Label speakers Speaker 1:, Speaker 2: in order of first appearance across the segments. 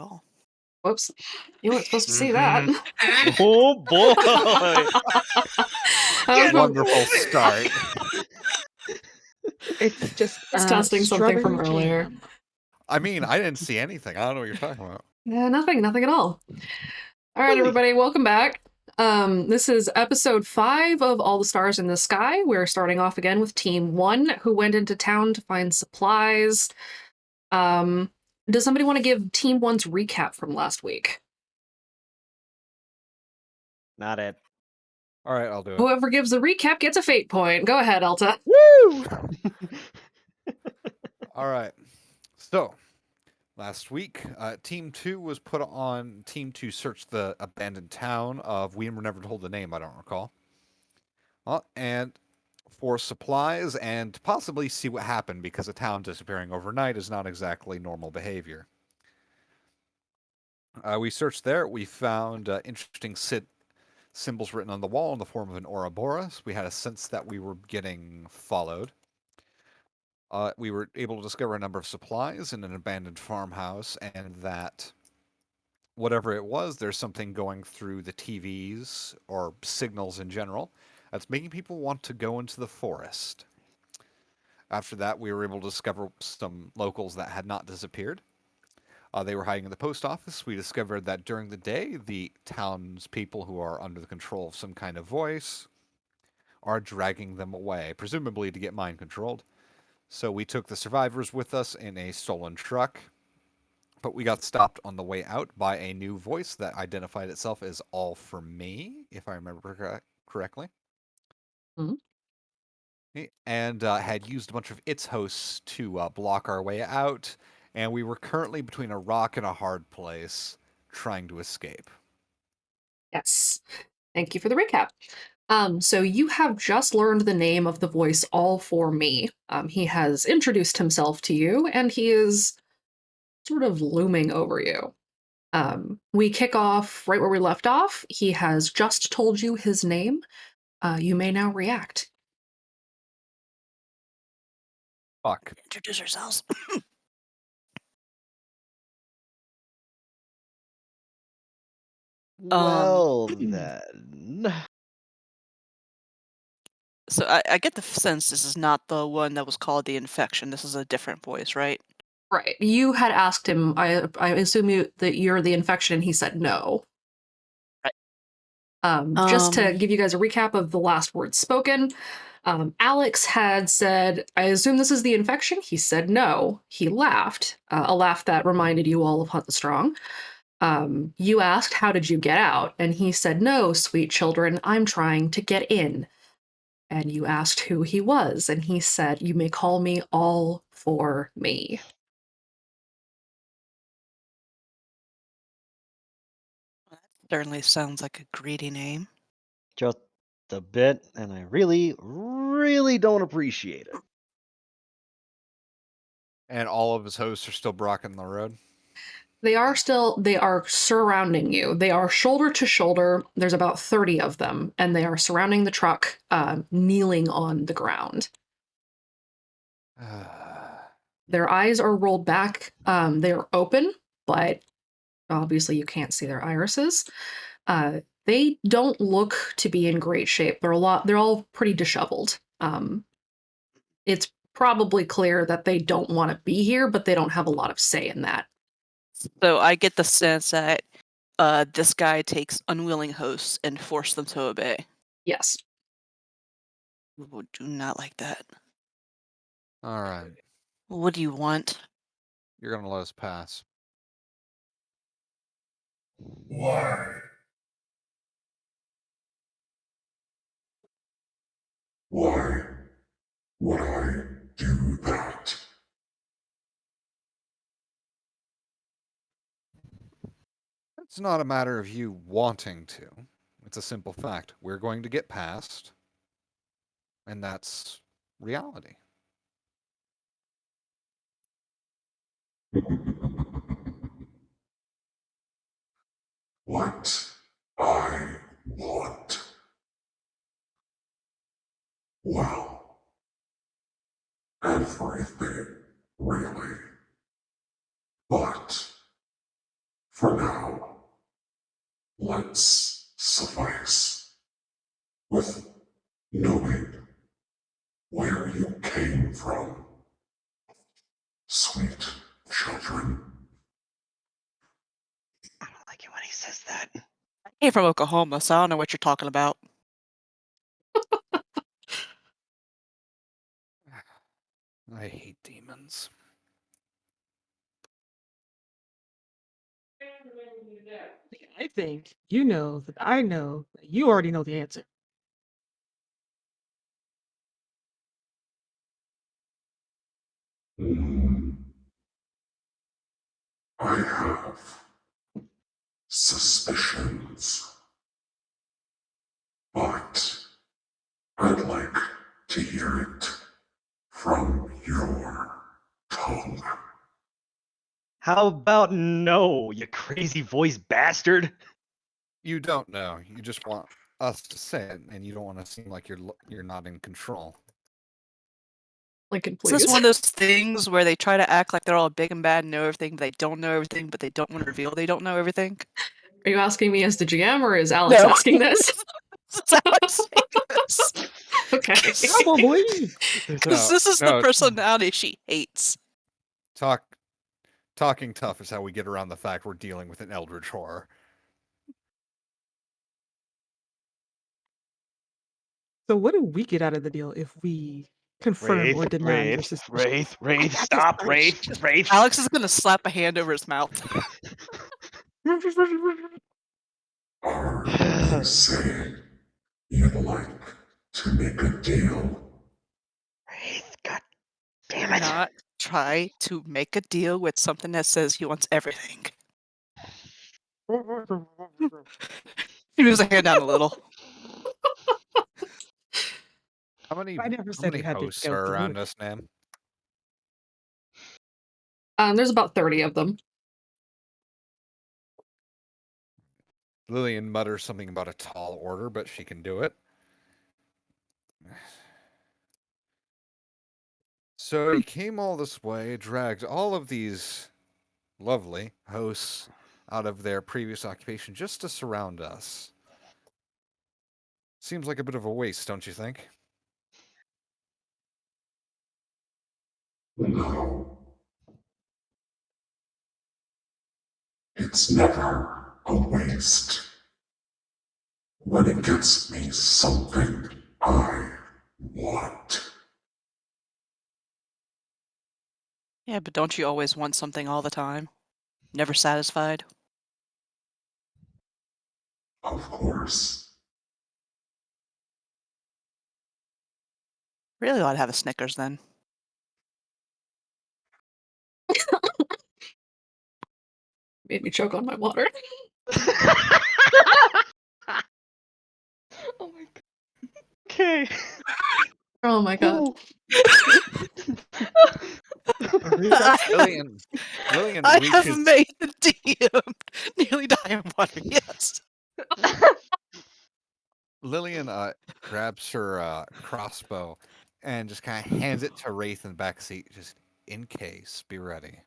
Speaker 1: Oh.
Speaker 2: Whoops. You weren't supposed to see that.
Speaker 3: Oh boy!
Speaker 4: Wonderful start.
Speaker 1: It's just
Speaker 2: It's testing something from
Speaker 1: strawberry
Speaker 2: earlier.
Speaker 1: jam.
Speaker 4: I mean, I didn't see anything. I don't know what you're talking about.
Speaker 2: Yeah, nothing at all. All right, everybody, welcome back. This is episode 5 of All the Stars in the Sky. We're starting off again with Team 1, who went into town to find supplies. Does somebody want to give Team 1's recap from last week?
Speaker 3: Not it.
Speaker 4: All right, I'll do it.
Speaker 2: Whoever gives the recap gets a fate point. Go ahead, Elta.
Speaker 3: Woo!
Speaker 4: All right. So, last week, Team 2 was put on Team to search the abandoned town of, we were never told the name, I don't recall. And for supplies and possibly see what happened, because a town disappearing overnight is not exactly normal behavior. We searched there. We found interesting symbols written on the wall in the form of an Ouroboros. We had a sense that we were getting followed. We were able to discover a number of supplies in an abandoned farmhouse, and that whatever it was, there's something going through the TVs or signals in general that's making people want to go into the forest. After that, we were able to discover some locals that had not disappeared. They were hiding in the post office. We discovered that during the day, the townspeople who are under the control of some kind of voice are dragging them away, presumably to get mind controlled. So we took the survivors with us in a stolen truck, but we got stopped on the way out by a new voice that identified itself as All For Me, if I remember correctly.
Speaker 2: Mhm.
Speaker 4: And had used a bunch of its hosts to block our way out, and we were currently between a rock and a hard place, trying to escape.
Speaker 2: Yes. Thank you for the recap. So you have just learned the name of the voice All For Me. He has introduced himself to you, and he is sort of looming over you. We kick off right where we left off. He has just told you his name. You may now react.
Speaker 4: Fuck.
Speaker 1: Introduce ourselves.
Speaker 3: Well then.
Speaker 1: So I get the sense this is not the one that was called the infection. This is a different voice, right?
Speaker 2: Right. You had asked him, I assume that you're the infection, and he said no.
Speaker 1: Right.
Speaker 2: Just to give you guys a recap of the last words spoken, Alex had said, I assume this is the infection? He said no. He laughed, a laugh that reminded you all of Hunt the Strong. You asked, how did you get out? And he said, no, sweet children, I'm trying to get in. And you asked who he was, and he said, you may call me All For Me.
Speaker 1: That certainly sounds like a greedy name.
Speaker 3: Just a bit, and I really, really don't appreciate it.
Speaker 4: And all of his hosts are still blocking the road.
Speaker 2: They are surrounding you. They are shoulder to shoulder. There's about 30 of them, and they are surrounding the truck, kneeling on the ground. Their eyes are rolled back. They are open, but obviously you can't see their irises. They don't look to be in great shape. They're all pretty disheveled. It's probably clear that they don't want to be here, but they don't have a lot of say in that.
Speaker 1: So I get the sense that this guy takes unwilling hosts and force them to obey.
Speaker 2: Yes.
Speaker 1: Ooh, do not like that.
Speaker 4: All right.
Speaker 1: What do you want?
Speaker 4: You're going to let us pass.
Speaker 5: Why? Why would I do that?
Speaker 4: It's not a matter of you wanting to. It's a simple fact. We're going to get past, and that's reality.
Speaker 5: What I want. Well, everything, really. But For now, let's suffice with knowing where you came from, sweet children.
Speaker 3: I don't like it when he says that.
Speaker 1: I came from Oklahoma, so I don't know what you're talking about.
Speaker 4: I hate demons.
Speaker 6: I think you know that I know that you already know the answer.
Speaker 5: Hmm. I have suspicions, but I'd like to hear it from your tongue.
Speaker 3: How about no, you crazy voice bastard?
Speaker 4: You don't know. You just want us to say it, and you don't want to seem like you're not in control.
Speaker 2: Lincoln,
Speaker 1: Is this
Speaker 2: please.
Speaker 1: one of those things where they try to act like they're all big and bad and know everything, but they don't know everything, but they don't want to reveal they don't know everything?
Speaker 2: Are you asking me as the GM or is Alex
Speaker 1: No.
Speaker 2: asking this?
Speaker 1: Is that what I'm saying this?
Speaker 2: Okay.
Speaker 6: Probably.
Speaker 1: Because this is the personality she hates.
Speaker 4: Talking tough is how we get around the fact we're dealing with an eldritch horror.
Speaker 6: So what do we get out of the deal if we confirm or deny your suspicions?
Speaker 3: Wraith,
Speaker 6: I
Speaker 3: stop,
Speaker 6: just-
Speaker 3: Wraith.
Speaker 1: Alex is going to slap a hand over his mouth.
Speaker 5: Are you saying you'd like to make a deal?
Speaker 3: Wraith, god damn it.
Speaker 1: Not try to make a deal with something that says he wants everything. He moves a hand down a little.
Speaker 4: How many,
Speaker 6: I never
Speaker 4: how
Speaker 6: said
Speaker 4: many
Speaker 6: you had to
Speaker 4: hosts
Speaker 6: go
Speaker 4: are
Speaker 6: through
Speaker 4: around
Speaker 6: it.
Speaker 4: us, Nam?
Speaker 2: There's about 30 of them.
Speaker 4: Lillian mutters something about a tall order, but she can do it. So he came all this way, dragged all of these lovely hosts out of their previous occupation just to surround us. Seems like a bit of a waste, don't you think?
Speaker 5: No. It's never a waste. When it gets me something I want.
Speaker 1: Yeah, but don't you always want something all the time? Never satisfied?
Speaker 5: Of course.
Speaker 1: Really ought to have a Snickers then.
Speaker 2: Made me choke on my water.
Speaker 3: Oh my god. Okay.
Speaker 2: Oh my god.
Speaker 4: Lillian
Speaker 1: I
Speaker 4: reaches.
Speaker 1: have made the DM nearly die of water, yes.
Speaker 4: Lillian grabs her crossbow and just kind of hands it to Wraith in the back seat, just in case. Be ready.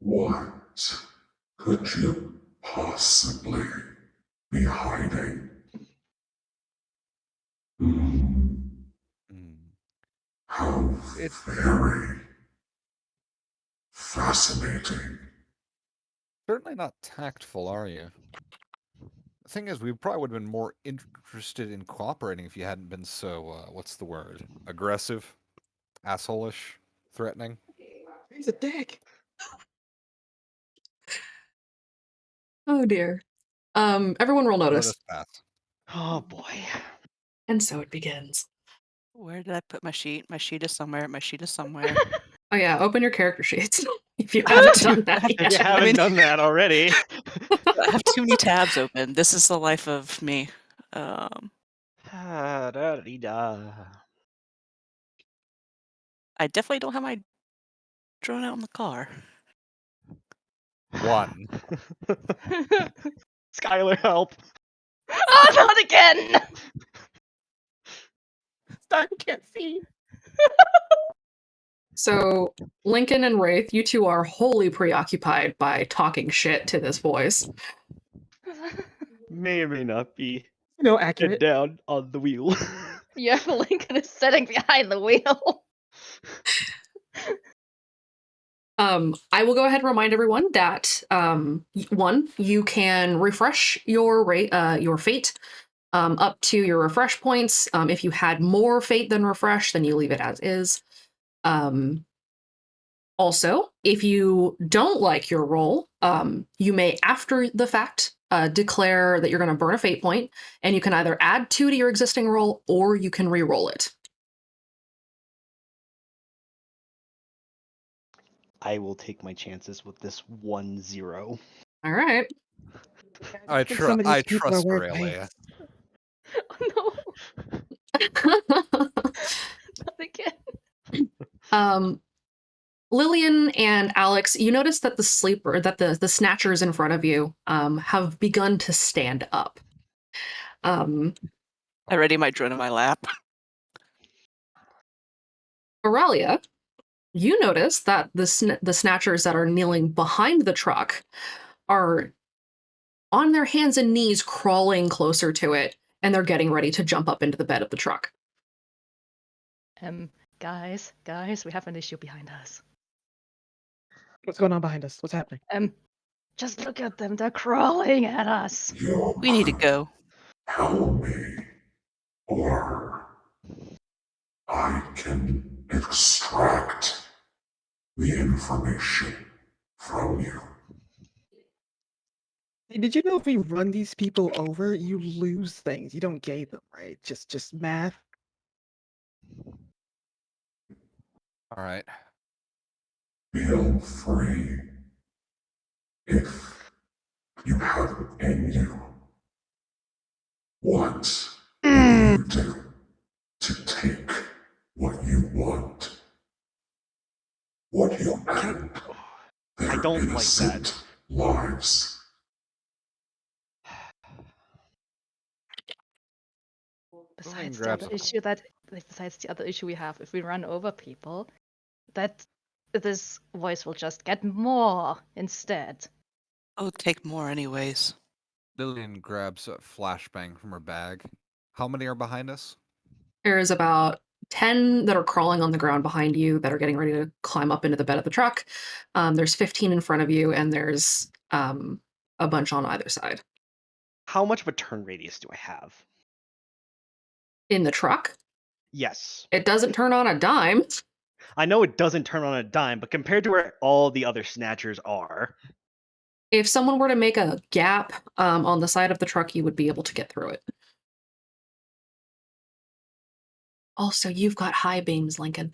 Speaker 5: What could you possibly be hiding? Hmm.
Speaker 4: Mm.
Speaker 5: How
Speaker 4: It-
Speaker 5: very fascinating.
Speaker 4: Certainly not tactful, are you? The thing is, we probably would have been more interested in cooperating if you hadn't been so, what's the word? Aggressive? Asshole-ish? Threatening?
Speaker 6: He's a dick.
Speaker 2: Oh dear. Everyone roll
Speaker 4: Let
Speaker 2: notice.
Speaker 4: us pass.
Speaker 3: Oh boy.
Speaker 2: And so it begins.
Speaker 1: Where did I put my sheet? My sheet is somewhere. My sheet is somewhere.
Speaker 2: Oh yeah, open your character sheets if you haven't done that
Speaker 3: If you
Speaker 2: yet.
Speaker 3: haven't done that already.
Speaker 1: I have too many tabs open. This is the life of me.
Speaker 3: Da-da-dee-da.
Speaker 1: I definitely don't have my drone out in the car.
Speaker 4: One.
Speaker 3: Skylar, help.
Speaker 7: Oh, not again!
Speaker 6: I can't see.
Speaker 2: So, Lincoln and Wraith, you two are wholly preoccupied by talking shit to this voice.
Speaker 3: May or may not be
Speaker 6: No,
Speaker 3: head
Speaker 6: accurate.
Speaker 3: down on the wheel.
Speaker 7: Yeah, Lincoln is sitting behind the wheel.
Speaker 2: I will go ahead and remind everyone that one, you can refresh your fate up to your refresh points. If you had more fate than refresh, then you leave it as is. Also, if you don't like your roll, you may, after the fact, declare that you're going to burn a fate point, and you can either add 2 to your existing roll or you can re-roll it.
Speaker 3: I will take my chances with this 1-0.
Speaker 2: All right.
Speaker 6: I think some of these
Speaker 4: I
Speaker 6: people are
Speaker 4: trust
Speaker 6: worth
Speaker 4: Aurelia.
Speaker 7: Oh no, not again.
Speaker 2: Lillian and Alex, you notice that the snatchers in front of you have begun to stand up.
Speaker 1: I ready my drone in my lap.
Speaker 2: Aurelia, you notice that the snatchers that are kneeling behind the truck are on their hands and knees crawling closer to it, and they're getting ready to jump up into the bed of the truck.
Speaker 7: Guys, we have an issue behind us.
Speaker 6: What's going on behind us? What's happening?
Speaker 7: Just look at them, they're crawling at us.
Speaker 1: We need to go.
Speaker 5: Tell me, or I can extract the information from you.
Speaker 6: Hey, did you know if we run these people over, you lose things? You don't gain them, right? Just math.
Speaker 4: All right.
Speaker 5: Feel free if you have it in you. What will you do to take what you want? What you end their
Speaker 3: I don't like
Speaker 5: innocent lives.
Speaker 7: Besides
Speaker 4: grab
Speaker 7: the other issue we have, if we run over people, that this voice will just get more instead.
Speaker 1: Oh, take more anyways.
Speaker 4: Lillian grabs a flashbang from her bag. How many are behind us?
Speaker 2: There's about 10 that are crawling on the ground behind you that are getting ready to climb up into the bed of the truck. There's 15 in front of you, and there's a bunch on either side.
Speaker 3: How much of a turn radius do I have?
Speaker 2: In the truck,
Speaker 3: Yes.
Speaker 2: it doesn't turn on a dime.
Speaker 3: I know it doesn't turn on a dime, but compared to where all the other snatchers are,
Speaker 2: If someone were to make a gap on the side of the truck, you would be able to get through it. Also, you've got high beams, Lincoln.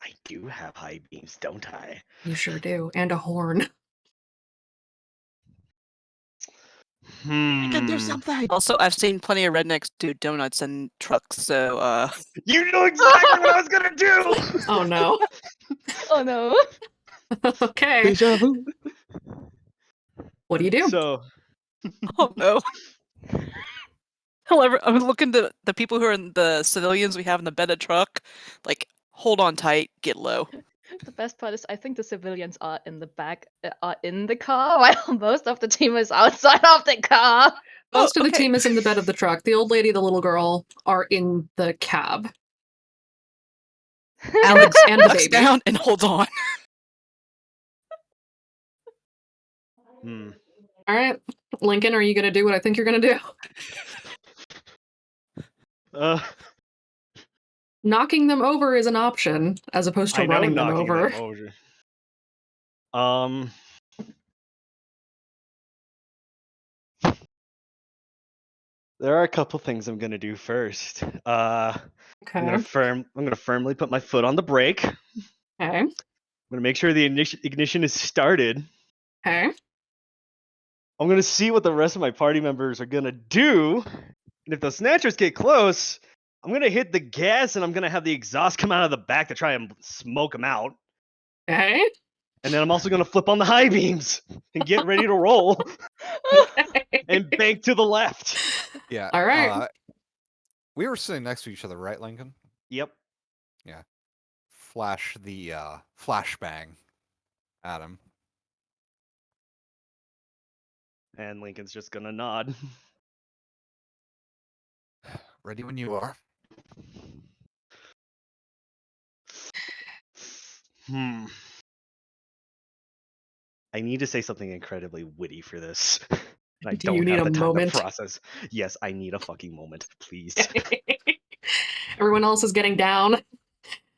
Speaker 3: I do have high beams, don't I?
Speaker 2: You sure do. And a horn.
Speaker 6: I can do something.
Speaker 1: Also, I've seen plenty of rednecks do donuts in trucks, so
Speaker 3: You know exactly what I was gonna do!
Speaker 2: Oh no.
Speaker 7: Oh no.
Speaker 2: Okay.
Speaker 6: Deja vu.
Speaker 2: What do you do?
Speaker 3: So,
Speaker 1: oh no. However, I'm looking to the people who are in the civilians we have in the bed of truck. Like, hold on tight, get low.
Speaker 7: The best part is I think the civilians are in the back, are in the car, while most of the team is outside of the car.
Speaker 2: Most of the
Speaker 1: okay.
Speaker 2: team is in the bed of the truck. The old lady, the little girl are in the cab.
Speaker 1: Alex
Speaker 2: And the
Speaker 1: ducks
Speaker 2: baby.
Speaker 1: down and holds on.
Speaker 2: All right. Lincoln, are you going to do what I think you're going to do? Knocking them over is an option, as opposed to
Speaker 3: I know
Speaker 2: running them
Speaker 3: knocking
Speaker 2: over.
Speaker 3: them over. There are a couple things I'm gonna do first. I'm
Speaker 2: Okay.
Speaker 3: gonna firmly put my foot on the brake.
Speaker 2: Okay.
Speaker 3: I'm gonna make sure the ignition is started.
Speaker 2: Okay.
Speaker 3: I'm gonna see what the rest of my party members are gonna do, and if the snatchers get close, I'm gonna hit the gas and I'm gonna have the exhaust come out of the back to try and smoke them out.
Speaker 2: Okay.
Speaker 3: And then I'm also gonna flip on the high beams and get ready to roll. and bank to the left.
Speaker 4: Yeah.
Speaker 2: All right.
Speaker 4: We were sitting next to each other, right, Lincoln?
Speaker 3: Yep.
Speaker 4: Yeah. Flash the flashbang at him.
Speaker 3: And Lincoln's just gonna nod.
Speaker 4: Ready when you are.
Speaker 3: I need to say something incredibly witty for this. And I
Speaker 2: Do you
Speaker 3: don't
Speaker 2: need
Speaker 3: have
Speaker 2: a
Speaker 3: the time
Speaker 2: moment?
Speaker 3: to process. Yes, I need a fucking moment, please.
Speaker 2: Everyone else is getting down.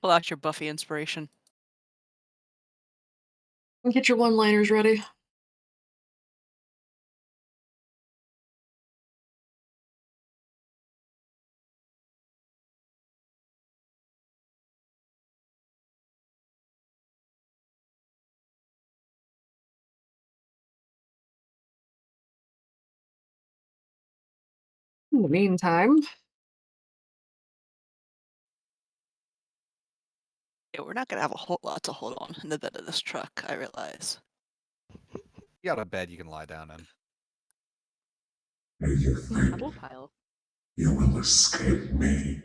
Speaker 1: Pull out your Buffy inspiration.
Speaker 2: Get your one-liners ready. In the meantime,
Speaker 1: Yeah, we're not gonna have a whole lot to hold on in the bed of this truck, I realize.
Speaker 4: You got a bed you can lie down in.
Speaker 5: Do you think
Speaker 7: Cuddle pile.
Speaker 5: you will escape me?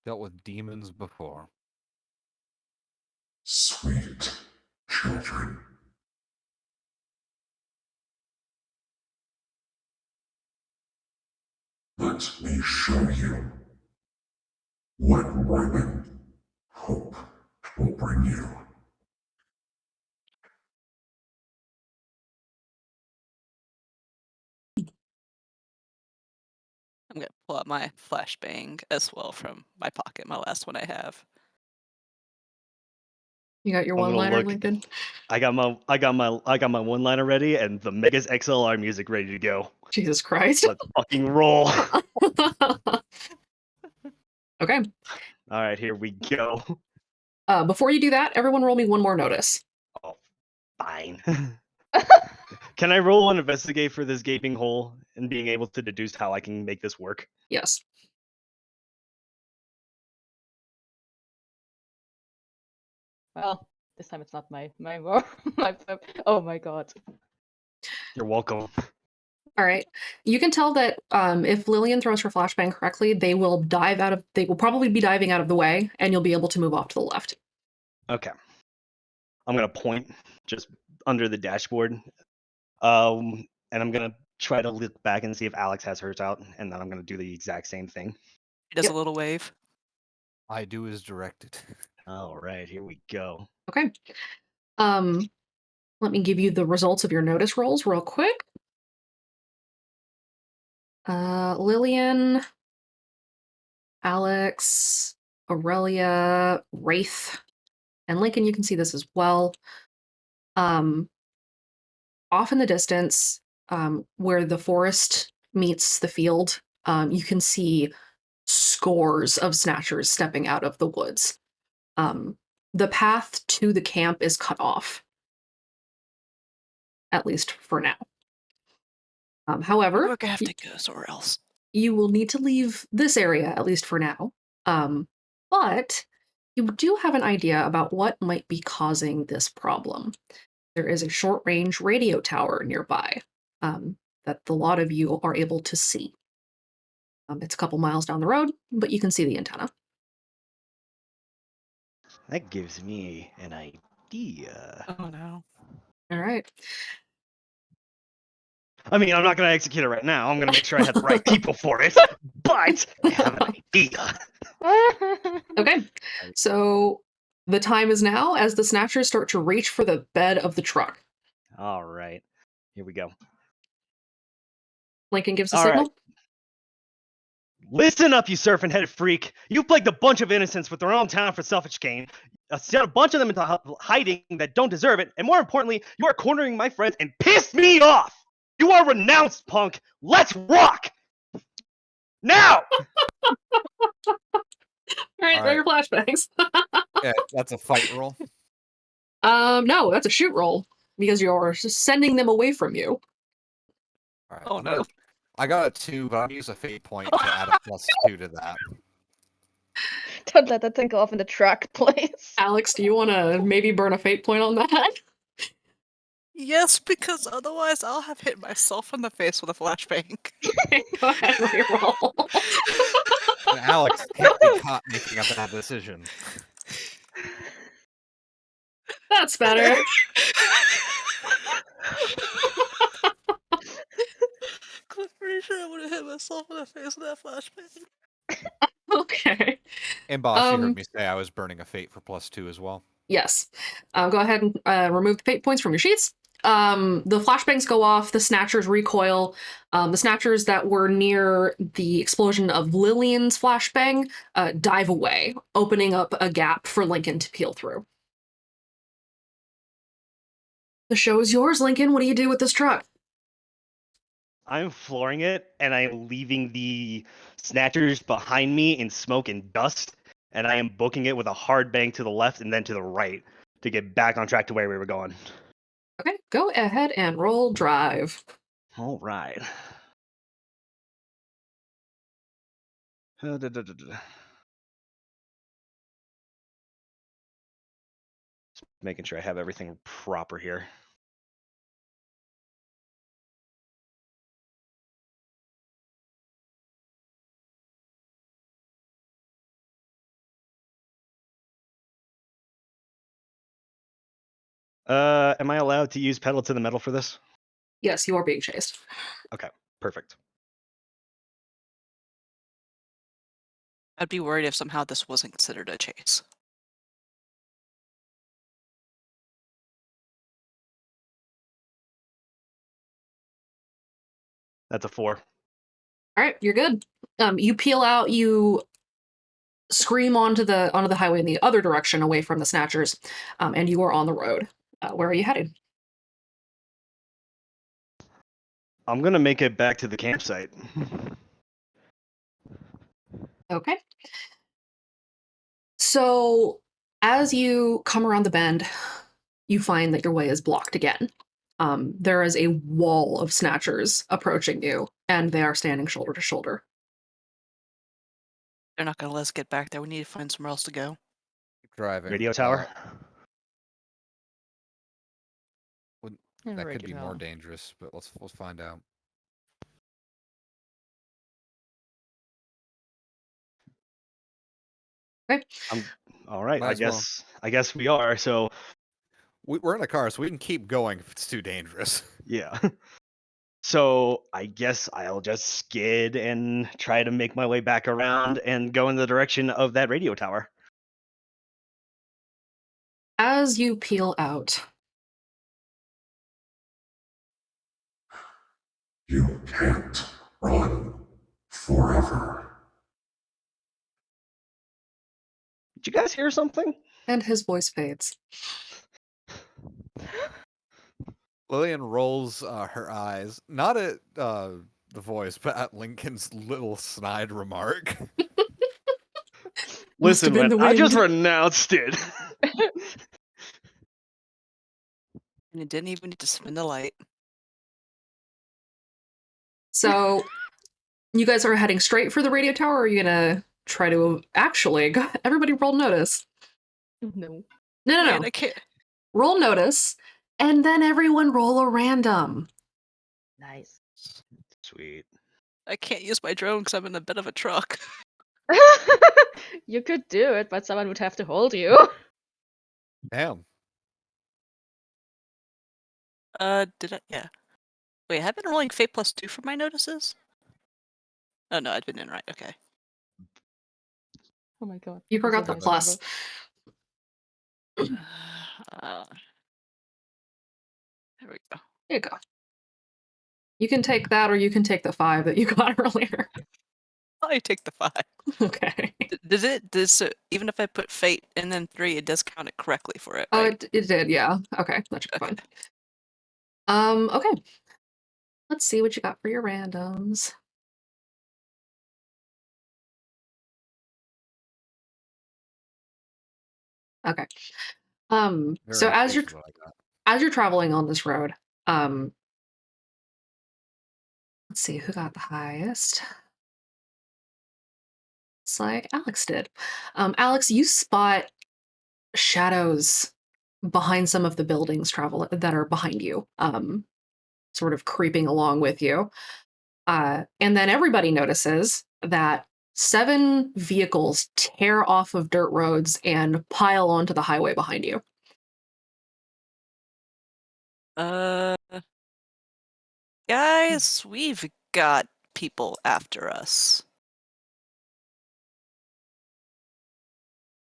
Speaker 4: Dealt with demons before.
Speaker 5: Sweet children. Let me show you what running hope will bring you.
Speaker 1: I'm gonna pull out my flashbang as well from my pocket, my last one I have.
Speaker 2: you got your
Speaker 3: I'm gonna
Speaker 2: one-liner,
Speaker 3: look.
Speaker 2: Lincoln?
Speaker 3: I got my one-liner ready and the Megas XLR music ready to go.
Speaker 2: Jesus Christ.
Speaker 3: Let's fucking roll.
Speaker 2: Okay.
Speaker 3: All right, here we go.
Speaker 2: Before you do that, everyone roll me one more notice.
Speaker 3: Oh, fine. Can I roll and investigate for this gaping hole and being able to deduce how I can make this work?
Speaker 2: Yes.
Speaker 7: Well, this time it's not my my oh my god.
Speaker 3: You're welcome.
Speaker 2: All right. You can tell that if Lillian throws her flashbang correctly, they will probably be diving out of the way, and you'll be able to move off to the left.
Speaker 3: Okay. I'm gonna point just under the dashboard. And I'm gonna try to look back and see if Alex has hers out, and then I'm gonna do the exact same thing.
Speaker 1: He does
Speaker 2: Yep.
Speaker 1: a little wave.
Speaker 4: I do as directed.
Speaker 3: All right, here we go.
Speaker 2: Okay. Let me give you the results of your notice rolls real quick. Lillian, Alex, Aurelia, Wraith, and Lincoln, you can see this as well. Off in the distance, where the forest meets the field, you can see scores of Snatchers stepping out of the woods. The path to the camp is cut off, at least for now. However,
Speaker 1: We're gonna have to go somewhere else.
Speaker 2: you will need to leave this area, at least for now. But you do have an idea about what might be causing this problem. There is a short-range radio tower nearby that the lot of you are able to see. It's a couple miles down the road, but you can see the antenna.
Speaker 3: That gives me an idea.
Speaker 1: Oh no.
Speaker 2: All right.
Speaker 3: I mean, I'm not gonna execute it right now. I'm gonna make sure I have the right people for it. But I have an idea.
Speaker 2: Okay. So the time is now as the Snatchers start to reach for the bed of the truck.
Speaker 3: All right, here we go.
Speaker 2: Lincoln gives a
Speaker 3: All
Speaker 2: signal.
Speaker 3: right. Listen up, you serpent-headed freak. You plagued a bunch of innocents with their own town for selfish gain. Sent a bunch of them into hiding that don't deserve it. And more importantly, you are cornering my friends and pissed me off. You are renounced, punk. Let's rock! Now!
Speaker 2: All right, they're your flashbangs.
Speaker 4: Yeah, that's a fight roll.
Speaker 2: No, that's a shoot roll because you're just sending them away from you.
Speaker 4: All right,
Speaker 1: Oh no.
Speaker 4: I got a 2, but I'm gonna use a fate point to add a +2 to that.
Speaker 7: Don't let that thing go off in the truck, please.
Speaker 2: Alex, do you want to maybe burn a fate point on that?
Speaker 1: Yes, because otherwise I'll have hit myself in the face with a flashbang.
Speaker 2: Go ahead, reroll.
Speaker 4: And Alex can't be caught making a bad decision.
Speaker 2: That's better.
Speaker 1: I'm pretty sure I would have hit myself in the face with that flashbang.
Speaker 2: Okay.
Speaker 4: And boss, you heard me say I was burning a fate for +2 as well.
Speaker 2: Yes. Go ahead and remove the fate points from your sheets. The flashbangs go off, the Snatchers recoil. The Snatchers that were near the explosion of Lillian's flashbang dive away, opening up a gap for Lincoln to peel through. The show is yours, Lincoln. What do you do with this truck?
Speaker 3: I'm flooring it, and I'm leaving the Snatchers behind me in smoke and dust, and I am booking it with a hard bang to the left and then to the right to get back on track to where we were going.
Speaker 2: Okay, go ahead and roll drive.
Speaker 3: All right. Just making sure I have everything proper here. Am I allowed to use pedal to the metal for this?
Speaker 2: Yes, you are being chased.
Speaker 3: Okay, perfect.
Speaker 1: I'd be worried if somehow this wasn't considered a chase.
Speaker 3: That's a 4.
Speaker 2: All right, you're good. You peel out, you scream onto the highway in the other direction, away from the Snatchers, and you are on the road. Where are you headed?
Speaker 3: I'm gonna make it back to the campsite.
Speaker 2: Okay. So as you come around the bend, you find that your way is blocked again. There is a wall of Snatchers approaching you, and they are standing shoulder to shoulder.
Speaker 1: They're not going to let us get back there. We need to find somewhere else to go.
Speaker 4: Keep driving.
Speaker 3: Radio tower.
Speaker 4: That could be more dangerous, but let's find out.
Speaker 2: Okay.
Speaker 3: All right.
Speaker 4: Might
Speaker 3: I guess we are. So
Speaker 4: we're in a car, so we can keep going if it's too dangerous.
Speaker 3: yeah. So I guess I'll just skid and try to make my way back around and go in the direction of that radio tower.
Speaker 2: As you peel out,
Speaker 5: You can't run forever.
Speaker 3: Did you guys hear something?
Speaker 2: and his voice fades.
Speaker 4: Lillian rolls her eyes, not at the voice, but at Lincoln's little snide remark.
Speaker 3: Listen,
Speaker 2: been
Speaker 3: man,
Speaker 2: the
Speaker 3: I just
Speaker 2: wind.
Speaker 3: renounced it.
Speaker 1: And it didn't even need to spin the light.
Speaker 2: So you guys are heading straight for the radio tower, or are you gonna try to actually everybody roll notice?
Speaker 7: No.
Speaker 2: No.
Speaker 1: Man, I can't.
Speaker 2: Roll notice, and then everyone roll a random.
Speaker 7: Nice.
Speaker 3: Sweet.
Speaker 1: I can't use my drone because I'm in a bit of a truck.
Speaker 7: You could do it, but someone would have to hold you.
Speaker 4: Damn.
Speaker 1: Did I? Yeah. Wait, have I been rolling Fate +2 for my notices? Oh no, I'd been in right. Okay.
Speaker 7: Oh my god.
Speaker 2: You forgot
Speaker 7: So
Speaker 2: the
Speaker 7: nice
Speaker 2: plus.
Speaker 7: number.
Speaker 1: There we go.
Speaker 2: There you go. You can take that, or you can take the 5 that you got earlier.
Speaker 1: I take the 5.
Speaker 2: Okay.
Speaker 1: Even if I put Fate and then 3, it does count it correctly for it,
Speaker 2: Oh,
Speaker 1: right?
Speaker 2: it did, yeah. Okay, that should be
Speaker 1: Okay.
Speaker 2: fine. Okay. Let's see what you got for your randoms. Okay. So as you're traveling on this road, let's see who got the highest. Looks like Alex did. Alex, you spot shadows behind some of the buildings that are behind you, sort of creeping along with you. And then everybody notices that 7 vehicles tear off of dirt roads and pile onto the highway behind you.
Speaker 1: Uh, guys, we've got people after us.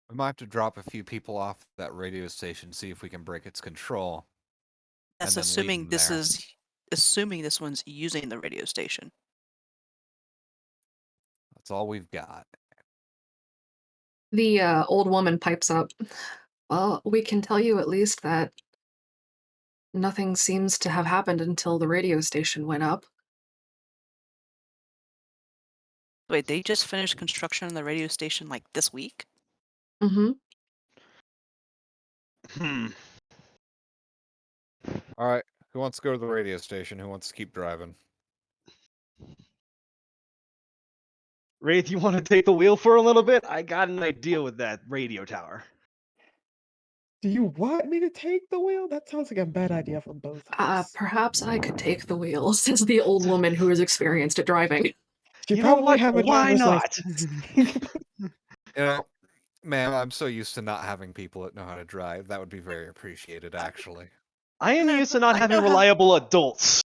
Speaker 4: We might have to drop a few people off that radio station, see if we can break its control.
Speaker 1: That's
Speaker 4: and then leave
Speaker 1: assuming
Speaker 4: them
Speaker 1: this
Speaker 4: there.
Speaker 1: is assuming this one's using the radio station.
Speaker 4: That's all we've got.
Speaker 2: The old woman pipes up. Well, we can tell you at least that nothing seems to have happened until the radio station went up.
Speaker 1: Wait, they just finished construction on the radio station like this week?
Speaker 2: Mm-hmm.
Speaker 4: All right, who wants to go to the radio station? Who wants to keep driving?
Speaker 3: Wraith, you want to take the wheel for a little bit? I got an idea with that radio tower.
Speaker 6: Do you want me to take the wheel? That sounds like a bad idea for both of us.
Speaker 2: Perhaps I could take the wheel, says the old woman who is experienced at driving.
Speaker 6: She
Speaker 3: You know
Speaker 6: probably
Speaker 3: what?
Speaker 6: have a
Speaker 3: Why
Speaker 6: driver's
Speaker 3: not?
Speaker 6: license.
Speaker 4: You know, man, I'm so used to not having people that know how to drive. That would be very appreciated, actually.
Speaker 3: I am
Speaker 1: No,
Speaker 3: used to not
Speaker 1: I
Speaker 3: having
Speaker 1: know how-
Speaker 3: reliable adults.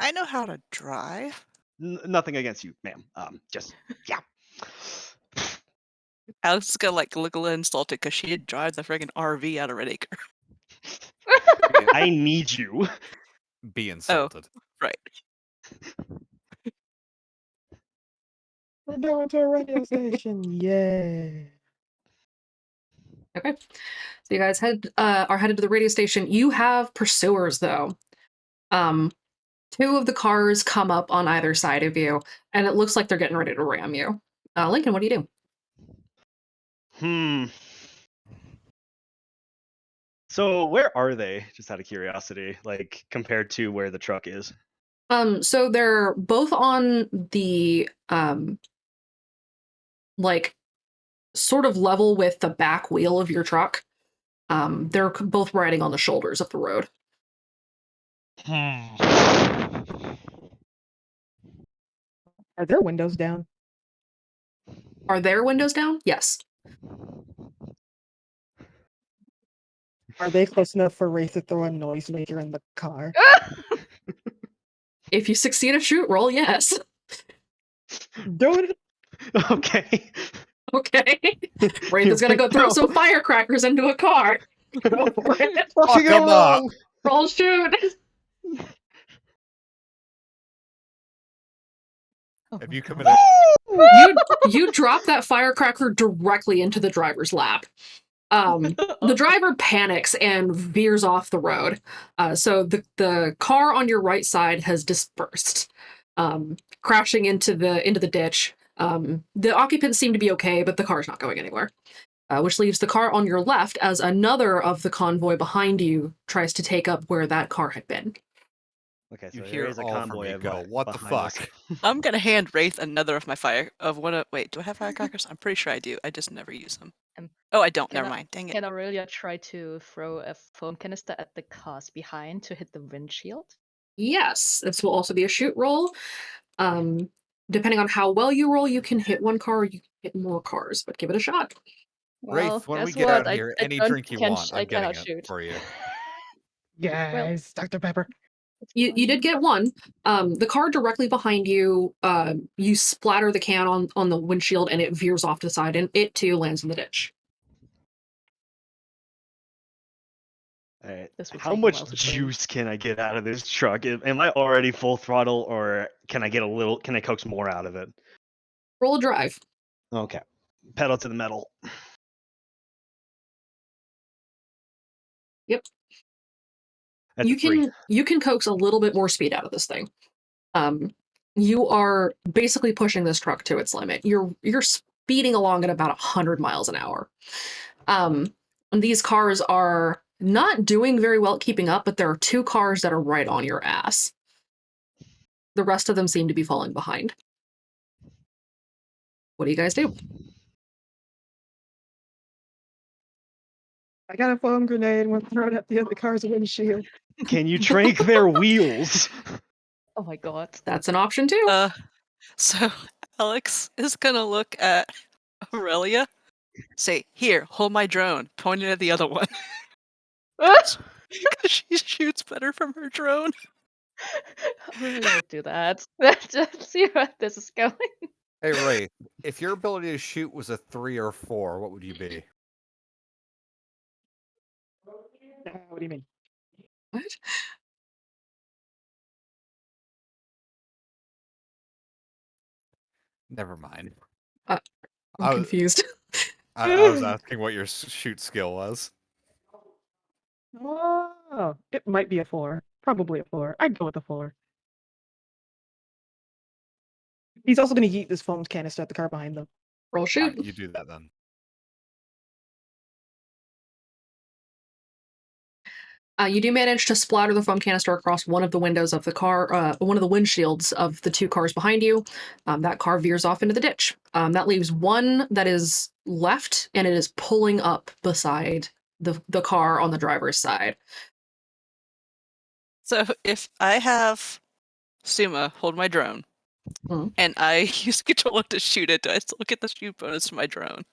Speaker 1: I know how to drive.
Speaker 3: Nothing against you, ma'am. Just yeah.
Speaker 1: Alex is gonna like look a little insulted because she did drive the friggin' RV out of Red Acre.
Speaker 3: I need you.
Speaker 4: Be insulted.
Speaker 1: Right.
Speaker 6: We're going to a radio station. Yay.
Speaker 2: Okay. So you guys are headed to the radio station. You have pursuers, though. 2 of the cars come up on either side of you, and it looks like they're getting ready to ram you. Lincoln, what do you do?
Speaker 3: So where are they? Just out of curiosity, like compared to where the truck is.
Speaker 2: So they're both on the like sort of level with the back wheel of your truck. They're both riding on the shoulders of the road.
Speaker 6: Are their windows down?
Speaker 2: Are their windows down? Yes.
Speaker 6: Are they close enough for Wraith to throw a noisemaker in the car?
Speaker 2: If you succeed a shoot roll, yes.
Speaker 6: Do it.
Speaker 3: Okay.
Speaker 2: Okay. Wraith is gonna go throw some firecrackers into a car. Go for it.
Speaker 3: Fuck
Speaker 4: them up.
Speaker 2: Roll shoot.
Speaker 4: If you come in,
Speaker 2: You drop that firecracker directly into the driver's lap. The driver panics and veers off the road. So the car on your right side has dispersed, crashing into the ditch. The occupants seem to be okay, but the car's not going anywhere. Which leaves the car on your left as another of the convoy behind you tries to take up where that car had been.
Speaker 3: Okay, so
Speaker 4: you
Speaker 3: there
Speaker 4: hear
Speaker 3: is a
Speaker 4: all from
Speaker 3: convoy
Speaker 4: me
Speaker 3: of
Speaker 4: go, what the
Speaker 3: behind us.
Speaker 4: fuck?
Speaker 1: I'm gonna hand Wraith another of my wait, do I have firecrackers? I'm pretty sure I do. I just never use them. Oh, I don't. Never mind. Dang it.
Speaker 7: Can Aurelia try to throw a foam canister at the cars behind to hit the windshield?
Speaker 2: Yes, this will also be a shoot roll. Depending on how well you roll, you can hit one car or you can hit more cars, but give it a shot.
Speaker 7: Well,
Speaker 4: Wraith, when we
Speaker 7: guess
Speaker 4: get
Speaker 7: what?
Speaker 4: out here,
Speaker 7: I
Speaker 4: any
Speaker 7: don't
Speaker 4: drink you want,
Speaker 7: I
Speaker 4: I'm getting
Speaker 7: cannot
Speaker 4: it
Speaker 7: shoot.
Speaker 4: for you.
Speaker 6: Yes, Dr. Pepper.
Speaker 2: You did get one. The car directly behind you, you splatter the can on the windshield and it veers off to the side and it too lands in the ditch.
Speaker 3: Alright.
Speaker 7: This would
Speaker 3: How
Speaker 7: take a
Speaker 3: much
Speaker 7: while to clean.
Speaker 3: juice can I get out of this truck? Am I already full throttle, or can I get a little? Can I coax more out of it?
Speaker 2: Roll a drive.
Speaker 3: Okay. Pedal to the metal.
Speaker 2: Yep.
Speaker 3: That's a 3.
Speaker 2: You can coax a little bit more speed out of this thing. You are basically pushing this truck to its limit. You're speeding along at about 100 miles an hour. And these cars are not doing very well at keeping up, but there are 2 cars that are right on your ass. The rest of them seem to be falling behind. What do you guys do?
Speaker 6: I got a foam grenade and want to throw it at the other car's windshield.
Speaker 3: Can you trank their wheels?
Speaker 7: Oh my god.
Speaker 2: That's an option too.
Speaker 1: So Alex is gonna look at Aurelia, say, "Here, hold my drone," pointing at the other one. Because she shoots better from her drone.
Speaker 7: I really would do that. Just see where this is going.
Speaker 4: Hey, Ray, if your ability to shoot was a 3 or 4, what would you be?
Speaker 6: What do you mean?
Speaker 2: What?
Speaker 4: Never mind.
Speaker 2: I'm
Speaker 4: I was,
Speaker 2: confused.
Speaker 4: I was asking what your shoot skill was.
Speaker 6: Oh, it might be a 4. Probably a 4. I'd go with a 4. He's also going to yeet this foam canister at the car behind them.
Speaker 2: Roll shoot.
Speaker 4: You do that then.
Speaker 2: You do manage to splatter the foam canister across one of the windows of the car, one of the windshields of the two cars behind you. That car veers off into the ditch. That leaves one that is left, and it is pulling up beside the car on the driver's side.
Speaker 1: So if I have Suma hold my drone,
Speaker 2: Mhm.
Speaker 1: and I use the controller to shoot it, do I still get the shoot bonus to my drone?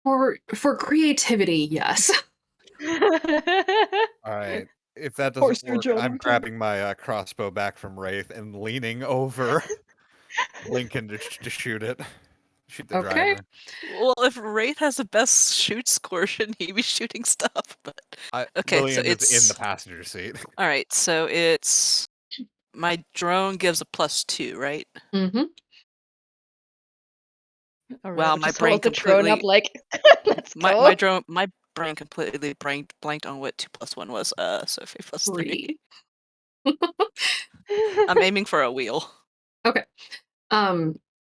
Speaker 2: For creativity, yes.
Speaker 4: All right. If that
Speaker 6: Poor
Speaker 4: doesn't
Speaker 6: Sir
Speaker 4: work,
Speaker 6: Joe
Speaker 4: I'm
Speaker 6: Martin.
Speaker 4: grabbing my crossbow back from Wraith and leaning over Lincoln to shoot it. Shoot the
Speaker 2: Okay.
Speaker 4: driver.
Speaker 1: Well, if Wraith has the best shoot score, shouldn't he be shooting stuff? But okay, so
Speaker 4: Lillian is in
Speaker 1: it's
Speaker 4: the passenger seat.
Speaker 1: all right. So it's my drone gives a +2, right?
Speaker 2: Mm-hmm.
Speaker 1: Wow, my
Speaker 7: just
Speaker 1: brain
Speaker 7: hold the drone up
Speaker 1: completely
Speaker 7: like, let's go.
Speaker 1: my brain completely blanked on what 2 + 1 was. So 3 + 3.
Speaker 2: 3.
Speaker 1: I'm aiming for a wheel.
Speaker 2: Okay.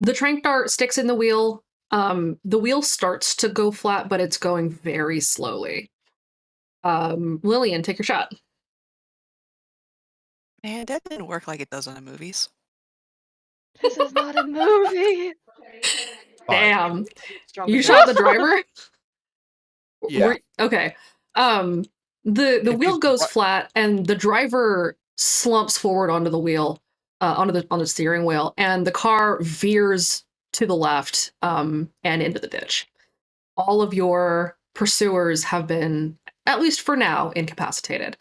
Speaker 2: The trank dart sticks in the wheel. The wheel starts to go flat, but it's going very slowly. Lillian, take your shot.
Speaker 1: Man, that didn't work like it does in the movies.
Speaker 7: This is not a movie.
Speaker 2: Damn.
Speaker 6: Stronger
Speaker 2: You
Speaker 6: than
Speaker 2: shot the driver?
Speaker 4: Yeah.
Speaker 2: Okay. The
Speaker 4: If
Speaker 2: wheel
Speaker 4: he's
Speaker 2: goes
Speaker 4: ri-
Speaker 2: flat and the driver slumps forward onto the wheel, onto the steering wheel, and the car veers to the left, and into the ditch. All of your pursuers have been, at least for now, incapacitated.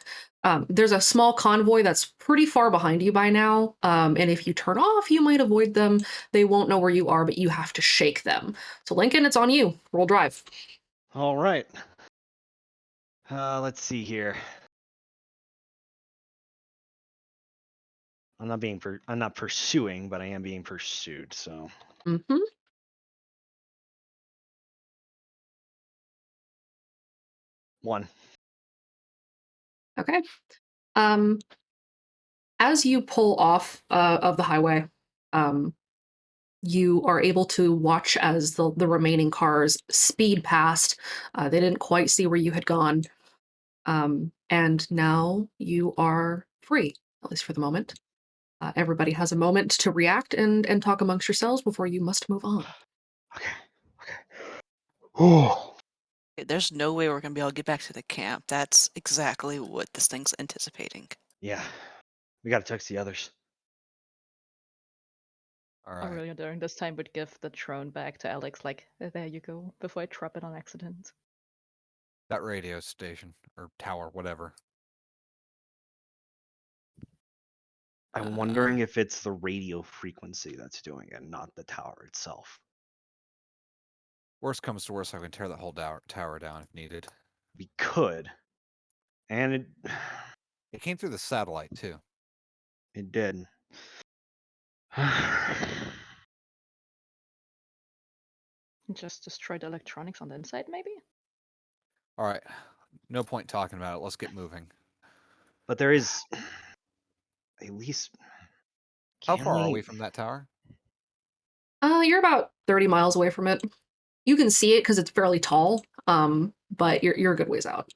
Speaker 2: There's a small convoy that's pretty far behind you by now, and if you turn off, you might avoid them. They won't know where you are, but you have to shake them. So Lincoln, it's on you. Roll drive.
Speaker 3: All right. Let's see here. I'm not pursuing, but I am being pursued. So
Speaker 2: Mm-hmm.
Speaker 3: 1.
Speaker 2: Okay. As you pull off of the highway, you are able to watch as the remaining cars speed past. They didn't quite see where you had gone. And now you are free, at least for the moment. Everybody has a moment to react and talk amongst yourselves before you must move on.
Speaker 3: Okay. Oh.
Speaker 1: There's no way we're gonna be able to get back to the camp. That's exactly what this thing's anticipating.
Speaker 3: Yeah. We gotta text the others.
Speaker 4: All right.
Speaker 7: Aurelia during this time would give the drone back to Alex, like, there you go, before I drop it on accident.
Speaker 4: That radio station or tower, whatever.
Speaker 3: I'm wondering if it's the radio frequency that's doing it, not the tower itself.
Speaker 4: Worst comes to worst, I can tear that whole tower down if needed.
Speaker 3: We could. And
Speaker 4: It came through the satellite too.
Speaker 3: it did.
Speaker 7: Just destroy the electronics on the inside, maybe?
Speaker 4: All right. No point talking about it. Let's get moving.
Speaker 3: But there is at least.
Speaker 4: How
Speaker 3: Can
Speaker 4: far are
Speaker 3: we-
Speaker 4: we from that tower?
Speaker 2: You're about 30 miles away from it. You can see it because it's fairly tall, but you're a good ways out.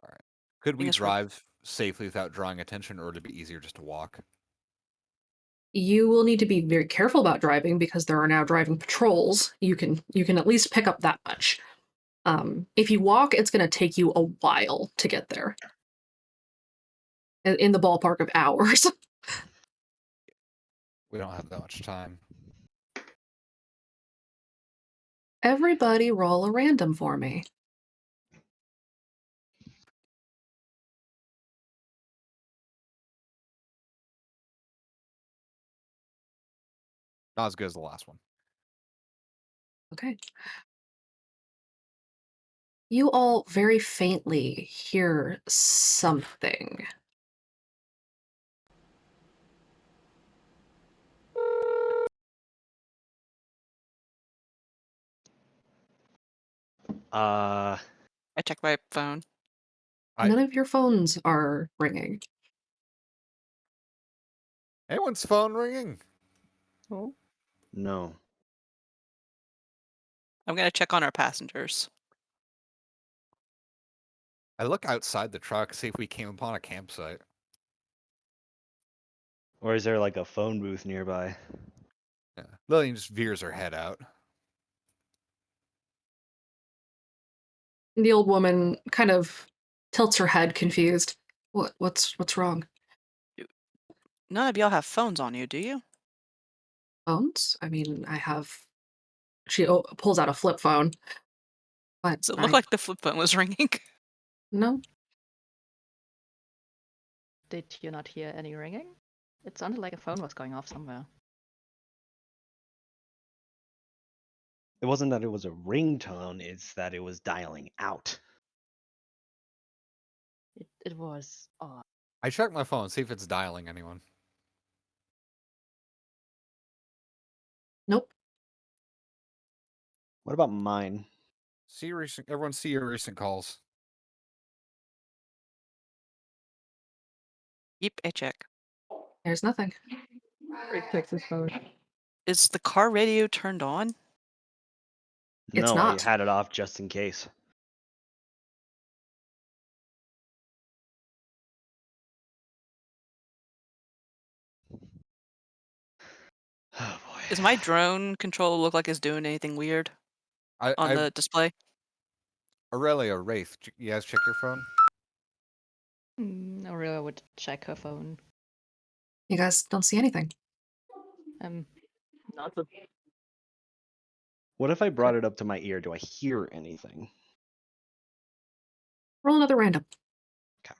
Speaker 4: All right. Could we
Speaker 1: Thing is, we're-
Speaker 4: drive safely without drawing attention, or would it be easier just to walk?
Speaker 2: You will need to be very careful about driving because there are now driving patrols. You can at least pick up that much. If you walk, it's going to take you a while to get there. In the ballpark of hours.
Speaker 4: We don't have that much time.
Speaker 2: Everybody roll a random for me.
Speaker 4: Not as good as the last one.
Speaker 2: Okay. You all very faintly hear something.
Speaker 3: Uh,
Speaker 1: I check my phone.
Speaker 2: None of your phones are ringing.
Speaker 4: Anyone's phone ringing?
Speaker 7: Oh.
Speaker 3: no.
Speaker 1: I'm gonna check on our passengers.
Speaker 4: I look outside the truck, see if we came upon a campsite.
Speaker 3: Or is there like a phone booth nearby?
Speaker 4: Yeah. Lillian just veers her head out.
Speaker 2: The old woman kind of tilts her head, confused. What's wrong?
Speaker 1: None of y'all have phones on you, do you?
Speaker 2: Phones? I mean, I have. She pulls out a flip phone. But
Speaker 1: Does it look like the flip phone was ringing?
Speaker 2: No.
Speaker 7: Did you not hear any ringing? It sounded like a phone was going off somewhere.
Speaker 3: It wasn't that it was a ringtone, it's that it was dialing out.
Speaker 7: It was odd.
Speaker 4: I check my phone, see if it's dialing anyone.
Speaker 2: Nope.
Speaker 3: What about mine?
Speaker 4: Everyone see your recent calls.
Speaker 1: Yep, I check.
Speaker 2: There's nothing.
Speaker 6: Rick checks his phone.
Speaker 1: Is the car radio turned on?
Speaker 2: It's
Speaker 3: No, I
Speaker 2: not.
Speaker 3: had it off just in case. Oh boy.
Speaker 1: Does my drone controller look like it's doing anything weird on the display?
Speaker 4: Aurelia, Wraith, you guys check your phone?
Speaker 7: Aurelia would check her phone.
Speaker 2: You guys don't see anything.
Speaker 6: Not the
Speaker 3: What if I brought it up to my ear? Do I hear anything?
Speaker 2: Roll another random.
Speaker 3: Okay.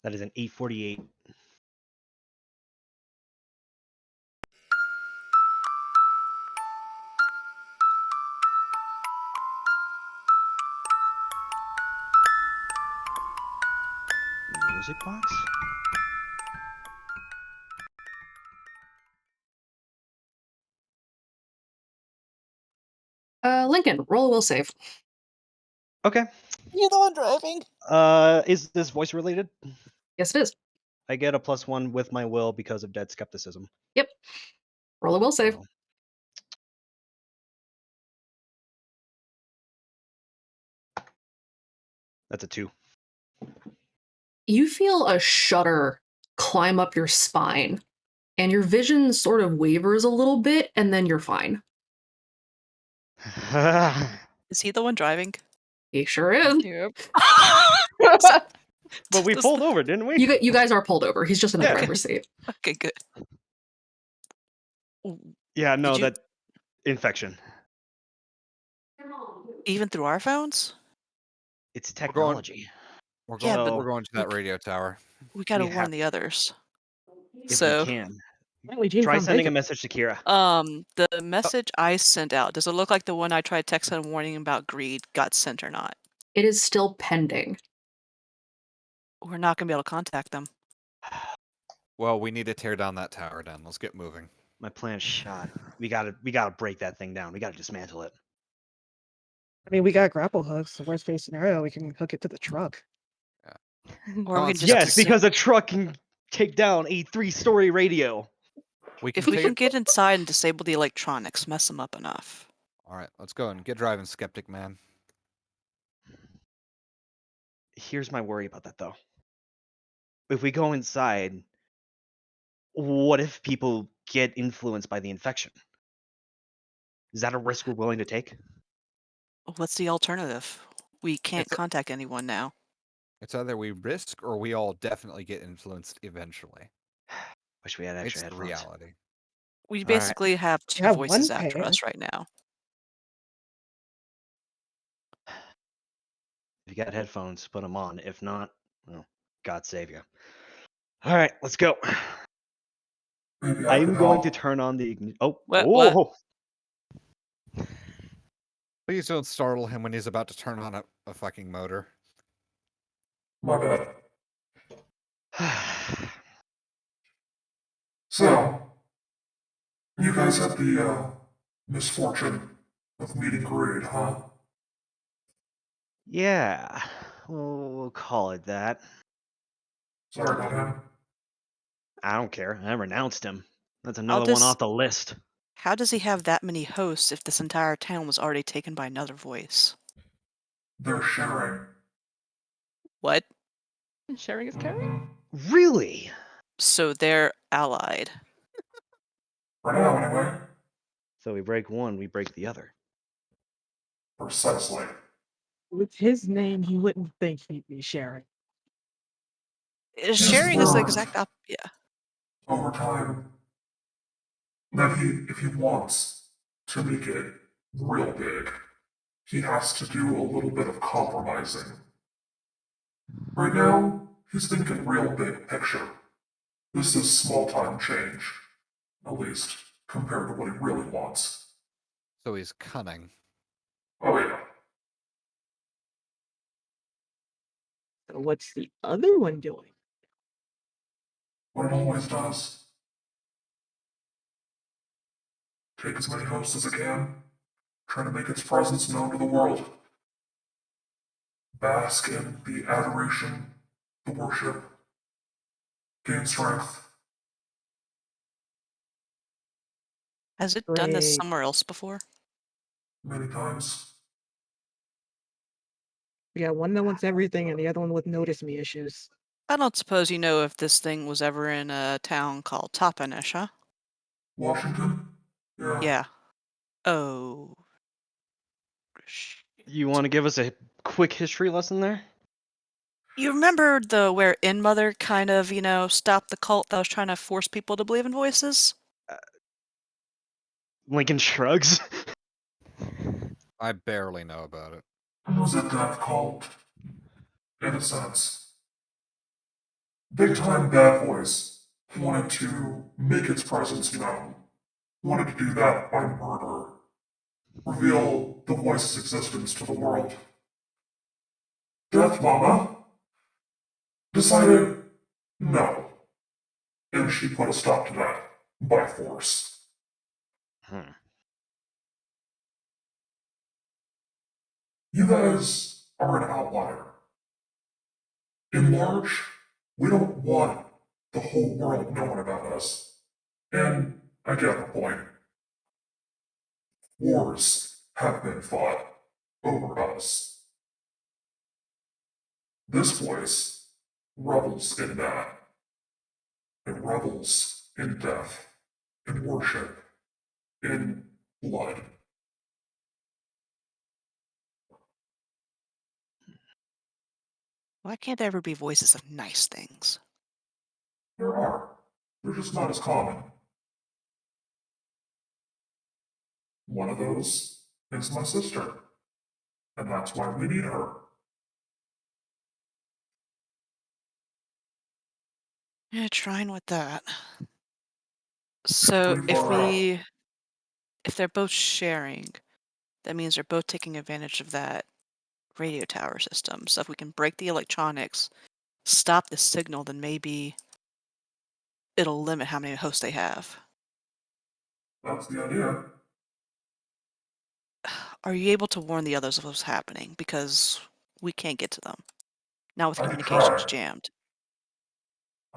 Speaker 3: That is an 848. Music box?
Speaker 2: Lincoln, roll a will save.
Speaker 3: Okay.
Speaker 1: You're the one driving.
Speaker 3: Is this voice related?
Speaker 2: Yes, it is.
Speaker 3: I get a +1 with my will because of dead skepticism.
Speaker 2: Yep. Roll a will save.
Speaker 3: Oh. That's a 2.
Speaker 2: You feel a shudder climb up your spine, and your vision sort of wavers a little bit, and then you're fine.
Speaker 1: Is he the one driving?
Speaker 2: He sure is.
Speaker 7: Yep.
Speaker 3: But we pulled over, didn't we?
Speaker 2: You guys are pulled over. He's just in the
Speaker 3: Yeah.
Speaker 2: driver's seat.
Speaker 1: Okay, good.
Speaker 3: Yeah, no,
Speaker 1: Did you-
Speaker 3: that infection.
Speaker 1: Even through our phones?
Speaker 3: It's technology.
Speaker 4: We're
Speaker 1: Yeah,
Speaker 4: going,
Speaker 1: but
Speaker 4: we're going to that radio tower.
Speaker 1: we gotta
Speaker 3: We
Speaker 1: warn
Speaker 3: have-
Speaker 1: the others.
Speaker 3: If
Speaker 1: So,
Speaker 3: we can.
Speaker 6: Apparently Gene
Speaker 3: Try
Speaker 6: found
Speaker 3: sending a
Speaker 6: bacon.
Speaker 3: message to Kira.
Speaker 1: the message I sent out, does it look like the one I tried texting and warning about greed got sent or not?
Speaker 2: It is still pending.
Speaker 1: We're not gonna be able to contact them.
Speaker 4: Well, we need to tear down that tower down. Let's get moving.
Speaker 3: My plan's shot. We gotta break that thing down. We gotta dismantle it.
Speaker 6: I mean, we got grapple hooks. So worst case scenario, we can hook it to the truck.
Speaker 1: Or we
Speaker 4: on,
Speaker 1: can just
Speaker 3: Yes,
Speaker 1: assume-
Speaker 3: because a truck can take down a 3-story radio.
Speaker 1: if we can get inside and disable the electronics, mess them up enough.
Speaker 4: All right, let's go and get driving, Skeptic Man.
Speaker 3: Here's my worry about that, though. If we go inside, what if people get influenced by the infection? Is that a risk we're willing to take?
Speaker 1: What's the alternative? We can't
Speaker 4: It's
Speaker 1: contact anyone now.
Speaker 4: it's either we risk or we all definitely get influenced eventually.
Speaker 3: Wish we had
Speaker 4: It's
Speaker 3: extra
Speaker 4: the
Speaker 3: headphones.
Speaker 4: reality.
Speaker 1: We
Speaker 3: All right.
Speaker 1: basically have two
Speaker 6: have
Speaker 1: voices
Speaker 6: one
Speaker 1: after
Speaker 6: pair.
Speaker 1: us right now.
Speaker 3: If you got headphones, put them on. If not, well, God save you. All right, let's go.
Speaker 5: Maybe I
Speaker 3: I'm
Speaker 5: could
Speaker 3: going to
Speaker 5: help.
Speaker 3: turn on the. Oh,
Speaker 1: What?
Speaker 4: Please don't startle him when he's about to turn on a fucking motor.
Speaker 5: My bad. So, you guys had the misfortune of meeting Grade, huh?
Speaker 3: Yeah, we'll call it that.
Speaker 5: Sorry about him.
Speaker 3: I don't care. I renounced him. That's
Speaker 1: How
Speaker 3: another one
Speaker 1: does
Speaker 3: off the list.
Speaker 1: how does he have that many hosts if this entire town was already taken by another voice?
Speaker 5: They're sharing.
Speaker 1: What?
Speaker 7: Sharing is caring?
Speaker 5: Mhm.
Speaker 3: Really?
Speaker 1: So they're allied.
Speaker 5: For now, anyway.
Speaker 3: So we break one, we break the other.
Speaker 5: Precisely.
Speaker 6: With his name, you wouldn't think he'd be sharing.
Speaker 5: He's
Speaker 1: Sharing is the
Speaker 5: learned
Speaker 1: exact yeah.
Speaker 5: over time that if he wants to make it real big, he has to do a little bit of compromising. Right now, he's thinking real big picture. This is small time change, at least, compared to what he really wants.
Speaker 4: So he's cunning.
Speaker 5: Oh yeah.
Speaker 6: So what's the other one doing?
Speaker 5: What it always does. Take as many hosts as it can, try to make its presence known to the world. Bask in the adoration, the worship, gain strength.
Speaker 1: Has it done this
Speaker 6: Great.
Speaker 1: somewhere else before?
Speaker 5: Many times.
Speaker 6: We got one that wants everything and the other one with notice me issues.
Speaker 1: I don't suppose you know if this thing was ever in a town called Toppenish, huh?
Speaker 5: Washington? Yeah.
Speaker 1: Yeah. Oh.
Speaker 3: You want to give us a quick history lesson there?
Speaker 1: You remember where In Mother kind of, stopped the cult that was trying to force people to believe in voices?
Speaker 3: Lincoln shrugs.
Speaker 4: I barely know about it.
Speaker 5: It was a death cult. In a sense. Big time bad voice wanted to make its presence known. Wanted to do that by murder. Reveal the voice's existence to the world. Death Mama decided no. And she put a stop to that by force.
Speaker 3: Hmm.
Speaker 5: You guys are an outlier. In large, we don't want the whole world knowing about us. And I get the point. Wars have been fought over us. This voice revels in that. It revels in death, in worship, in blood.
Speaker 1: Why can't there ever be voices of nice things?
Speaker 5: There are. They're just not as common. One of those is my sister. And that's why we need her.
Speaker 1: Yeah, trying with that. So
Speaker 5: Pretty far out.
Speaker 1: if they're both sharing, that means they're both taking advantage of that radio tower system. So if we can break the electronics, stop the signal, then maybe it'll limit how many hosts they have.
Speaker 5: That's the idea.
Speaker 1: Are you able to warn the others of what's happening? Because we can't get to them. Now with
Speaker 5: I could
Speaker 1: communications
Speaker 5: try.
Speaker 1: jammed.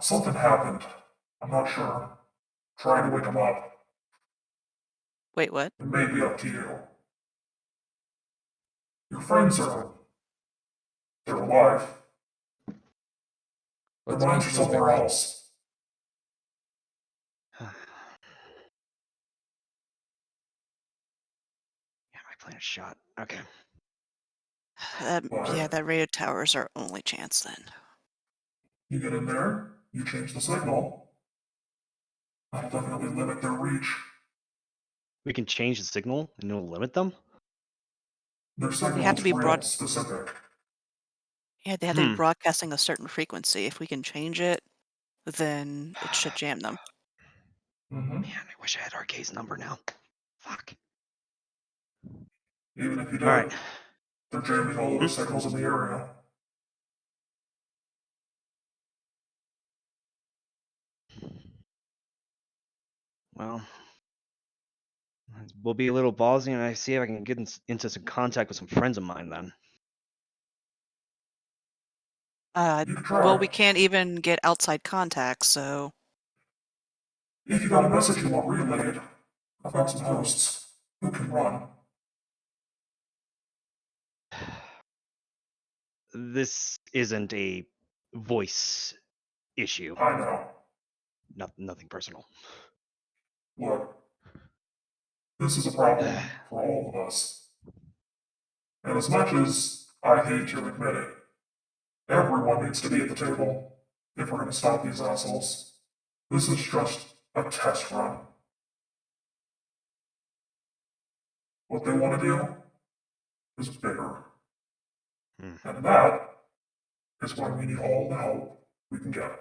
Speaker 5: Something happened. I'm not sure. Trying to wake him up.
Speaker 1: Wait, what?
Speaker 5: It may be up to you. Your friends are... they're alive. Then why don't you somewhere else?
Speaker 3: Yeah, my plan is shot. Okay.
Speaker 1: Yeah, that radio tower is our only chance then.
Speaker 5: You get in there, you change the signal. That'll definitely limit their reach.
Speaker 3: We can change the signal and it'll limit them?
Speaker 5: Their signal
Speaker 1: have to
Speaker 5: is
Speaker 1: be
Speaker 5: real specific.
Speaker 1: Yeah, they have to be broadcasting a certain frequency. If we can change it, then it should jam them.
Speaker 5: Mm-hmm.
Speaker 3: Man, I wish I had RK's number now. Fuck.
Speaker 5: Even if you did,
Speaker 3: Alright.
Speaker 5: they're jamming all of the signals in the area.
Speaker 3: Well, we'll be a little ballsy and I see if I can get into some contact with some friends of mine then.
Speaker 5: You can try.
Speaker 1: Well, we can't even get outside contact, so
Speaker 5: If you got a message you want relayed, I've got some hosts who can run.
Speaker 3: This isn't a voice issue.
Speaker 5: I know.
Speaker 3: Nothing personal.
Speaker 5: Look, this is a problem for all of us. And as much as I hate to admit it, everyone needs to be at the table if we're going to stop these assholes. This is just a test run. What they want to do is bigger. And that is why we need all the help we can get.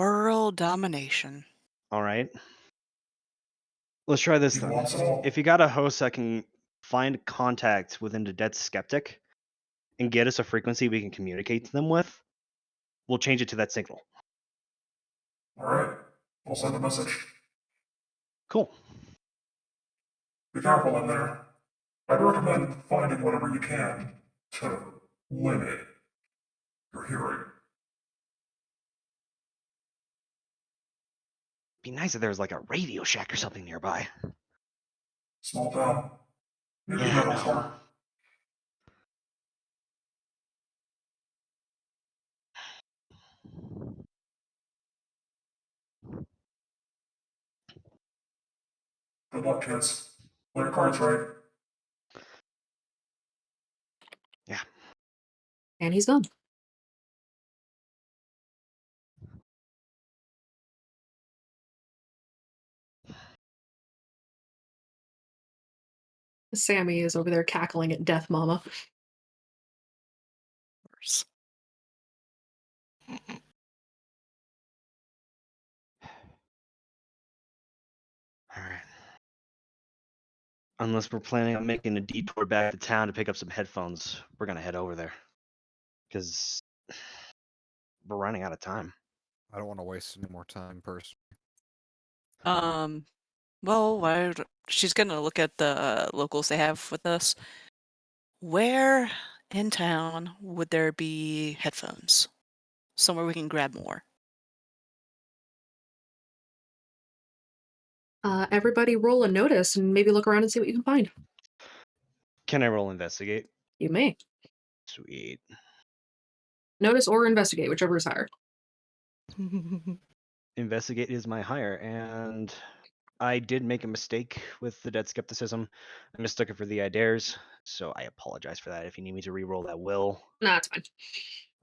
Speaker 1: world domination.
Speaker 3: Alright. Let's try this
Speaker 5: You
Speaker 3: then.
Speaker 5: want some help?
Speaker 3: If you got a host that can find contact within the dead skeptic and get us a frequency we can communicate to them with, we'll change it to that signal.
Speaker 5: Alright, I'll send a message.
Speaker 3: Cool.
Speaker 5: Be careful in there. I'd recommend finding whatever you can to limit your hearing.
Speaker 3: Be nice if there was like a Radio Shack or something nearby.
Speaker 5: Small town. Near the
Speaker 3: Yeah,
Speaker 5: middle
Speaker 3: no.
Speaker 5: store. Good luck, kids. Play your cards right.
Speaker 3: Yeah.
Speaker 2: And he's gone. Sammy is over there cackling at Death Mama.
Speaker 3: Alright. Unless we're planning on making a detour back to town to pick up some headphones, we're gonna head over there. Because we're running out of time.
Speaker 4: I don't want to waste any more time personally.
Speaker 1: Well, she's gonna look at the locals they have with us. Where in town would there be headphones? Somewhere we can grab more.
Speaker 2: Everybody roll a notice and maybe look around and see what you can find.
Speaker 3: Can I roll investigate?
Speaker 2: You may.
Speaker 3: Sweet.
Speaker 2: Notice or investigate, whichever is higher.
Speaker 3: Investigate is my higher, and I did make a mistake with the dead skepticism. I mistook it for the dares, so I apologize for that. If you need me to re-roll that will.
Speaker 2: Nah, it's fine.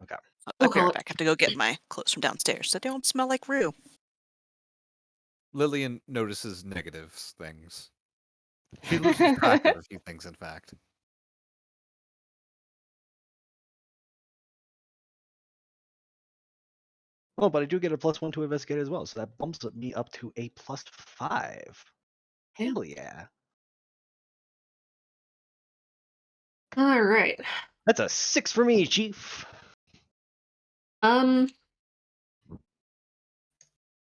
Speaker 3: Okay.
Speaker 1: I'll
Speaker 2: We'll
Speaker 1: be
Speaker 2: call
Speaker 1: right
Speaker 2: it.
Speaker 1: back. I have to go get my clothes from downstairs so they don't smell like Rue.
Speaker 4: Lillian notices negative things. She loses track of a few things, in fact.
Speaker 3: Oh, but I do get a +1 to investigate as well, so that bumps me up to a +5. Hell yeah.
Speaker 2: All right.
Speaker 3: That's a 6 for me, Chief.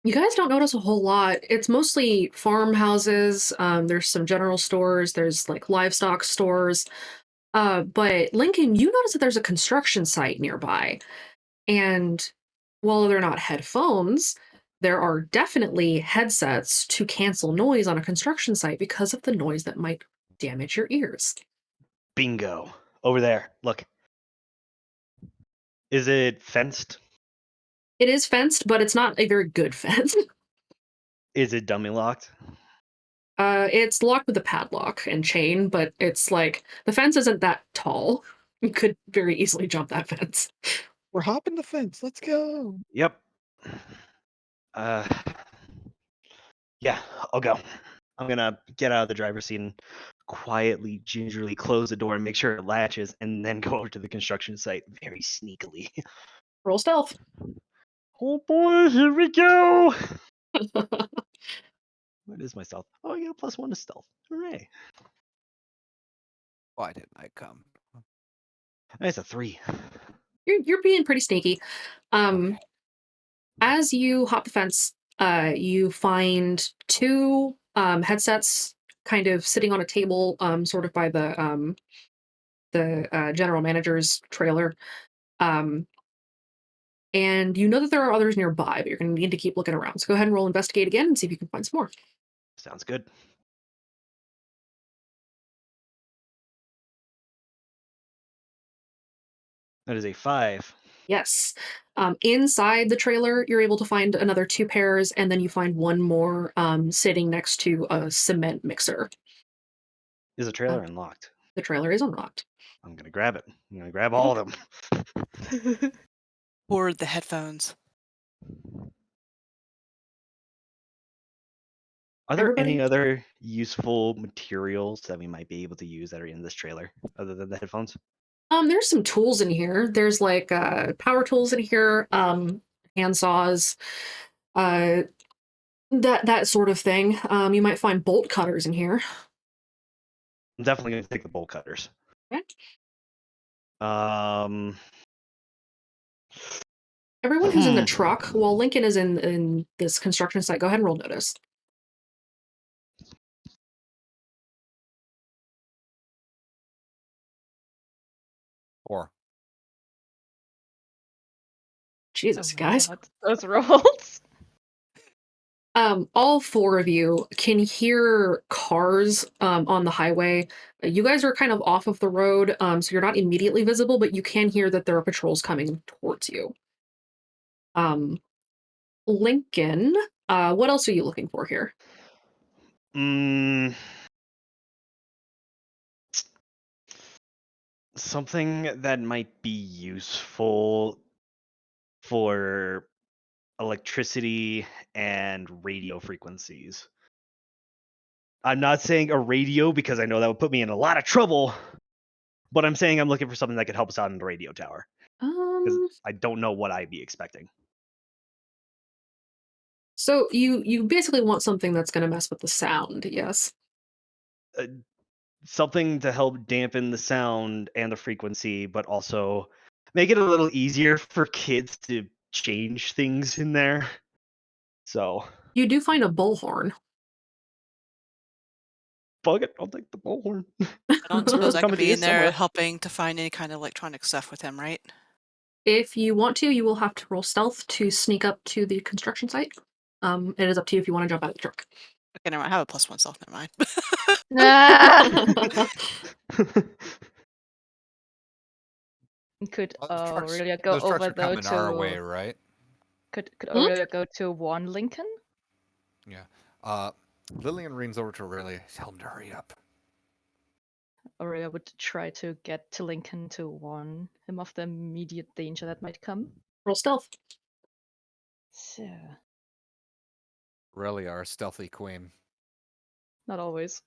Speaker 2: You guys don't notice a whole lot. It's mostly farmhouses. There's some general stores. There's like livestock stores. But Lincoln, you notice that there's a construction site nearby. And while they're not headphones, there are definitely headsets to cancel noise on a construction site because of the noise that might damage your ears.
Speaker 3: Bingo. Over there. Look. Is it fenced?
Speaker 2: It is fenced, but it's not a very good fence.
Speaker 3: Is it dummy locked?
Speaker 2: It's locked with a padlock and chain, but it's like the fence isn't that tall. You could very easily jump that fence.
Speaker 6: We're hopping the fence. Let's go.
Speaker 3: Yep. Yeah, I'll go. I'm gonna get out of the driver's seat and quietly, gingerly close the door and make sure it latches, and then go over to the construction site very sneakily.
Speaker 2: Roll stealth.
Speaker 3: Oh boy, here we go! What is my stealth? Oh, I get a +1 to stealth. Hooray!
Speaker 4: Why didn't I come?
Speaker 3: That's a 3.
Speaker 2: You're being pretty sneaky.
Speaker 4: Okay.
Speaker 2: As you hop the fence, you find two headsets kind of sitting on a table, sort of by the general manager's trailer. And you know that there are others nearby, but you're going to need to keep looking around. So go ahead and roll investigate again and see if you can find some more.
Speaker 3: Sounds good. That is a 5.
Speaker 2: Yes. Inside the trailer, you're able to find another two pairs, and then you find one more sitting next to a cement mixer.
Speaker 3: Is the trailer unlocked?
Speaker 2: The trailer is unlocked.
Speaker 3: I'm gonna grab it. I'm gonna grab all of them.
Speaker 1: Or the headphones.
Speaker 3: Are there
Speaker 2: Everybody?
Speaker 3: any other useful materials that we might be able to use that are in this trailer other than the headphones?
Speaker 2: There's some tools in here. There's like power tools in here, hand saws, that sort of thing. You might find bolt cutters in here.
Speaker 3: I'm definitely gonna take the bolt cutters.
Speaker 2: Okay.
Speaker 3: Um,
Speaker 2: Everyone who's in the truck, while Lincoln is in this construction site, go ahead and roll notice.
Speaker 4: Or
Speaker 2: Jesus,
Speaker 7: Oh my
Speaker 2: guys.
Speaker 7: God, those rolls.
Speaker 2: All four of you can hear cars on the highway. You guys are kind of off of the road, so you're not immediately visible, but you can hear that there are patrols coming towards you. Lincoln, what else are you looking for here?
Speaker 3: Something that might be useful for electricity and radio frequencies. I'm not saying a radio because I know that would put me in a lot of trouble, but I'm saying I'm looking for something that could help us out in the radio tower because I don't know what I'd be expecting.
Speaker 2: So you basically want something that's going to mess with the sound, yes?
Speaker 3: Something to help dampen the sound and the frequency, but also make it a little easier for kids to change things in there. So
Speaker 2: You do find a bullhorn.
Speaker 3: bug it, I'll take the bullhorn.
Speaker 1: I don't suppose I could
Speaker 3: Comedy
Speaker 1: be in
Speaker 3: is
Speaker 1: there
Speaker 3: somewhere.
Speaker 1: helping to find any kind of electronic stuff with him, right?
Speaker 2: If you want to, you will have to roll stealth to sneak up to the construction site. It is up to you if you want to jump out of the truck.
Speaker 1: Okay, never mind. I have a +1 self, never mind.
Speaker 7: Nah. Could Aurelia go
Speaker 4: those trucks
Speaker 7: over
Speaker 4: are
Speaker 7: though
Speaker 4: coming our way,
Speaker 7: to
Speaker 4: right?
Speaker 7: could Aurelia go to one Lincoln?
Speaker 4: Yeah. Lillian leans over to Aurelia. Tell him to hurry up.
Speaker 7: Aurelia would try to get to Lincoln to warn him of the immediate danger that might come.
Speaker 2: Roll stealth.
Speaker 7: So,
Speaker 4: Aurelia, our stealthy queen.
Speaker 7: not always.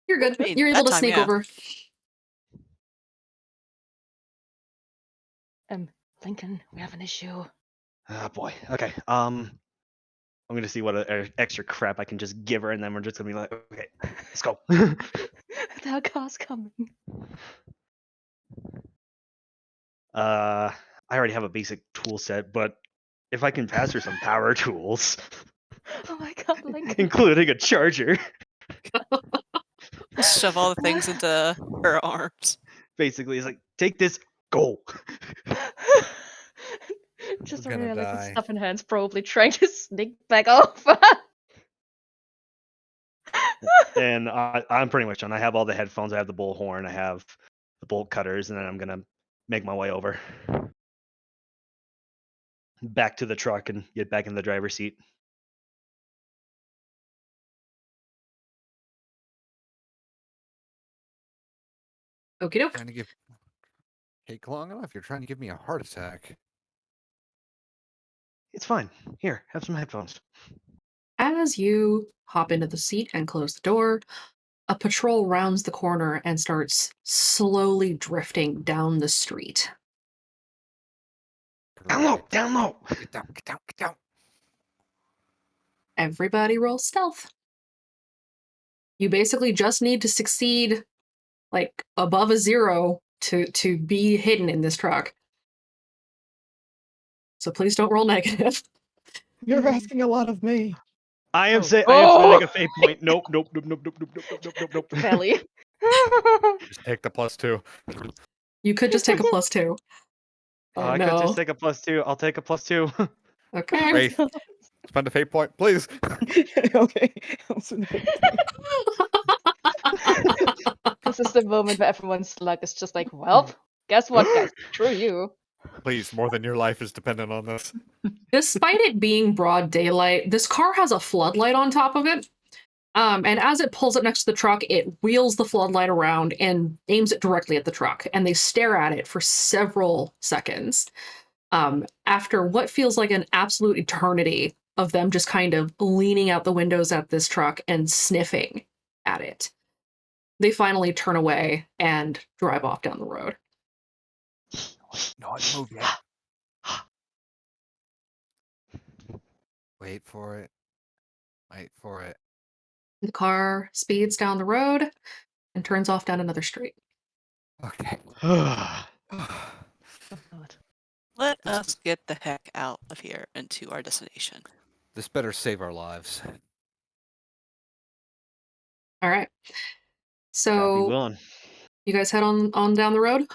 Speaker 2: You're good.
Speaker 1: I mean,
Speaker 2: You're able
Speaker 1: that
Speaker 2: to
Speaker 1: time,
Speaker 2: sneak
Speaker 1: yeah.
Speaker 2: over.
Speaker 7: Lincoln, we have an issue.
Speaker 3: Oh boy. Okay. I'm gonna see what extra crap I can just give her, and then we're just gonna be like, okay, let's go.
Speaker 7: The car's coming.
Speaker 3: I already have a basic tool set, but if I can pass her some power tools,
Speaker 7: Oh my God, Lincoln.
Speaker 3: including a charger,
Speaker 1: Shove all the things into her arms.
Speaker 3: basically, it's like, take this, go.
Speaker 7: Just
Speaker 4: We're gonna
Speaker 7: Aurelia with
Speaker 4: die.
Speaker 7: stuff in hands, probably trying to sneak back over.
Speaker 3: And I'm pretty much done. I have all the headphones, I have the bullhorn, I have the bolt cutters, and then I'm gonna make my way over. back to the truck and get back in the driver's seat.
Speaker 2: Okie doke.
Speaker 4: Trying to take long enough. You're trying to give me a heart attack.
Speaker 3: It's fine. Here, have some headphones.
Speaker 2: As you hop into the seat and close the door, a patrol rounds the corner and starts slowly drifting down the street.
Speaker 3: Down low, down low.
Speaker 4: Get down, get down, get down.
Speaker 2: Everybody roll stealth. You basically just need to succeed like above a 0 to be hidden in this truck. So please don't roll negative.
Speaker 6: You're asking a lot of me.
Speaker 3: I am
Speaker 6: Oh.
Speaker 3: saying I am spending a fate point. Nope, nope, nope, nope, nope, nope, nope, nope, nope, nope.
Speaker 7: Belly.
Speaker 4: Just take the +2.
Speaker 2: You could just take a +2. Oh,
Speaker 3: I
Speaker 2: no.
Speaker 3: could just take a +2. I'll take a +2.
Speaker 2: Okay.
Speaker 4: Wraith, spend a fate point, please.
Speaker 6: Okay. I'll spend the fate point.
Speaker 7: This is the moment where everyone's luck is just like, well, guess what, guys? Screw you.
Speaker 4: Please, more than your life is dependent on this.
Speaker 2: Despite it being broad daylight, this car has a floodlight on top of it. And as it pulls up next to the truck, it wheels the floodlight around and aims it directly at the truck. And they stare at it for several seconds. After what feels like an absolute eternity of them just kind of leaning out the windows at this truck and sniffing at it, they finally turn away and drive off down the road.
Speaker 4: Not move yet. Wait for it. Wait for it.
Speaker 2: The car speeds down the road and turns off down another street.
Speaker 4: Okay.
Speaker 7: Oh, God.
Speaker 1: Let us get the heck out of here and to our destination.
Speaker 4: This better save our lives.
Speaker 2: All right.
Speaker 3: God be
Speaker 2: So
Speaker 3: willing.
Speaker 2: you guys head on down the road?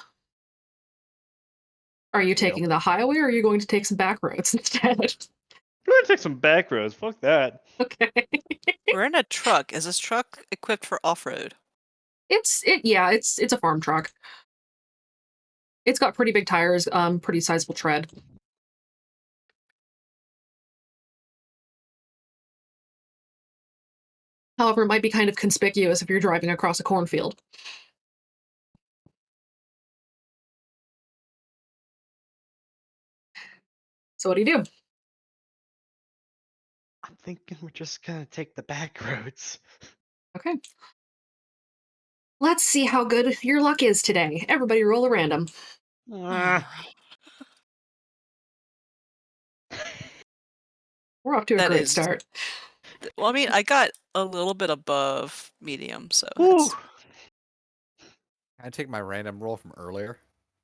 Speaker 2: Are you taking the highway or are you going to take some back roads instead?
Speaker 3: We're gonna take some back roads. Fuck that.
Speaker 2: Okay.
Speaker 1: We're in a truck. Is this truck equipped for off-road?
Speaker 2: It's a farm truck. It's got pretty big tires, pretty sizable tread. However, it might be kind of conspicuous if you're driving across a cornfield. So what do you do?
Speaker 3: I'm thinking we're just gonna take the back roads.
Speaker 2: Okay. Let's see how good your luck is today. Everybody roll a random.
Speaker 3: Ah,
Speaker 2: We're off to a
Speaker 1: That
Speaker 2: great
Speaker 1: is-
Speaker 2: start.
Speaker 1: Well, I mean, I got a little bit above medium, so
Speaker 3: whew.
Speaker 1: that's...
Speaker 4: Can I take my random roll from earlier?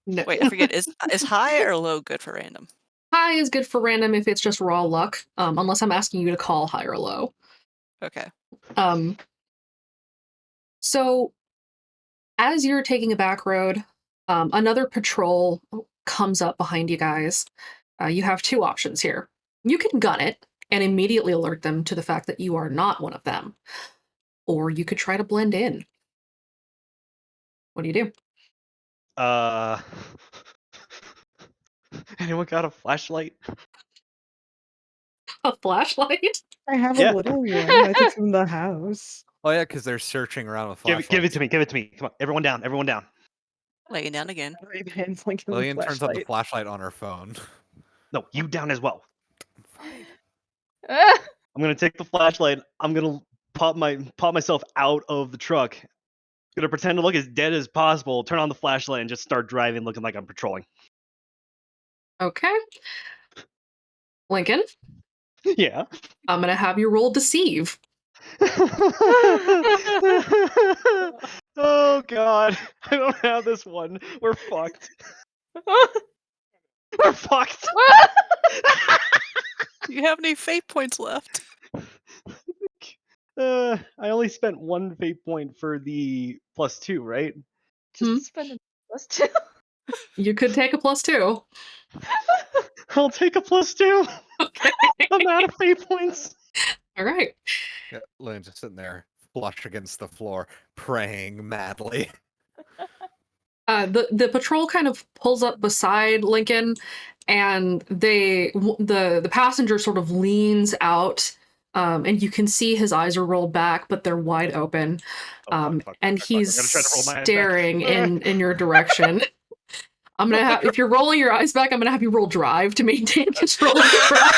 Speaker 2: No.
Speaker 1: Wait, I forget. Is high or low good for random?
Speaker 2: High is good for random if it's just raw luck, unless I'm asking you to call high or low.
Speaker 1: Okay.
Speaker 2: So as you're taking a back road, another patrol comes up behind you guys. You have two options here. You can gun it and immediately alert them to the fact that you are not one of them. Or you could try to blend in. What do you do?
Speaker 3: Anyone got a flashlight?
Speaker 2: A flashlight?
Speaker 6: I have
Speaker 3: Yeah.
Speaker 6: a little one. I took from the house.
Speaker 4: Oh yeah, because they're searching around with
Speaker 3: Give
Speaker 4: flashlights.
Speaker 3: it to me. Give it to me. Come on, everyone down. Everyone down.
Speaker 1: Laying down again.
Speaker 6: Right, hands like a
Speaker 4: Lillian turns on the
Speaker 6: flashlight.
Speaker 4: flashlight on her phone.
Speaker 3: No, you down as well.
Speaker 4: Fine.
Speaker 3: I'm gonna take the flashlight. I'm gonna pop myself out of the truck. Gonna pretend to look as dead as possible. Turn on the flashlight and just start driving, looking like I'm patrolling.
Speaker 2: Okay. Lincoln,
Speaker 3: Yeah.
Speaker 2: I'm gonna have you roll deceive.
Speaker 3: Oh god, I don't have this one. We're fucked. We're fucked.
Speaker 1: Do you have any fate points left?
Speaker 3: I only spent one fate point for the +2, right?
Speaker 7: Just spend a +2.
Speaker 2: You could take a +2.
Speaker 3: I'll take a +2.
Speaker 2: Okay.
Speaker 3: I'm out of fate points.
Speaker 2: All right.
Speaker 4: Yeah, Lillian's just sitting there, flush against the floor, praying madly.
Speaker 2: The patrol kind of pulls up beside Lincoln and the passenger sort of leans out, and you can see his eyes are rolled back, but they're wide open, and he's
Speaker 3: I'm gonna try to roll my eyes back.
Speaker 2: staring in your direction. I'm gonna have, if you're rolling your eyes back, I'm gonna have you roll drive to maintain control of the crowd.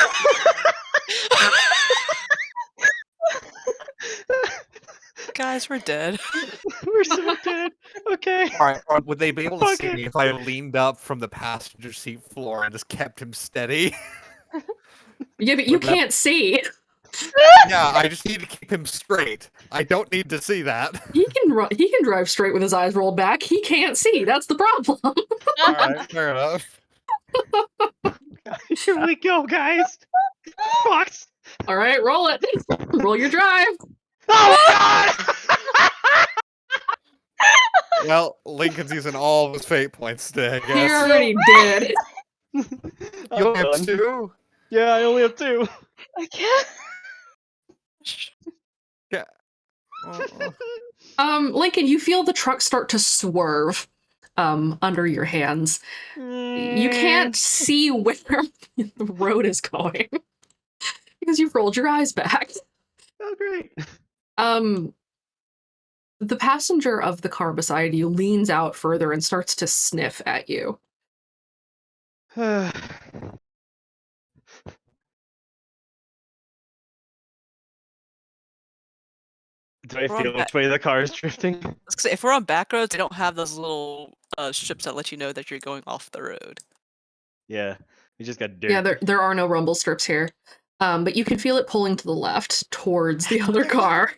Speaker 1: Guys, we're dead.
Speaker 3: We're so dead. Okay.
Speaker 4: All right, would they be able to see
Speaker 3: Okay.
Speaker 4: me if I leaned up from the passenger seat floor and just kept him steady?
Speaker 2: Yeah, but you
Speaker 4: Would that-
Speaker 2: can't see.
Speaker 4: Yeah, I just need to keep him straight. I don't need to see that.
Speaker 2: He can drive straight with his eyes rolled back. He can't see. That's the problem.
Speaker 4: All right, fair enough.
Speaker 3: Here we go, guys. Fuck.
Speaker 2: All right, roll it. Roll your drive.
Speaker 3: Oh God!
Speaker 4: Well, Lincoln's using all of his fate points today, I
Speaker 2: He
Speaker 4: guess.
Speaker 2: already did.
Speaker 4: You only have
Speaker 3: done.
Speaker 4: 2?
Speaker 3: Yeah, I only have 2.
Speaker 7: I can't.
Speaker 2: Lincoln, you feel the truck start to swerve under your hands. You can't see where the road is going because you've rolled your eyes back.
Speaker 3: Oh, great.
Speaker 2: The passenger of the car beside you leans out further and starts to sniff at you.
Speaker 3: Do I
Speaker 1: We're on
Speaker 3: feel which way the car is drifting?
Speaker 1: If we're on back roads, they don't have those little strips that let you know that you're going off the road.
Speaker 3: Yeah, we just got dirt.
Speaker 2: Yeah, there are no rumble strips here. But you can feel it pulling to the left towards the other car.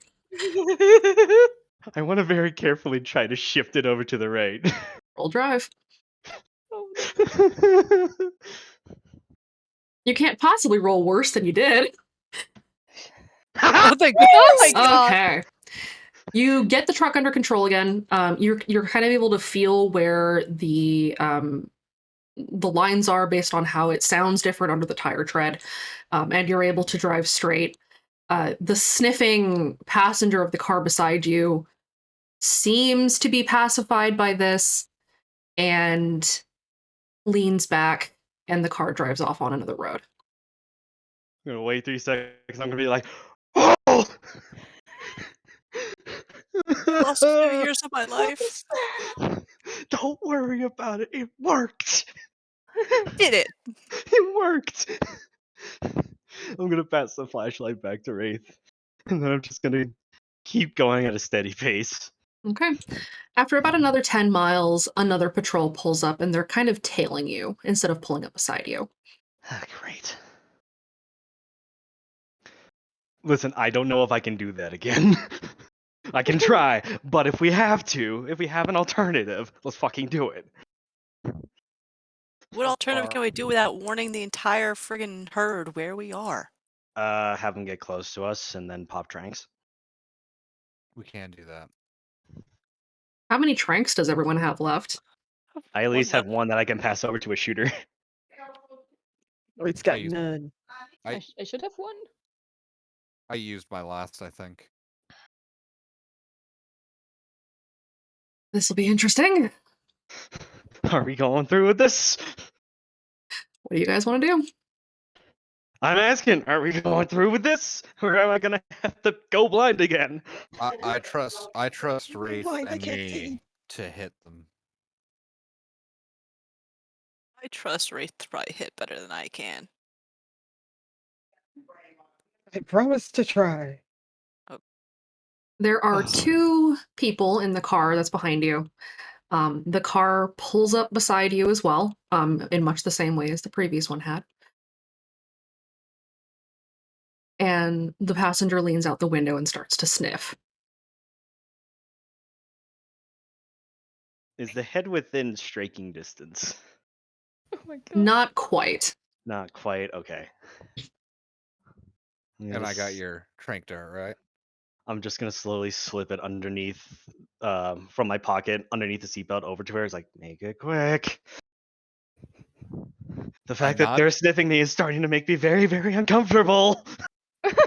Speaker 3: I want to very carefully try to shift it over to the right.
Speaker 2: Roll drive. You can't possibly roll worse than you did.
Speaker 1: Oh, thank
Speaker 7: Oh my god.
Speaker 2: Okay. You get the truck under control again. You're kind of able to feel where the lines are based on how it sounds different under the tire tread, and you're able to drive straight. The sniffing passenger of the car beside you seems to be pacified by this and leans back, and the car drives off on another road.
Speaker 3: I'm gonna wait 3 seconds. I'm gonna be like, oh!
Speaker 1: I lost 2 years of my life.
Speaker 3: Don't worry about it. It worked.
Speaker 1: Did it?
Speaker 3: It worked. I'm gonna pass the flashlight back to Wraith, and then I'm just gonna keep going at a steady pace.
Speaker 2: Okay. After about another 10 miles, another patrol pulls up, and they're kind of tailing you instead of pulling up beside you.
Speaker 3: Great. Listen, I don't know if I can do that again. I can try, but if we have an alternative, let's fucking do it.
Speaker 1: What alternative can we do without warning the entire friggin' herd where we are?
Speaker 3: Have them get close to us and then pop tranks.
Speaker 4: We can do that.
Speaker 2: How many tranks does everyone have left?
Speaker 3: I at least have one that I can pass over to a shooter.
Speaker 6: Oh, it's got
Speaker 4: used-
Speaker 6: none.
Speaker 7: I should have one.
Speaker 4: I used my last, I think.
Speaker 2: This will be interesting.
Speaker 3: Are we going through with this?
Speaker 2: What do you guys want to do?
Speaker 3: I'm asking, are we going through with this? Or am I gonna have to go blind again?
Speaker 4: I trust Wraith
Speaker 6: Why, I
Speaker 4: and
Speaker 6: can't
Speaker 4: me
Speaker 6: see.
Speaker 4: to hit them.
Speaker 1: I trust Wraith to probably hit better than I can.
Speaker 6: I promise to try.
Speaker 2: There are
Speaker 3: Ugh.
Speaker 2: 2 people in the car that's behind you. The car pulls up beside you as well, in much the same way as the previous one had. And the passenger leans out the window and starts to sniff.
Speaker 3: Is the head within striking distance?
Speaker 7: Oh my god.
Speaker 2: Not quite.
Speaker 3: Not quite. Okay.
Speaker 4: And I got your trank dart, right?
Speaker 3: I'm just gonna slowly slip it underneath, from my pocket underneath the seatbelt over to her. It's like, make it quick. The fact that they're sniffing me is starting to make me very, very uncomfortable.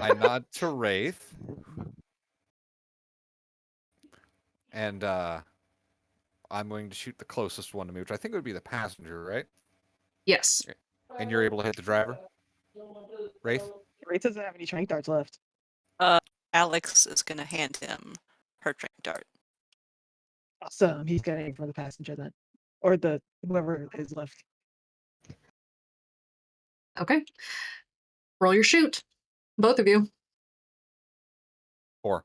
Speaker 4: I nod to Wraith. And I'm going to shoot the closest one to me, which I think would be the passenger, right?
Speaker 2: Yes.
Speaker 4: And you're able to hit the driver? Wraith?
Speaker 6: Wraith doesn't have any trank darts left.
Speaker 1: Alex is gonna hand him her trank dart.
Speaker 6: Awesome. He's gonna aim for the passenger then. Or the whoever is left.
Speaker 2: Okay. Roll your shoot. Both of you.
Speaker 4: 4.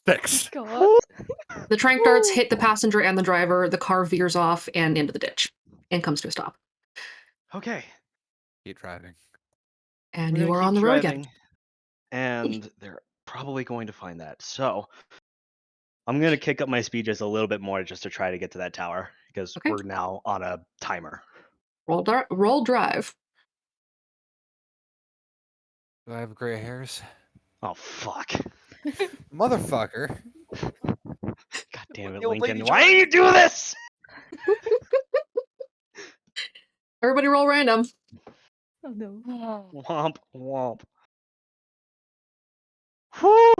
Speaker 4: 6.
Speaker 7: God.
Speaker 2: The trank darts hit the passenger and the driver. The car veers off and into the ditch and comes to a stop.
Speaker 3: Okay.
Speaker 4: Keep driving.
Speaker 2: And
Speaker 3: We're
Speaker 2: you
Speaker 3: gonna
Speaker 2: are
Speaker 3: keep
Speaker 2: on the road again.
Speaker 3: driving, and they're probably going to find that. So I'm gonna kick up my speed just a little bit more just to try to get to that tower because
Speaker 2: Okay.
Speaker 3: we're now on a timer.
Speaker 2: Roll drive.
Speaker 4: Do I have gray hairs?
Speaker 3: Oh fuck!
Speaker 4: Motherfucker.
Speaker 3: God damn it,
Speaker 1: The old lady
Speaker 3: Lincoln! Why do you do this?
Speaker 2: Everybody roll random.
Speaker 7: Oh no.
Speaker 3: Womp womp. Whoo!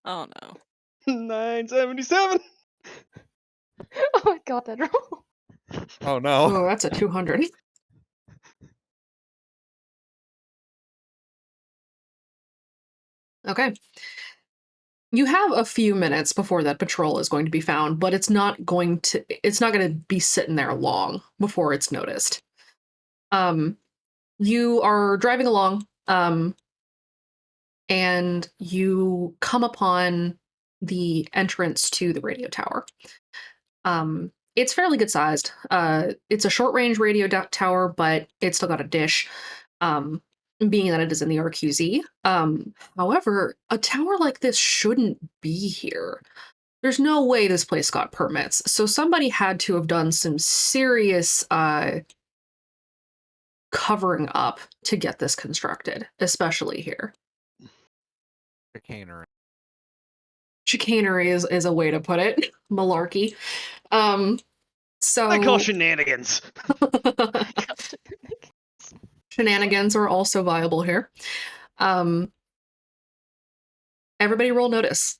Speaker 1: Oh no.
Speaker 3: 977.
Speaker 7: Oh my god, that roll.
Speaker 4: Oh no.
Speaker 2: Oh, that's a 200. Okay. You have a few minutes before that patrol is going to be found, but it's not going to be sitting there long before it's noticed. You are driving along, and you come upon the entrance to the radio tower. It's fairly good sized. It's a short range radio tower, but it's still got a dish. Being that it is in the RQZ. However, a tower like this shouldn't be here. There's no way this place got permits. So somebody had to have done some serious covering up to get this constructed, especially here.
Speaker 4: Chicanery.
Speaker 2: Chicanery is a way to put it. Malarkey. So
Speaker 3: I call shenanigans.
Speaker 2: shenanigans are also viable here. Everybody roll notice.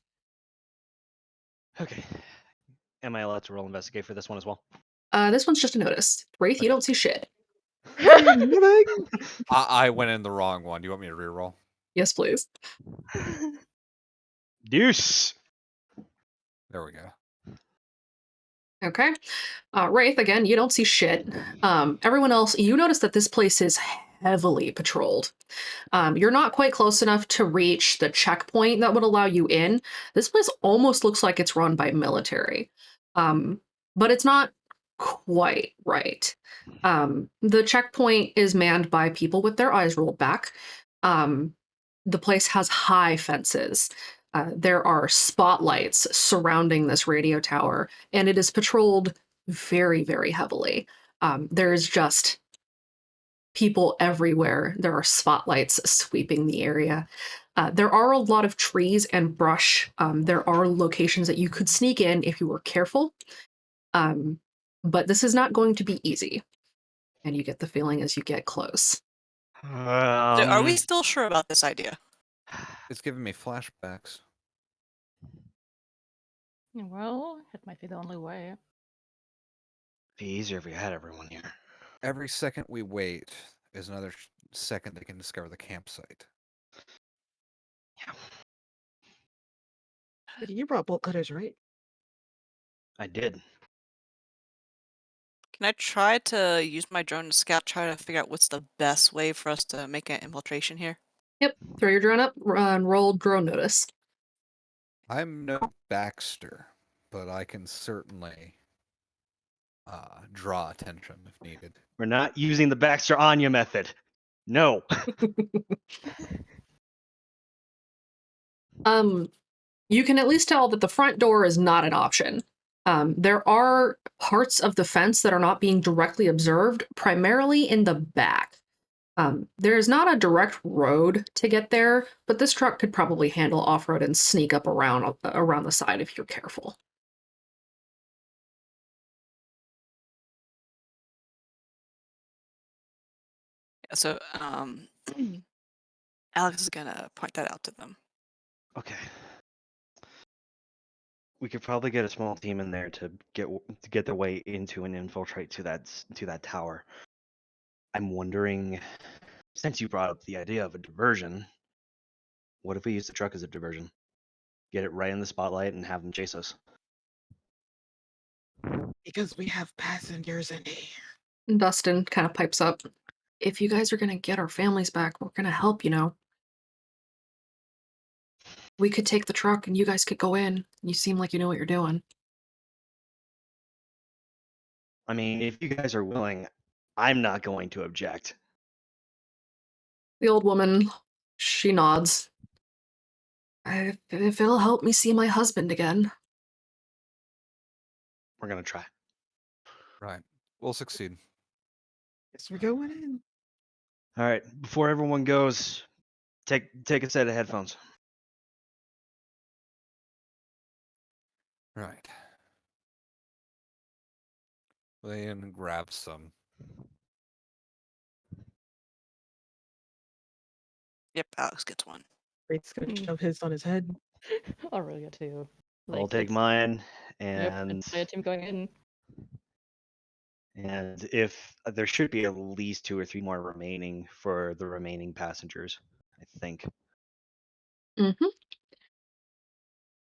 Speaker 3: Okay. Am I allowed to roll investigate for this one as well?
Speaker 2: This one's just a notice. Wraith, you don't see shit.
Speaker 4: I went in the wrong one. Do you want me to reroll?
Speaker 2: Yes, please.
Speaker 3: Deuce.
Speaker 4: There we go.
Speaker 2: Okay. Wraith, again, you don't see shit. Everyone else, you notice that this place is heavily patrolled. You're not quite close enough to reach the checkpoint that would allow you in. This place almost looks like it's run by military, but it's not quite right. The checkpoint is manned by people with their eyes rolled back. The place has high fences. There are spotlights surrounding this radio tower, and it is patrolled very, very heavily. There's just people everywhere. There are spotlights sweeping the area. There are a lot of trees and brush. There are locations that you could sneak in if you were careful. But this is not going to be easy. And you get the feeling as you get close.
Speaker 1: So are we still sure about this idea?
Speaker 4: It's giving me flashbacks.
Speaker 7: Well, it might be the only way.
Speaker 3: Be easier if we had everyone here.
Speaker 4: Every second we wait is another second they can discover the campsite.
Speaker 6: You brought bolt cutters, right?
Speaker 3: I did.
Speaker 1: Can I try to use my drone to scout, try to figure out what's the best way for us to make an infiltration here?
Speaker 2: Yep. Throw your drone up and roll drone notice.
Speaker 4: I'm no Baxter, but I can certainly draw attention if needed.
Speaker 3: We're not using the Baxter Anya method. No.
Speaker 2: You can at least tell that the front door is not an option. There are parts of the fence that are not being directly observed, primarily in the back. There is not a direct road to get there, but this truck could probably handle off-road and sneak up around the side if you're careful.
Speaker 1: Yeah, so Alex is gonna point that out to them.
Speaker 3: Okay. we could probably get a small team in there to get their way into and infiltrate to that tower. I'm wondering, since you brought up the idea of a diversion, what if we use the truck as a diversion? Get it right in the spotlight and have them chase us.
Speaker 6: Because we have passengers in here.
Speaker 2: Dustin kind of pipes up. If you guys are going to get our families back, we're going to help, you know. We could take the truck and you guys could go in. You seem like you know what you're doing.
Speaker 3: I mean, if you guys are willing, I'm not going to object.
Speaker 2: The old woman, she nods. If it'll help me see my husband again.
Speaker 3: We're gonna try.
Speaker 4: Right. We'll succeed.
Speaker 6: Yes, we're going in.
Speaker 3: All right. Before everyone goes, take a set of headphones.
Speaker 4: Right. Then grab some.
Speaker 1: Yep, Alex gets one.
Speaker 6: Rate's gonna shove his on his head.
Speaker 7: Aurelia too.
Speaker 3: I'll take
Speaker 7: it's-
Speaker 3: mine,
Speaker 7: Yep,
Speaker 3: and
Speaker 7: entire team going in.
Speaker 3: and if there should be at least 2 or 3 more remaining for the remaining passengers, I think.
Speaker 2: Mm-hmm.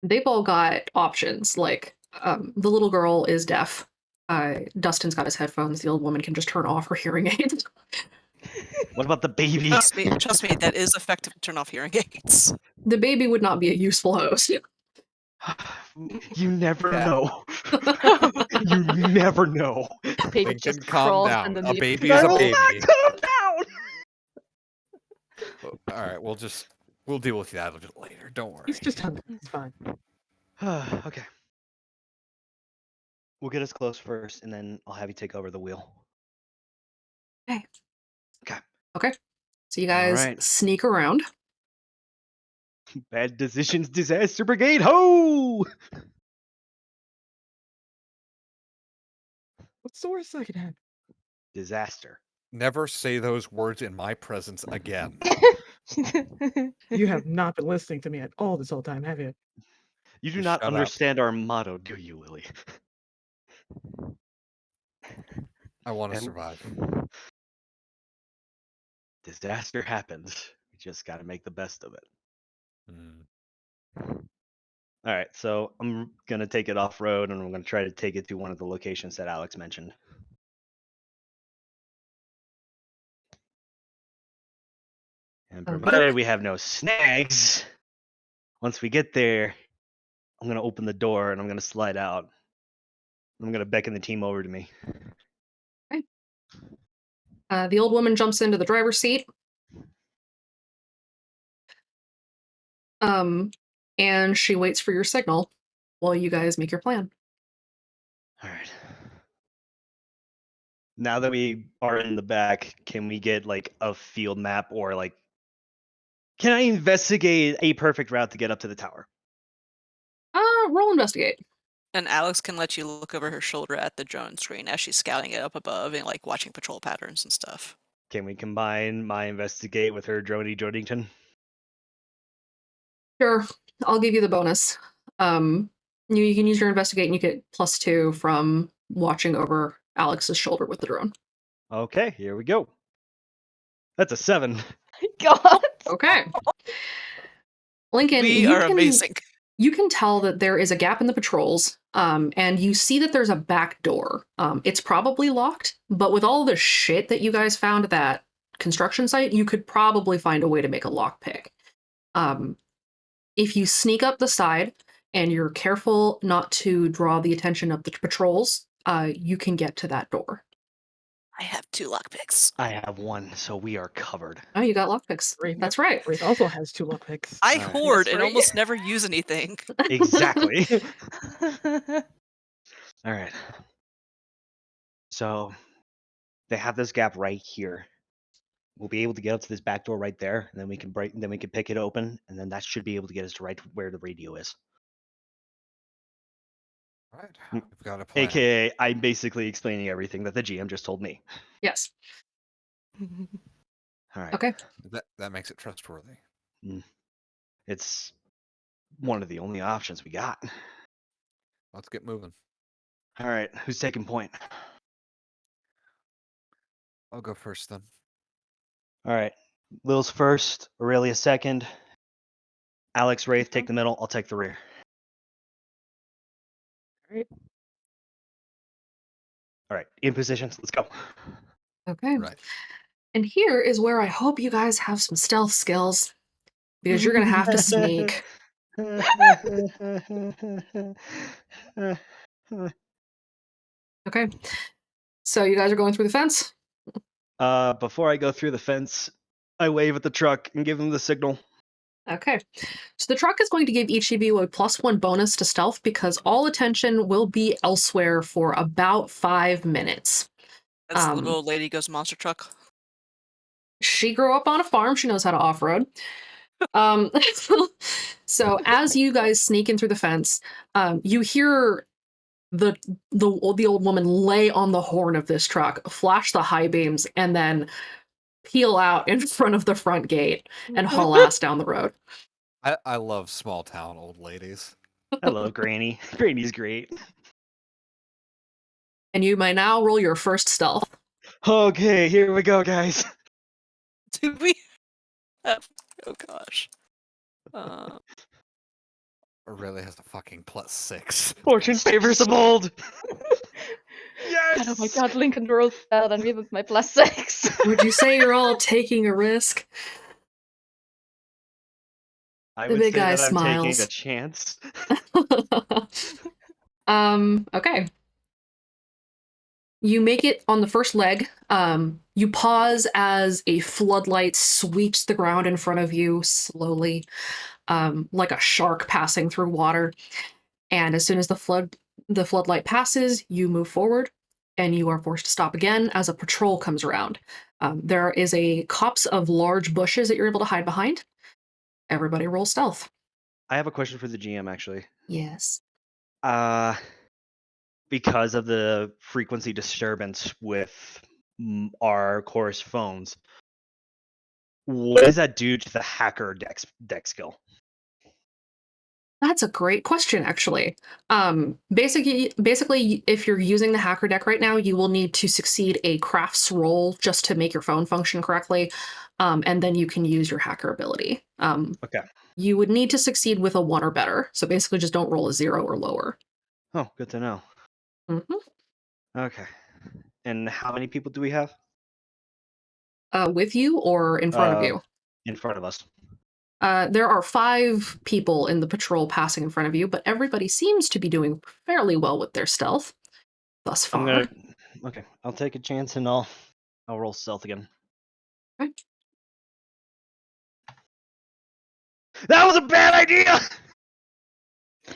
Speaker 2: They've all got options. Like, the little girl is deaf. Dustin's got his headphones. The old woman can just turn off her hearing aids.
Speaker 3: What about the baby?
Speaker 1: Trust me, that is effective to turn off hearing aids.
Speaker 2: The baby would not be a useful host.
Speaker 3: You never
Speaker 4: Yeah.
Speaker 3: know. You never know.
Speaker 7: Baby
Speaker 4: Lincoln,
Speaker 7: just
Speaker 4: calm
Speaker 7: crawls
Speaker 4: down. A
Speaker 7: underneath.
Speaker 4: baby is
Speaker 3: I
Speaker 4: a
Speaker 3: will
Speaker 4: baby.
Speaker 3: not calm down.
Speaker 4: All right, we'll deal with that a bit later. Don't worry.
Speaker 6: He's just hungry. It's fine.
Speaker 3: Okay. We'll get us close first, and then I'll have you take over the wheel.
Speaker 2: Okay. So you guys
Speaker 3: right.
Speaker 2: sneak around.
Speaker 3: Bad decisions, disaster brigade, ho!
Speaker 6: What's the worst that could happen?
Speaker 3: Disaster.
Speaker 4: Never say those words in my presence again.
Speaker 6: You have not been listening to me at all this whole time, have you?
Speaker 3: You do
Speaker 4: Just
Speaker 3: not
Speaker 4: shut up.
Speaker 3: understand our motto, do you, Lily?
Speaker 4: I want to
Speaker 3: And-
Speaker 4: survive.
Speaker 3: Disaster happens. We just got to make the best of it.
Speaker 4: Hmm.
Speaker 3: All right, so I'm going to take it off road, and I'm going to try to take it to one of the locations that Alex mentioned. And provided we have no snags, once we get there, I'm going to open the door and I'm going to slide out. I'm going to beckon the team over to me.
Speaker 2: The old woman jumps into the driver's seat. And she waits for your signal while you guys make your plan.
Speaker 3: All right. Now that we are in the back, can we get like a field map or like can I investigate a perfect route to get up to the tower?
Speaker 2: Roll investigate.
Speaker 1: And Alex can let you look over her shoulder at the drone screen as she's scouting it up above and like watching patrol patterns and stuff.
Speaker 3: Can we combine my investigate with her droney Jodington?
Speaker 2: Sure, I'll give you the bonus. You can use your investigate and you get +2 from watching over Alex's shoulder with the drone.
Speaker 3: Okay, here we go. That's a 7.
Speaker 7: God.
Speaker 2: Okay. Lincoln,
Speaker 1: We
Speaker 2: you
Speaker 1: are
Speaker 2: can,
Speaker 1: amazing.
Speaker 2: You can tell that there is a gap in the patrols, and you see that there's a back door. It's probably locked, but with all the shit that you guys found at that construction site, you could probably find a way to make a lockpick. If you sneak up the side and you're careful not to draw the attention of the patrols, you can get to that door.
Speaker 1: I have 2 lockpicks.
Speaker 3: I have 1, so we are covered.
Speaker 2: Oh, you got lockpicks.
Speaker 6: Great.
Speaker 2: That's right.
Speaker 6: Race also has 2 lockpicks.
Speaker 1: I
Speaker 3: All right.
Speaker 1: hoard
Speaker 2: That's
Speaker 1: and
Speaker 2: right.
Speaker 1: almost never use anything.
Speaker 3: Exactly. All right. So they have this gap right here. We'll be able to get up to this back door right there, and then we can pick it open, and then that should be able to get us to right where the radio is.
Speaker 4: Right. We've got a plan.
Speaker 3: AKA, I'm basically explaining everything that the GM just told me.
Speaker 2: Yes.
Speaker 3: All right.
Speaker 2: Okay.
Speaker 4: That makes it trustworthy.
Speaker 3: It's one of the only options we got.
Speaker 4: Let's get moving.
Speaker 3: All right, who's taking point?
Speaker 4: I'll go first then.
Speaker 3: All right, Lil's first, Aurelia second, Alex, Wraith take the middle. I'll take the rear. All right, in positions. Let's go.
Speaker 2: Okay.
Speaker 4: Right.
Speaker 2: And here is where I hope you guys have some stealth skills, because you're gonna have to sneak. Okay. So you guys are going through the fence?
Speaker 3: Before I go through the fence, I wave at the truck and give them the signal.
Speaker 2: Okay. So the truck is going to give each of you a +1 bonus to stealth because all attention will be elsewhere for about 5 minutes.
Speaker 1: As the little lady goes monster truck.
Speaker 2: She grew up on a farm. She knows how to off-road. So as you guys sneak in through the fence, you hear the old woman lay on the horn of this truck, flash the high beams, and then peel out in front of the front gate and haul ass down the road.
Speaker 4: I love small town old ladies.
Speaker 3: I love Granny. Granny's great.
Speaker 2: And you may now roll your first stealth.
Speaker 3: Okay, here we go, guys.
Speaker 1: Do we have... Oh gosh.
Speaker 4: Aurelia has a fucking +6.
Speaker 3: Fortune favors the bold. Yes.
Speaker 7: God, oh my god, Lincoln rolled better than me with my +6.
Speaker 2: Would you say you're all taking a risk?
Speaker 3: I
Speaker 2: The
Speaker 3: would
Speaker 2: big
Speaker 3: say
Speaker 2: guy
Speaker 3: that I'm
Speaker 2: smiles.
Speaker 3: taking a chance.
Speaker 2: Okay. You make it on the first leg. You pause as a floodlight sweeps the ground in front of you slowly, like a shark passing through water. And as soon as the floodlight passes, you move forward, and you are forced to stop again as a patrol comes around. There is a copse of large bushes that you're able to hide behind. Everybody roll stealth.
Speaker 3: I have a question for the GM, actually.
Speaker 2: Yes.
Speaker 3: Because of the frequency disturbance with our Chorus phones, what does that do to the hacker deck skill?
Speaker 2: That's a great question, actually. Basically, if you're using the hacker deck right now, you will need to succeed a crafts roll just to make your phone function correctly, and then you can use your hacker ability.
Speaker 3: Okay.
Speaker 2: You would need to succeed with a 1 or better, so basically just don't roll a 0 or lower.
Speaker 3: Oh, good to know. Okay. And how many people do we have?
Speaker 2: With you or in front of you?
Speaker 3: In front of us.
Speaker 2: There are 5 people in the patrol passing in front of you, but everybody seems to be doing fairly well with their stealth thus far.
Speaker 3: Okay, I'll take a chance and I'll roll stealth again.
Speaker 2: Okay.
Speaker 3: That was a bad idea.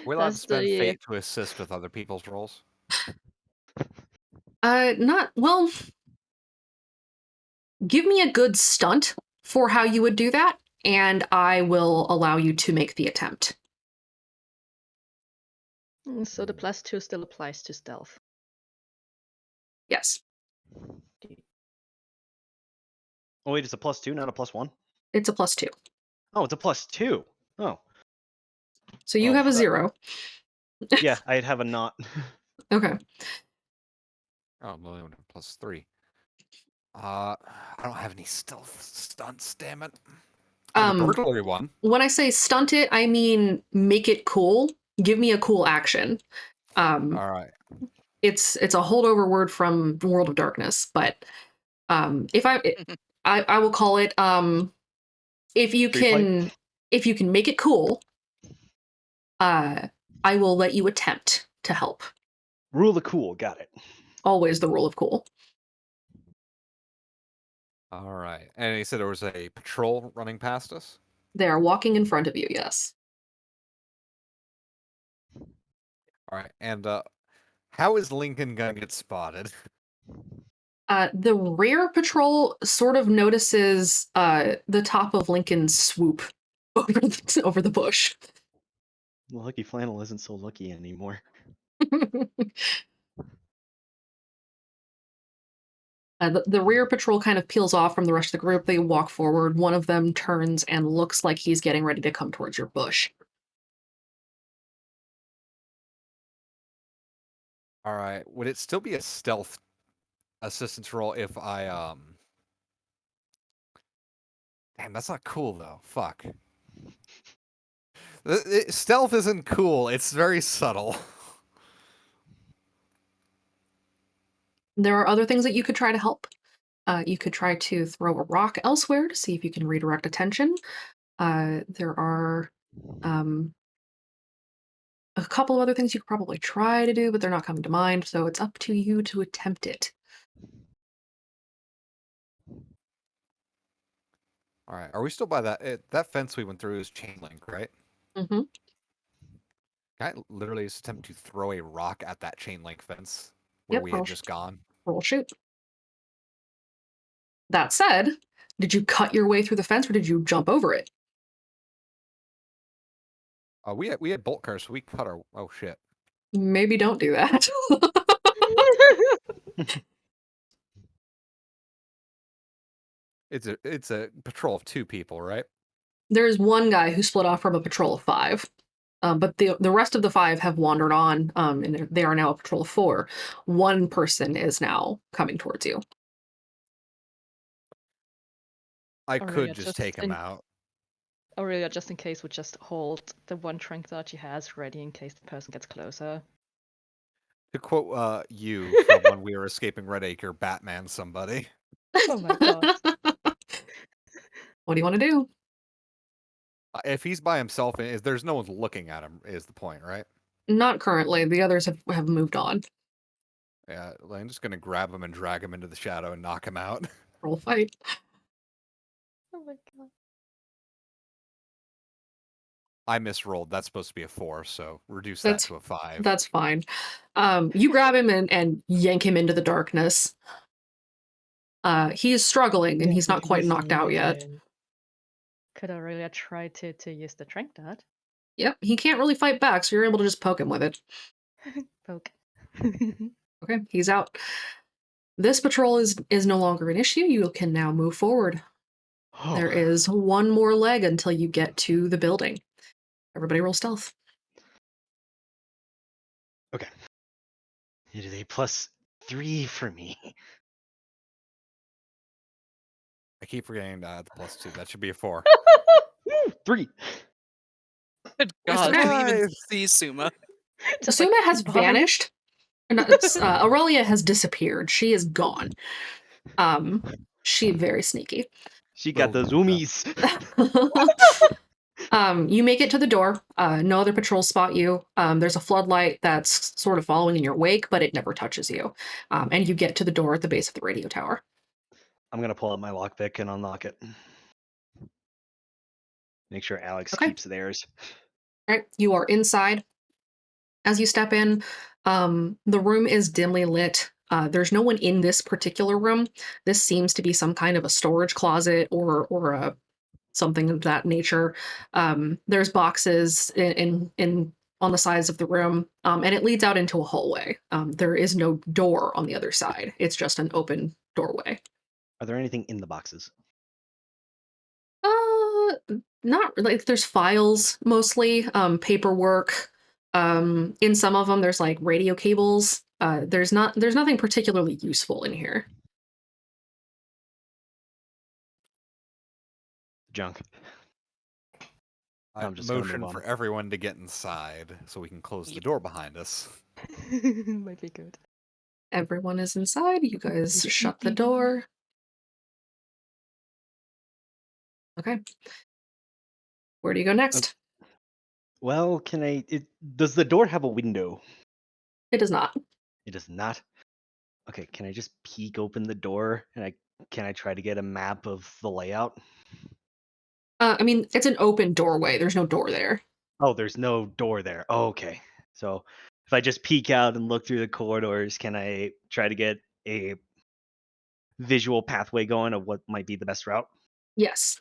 Speaker 4: We're allowed to
Speaker 7: That's
Speaker 4: spend
Speaker 7: the-
Speaker 4: fate to assist with other people's rolls.
Speaker 2: Not well. Give me a good stunt for how you would do that, and I will allow you to make the attempt.
Speaker 7: So the +2 still applies to stealth.
Speaker 2: Yes,
Speaker 3: Oh wait, it's a +2, not a +1.
Speaker 2: it's a +2.
Speaker 3: Oh, it's a +2. Oh.
Speaker 2: So you have a 0.
Speaker 3: Yeah, I'd have a not.
Speaker 2: Okay.
Speaker 4: Oh, well, +3. I don't have any stealth stunts, damn it. I have a burglary one.
Speaker 2: When I say stunt it, I mean make it cool. Give me a cool action.
Speaker 4: All right.
Speaker 2: It's a holdover word from World of Darkness, but if I will call it if you can make it cool, I will let you attempt to help.
Speaker 3: Rule of cool, got it.
Speaker 2: Always the rule of cool.
Speaker 4: All right. And he said there was a patrol running past us?
Speaker 2: They are walking in front of you, yes.
Speaker 4: All right. And how is Lincoln going to get spotted?
Speaker 2: The rear patrol sort of notices the top of Lincoln's swoop over the bush.
Speaker 3: Lucky Flannel isn't so lucky anymore.
Speaker 2: The rear patrol kind of peels off from the rest of the group. They walk forward. One of them turns and looks like he's getting ready to come towards your bush.
Speaker 4: All right. Would it still be a stealth assistance roll if I Damn, that's not cool though. Fuck. Stealth isn't cool. It's very subtle.
Speaker 2: There are other things that you could try to help. You could try to throw a rock elsewhere to see if you can redirect attention. There are a couple of other things you could probably try to do, but they're not coming to mind, so it's up to you to attempt it.
Speaker 4: All right. Are we still by that fence we went through is chain link, right?
Speaker 2: Mm-hmm.
Speaker 4: Can I literally just attempt to throw a rock at that chain link fence where
Speaker 2: Yep,
Speaker 4: we had just gone?
Speaker 2: roll shoot. That said, did you cut your way through the fence or did you jump over it?
Speaker 4: We had bolt cars, so we cut our. Oh shit!
Speaker 2: Maybe don't do that.
Speaker 4: It's a patrol of 2 people, right?
Speaker 2: There's one guy who split off from a patrol of 5. But the rest of the 5 have wandered on, and they are now a patrol of 4. One person is now coming towards you.
Speaker 4: I
Speaker 7: Aurelia,
Speaker 4: could just take him out.
Speaker 7: Aurelia, just in case, would just hold the one trank that she has ready in case the person gets closer.
Speaker 4: To quote you from when we were escaping Red Acre, Batman somebody.
Speaker 7: Oh my god.
Speaker 2: What do you want to do?
Speaker 4: If he's by himself, there's no one's looking at him, is the point, right?
Speaker 2: Not currently. The others have moved on.
Speaker 4: Yeah, I'm just gonna grab him and drag him into the shadow and knock him out.
Speaker 2: Roll fight.
Speaker 7: Oh my god.
Speaker 4: I misrolled. That's supposed to be a 4, so reduce
Speaker 2: That's-
Speaker 4: that to a 5.
Speaker 2: That's fine. You grab him and yank him into the darkness. He is struggling and he's not quite knocked out yet.
Speaker 7: Could Aurelia try to use the trank dart?
Speaker 2: Yep, he can't really fight back, so you're able to just poke him with it.
Speaker 7: Poke.
Speaker 2: Okay, he's out. This patrol is no longer an issue. You can now move forward.
Speaker 3: Oh.
Speaker 2: There is one more leg until you get to the building. Everybody roll stealth.
Speaker 3: Okay. It is a +3 for me.
Speaker 4: I keep forgetting the +2. That should be a 4.
Speaker 3: 3.
Speaker 1: Good
Speaker 2: Yes,
Speaker 1: God,
Speaker 2: okay.
Speaker 1: can you even see Suma?
Speaker 7: Just
Speaker 2: Suma
Speaker 7: like,
Speaker 2: has
Speaker 7: bye.
Speaker 2: vanished. Aurelia has disappeared. She is gone. She very sneaky.
Speaker 3: She got the zoomies.
Speaker 2: You make it to the door. No other patrols spot you. There's a floodlight that's sort of following in your wake, but it never touches you. And you get to the door at the base of the radio tower.
Speaker 3: I'm gonna pull out my lockpick and unlock it. Make sure Alex
Speaker 2: Okay.
Speaker 3: keeps theirs.
Speaker 2: All right, you are inside. As you step in, the room is dimly lit. There's no one in this particular room. This seems to be some kind of a storage closet or a something of that nature. There's boxes in on the sides of the room, and it leads out into a hallway. There is no door on the other side. It's just an open doorway.
Speaker 3: Are there anything in the boxes?
Speaker 2: Not like there's files mostly, paperwork. In some of them, there's like radio cables. There's nothing particularly useful in here.
Speaker 3: Junk.
Speaker 4: I
Speaker 3: I'm just gonna
Speaker 4: motion
Speaker 3: move
Speaker 4: for
Speaker 3: on.
Speaker 4: everyone to get inside so we can close the
Speaker 1: Yep.
Speaker 4: door behind us.
Speaker 7: Might be good.
Speaker 2: Everyone is inside. You guys shut the door. Okay. Where do you go next?
Speaker 3: Well, does the door have a window?
Speaker 2: It does not.
Speaker 3: It does not. Okay, can I just peek open the door and can I try to get a map of the layout?
Speaker 2: I mean, it's an open doorway. There's no door there.
Speaker 3: Oh, there's no door there. Oh, okay. So if I just peek out and look through the corridors, can I try to get a visual pathway going of what might be the best route?
Speaker 2: Yes.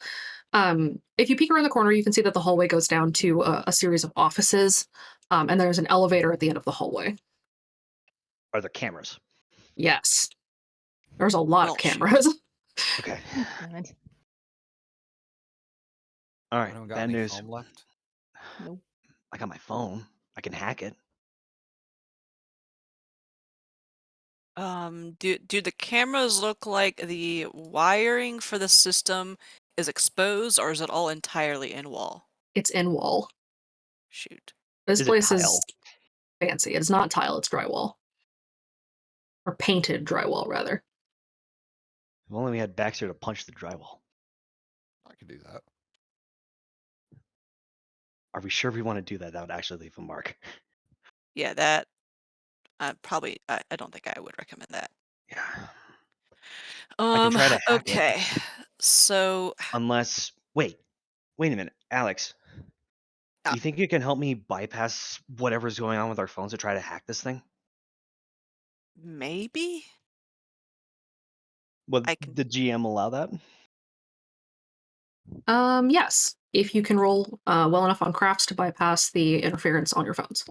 Speaker 2: If you peek around the corner, you can see that the hallway goes down to a series of offices, and there's an elevator at the end of the hallway.
Speaker 3: Are there cameras?
Speaker 2: Yes. There's a lot
Speaker 1: Well,
Speaker 2: of cameras.
Speaker 3: Okay.
Speaker 7: Damn it.
Speaker 3: All right.
Speaker 4: Anyone got
Speaker 3: Bad
Speaker 4: any
Speaker 3: news.
Speaker 4: foam left?
Speaker 7: Nope.
Speaker 3: I got my phone. I can hack it.
Speaker 1: Do the cameras look like the wiring for the system is exposed, or is it all entirely in wall?
Speaker 2: It's in wall.
Speaker 1: Shoot.
Speaker 2: This
Speaker 3: Is it
Speaker 2: place is
Speaker 3: tile?
Speaker 2: fancy. It's not tile, it's drywall. Or painted drywall, rather.
Speaker 3: If only we had Baxter to punch the drywall.
Speaker 4: I can do that.
Speaker 3: Are we sure we want to do that? That would actually leave a mark.
Speaker 1: Yeah, that probably I don't think I would recommend that.
Speaker 3: Yeah. I can try to hack it.
Speaker 1: Okay. So
Speaker 3: Unless wait a minute, Alex.
Speaker 1: Ah.
Speaker 3: You think you can help me bypass whatever's going on with our phones to try to hack this thing?
Speaker 1: maybe
Speaker 3: Would
Speaker 1: I can
Speaker 3: the GM allow that?
Speaker 2: Yes. If you can roll well enough on crafts to bypass the interference on your phones.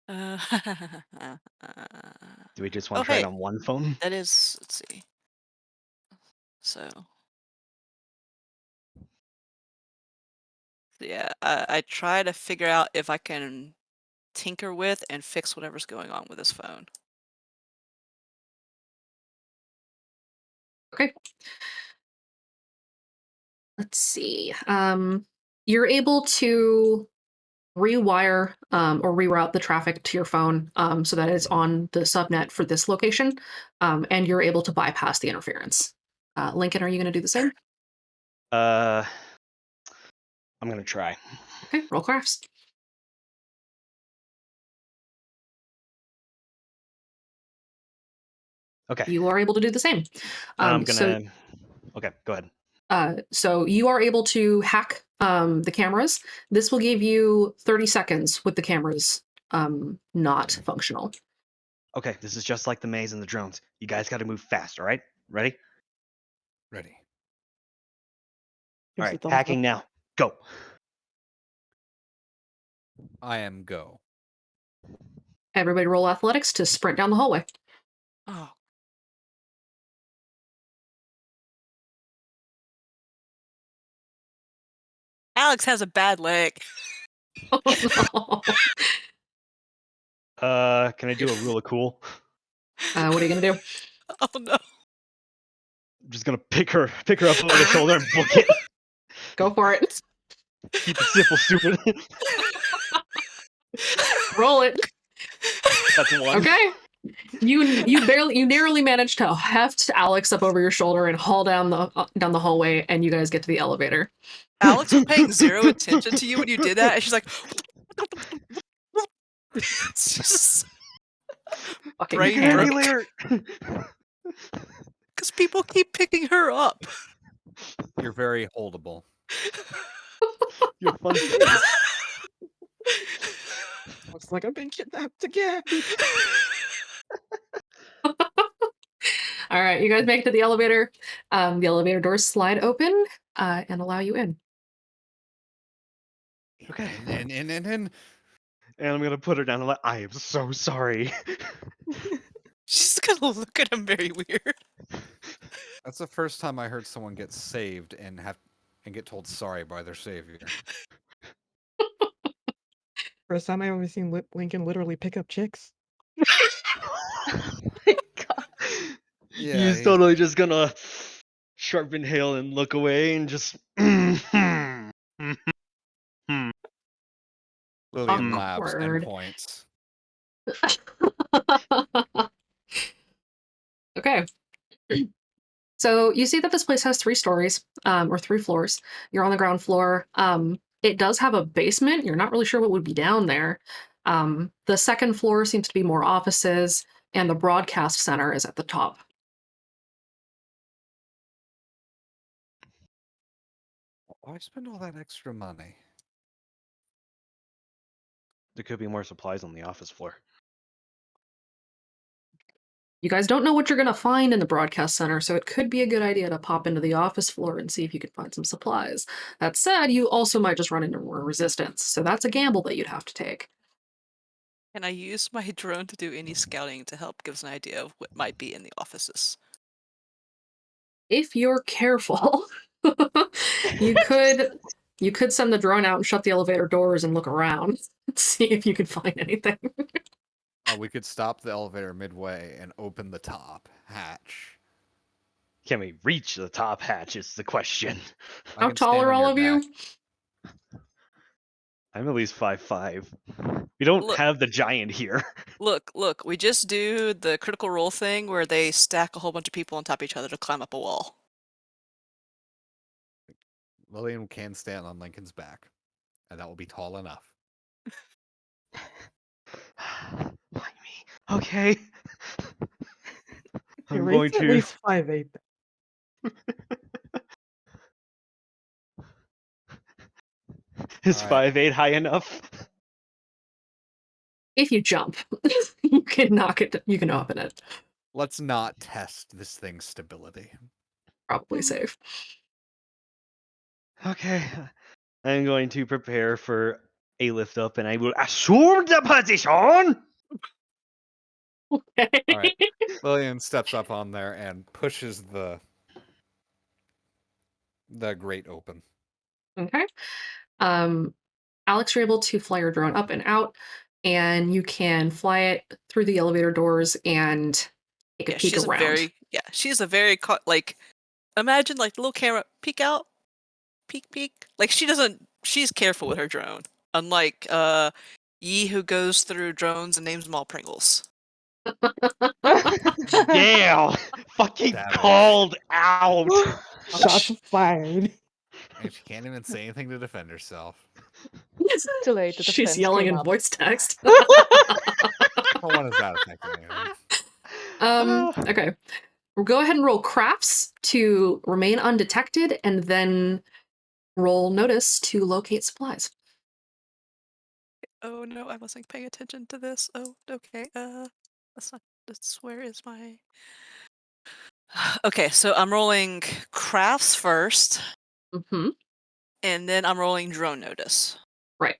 Speaker 1: uh,
Speaker 3: Do we just want
Speaker 1: oh
Speaker 3: to try it
Speaker 1: hey,
Speaker 3: on one phone?
Speaker 1: that is let's see. So yeah, I try to figure out if I can tinker with and fix whatever's going on with his phone.
Speaker 2: Okay. Let's see. You're able to rewire or reroute the traffic to your phone so that it's on the subnet for this location, and you're able to bypass the interference. Lincoln, are you going to do the same?
Speaker 3: I'm gonna try.
Speaker 2: Okay, roll crafts.
Speaker 3: Okay.
Speaker 2: You are able to do the same.
Speaker 3: I'm gonna. Okay, go ahead.
Speaker 2: So you are able to hack the cameras. This will give you 30 seconds with the cameras not functional.
Speaker 3: Okay, this is just like the maze and the drones. You guys got to move fast. All right, ready?
Speaker 4: Ready.
Speaker 3: All
Speaker 6: Here's the
Speaker 3: right,
Speaker 6: thumbs
Speaker 3: hacking
Speaker 6: up.
Speaker 3: now. Go.
Speaker 4: I am go.
Speaker 2: Everybody roll athletics to sprint down the hallway.
Speaker 1: Oh. Alex has a bad leg.
Speaker 2: Oh, no.
Speaker 3: Can I do a rule of cool?
Speaker 2: What are you gonna do?
Speaker 1: Oh no.
Speaker 3: I'm just gonna pick her up over the shoulder and book it.
Speaker 2: Go for it.
Speaker 3: Keep it simple, stupid.
Speaker 2: Roll it.
Speaker 3: That's one.
Speaker 2: Okay. You narrowly managed to heft Alex up over your shoulder and haul down the hallway, and you guys get to the elevator.
Speaker 1: Alex was paying zero attention to you when you did that, and she's like, it's just
Speaker 2: Fucking
Speaker 1: brain
Speaker 2: panic.
Speaker 1: broke. Because people keep picking her up.
Speaker 4: You're very holdable.
Speaker 3: You're fun. Things.
Speaker 6: Looks like I've been kidnapped again.
Speaker 2: All right, you guys make it to the elevator. The elevator doors slide open and allow you in.
Speaker 3: Okay.
Speaker 4: And
Speaker 3: And I'm gonna put her down and like, I am so sorry.
Speaker 1: She's gonna look at him very weird.
Speaker 4: that's the first time I heard someone get saved and get told sorry by their savior.
Speaker 6: First time I've ever seen Lincoln literally pick up chicks.
Speaker 4: Yeah,
Speaker 3: He's totally just gonna sharp inhale and look away and just.
Speaker 4: Lillian laughs and
Speaker 2: Awkward.
Speaker 4: points.
Speaker 2: Okay. So you see that this place has 3 stories, or 3 floors. You're on the ground floor. It does have a basement. You're not really sure what would be down there. The second floor seems to be more offices, and the broadcast center is at the top.
Speaker 4: Why spend all that extra money?
Speaker 3: There could be more supplies on the office floor.
Speaker 2: You guys don't know what you're going to find in the broadcast center, so it could be a good idea to pop into the office floor and see if you can find some supplies. That said, you also might just run into more resistance, so that's a gamble that you'd have to take.
Speaker 1: Can I use my drone to do any scouting to help give us an idea of what might be in the offices?
Speaker 2: If you're careful, you could send the drone out and shut the elevator doors and look around and see if you can find anything.
Speaker 4: We could stop the elevator midway and open the top hatch.
Speaker 3: Can we reach the top hatch is the question.
Speaker 4: I
Speaker 2: How
Speaker 4: can
Speaker 2: tall
Speaker 4: stand
Speaker 2: are
Speaker 4: on
Speaker 2: all
Speaker 4: your
Speaker 2: of you?
Speaker 4: back.
Speaker 3: I'm at least 5'5". We don't
Speaker 1: Look.
Speaker 3: have the giant here.
Speaker 1: Look, we just do the critical role thing where they stack a whole bunch of people on top of each other to climb up a wall.
Speaker 4: Lillian can stand on Lincoln's back, and that will be tall enough.
Speaker 3: Why me? Okay.
Speaker 6: Hey,
Speaker 3: I'm
Speaker 6: Rafe
Speaker 3: going
Speaker 6: at
Speaker 3: to.
Speaker 6: least 5'8".
Speaker 3: Is
Speaker 4: All right.
Speaker 3: 5'8" high enough?
Speaker 2: If you jump, you can knock it. You can open it.
Speaker 4: Let's not test this thing's stability.
Speaker 2: Probably safe.
Speaker 3: Okay. I'm going to prepare for a lift up, and I will assume the position.
Speaker 2: Okay.
Speaker 4: All right. Lillian steps up on there and pushes the grate open.
Speaker 2: Okay. Alex, you're able to fly your drone up and out, and you can fly it through the elevator doors and take a peek around.
Speaker 1: She's a very imagine like the little camera peek out, peek. Like she's careful with her drone. Unlike Yi, who goes through drones and names them all Pringles.
Speaker 3: Damn! Fucking
Speaker 4: Savage.
Speaker 3: called out.
Speaker 6: Shots fired.
Speaker 4: And she can't even say anything to defend herself.
Speaker 7: Too late. The
Speaker 2: She's
Speaker 7: defense
Speaker 2: yelling
Speaker 7: came
Speaker 2: in
Speaker 7: up.
Speaker 2: voice text.
Speaker 4: How one is that affecting anything?
Speaker 2: Okay. We'll go ahead and roll crafts to remain undetected, and then roll notice to locate supplies.
Speaker 1: Oh no, I wasn't paying attention to this. Oh, okay. Where is my... Okay, so I'm rolling crafts first,
Speaker 2: Mm-hmm.
Speaker 1: and then I'm rolling drone notice.
Speaker 2: Right.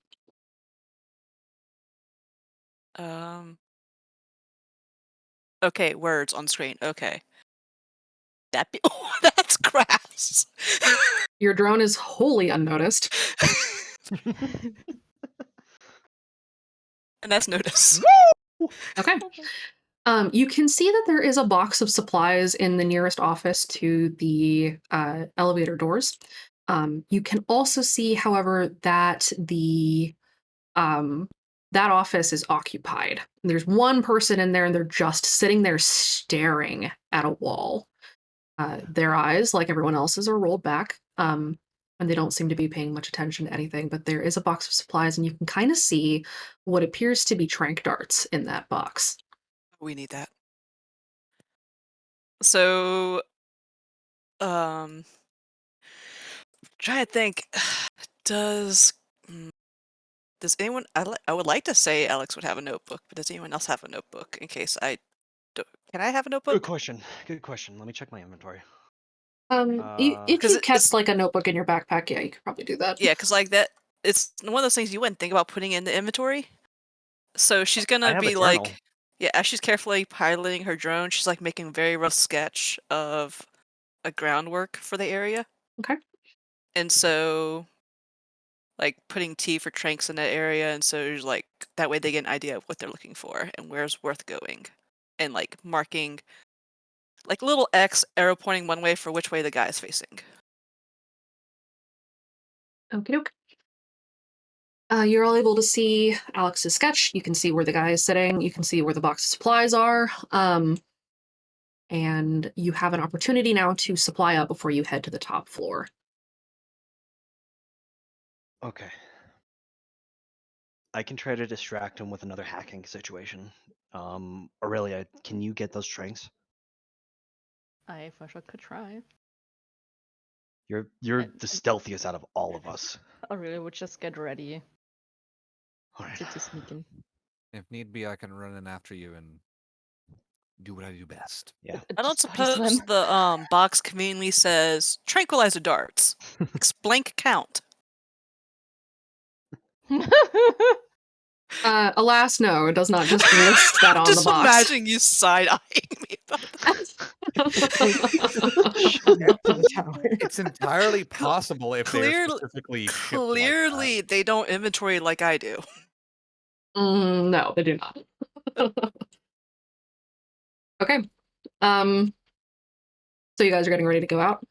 Speaker 1: Okay, words on screen. Okay. Oh, that's crafts.
Speaker 2: Your drone is wholly unnoticed.
Speaker 1: And that's notice.
Speaker 2: Okay. You can see that there is a box of supplies in the nearest office to the elevator doors. You can also see, however, that that office is occupied. There's one person in there, and they're just sitting there staring at a wall. Their eyes, like everyone else's, are rolled back, and they don't seem to be paying much attention to anything. But there is a box of supplies, and you can kind of see what appears to be tranq darts in that box.
Speaker 1: We need that. So, try to think. Does anyone? I would like to say Alex would have a notebook, but does anyone else have a notebook in case I don't? Can I have a notebook?
Speaker 3: Good question. Let me check my inventory.
Speaker 2: If you kept like a notebook in your backpack, yeah, you could probably do that.
Speaker 1: Yeah, because like that, it's one of those things you wouldn't think about putting in the inventory. So she's gonna be like, yeah, as she's carefully piloting her drone, she's like making a very rough sketch of a groundwork for the area.
Speaker 2: Okay.
Speaker 1: And so, like putting T for tranks in that area, and so like that way they get an idea of what they're looking for and where's worth going, and like marking like little X arrow pointing one way for which way the guy is facing.
Speaker 2: Okie doke. You're all able to see Alex's sketch. You can see where the guy is sitting. You can see where the box of supplies are. And you have an opportunity now to supply up before you head to the top floor.
Speaker 3: Okay. I can try to distract him with another hacking situation. Aurelia, can you get those tranks?
Speaker 7: I for sure could try.
Speaker 3: You're the stealthiest out of all of us.
Speaker 7: I really would just get ready
Speaker 3: Alright.
Speaker 7: to sneak in.
Speaker 4: If need be, I can run in after you and do what I do best.
Speaker 3: Yeah.
Speaker 1: I don't
Speaker 7: Just body
Speaker 1: suppose
Speaker 7: slam.
Speaker 1: the box conveniently says tranquilizer darts. Blank count.
Speaker 2: Alas, no, it does not just list that on
Speaker 1: Just
Speaker 2: the box.
Speaker 1: imagine you side-eyeing me about
Speaker 6: Shooting up to the tower.
Speaker 4: It's entirely possible if they're specifically shipped like that.
Speaker 1: Clearly, they don't inventory like I do.
Speaker 2: No, they do not. Okay. So you guys are getting ready to go out?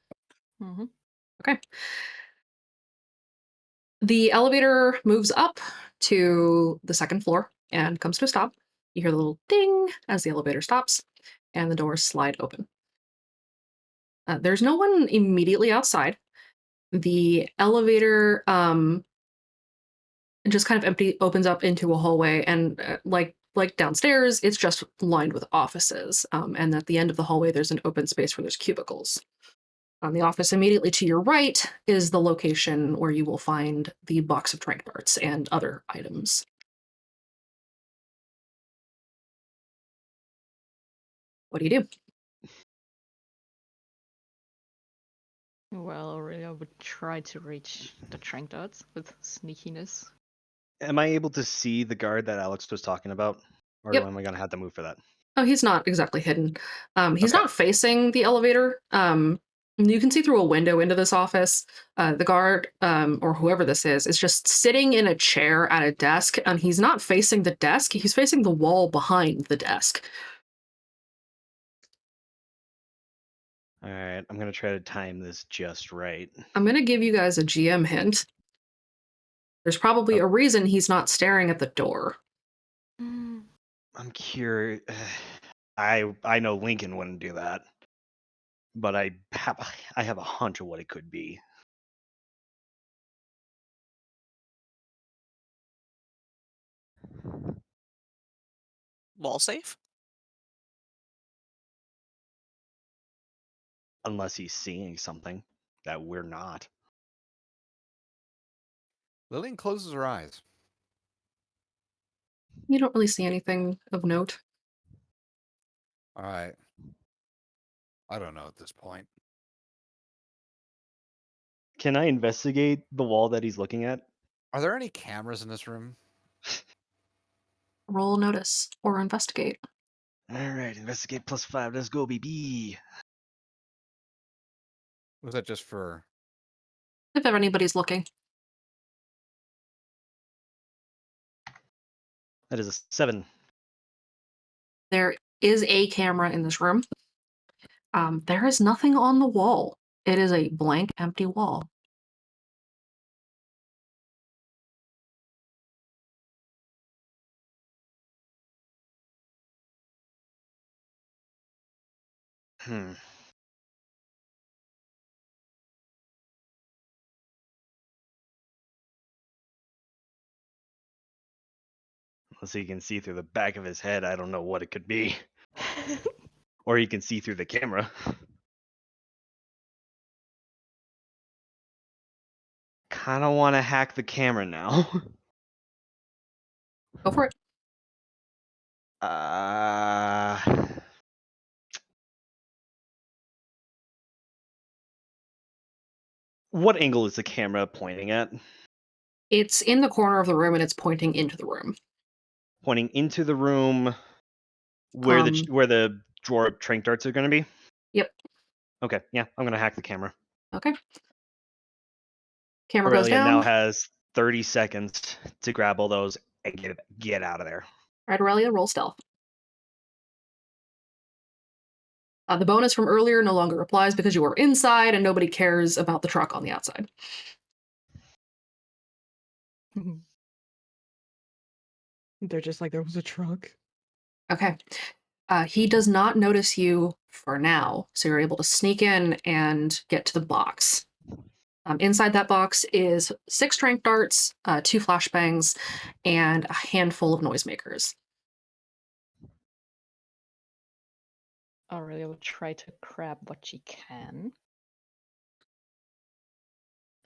Speaker 7: Mm-hmm.
Speaker 2: Okay. The elevator moves up to the second floor and comes to a stop. You hear the little ding as the elevator stops, and the doors slide open. There's no one immediately outside. The elevator just kind of empty opens up into a hallway, and like downstairs, it's just lined with offices. And at the end of the hallway, there's an open space where there's cubicles. The office immediately to your right is the location where you will find the box of trank darts and other items. What do you do?
Speaker 7: Well, Aurelia would try to reach the trank darts with sneakiness.
Speaker 3: Am I able to see the guard that Alex was talking about? Or
Speaker 2: Yep.
Speaker 3: am I going to have to move for that?
Speaker 2: Oh, he's not exactly hidden. He's
Speaker 3: Okay.
Speaker 2: not facing the elevator. You can see through a window into this office. The guard, or whoever this is just sitting in a chair at a desk, and he's not facing the desk. He's facing the wall behind the desk.
Speaker 3: All right, I'm going to try to time this just right.
Speaker 2: I'm going to give you guys a GM hint. There's probably a reason he's not staring at the door.
Speaker 3: I'm curious. I know Lincoln wouldn't do that, but I have a hunch of what it could be.
Speaker 1: Wall safe?
Speaker 3: Unless he's seeing something that we're not.
Speaker 4: Lillian closes her eyes.
Speaker 2: You don't really see anything of note.
Speaker 4: All right. I don't know at this point.
Speaker 3: Can I investigate the wall that he's looking at?
Speaker 4: Are there any cameras in this room?
Speaker 2: Roll notice or investigate.
Speaker 3: All right, investigate +5. Let's go, baby.
Speaker 4: Was that just for...
Speaker 2: If anybody's looking.
Speaker 3: That is a 7.
Speaker 2: There is a camera in this room. There is nothing on the wall. It is a blank, empty wall.
Speaker 3: Hmm. Unless he can see through the back of his head, I don't know what it could be. Or he can see through the camera. Kind of want to hack the camera now.
Speaker 2: Go for it.
Speaker 3: What angle is the camera pointing at?
Speaker 2: It's in the corner of the room and it's pointing into the room.
Speaker 3: Pointing into the room where the drawer of trank darts are going to be?
Speaker 2: Yep.
Speaker 3: Okay, yeah, I'm going to hack the camera.
Speaker 2: Okay. Camera goes
Speaker 3: Aurelia
Speaker 2: down.
Speaker 3: now has 30 seconds to grab all those and get out of there.
Speaker 2: All right, Aurelia, roll stealth. The bonus from earlier no longer applies because you are inside and nobody cares about the truck on the outside.
Speaker 6: They're just like, there was a truck.
Speaker 2: Okay. He does not notice you for now, so you're able to sneak in and get to the box. Inside that box is 6 trank darts, 2 flashbangs, and a handful of noisemakers.
Speaker 7: Aurelia will try to grab what she can.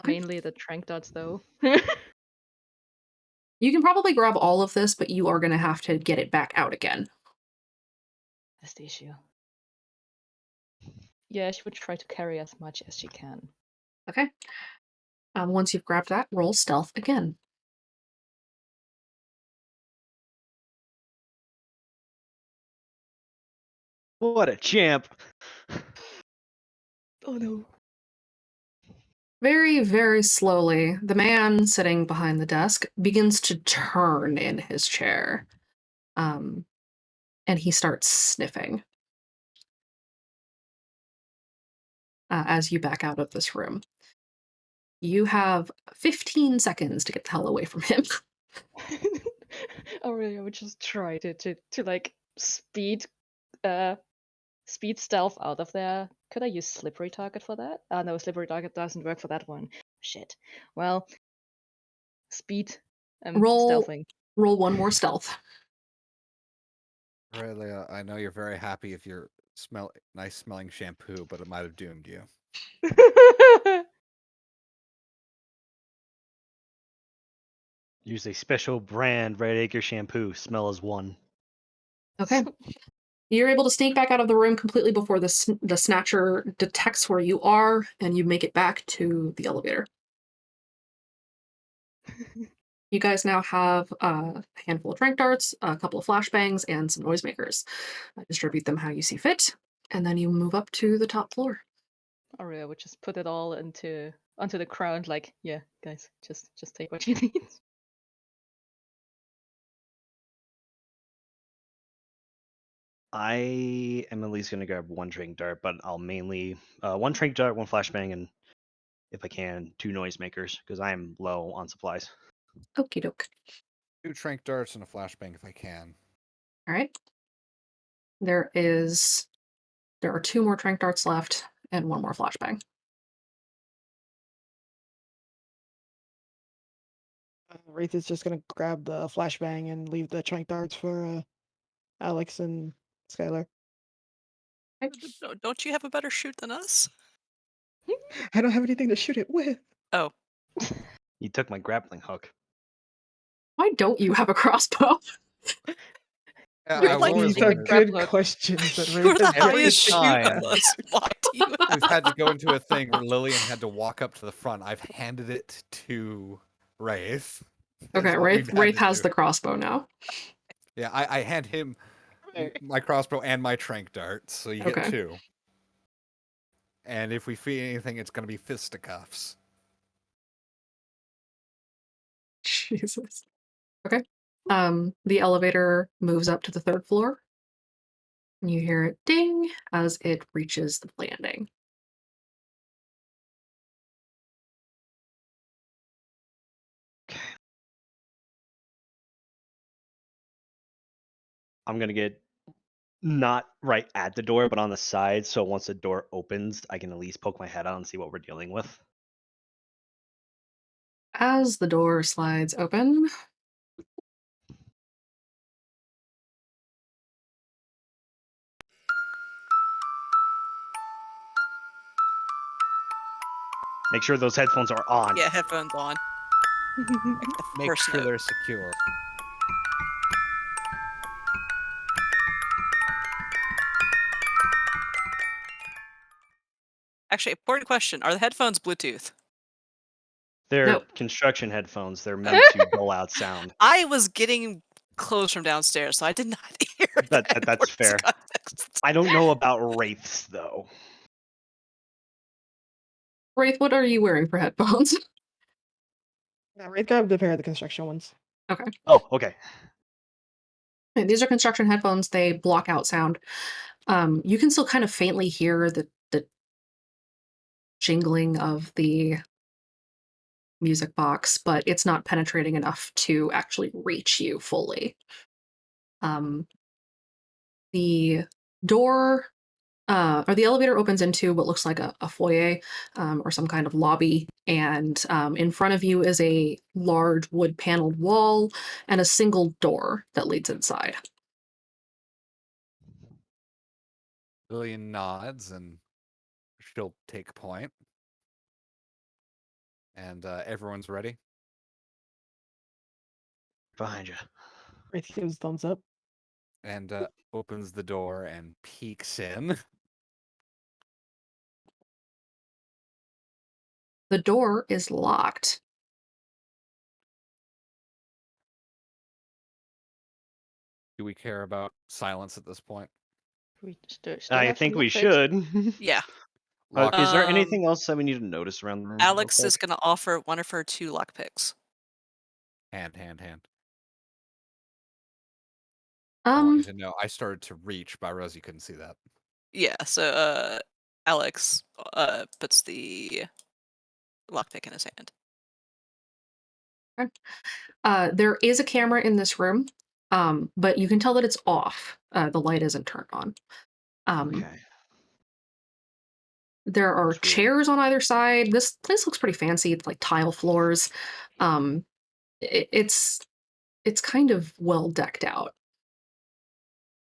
Speaker 2: Okay.
Speaker 7: Mainly the trank darts, though.
Speaker 2: You can probably grab all of this, but you are going to have to get it back out again.
Speaker 7: That's the issue. Yeah, she would try to carry as much as she can.
Speaker 2: Okay. Once you've grabbed that, roll stealth again.
Speaker 3: What a champ.
Speaker 7: Oh no.
Speaker 2: Very, very slowly, the man sitting behind the desk begins to turn in his chair. and he starts sniffing as you back out of this room. You have 15 seconds to get the hell away from him.
Speaker 7: Aurelia would just try to like speed stealth out of there. Could I use slippery target for that? No, slippery target doesn't work for that one. Shit. Well, speed
Speaker 2: Roll
Speaker 7: stealthing.
Speaker 2: one more stealth.
Speaker 4: Aurelia, I know you're very happy with your nice smelling shampoo, but it might have doomed you.
Speaker 3: Use a special brand Red Acre shampoo. Smell as one.
Speaker 2: Okay. You're able to sneak back out of the room completely before the Snatcher detects where you are, and you make it back to the elevator. You guys now have a handful of trank darts, a couple of flashbangs, and some noisemakers. Distribute them how you see fit, and then you move up to the top floor.
Speaker 7: Aurelia would just put it all onto the ground, like, yeah, guys, just take what you need.
Speaker 3: I am at least going to grab one trank dart, but I'll mainly one trank dart, one flashbang, and if I can, 2 noisemakers because I am low on supplies.
Speaker 2: Okie doke.
Speaker 4: 2 trank darts and a flashbang if I can.
Speaker 2: All right. There are 2 more trank darts left and 1 more flashbang.
Speaker 6: Wraith is just gonna grab the flashbang and leave the trank darts for Alex and Skylar.
Speaker 1: Don't you have a better shoot than us?
Speaker 6: I don't have anything to shoot it with.
Speaker 1: Oh,
Speaker 3: You took my grappling hook.
Speaker 2: Why don't you have a crossbow?
Speaker 4: Yeah,
Speaker 1: You're
Speaker 4: I've
Speaker 1: like
Speaker 4: always
Speaker 6: These are
Speaker 1: the
Speaker 6: good
Speaker 7: grapple hook.
Speaker 6: questions that
Speaker 1: you're
Speaker 6: Wraith
Speaker 1: the
Speaker 6: has
Speaker 4: Every
Speaker 1: highest shoot
Speaker 4: time.
Speaker 1: of us. Why do you?
Speaker 4: We've had to go into a thing where Lillian had to walk up to the front. I've handed it to Wraith. That's
Speaker 2: Okay,
Speaker 4: what we've had
Speaker 2: Wraith
Speaker 4: to
Speaker 2: has
Speaker 4: do.
Speaker 2: the crossbow now.
Speaker 4: Yeah, I hand him my crossbow and my trank darts, so you get
Speaker 2: Okay.
Speaker 4: 2. And if we see anything, it's going to be fisticuffs.
Speaker 2: Jesus. Okay. The elevator moves up to the 3rd floor. And you hear it ding as it reaches the landing.
Speaker 3: I'm going to get not right at the door, but on the side, so once the door opens, I can at least poke my head out and see what we're dealing with.
Speaker 2: As the door slides open,
Speaker 3: Make sure those headphones are on.
Speaker 1: Yeah, headphones on. Like the
Speaker 4: Make
Speaker 1: first
Speaker 4: sure
Speaker 1: note.
Speaker 4: they're secure.
Speaker 1: Actually, important question: are the headphones Bluetooth?
Speaker 3: They're
Speaker 2: Nope.
Speaker 3: construction headphones. They're meant to dull out sound.
Speaker 1: I was getting clothes from downstairs, so I did not hear
Speaker 3: That's
Speaker 1: important
Speaker 3: fair.
Speaker 1: context.
Speaker 3: I don't know about wraiths though.
Speaker 2: Wraith, what are you wearing for headphones?
Speaker 6: Now, Wraith grabbed a pair of the construction ones.
Speaker 2: Okay.
Speaker 3: Oh, okay.
Speaker 2: And these are construction headphones. They block out sound. You can still kind of faintly hear the jingling of the music box, but it's not penetrating enough to actually reach you fully. The door or the elevator opens into what looks like a foyer or some kind of lobby, and in front of you is a large wood paneled wall and a single door that leads inside.
Speaker 4: Lillian nods and she'll take point. And everyone's ready.
Speaker 3: Behind you.
Speaker 6: Wraith gives thumbs up.
Speaker 4: And opens the door and peeks in.
Speaker 2: The door is locked.
Speaker 4: Do we care about silence at this point?
Speaker 7: We still
Speaker 3: I
Speaker 7: have some
Speaker 3: think we
Speaker 7: lockpicks.
Speaker 3: should.
Speaker 1: Yeah.
Speaker 3: Is there
Speaker 1: Um,
Speaker 3: anything else that we need to notice around the room? real
Speaker 1: Alex is
Speaker 3: quick?
Speaker 1: going to offer one of her 2 lockpicks.
Speaker 4: Hand. I want you
Speaker 2: Um,
Speaker 4: to know I started to reach, but I realized you couldn't see that.
Speaker 1: Yeah, so Alex puts the lockpick in his hand.
Speaker 2: there is a camera in this room, but you can tell that it's off. The light isn't turned on.
Speaker 3: Okay.
Speaker 2: There are
Speaker 3: That's weird.
Speaker 2: chairs on either side. This place looks pretty fancy. It's like tile floors. Um, it's kind of well decked out.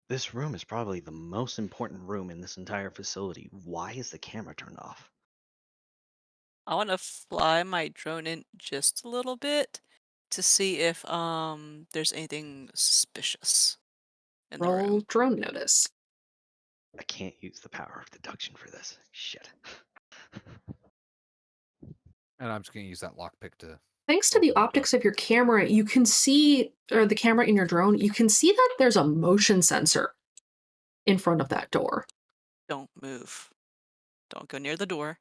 Speaker 3: This room is probably the most important room in this entire facility. Why is the camera turned off?
Speaker 1: I want to fly my drone in just a little bit to see if there's anything suspicious in the
Speaker 2: Roll
Speaker 1: room.
Speaker 2: drone notice.
Speaker 3: I can't use the power of deduction for this. Shit.
Speaker 4: And I'm just going to use that lockpick to.
Speaker 2: Thanks to
Speaker 4: open
Speaker 2: the
Speaker 4: door.
Speaker 2: optics of your camera, you can see, or the camera in your drone, you can see that there's a motion sensor in front of that door.
Speaker 1: Don't move. Don't go near the door.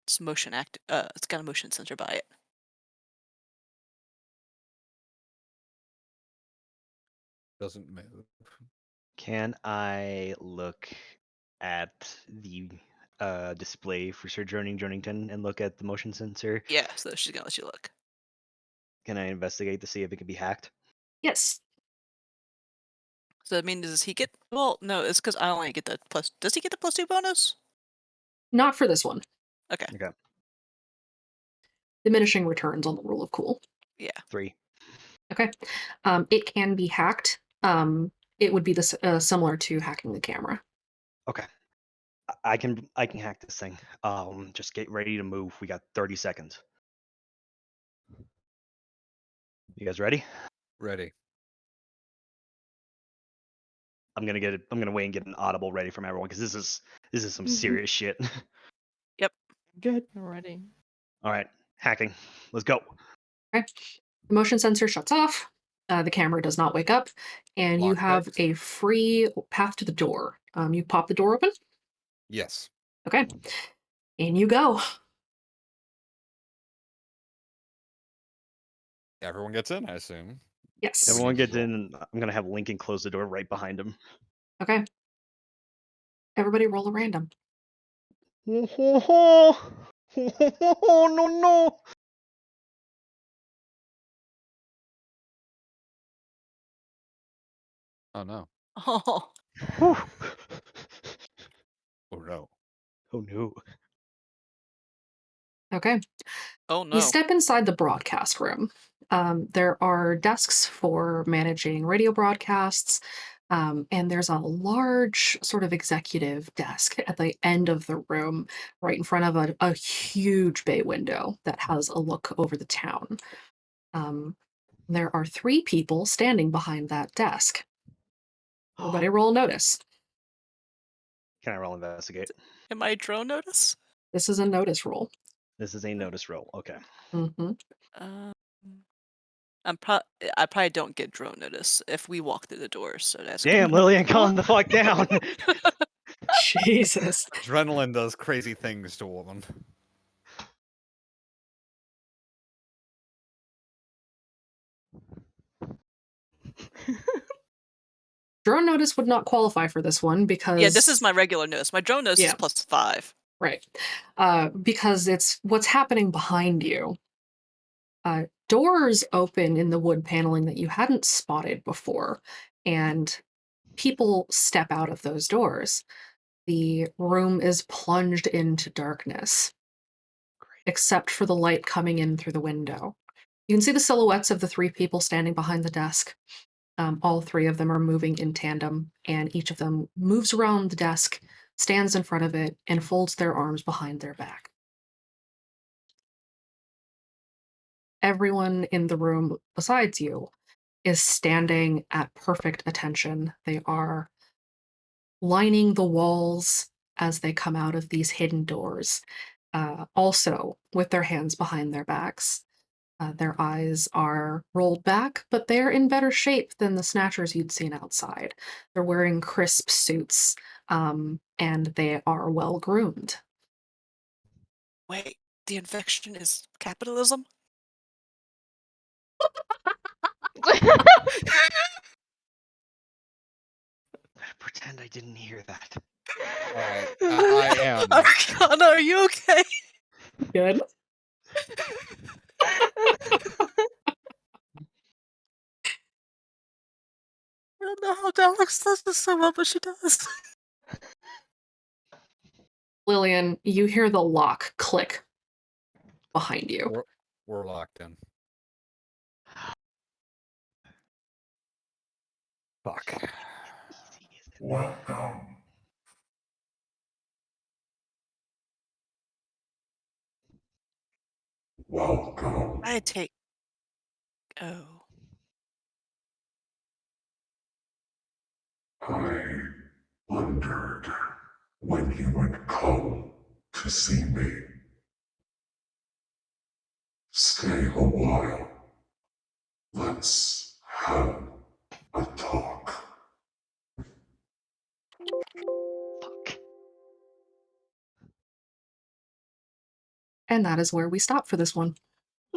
Speaker 1: It's motion act. It's got a motion sensor by it.
Speaker 4: Doesn't move.
Speaker 3: Can I look at the display for Sir Jonington and look at the motion sensor?
Speaker 1: Yeah, so she's gonna let you look.
Speaker 3: Can I investigate to see if it can be hacked?
Speaker 2: Yes.
Speaker 1: So I mean, does he get? Well, no, it's because I only get the plus. Does he get the +2 bonus?
Speaker 2: Not for this one.
Speaker 1: Okay.
Speaker 3: Okay.
Speaker 2: Diminishing returns on the rule of cool.
Speaker 1: Yeah.
Speaker 3: 3.
Speaker 2: Okay. It can be hacked. It would be similar to hacking the camera.
Speaker 3: Okay. I can hack this thing. Just get ready to move. We got 30 seconds. You guys ready?
Speaker 4: Ready.
Speaker 3: I'm gonna wait and get an audible ready from everyone because this is some serious shit.
Speaker 6: Good.
Speaker 7: Already.
Speaker 3: All right, hacking. Let's go.
Speaker 2: Okay. The motion sensor shuts off. The camera does not wake up, and you have
Speaker 4: Lockpicked?
Speaker 2: a free path to the door. You pop the door open.
Speaker 4: Yes.
Speaker 2: Okay. In you go.
Speaker 4: Everyone gets in, I assume.
Speaker 2: Yes.
Speaker 3: Everyone gets in, and I'm gonna have Lincoln close the door right behind him.
Speaker 2: Okay. Everybody roll a random.
Speaker 3: Oh no!
Speaker 4: Oh no.
Speaker 1: Oh.
Speaker 3: Whew.
Speaker 4: Oh no.
Speaker 3: Oh no!
Speaker 2: Okay.
Speaker 1: Oh
Speaker 2: You
Speaker 1: no.
Speaker 2: step inside the broadcast room. There are desks for managing radio broadcasts, and there's a large sort of executive desk at the end of the room, right in front of a huge bay window that has a look over the town. There are 3 people standing behind that desk. Everybody roll notice.
Speaker 3: Can I roll investigate?
Speaker 1: Am I drone notice?
Speaker 2: This is a notice roll.
Speaker 3: This is a notice roll. Okay.
Speaker 2: Hmm.
Speaker 1: Um, I probably don't get drone notice if we walk through the doors. So that's
Speaker 3: Damn, Lillian, calm the fuck down.
Speaker 2: Jesus.
Speaker 4: Adrenaline does crazy things to a woman.
Speaker 2: Drone notice would not qualify for this one because
Speaker 1: Yeah, this is my regular notice. My drone notice is
Speaker 2: Yeah.
Speaker 1: +5.
Speaker 2: Right. Because it's what's happening behind you. Doors open in the wood paneling that you hadn't spotted before, and people step out of those doors. The room is plunged into darkness, except for the light coming in through the window. You can see the silhouettes of the 3 people standing behind the desk. All 3 of them are moving in tandem, and each of them moves around the desk, stands in front of it, and folds their arms behind their back. Everyone in the room besides you is standing at perfect attention. They are lining the walls as they come out of these hidden doors, also with their hands behind their backs. Their eyes are rolled back, but they're in better shape than the Snatchers you'd seen outside. They're wearing crisp suits, and they are well groomed.
Speaker 1: Wait, the infection is capitalism?
Speaker 3: pretend I didn't hear that.
Speaker 4: All right, I am.
Speaker 1: Arcana, are you okay?
Speaker 2: Good.
Speaker 1: I don't know how Alex does this so well, but she does.
Speaker 2: Lillian, you hear the lock click behind you.
Speaker 4: We're locked in. Fuck.
Speaker 5: Welcome. Welcome.
Speaker 1: I take. Oh.
Speaker 5: I wondered when you would come to see me. Stay a while. Let's have a talk.
Speaker 3: Fuck.
Speaker 2: And that is where we stop for this one.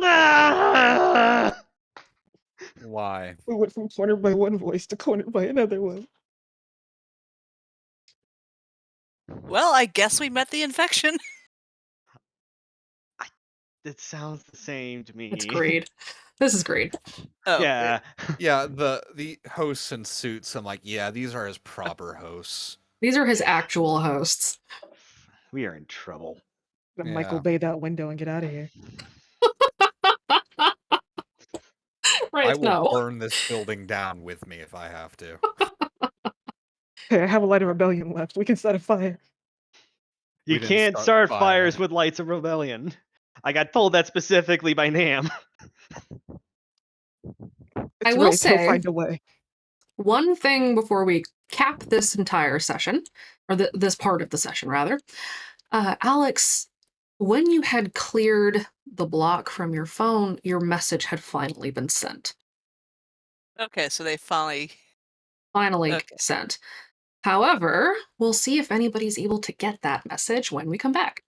Speaker 3: Ah!
Speaker 4: Why?
Speaker 6: We went from cornered by one voice to cornered by another one.
Speaker 1: Well, I guess we met the infection.
Speaker 3: It sounds the same to me.
Speaker 2: It's great. This is great.
Speaker 1: Oh.
Speaker 3: Yeah.
Speaker 4: Yeah, the hosts in suits. I'm like, yeah, these are his proper hosts.
Speaker 2: These are his actual hosts.
Speaker 3: We are in trouble.
Speaker 6: Gonna
Speaker 4: Yeah.
Speaker 6: Michael Bay that window and get out of here.
Speaker 2: Right,
Speaker 4: I will
Speaker 2: no.
Speaker 4: burn this building down with me if I have to.
Speaker 6: Hey, I have a light of rebellion left. We can set a fire.
Speaker 3: You
Speaker 4: didn't
Speaker 3: can't
Speaker 4: start
Speaker 3: start
Speaker 4: the
Speaker 3: fires
Speaker 4: fire.
Speaker 3: with lights of rebellion. I got told that specifically by Nam.
Speaker 6: It's
Speaker 2: will
Speaker 6: Wraith, he'll
Speaker 2: say-
Speaker 6: find a way.
Speaker 2: One thing before we cap this entire session, or this part of the session, rather. Alex, when you had cleared the block from your phone, your message had finally been sent.
Speaker 1: Okay, so they finally.
Speaker 2: Finally
Speaker 1: Okay.
Speaker 2: sent. However, we'll see if anybody's able to get that message when we come back.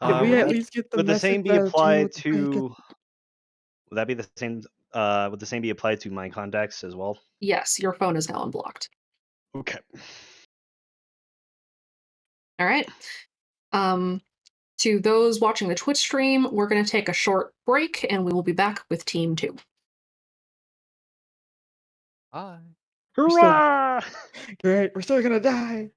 Speaker 6: Did we at
Speaker 3: would
Speaker 6: least get the
Speaker 3: would the
Speaker 6: message
Speaker 3: same be
Speaker 6: that Jimmy
Speaker 3: applied
Speaker 6: with the bacon?
Speaker 3: to? Would that be the same? Would the same be applied to my contacts as well?
Speaker 2: Yes, your phone is now unblocked.
Speaker 3: Okay.
Speaker 2: All right. To those watching the Twitch stream, we're going to take a short break and we will be back with Team 2.
Speaker 4: Bye.
Speaker 3: Hurrah!
Speaker 6: Great, we're still gonna die.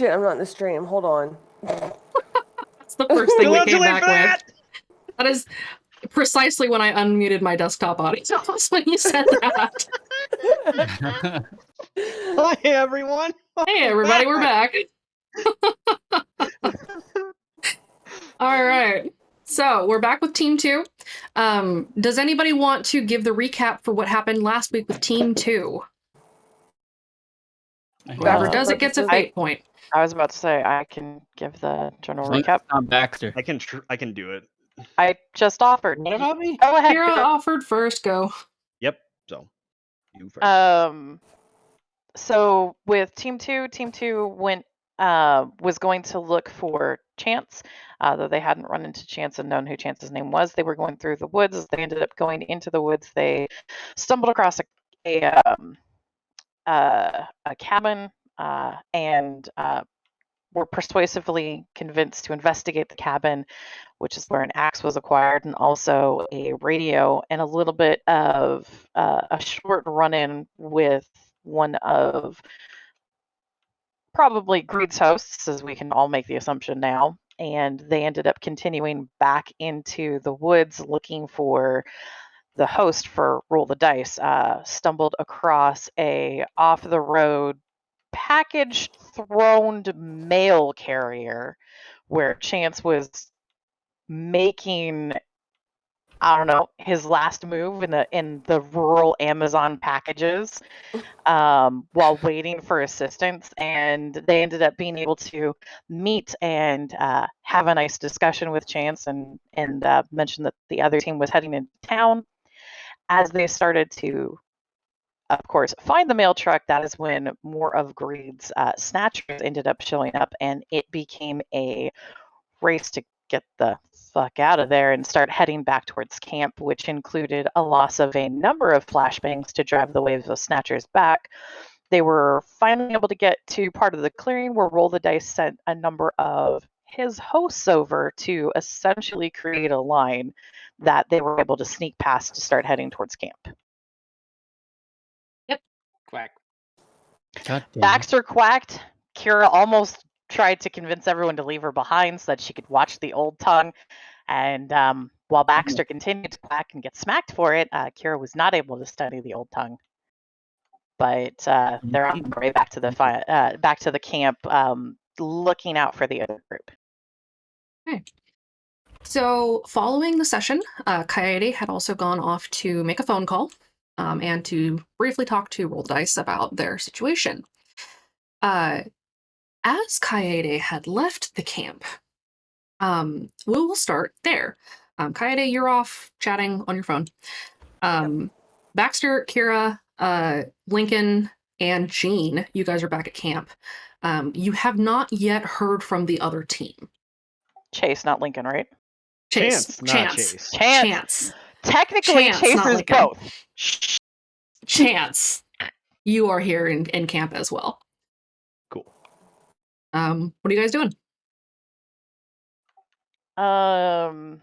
Speaker 8: shit, I'm not in the stream. Hold on.
Speaker 2: That's the first thing
Speaker 3: Too
Speaker 2: we
Speaker 3: little, too
Speaker 2: came
Speaker 3: late
Speaker 2: back
Speaker 3: for that!
Speaker 2: with. That is precisely when I unmuted my desktop audio. That's when you said that.
Speaker 3: Hi, everyone.
Speaker 2: Hey, everybody, we're back. All right. So we're back with Team 2. Does anybody want to give the recap for what happened last week with Team 2? Whoever does it gets a fate point.
Speaker 9: I was about to say I can give the general
Speaker 10: As long as
Speaker 9: recap.
Speaker 10: it's not Baxter.
Speaker 3: I can do it.
Speaker 9: I just offered.
Speaker 10: What about me?
Speaker 9: Go ahead.
Speaker 2: Kira
Speaker 9: Go.
Speaker 2: offered first. Go.
Speaker 3: Yep. So you first.
Speaker 9: So with Team 2 went was going to look for Chance, though they hadn't run into Chance and known who Chance's name was. They were going through the woods. As they ended up going into the woods, they stumbled across a cabin and were persuasively convinced to investigate the cabin, which is where an axe was acquired, and also a radio and a little bit of a short run-in with one of probably Greed's hosts, as we can all make the assumption now. And they ended up continuing back into the woods looking for the host for Roll the Dice. Stumbled across a off-the-road packaged throned mail carrier where Chance was making, I don't know, his last move in the rural Amazon packages while waiting for assistance, and they ended up being able to meet and have a nice discussion with Chance and mention that the other team was heading into town. As they started to, of course, find the mail truck, that is when more of Greed's Snatchers ended up showing up, and it became a race to get the fuck out of there and start heading back towards camp, which included a loss of a number of flashbangs to drive the waves of Snatchers back. They were finally able to get to part of the clearing where Roll the Dice sent a number of his hosts over to essentially create a line that they were able to sneak past to start heading towards camp.
Speaker 10: Quack. God damn.
Speaker 9: Baxter quacked. Kira almost tried to convince everyone to leave her behind so that she could watch the old tongue. And while Baxter continued to quack and get smacked for it, Kira was not able to study the old tongue. But they're on their way back to the camp, looking out for the other group.
Speaker 2: Okay. So following the session, Coyote had also gone off to make a phone call and to briefly talk to Roll the Dice about their situation. As Coyote had left the camp, we will start there. Coyote, you're off chatting on your phone. Baxter, Kira, Lincoln, and Jean, you guys are back at camp. You have not yet heard from the other team.
Speaker 9: Chase, not Lincoln, right?
Speaker 3: Chance, not Chase.
Speaker 9: Chance. Technically,
Speaker 2: Chance,
Speaker 9: Chase
Speaker 2: not
Speaker 9: is
Speaker 2: Lincoln.
Speaker 9: both.
Speaker 2: Chance, you are here in camp as well.
Speaker 3: Cool.
Speaker 2: What are you guys doing?
Speaker 9: Kira's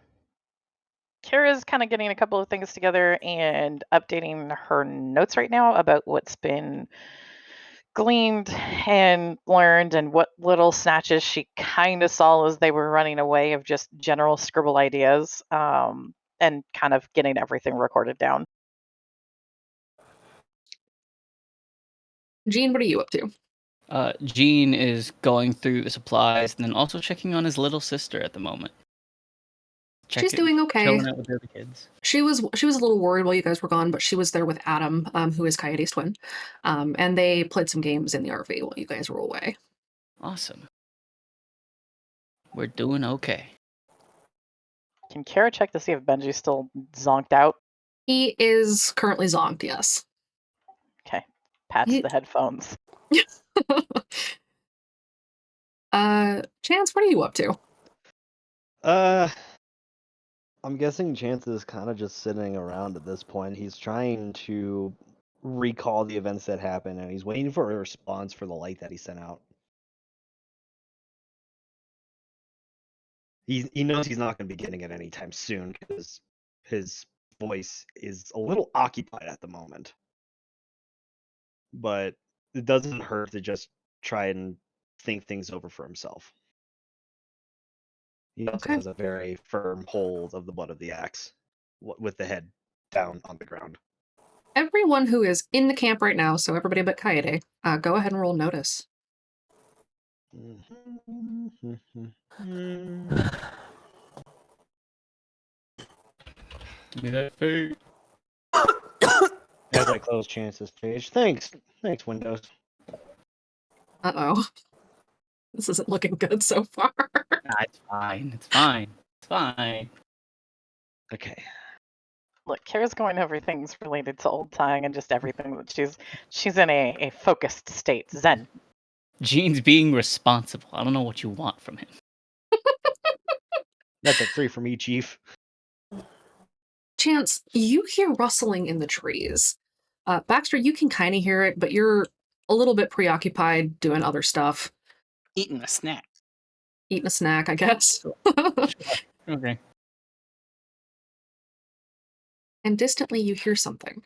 Speaker 9: kind of getting a couple of things together and updating her notes right now about what's been gleaned and learned and what little snatches she kind of saw as they were running away of just general scribble ideas, and kind of getting everything recorded down.
Speaker 2: Jean, what are you up to?
Speaker 10: Gene is going through the supplies and then also checking on his little sister at the moment.
Speaker 2: She's doing okay.
Speaker 10: Chilling out with the other kids.
Speaker 2: She was a little worried while you guys were gone, but she was there with Adam, who is Coyote's twin, and they played some games in the RV while you guys were away.
Speaker 10: Awesome. We're doing okay.
Speaker 9: Can Kara check to see if Benji's still zonked out?
Speaker 2: He is currently zonked, yes.
Speaker 9: Okay. Pats the headphones.
Speaker 2: Chance, what are you up to?
Speaker 3: I'm guessing Chance is kind of just sitting around at this point. He's trying to recall the events that happened, and he's waiting for a response for the light that he sent out. He knows he's not going to be getting it anytime soon because his voice is a little occupied at the moment. But it doesn't hurt to just try and think things over for himself. He also
Speaker 2: Okay.
Speaker 3: has a very firm hold of the butt of the axe, with the head down on the ground.
Speaker 2: Everyone who is in the camp right now, so everybody but Kaede, go ahead and roll notice.
Speaker 10: Give me that food.
Speaker 3: As I close Chance's page. Thanks, Windows.
Speaker 2: Uh-oh. This isn't looking good so far.
Speaker 10: It's fine. It's fine. It's fine.
Speaker 3: Okay.
Speaker 9: Look, Kara's going over things related to old Tang and just everything that she's in a focused state. Zen.
Speaker 10: Gene's being responsible. I don't know what you want from him.
Speaker 3: That's a 3 from me, Chief.
Speaker 2: Chance, you hear rustling in the trees. Baxter, you can kind of hear it, but you're a little bit preoccupied doing other stuff.
Speaker 8: Eating a snack.
Speaker 2: Eating a snack, I guess.
Speaker 10: Okay.
Speaker 2: And distantly, you hear something.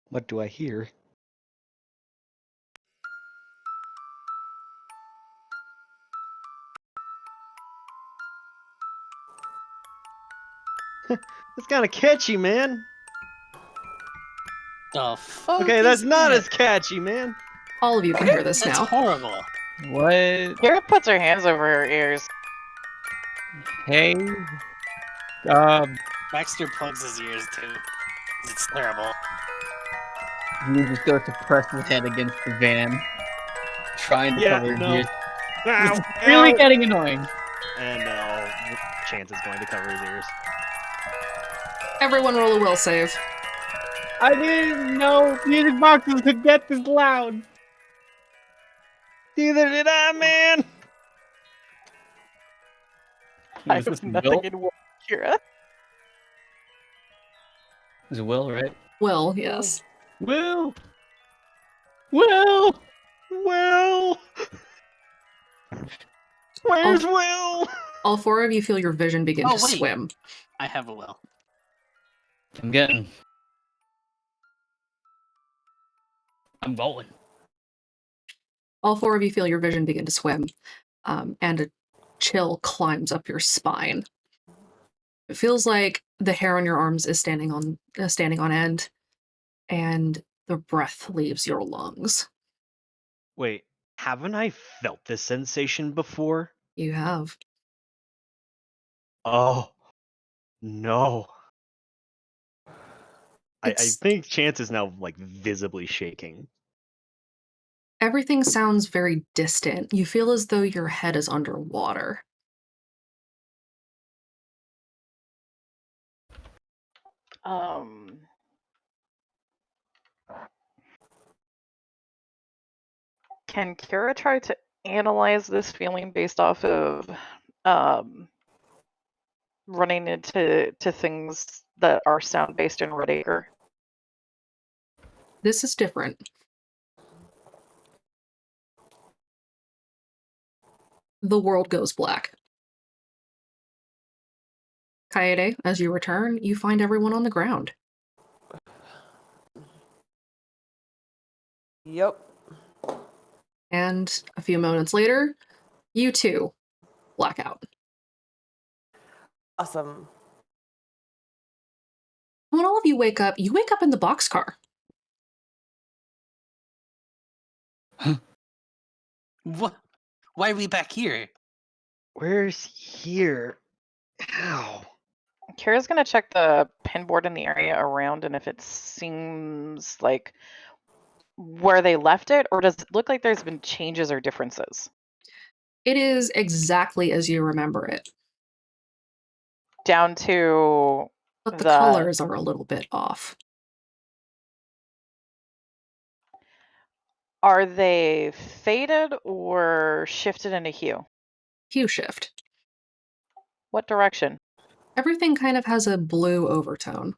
Speaker 3: What do I hear? It's kind of catchy, man.
Speaker 8: The fuck?
Speaker 3: Okay,
Speaker 8: is
Speaker 3: that's not
Speaker 8: that?
Speaker 3: as catchy, man.
Speaker 2: All of you can hear this
Speaker 8: That's
Speaker 2: now.
Speaker 8: horrible.
Speaker 10: What?
Speaker 9: Kara puts her hands over her ears.
Speaker 10: Hey.
Speaker 8: Baxter plugs his ears too. It's terrible.
Speaker 10: You just go to press his head against the van, trying to cover his ears.
Speaker 3: Ow,
Speaker 10: It's really
Speaker 3: ow.
Speaker 10: getting annoying.
Speaker 3: And now Chance is going to cover his ears.
Speaker 2: Everyone roll a will save.
Speaker 10: I didn't know music boxes could get this loud.
Speaker 3: Neither did I, man.
Speaker 9: I
Speaker 10: Is this
Speaker 9: have nothing
Speaker 10: Will?
Speaker 9: in will, Kira.
Speaker 10: Is it Will, right?
Speaker 2: Will, yes.
Speaker 10: Will! Will!
Speaker 3: Will. Where's Will?
Speaker 2: All four of you feel your vision begin
Speaker 8: Oh,
Speaker 2: to
Speaker 8: wait.
Speaker 2: swim.
Speaker 8: I have a will.
Speaker 10: I'm going.
Speaker 2: All four of you feel your vision begin to swim, and a chill climbs up your spine. It feels like the hair on your arms is standing on end, and the breath leaves your lungs.
Speaker 3: Wait, haven't I felt this sensation before?
Speaker 2: You have.
Speaker 3: Oh, no. I
Speaker 2: It's-
Speaker 3: think Chance is now, like, visibly shaking.
Speaker 2: Everything sounds very distant. You feel as though your head is underwater.
Speaker 9: Can Kara try to analyze this feeling based off of running into things that are sound based in Red Acre?
Speaker 2: This is different. The world goes black. Kaede, as you return, you find everyone on the ground.
Speaker 11: Yep.
Speaker 2: And a few moments later, you too black out.
Speaker 11: Awesome.
Speaker 2: When all of you wake up in the boxcar.
Speaker 8: What? Why are we back here?
Speaker 3: Where's here? Ow.
Speaker 9: Kara's gonna check the pinboard in the area around, and if it seems like where they left it, or does it look like there's been changes or differences?
Speaker 2: It is exactly as you remember it,
Speaker 9: Down to
Speaker 2: but the colors are a little bit off.
Speaker 9: Are they faded or shifted into hue?
Speaker 2: Hue shift.
Speaker 9: What direction?
Speaker 2: Everything kind of has a blue overtone.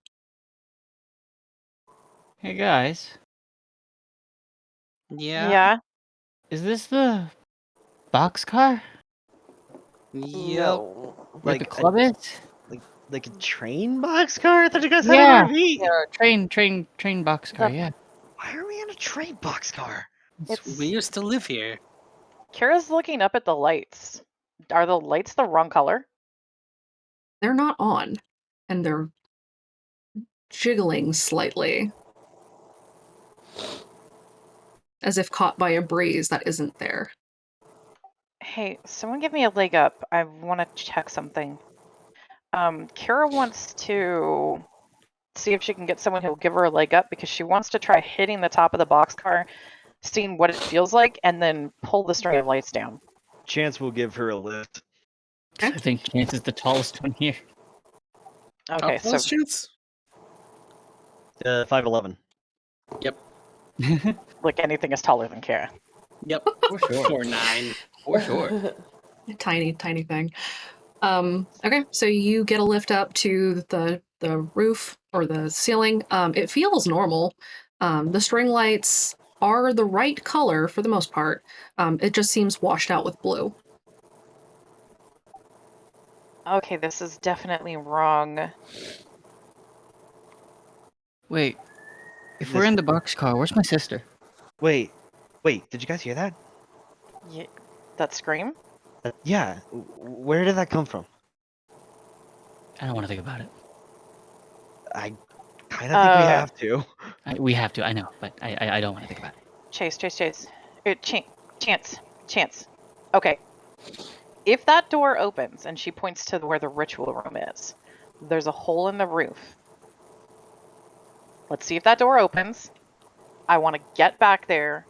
Speaker 10: Hey guys,
Speaker 8: Yeah.
Speaker 10: is this the boxcar?
Speaker 8: Yep.
Speaker 11: No.
Speaker 10: Where the
Speaker 3: Like,
Speaker 10: club is?
Speaker 3: Like a train boxcar? I thought you guys had
Speaker 10: Yeah,
Speaker 3: an RV.
Speaker 10: yeah, train boxcar.
Speaker 9: The-
Speaker 10: Yeah.
Speaker 3: Why are we in a train boxcar?
Speaker 8: We used to live here.
Speaker 9: Kira's looking up at the lights. Are the lights the wrong color?
Speaker 2: They're not on, and they're jiggling slightly, as if caught by a breeze that isn't there.
Speaker 9: Hey, someone give me a leg up. I want to check something. Kira wants to see if she can get someone who'll give her a leg up because she wants to try hitting the top of the boxcar, seeing what it feels like, and then pull the string of lights down.
Speaker 3: Chance will give her a lift.
Speaker 10: I think Chance is the tallest one here.
Speaker 9: Okay, so
Speaker 8: Chance?
Speaker 3: 5'11".
Speaker 8: Yep.
Speaker 9: like anything is taller than Kira.
Speaker 8: Yep.
Speaker 10: For sure.
Speaker 8: 4'9".
Speaker 10: For sure.
Speaker 2: Tiny thing. Okay, so you get a lift up to the roof or the ceiling. It feels normal. The string lights are the right color for the most part. It just seems washed out with blue.
Speaker 9: Okay, this is definitely wrong.
Speaker 10: Wait. If we're in the boxcar, where's my sister?
Speaker 3: Wait, did you guys hear that?
Speaker 9: That scream?
Speaker 3: Yeah, where did that come from?
Speaker 10: I don't want to think about it.
Speaker 3: I kind of think we have to.
Speaker 10: We have to, I know, but I don't want to think about it.
Speaker 9: Chase. Chance. Okay. If that door opens and she points to where the ritual room is, there's a hole in the roof. Let's see if that door opens. I want to get back there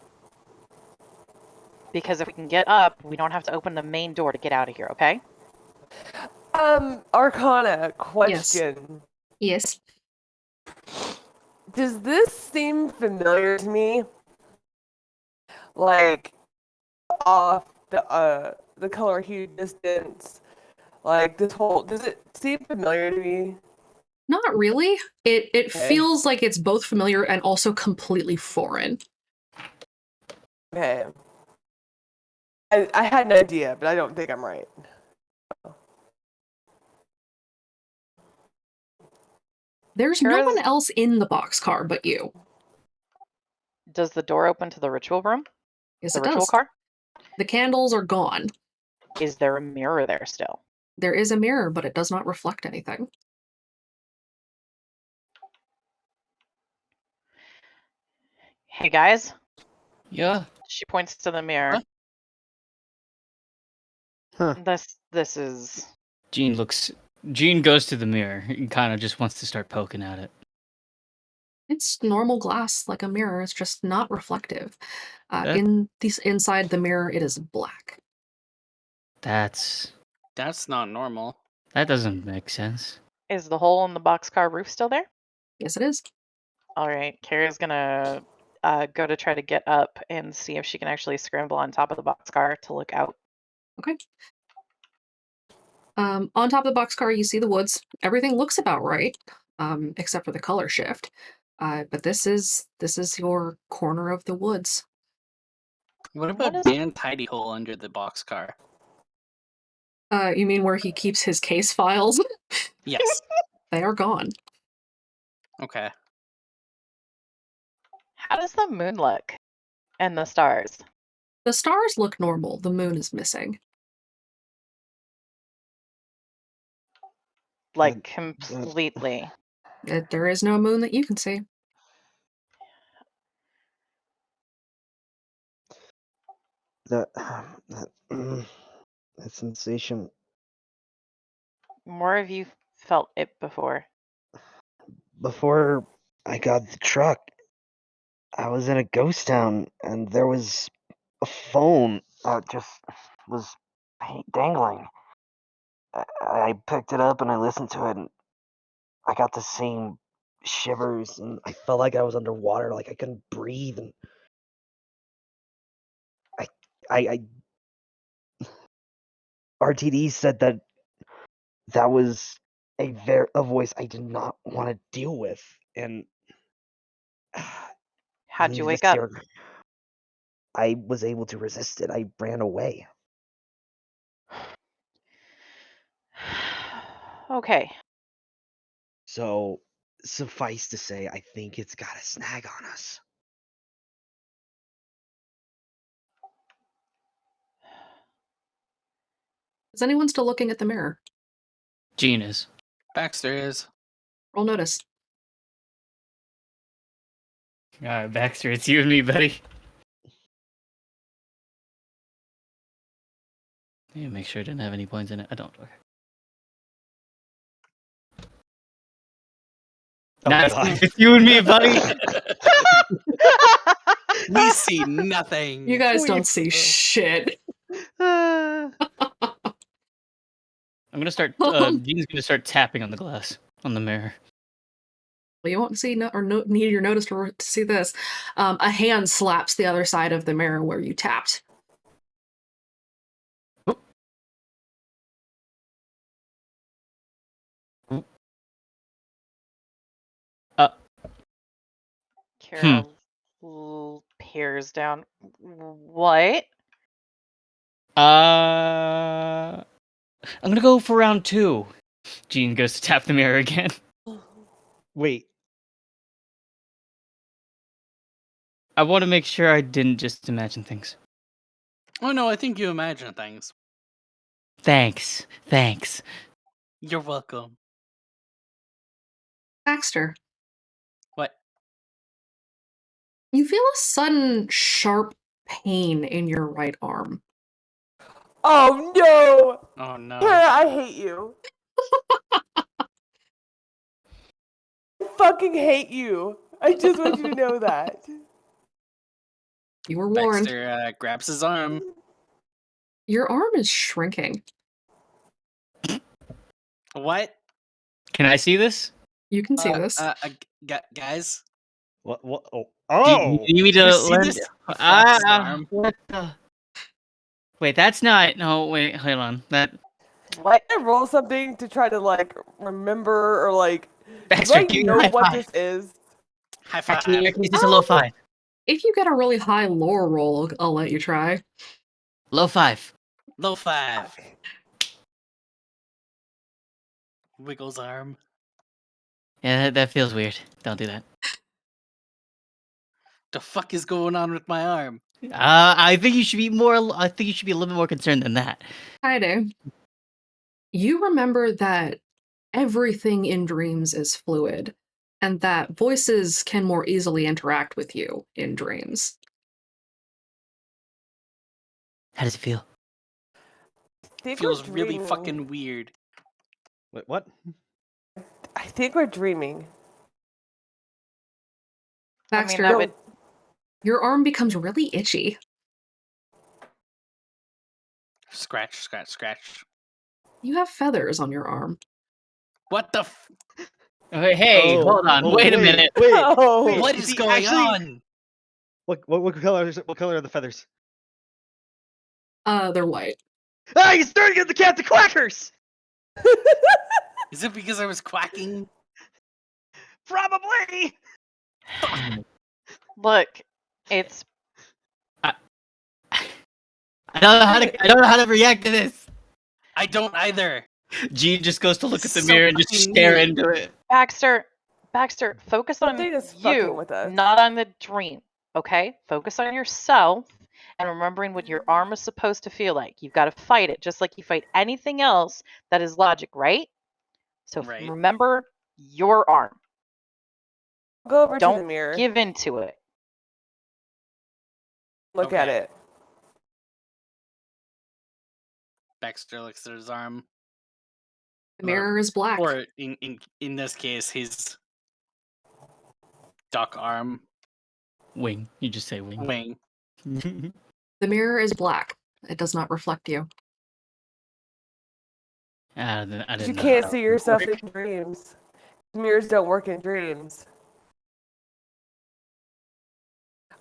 Speaker 9: because if we can get up, we don't have to open the main door to get out of here, okay?
Speaker 11: Arcana, question.
Speaker 2: Yes.
Speaker 11: Does this seem familiar to me? Like, off the color hue distance, like this whole, does it seem familiar to me?
Speaker 2: Not really. It
Speaker 11: Okay.
Speaker 2: feels like it's both familiar and also completely foreign.
Speaker 11: Okay. I had an idea, but I don't think I'm right.
Speaker 2: There's no one else in the boxcar but you.
Speaker 9: Does the door open to the ritual room?
Speaker 2: Yes,
Speaker 9: The
Speaker 2: it
Speaker 9: ritual
Speaker 2: does.
Speaker 9: car?
Speaker 2: The candles are gone.
Speaker 9: Is there a mirror there still?
Speaker 2: There is a mirror, but it does not reflect anything.
Speaker 9: Hey guys.
Speaker 10: Yeah.
Speaker 9: She points to the mirror.
Speaker 3: Huh.
Speaker 9: This is...
Speaker 10: Jean goes to the mirror and kind of just wants to start poking at it.
Speaker 2: It's normal glass, like a mirror. It's just not reflective.
Speaker 10: That-
Speaker 2: Inside the mirror, it is black.
Speaker 10: That's
Speaker 8: not normal.
Speaker 10: That doesn't make sense.
Speaker 9: Is the hole in the boxcar roof still there?
Speaker 2: Yes, it is.
Speaker 9: All right, Carrie's gonna go to try to get up and see if she can actually scramble on top of the boxcar to look out.
Speaker 2: Okay. On top of the boxcar, you see the woods. Everything looks about right, except for the color shift. But this is your corner of the woods.
Speaker 8: What about Dan Tidy Hole under the boxcar?
Speaker 2: You mean where he keeps his case files?
Speaker 8: Yes.
Speaker 2: They are gone.
Speaker 8: Okay.
Speaker 9: How does the moon look? And the stars?
Speaker 2: The stars look normal. The moon is missing.
Speaker 9: Like completely.
Speaker 2: There is no moon that you can see.
Speaker 3: That sensation.
Speaker 9: More of you felt it before.
Speaker 3: Before I got the truck, I was in a ghost town, and there was a phone that just was dangling. I picked it up and I listened to it, and I got the same shivers, and I felt like I was underwater, like I couldn't breathe, and I RTD said that was a voice I did not want to deal with, and
Speaker 9: How'd you wake up?
Speaker 3: I was able to resist it. I ran away.
Speaker 9: Okay.
Speaker 3: So, suffice to say, I think it's got a snag on us.
Speaker 2: Is anyone still looking at the mirror?
Speaker 12: Gene is.
Speaker 1: Baxter is.
Speaker 2: Roll notice.
Speaker 12: Alright, Baxter, it's you and me, buddy. Yeah, make sure I didn't have any points in it. I don't. Okay.
Speaker 3: Oh,
Speaker 12: Nice.
Speaker 3: God.
Speaker 12: It's you and me, buddy.
Speaker 1: We see nothing.
Speaker 2: You guys
Speaker 3: We
Speaker 2: don't see
Speaker 3: do.
Speaker 2: shit.
Speaker 12: I'm gonna start. Gene's gonna start tapping on the glass on the mirror.
Speaker 2: Well, you won't see need your notice to see this. A hand slaps the other side of the mirror where you tapped.
Speaker 9: Kara peers down. What?
Speaker 12: I'm gonna go for round 2. Gene goes to tap the mirror again.
Speaker 3: Wait.
Speaker 12: I want to make sure I didn't just imagine things.
Speaker 1: Oh no, I think you imagine things.
Speaker 12: Thanks.
Speaker 1: You're welcome.
Speaker 2: Baxter,
Speaker 1: What?
Speaker 2: you feel a sudden sharp pain in your right arm.
Speaker 11: Oh no!
Speaker 1: Oh no.
Speaker 11: Kara, I hate you. I fucking hate you. I just want you to know that.
Speaker 2: You were warned.
Speaker 1: Baxter grabs his arm.
Speaker 2: Your arm is shrinking.
Speaker 1: What?
Speaker 12: Can I see this?
Speaker 2: You can see this.
Speaker 1: Guys.
Speaker 3: What? Oh.
Speaker 12: Do you need me
Speaker 1: Do you
Speaker 12: to
Speaker 1: see
Speaker 12: lend?
Speaker 1: this? He flaps his arm.
Speaker 12: What the? Wait, that's not. No, wait, hold on. That.
Speaker 11: What? Can I roll something to try to like remember or like
Speaker 12: Baxter,
Speaker 11: do I
Speaker 12: give me a
Speaker 11: know
Speaker 12: high
Speaker 11: what
Speaker 12: five.
Speaker 11: this is?
Speaker 1: High five.
Speaker 12: Actually, in your case, it's a low 5.
Speaker 2: If you get a really high lore roll, I'll let you try.
Speaker 12: Low 5.
Speaker 1: Low 5. Wiggles arm.
Speaker 12: Yeah, that feels weird. Don't do that.
Speaker 1: The fuck is going on with my arm?
Speaker 12: I think you should be more. I think you should be a little bit more concerned than that.
Speaker 2: Kaede, you remember that everything in dreams is fluid, and that voices can more easily interact with you in dreams.
Speaker 12: How does it feel?
Speaker 1: Feels really fucking weird.
Speaker 3: Wait, what?
Speaker 11: I think we're dreaming.
Speaker 2: Baxter,
Speaker 9: I mean,
Speaker 2: your arm becomes really itchy.
Speaker 1: Scratch, scratch, scratch.
Speaker 2: You have feathers on your arm.
Speaker 1: What the
Speaker 12: Okay, hey, hold on. Wait a minute.
Speaker 3: Wait.
Speaker 1: What is going on?
Speaker 3: What color are the feathers?
Speaker 2: They're white.
Speaker 3: Ah, he's starting to get the cat to quackers!
Speaker 1: Is it because I was quacking?
Speaker 3: Probably!
Speaker 9: Look, it's.
Speaker 12: I don't know how to react to this.
Speaker 1: I don't either.
Speaker 12: Gene just goes to look at the
Speaker 1: So
Speaker 12: mirror and just
Speaker 1: fucking
Speaker 12: stare
Speaker 1: weird.
Speaker 12: into it.
Speaker 9: Baxter, focus on
Speaker 11: Something is fucking
Speaker 9: you,
Speaker 11: with us.
Speaker 9: not on the dream. Okay? Focus on yourself and remembering what your arm is supposed to feel like. You've got to fight it just like you fight anything else that is logic, right? So
Speaker 1: Right.
Speaker 9: remember your arm.
Speaker 11: Go over
Speaker 9: Don't
Speaker 11: to the mirror.
Speaker 9: give into it.
Speaker 11: Look at it.
Speaker 1: Baxter looks at his arm.
Speaker 2: The mirror is black.
Speaker 1: Or in this case, his duck arm.
Speaker 12: Wing. You just say wing.
Speaker 1: Wing.
Speaker 2: The mirror is black. It does not reflect you.
Speaker 12: I didn't
Speaker 11: You
Speaker 12: know
Speaker 11: can't
Speaker 12: how
Speaker 11: see
Speaker 12: it
Speaker 11: yourself
Speaker 12: worked.
Speaker 11: in dreams. Mirrors don't work in dreams.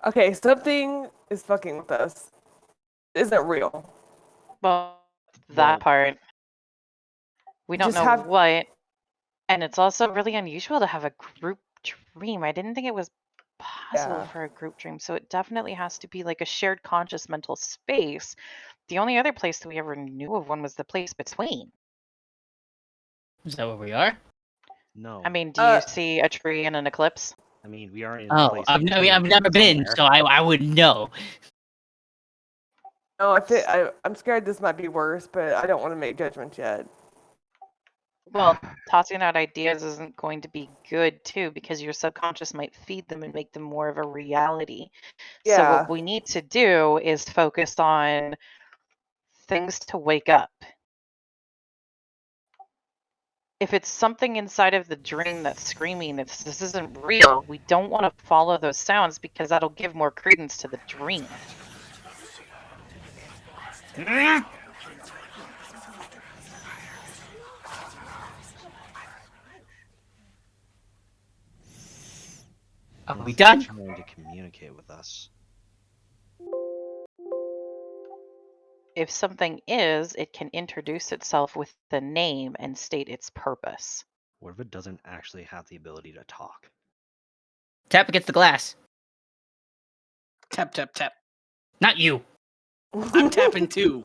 Speaker 11: Okay, something is fucking with us. It isn't real.
Speaker 9: Well, that part. We don't
Speaker 11: Just
Speaker 9: know
Speaker 11: have-
Speaker 9: what. And it's also really unusual to have a group dream. I didn't think it was possible for a group dream. So it definitely has to be like a shared conscious mental space. The only other place that we ever knew of one was the place between.
Speaker 12: Is that where we are?
Speaker 3: No.
Speaker 9: I mean, do you see a tree in an eclipse?
Speaker 3: I mean, we aren't in a
Speaker 12: Oh,
Speaker 3: place.
Speaker 12: I've never been, so I wouldn't know.
Speaker 11: No, I'm scared this might be worse, but I don't want to make judgments yet.
Speaker 9: Well, tossing out ideas isn't going to be good too, because your subconscious might feed them and make them more of a reality. So
Speaker 11: Yeah.
Speaker 9: what we need to do is focus on things to wake up. If it's something inside of the dream that's screaming, if this isn't real, we don't want to follow those sounds because that'll give more credence to the dream.
Speaker 12: Are we
Speaker 3: Unless
Speaker 12: done?
Speaker 3: it's trying to communicate with us.
Speaker 9: If something is, it can introduce itself with the name and state its purpose.
Speaker 3: What if it doesn't actually have the ability to talk?
Speaker 12: Tap against the glass.
Speaker 1: Tap, tap, tap.
Speaker 12: Not you.
Speaker 1: I'm tapping too.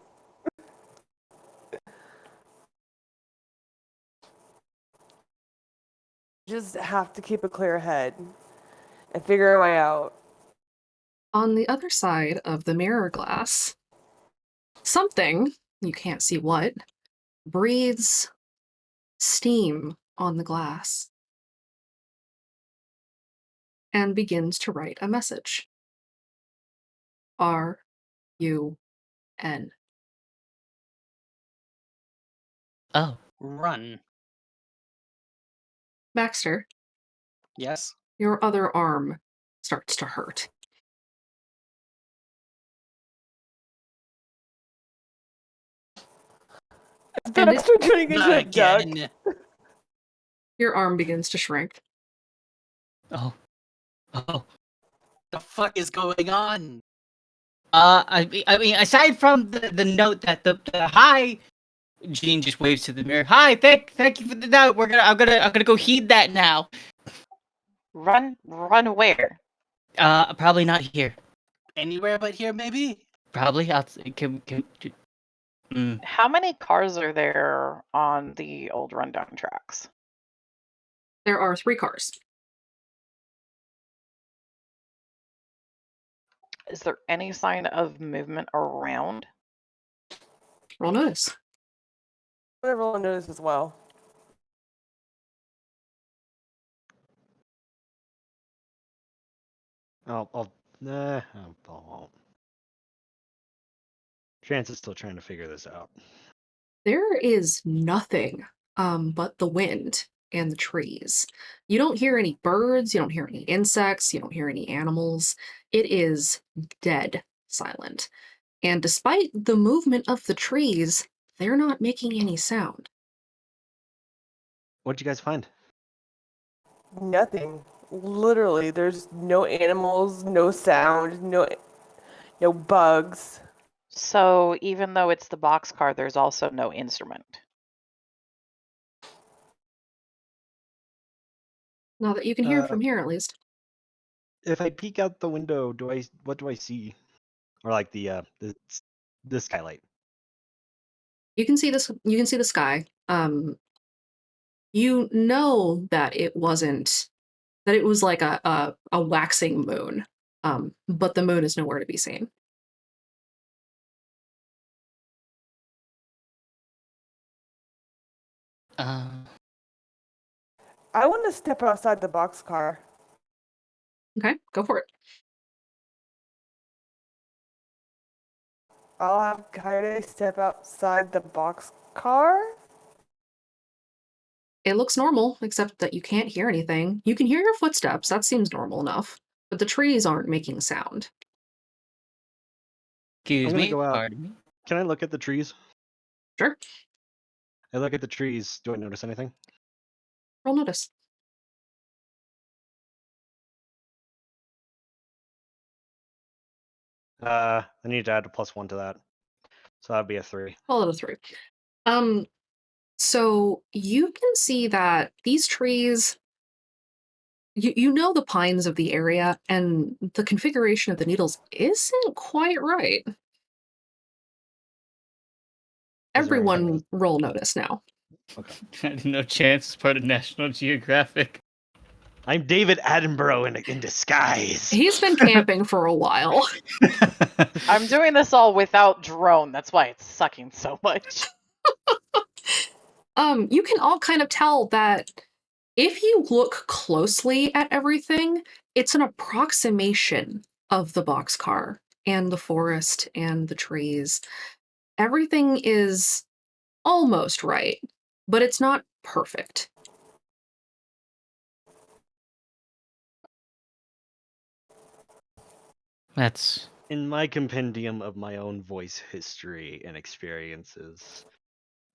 Speaker 11: Just have to keep a clear head and figure a way out.
Speaker 2: On the other side of the mirror glass, something, you can't see what, breathes steam on the glass and begins to write a message. R-U-N.
Speaker 12: Oh.
Speaker 1: Run.
Speaker 2: Baxter,
Speaker 1: Yes?
Speaker 2: your other arm starts to hurt. And
Speaker 11: Baxter turning into a
Speaker 1: Not
Speaker 11: duck.
Speaker 1: again.
Speaker 2: Your arm begins to shrink.
Speaker 12: Oh. Oh.
Speaker 1: The fuck is going on?
Speaker 12: I mean, aside from the note that the hi, Jean just waves to the mirror. Hi, thank you for the note. I'm gonna go heed that now.
Speaker 9: Run where?
Speaker 12: Probably not here.
Speaker 1: Anywhere but here, maybe?
Speaker 12: Probably
Speaker 9: How many cars are there on the old rundown tracks?
Speaker 2: There are 3 cars.
Speaker 9: Is there any sign of movement around?
Speaker 2: Roll notice.
Speaker 11: Everyone knows as well.
Speaker 3: I won't. Chance is still trying to figure this out.
Speaker 2: There is nothing but the wind and the trees. You don't hear any birds, you don't hear any insects, you don't hear any animals. It is dead silent. And despite the movement of the trees, they're not making any sound.
Speaker 3: What'd you guys find?
Speaker 11: Nothing. Literally, there's no animals, no sound, no bugs.
Speaker 9: So even though it's the boxcar, there's also no instrument.
Speaker 2: Not that you can hear from here, at least.
Speaker 3: If I peek out the window, what do I see? Or like the skylight.
Speaker 2: You can see this. You can see the sky. You know that it wasn't. That it was like a waxing moon. But the moon is nowhere to be seen.
Speaker 11: I want to step outside the boxcar.
Speaker 2: Okay, go for it.
Speaker 11: I'll have Kaede step outside the boxcar.
Speaker 2: It looks normal, except that you can't hear anything. You can hear your footsteps. That seems normal enough. But the trees aren't making sound.
Speaker 12: Excuse
Speaker 3: I'm gonna
Speaker 12: me.
Speaker 3: go out.
Speaker 12: Pardon me.
Speaker 3: Can I look at the trees?
Speaker 2: Sure.
Speaker 3: I look at the trees. Do I notice anything?
Speaker 2: Roll notice.
Speaker 3: I need to add a +1 to that. So that'd be a 3.
Speaker 2: Call it a 3. So you can see that these trees, you know the pines of the area, and the configuration of the needles isn't quite right.
Speaker 3: Is there anything
Speaker 2: Everyone roll notice now.
Speaker 3: Okay.
Speaker 12: I didn't know Chance is part of National Geographic.
Speaker 3: I'm David Attenborough in disguise.
Speaker 2: He's been camping for a while.
Speaker 9: I'm doing this all without drone. That's why it's sucking so much.
Speaker 2: You can all kind of tell that if you look closely at everything, it's an approximation of the boxcar and the forest and the trees. Everything is almost right, but it's not perfect.
Speaker 12: That's
Speaker 3: In my compendium of my own voice history and experiences,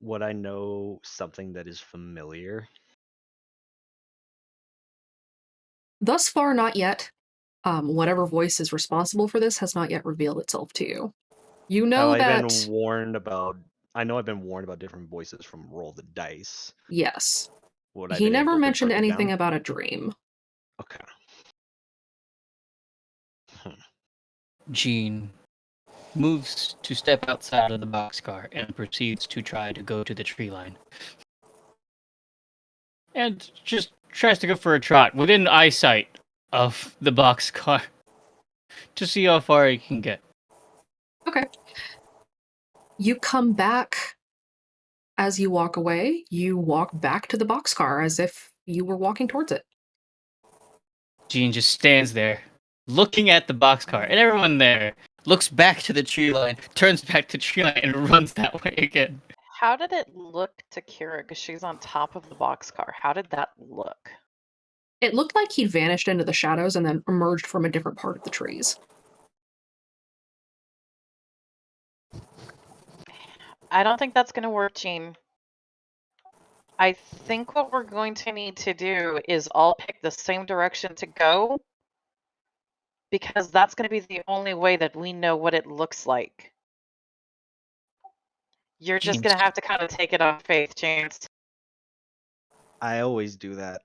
Speaker 3: would I know something that is familiar?
Speaker 2: Thus far, not yet. Whatever voice is responsible for this has not yet revealed itself to you. You
Speaker 3: Have
Speaker 2: know
Speaker 3: I
Speaker 2: that.
Speaker 3: been warned about? I know I've been warned about different voices from Roll the Dice.
Speaker 2: Yes.
Speaker 3: Would I
Speaker 2: He
Speaker 3: been
Speaker 2: never
Speaker 3: able to
Speaker 2: mentioned
Speaker 3: break it
Speaker 2: anything
Speaker 3: down?
Speaker 2: about a dream.
Speaker 3: Okay.
Speaker 12: Jean moves to step outside of the boxcar and proceeds to try to go to the tree line. And just tries to go for a trot within eyesight of the boxcar to see how far he can get.
Speaker 2: Okay. You come back as you walk away. You walk back to the boxcar as if you were walking towards it.
Speaker 12: Jean just stands there, looking at the boxcar, and everyone there looks back to the tree line, turns back to the tree line, and runs that way again.
Speaker 9: How did it look to Kira? Because she's on top of the boxcar. How did that look?
Speaker 2: It looked like he'd vanished into the shadows and then emerged from a different part of the trees.
Speaker 9: I don't think that's going to work, Jean. I think what we're going to need to do is all pick the same direction to go, because that's going to be the only way that we know what it looks like. You're just going to have to kind of take it on faith, Chance.
Speaker 3: I always do that.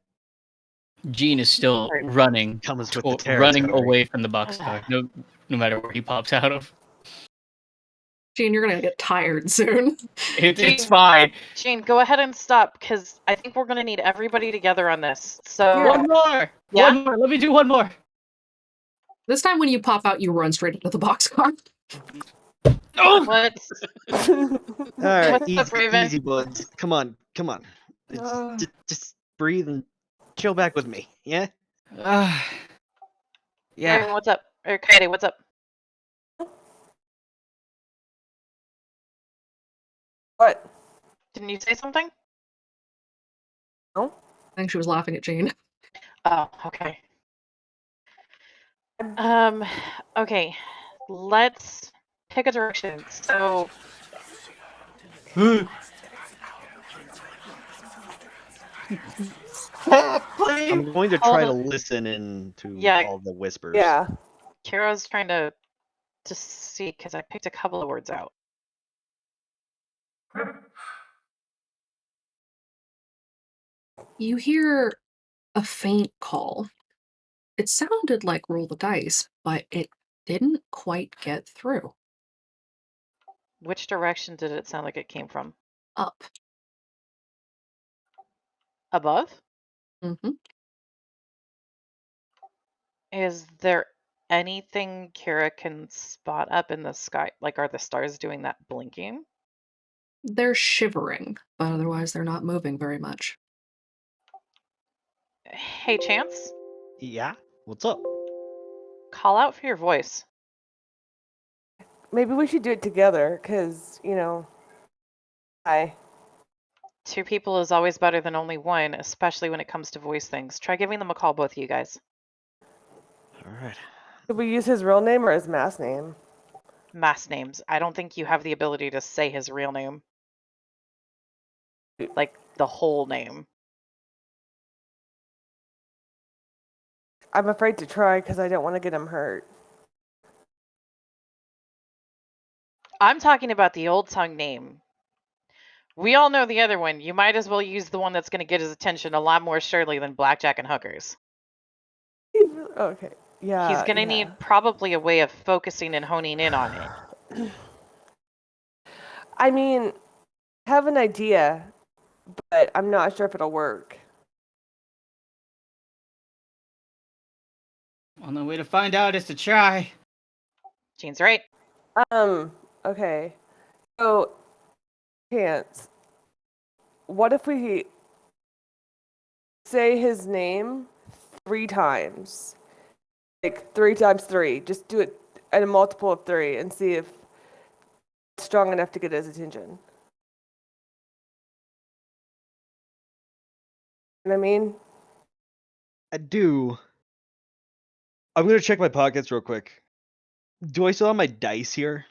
Speaker 12: Jean is still running,
Speaker 3: Comes with the
Speaker 12: running
Speaker 3: territory.
Speaker 12: away from the boxcar, no matter where he pops out of.
Speaker 2: Jean, you're gonna get tired soon.
Speaker 12: It's fine.
Speaker 9: Jean, go ahead and stop, because I think we're going to need everybody together on this. So
Speaker 12: One more!
Speaker 9: Yeah?
Speaker 12: One more! Let me do one more!
Speaker 2: This time when you pop out, you run straight into the boxcar.
Speaker 12: Oh!
Speaker 9: What?
Speaker 3: All right,
Speaker 9: What's up, Raven?
Speaker 3: easy, buds. Come on. Just breathe and chill back with me. Yeah.
Speaker 12: Yeah.
Speaker 9: Raven, what's up? Or Katie, what's up?
Speaker 11: What?
Speaker 9: Didn't you say something?
Speaker 11: No.
Speaker 2: I think she was laughing at Jean.
Speaker 9: Oh, okay. Okay. Let's pick a direction. So
Speaker 3: I'm going to try to listen into all the whispers.
Speaker 11: Yeah.
Speaker 9: Kira's trying to see, because I picked a couple of words out.
Speaker 2: You hear a faint call. It sounded like roll the dice, but it didn't quite get through.
Speaker 9: Which direction did it sound like it came from?
Speaker 2: Up.
Speaker 9: Above?
Speaker 2: Mm-hmm.
Speaker 9: Is there anything Kira can spot up in the sky? Like, are the stars doing that blinking?
Speaker 2: They're shivering, but otherwise they're not moving very much.
Speaker 9: Hey, Chance?
Speaker 3: Yeah? What's up?
Speaker 9: Call out for your voice.
Speaker 11: Maybe we should do it together, because, hi.
Speaker 9: Two people is always better than only one, especially when it comes to voice things. Try giving them a call, both of you guys.
Speaker 3: All right.
Speaker 11: Should we use his real name or his mask name?
Speaker 9: Mass names. I don't think you have the ability to say his real name. Like, the whole name.
Speaker 11: I'm afraid to try because I don't want to get him hurt.
Speaker 9: I'm talking about the old tongue name. We all know the other one. You might as well use the one that's going to get his attention a lot more surely than blackjack and hookers.
Speaker 11: Okay. Yeah.
Speaker 9: He's going to need probably a way of focusing and honing in on it.
Speaker 11: I mean, I have an idea. but I'm not sure if it'll work.
Speaker 12: Only way to find out is to try.
Speaker 9: Jean's right.
Speaker 11: Okay. So, Chance, what if we say his name 3 times? Like 3 times 3. Just do it at a multiple of 3 and see if it's strong enough to get his attention. You know what I mean?
Speaker 3: I do. I'm gonna check my pockets real quick. Do I still have my dice here?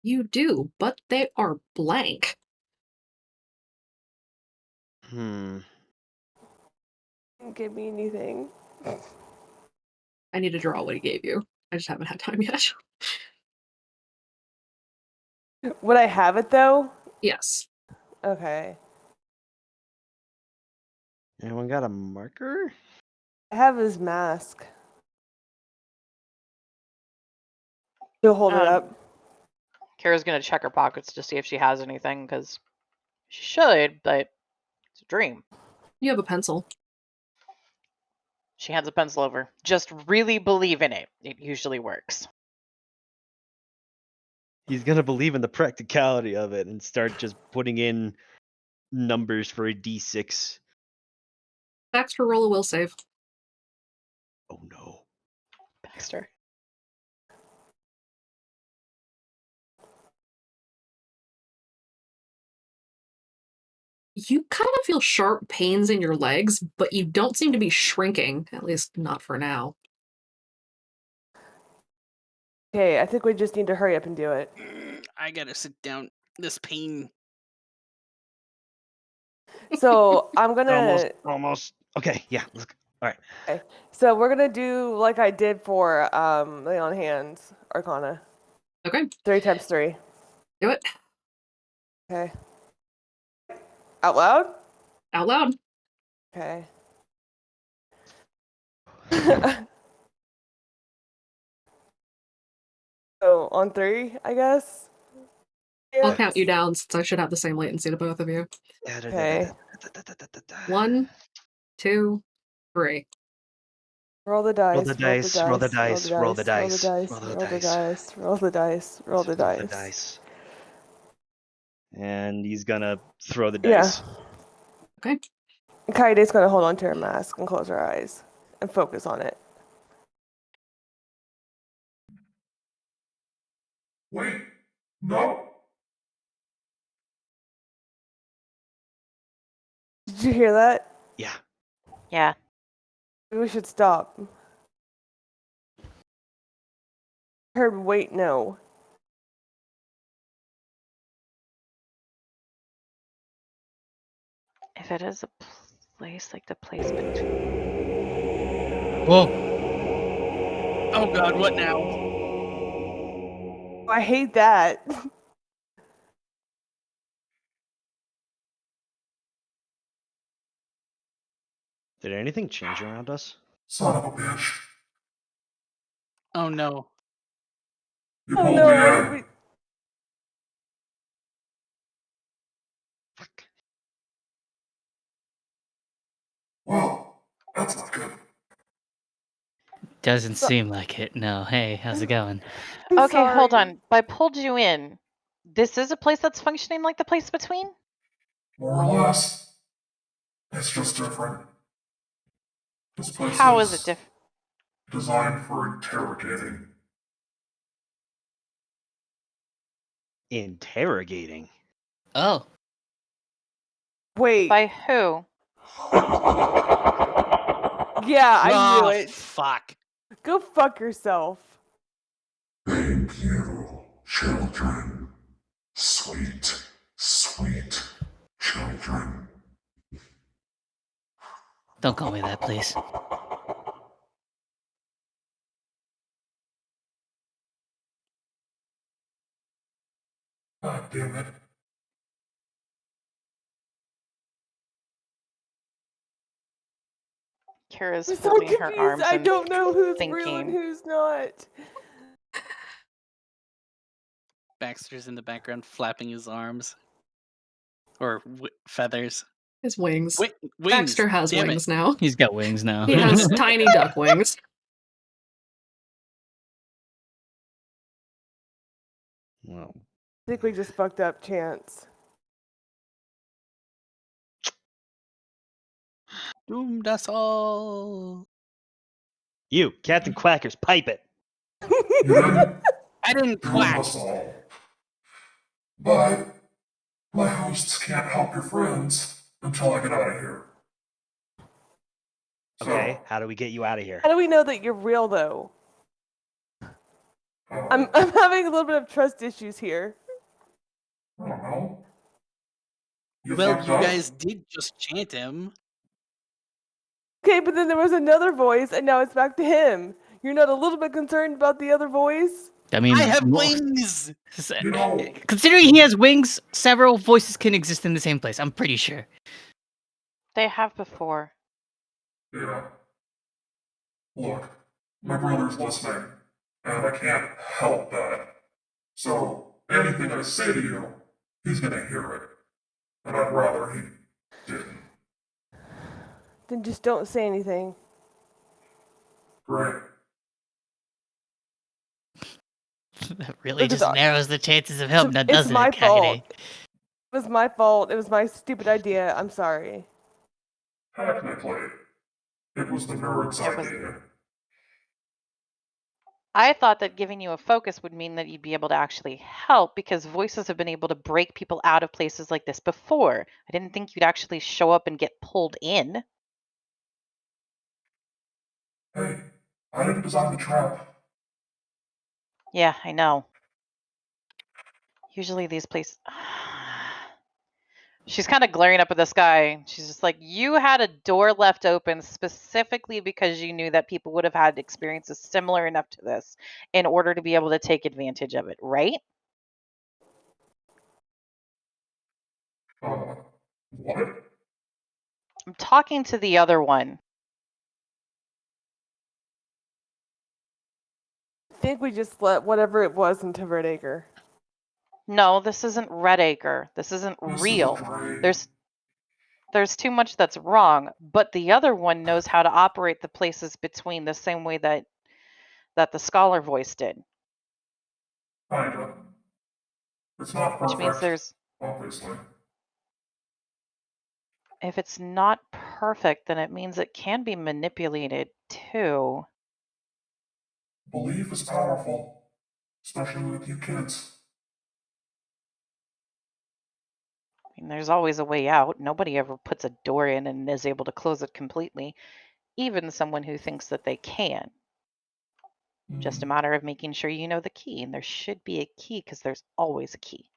Speaker 2: You do, but they are blank.
Speaker 3: Hmm.
Speaker 11: Didn't give me anything.
Speaker 2: I need to draw what he gave you. I just haven't had time yet.
Speaker 11: Would I have it though?
Speaker 2: Yes.
Speaker 11: Okay.
Speaker 3: Anyone got a marker?
Speaker 11: I have his mask. He'll hold it up.
Speaker 9: Kara's gonna check her pockets to see if she has anything, because she should, but it's a dream.
Speaker 2: You have a pencil.
Speaker 9: She hands a pencil over. Just really believe in it. It usually works.
Speaker 3: He's gonna believe in the practicality of it and start just putting in numbers for a D6.
Speaker 2: Baxter, roll a will save.
Speaker 3: Oh no.
Speaker 9: Baxter.
Speaker 2: You kind of feel sharp pains in your legs, but you don't seem to be shrinking, at least not for now.
Speaker 11: Okay, I think we just need to hurry up and do it.
Speaker 8: I gotta sit down. This pain.
Speaker 11: So I'm gonna
Speaker 3: Almost. Okay, yeah. All right.
Speaker 11: Okay. So we're gonna do like I did for Lay on Hands Arcana.
Speaker 2: Okay.
Speaker 11: 3 times 3.
Speaker 2: Do it.
Speaker 11: Okay. Out loud?
Speaker 2: Out loud.
Speaker 11: Okay. So on 3, I guess.
Speaker 2: I'll count you down since I should have the same latency to both of you.
Speaker 11: Okay.
Speaker 2: 1, 2, 3.
Speaker 11: Roll the dice.
Speaker 3: Roll the dice. Roll the dice. Roll the dice.
Speaker 11: Roll the dice. Roll the dice. Roll the dice.
Speaker 3: And he's gonna throw the dice.
Speaker 11: Yeah. Okay. Kaide's gonna hold on to her mask and close her eyes and focus on it.
Speaker 5: Wait, no.
Speaker 11: Did you hear that?
Speaker 3: Yeah.
Speaker 9: Yeah.
Speaker 11: Maybe we should stop. I heard wait, no.
Speaker 9: If it is a place like the place between.
Speaker 12: Whoa.
Speaker 8: Oh god, what now?
Speaker 11: I hate that.
Speaker 3: Did anything change around us?
Speaker 5: Son of a bitch.
Speaker 8: Oh no.
Speaker 5: You pulled me in. Well, that's not good.
Speaker 12: Doesn't seem like it. No. Hey, how's it going?
Speaker 9: Okay, hold on. I pulled you in. This is a place that's functioning like the place between?
Speaker 5: More or less. It's just different. This place
Speaker 9: How is it different?
Speaker 5: designed for interrogating.
Speaker 3: Interrogating?
Speaker 12: Oh.
Speaker 11: Wait.
Speaker 9: By who?
Speaker 11: Yeah, I knew
Speaker 8: Oh,
Speaker 11: it.
Speaker 8: fuck.
Speaker 11: Go fuck yourself.
Speaker 5: Thank you, children. Sweet, sweet children.
Speaker 12: Don't call me that, please.
Speaker 5: God damn it.
Speaker 9: Kara's
Speaker 11: I'm so
Speaker 9: folding
Speaker 11: confused.
Speaker 9: her arms
Speaker 11: I
Speaker 9: and
Speaker 11: don't know who's
Speaker 9: thinking.
Speaker 11: real and who's not.
Speaker 8: Baxter's in the background flapping his arms. Or feathers.
Speaker 2: His wings.
Speaker 8: Wings.
Speaker 2: Baxter has
Speaker 8: Damn
Speaker 2: wings
Speaker 8: it.
Speaker 2: now.
Speaker 12: He's got wings now.
Speaker 2: He has tiny duck wings.
Speaker 3: Well,
Speaker 11: I think we just fucked up Chance.
Speaker 8: Doomed us all.
Speaker 3: you, Captain Quackers, pipe it.
Speaker 5: You didn't
Speaker 8: I didn't
Speaker 5: doom
Speaker 8: quack.
Speaker 5: us all. But my hosts can't help your friends until I get out of here.
Speaker 3: Okay, how do we get you out of here?
Speaker 11: How do we know that you're real, though?
Speaker 5: So,
Speaker 11: I'm having a little bit of trust issues here.
Speaker 5: I don't know. You
Speaker 8: Well,
Speaker 5: fucked
Speaker 8: you
Speaker 5: up?
Speaker 8: guys did just chant him.
Speaker 11: Okay, but then there was another voice, and now it's back to him. You're not a little bit concerned about the other voice?
Speaker 12: I mean,
Speaker 8: I have wings.
Speaker 5: You know,
Speaker 12: considering he has wings, several voices can exist in the same place. I'm pretty sure.
Speaker 9: They have before.
Speaker 5: yeah. Look, my brother's listening, and I can't help that. So, anything I say to you, he's gonna hear it. And I'd rather he didn't.
Speaker 11: Then just don't say anything.
Speaker 5: Great.
Speaker 12: That really
Speaker 11: Look at
Speaker 12: just
Speaker 11: that.
Speaker 12: narrows the chances of help, now
Speaker 11: It's
Speaker 12: doesn't
Speaker 11: my
Speaker 12: it, Cagney?
Speaker 11: fault. It was my fault. It was my stupid idea. I'm sorry.
Speaker 5: Technically, it was the nerd's
Speaker 9: It was-
Speaker 5: idea.
Speaker 9: I thought that giving you a focus would mean that you'd be able to actually help because voices have been able to break people out of places like this before. I didn't think you'd actually show up and get pulled in.
Speaker 5: Hey, I didn't design the trap.
Speaker 9: Yeah, I know. Usually these places. She's kind of glaring up at this guy. She's just like, you had a door left open specifically because you knew that people would have had experiences similar enough to this in order to be able to take advantage of it, right?
Speaker 5: What?
Speaker 9: I'm talking to the other one.
Speaker 11: I think we just let whatever it was into Red Acre.
Speaker 9: No, this isn't Red Acre. This isn't
Speaker 5: This
Speaker 9: real.
Speaker 5: is great.
Speaker 9: There's too much that's wrong, but the other one knows how to operate the places between the same way that the scholar voice did.
Speaker 5: Kinda. It's not
Speaker 9: Which means
Speaker 5: perfect,
Speaker 9: there's
Speaker 5: obviously.
Speaker 9: if it's not perfect, then it means it can be manipulated too.
Speaker 5: Belief is powerful, especially with you kids.
Speaker 9: I mean, there's always a way out. Nobody ever puts a door in and is able to close it completely, even someone who thinks that they can. Just a matter of making sure you know the key, and there should be a key because there's always a key.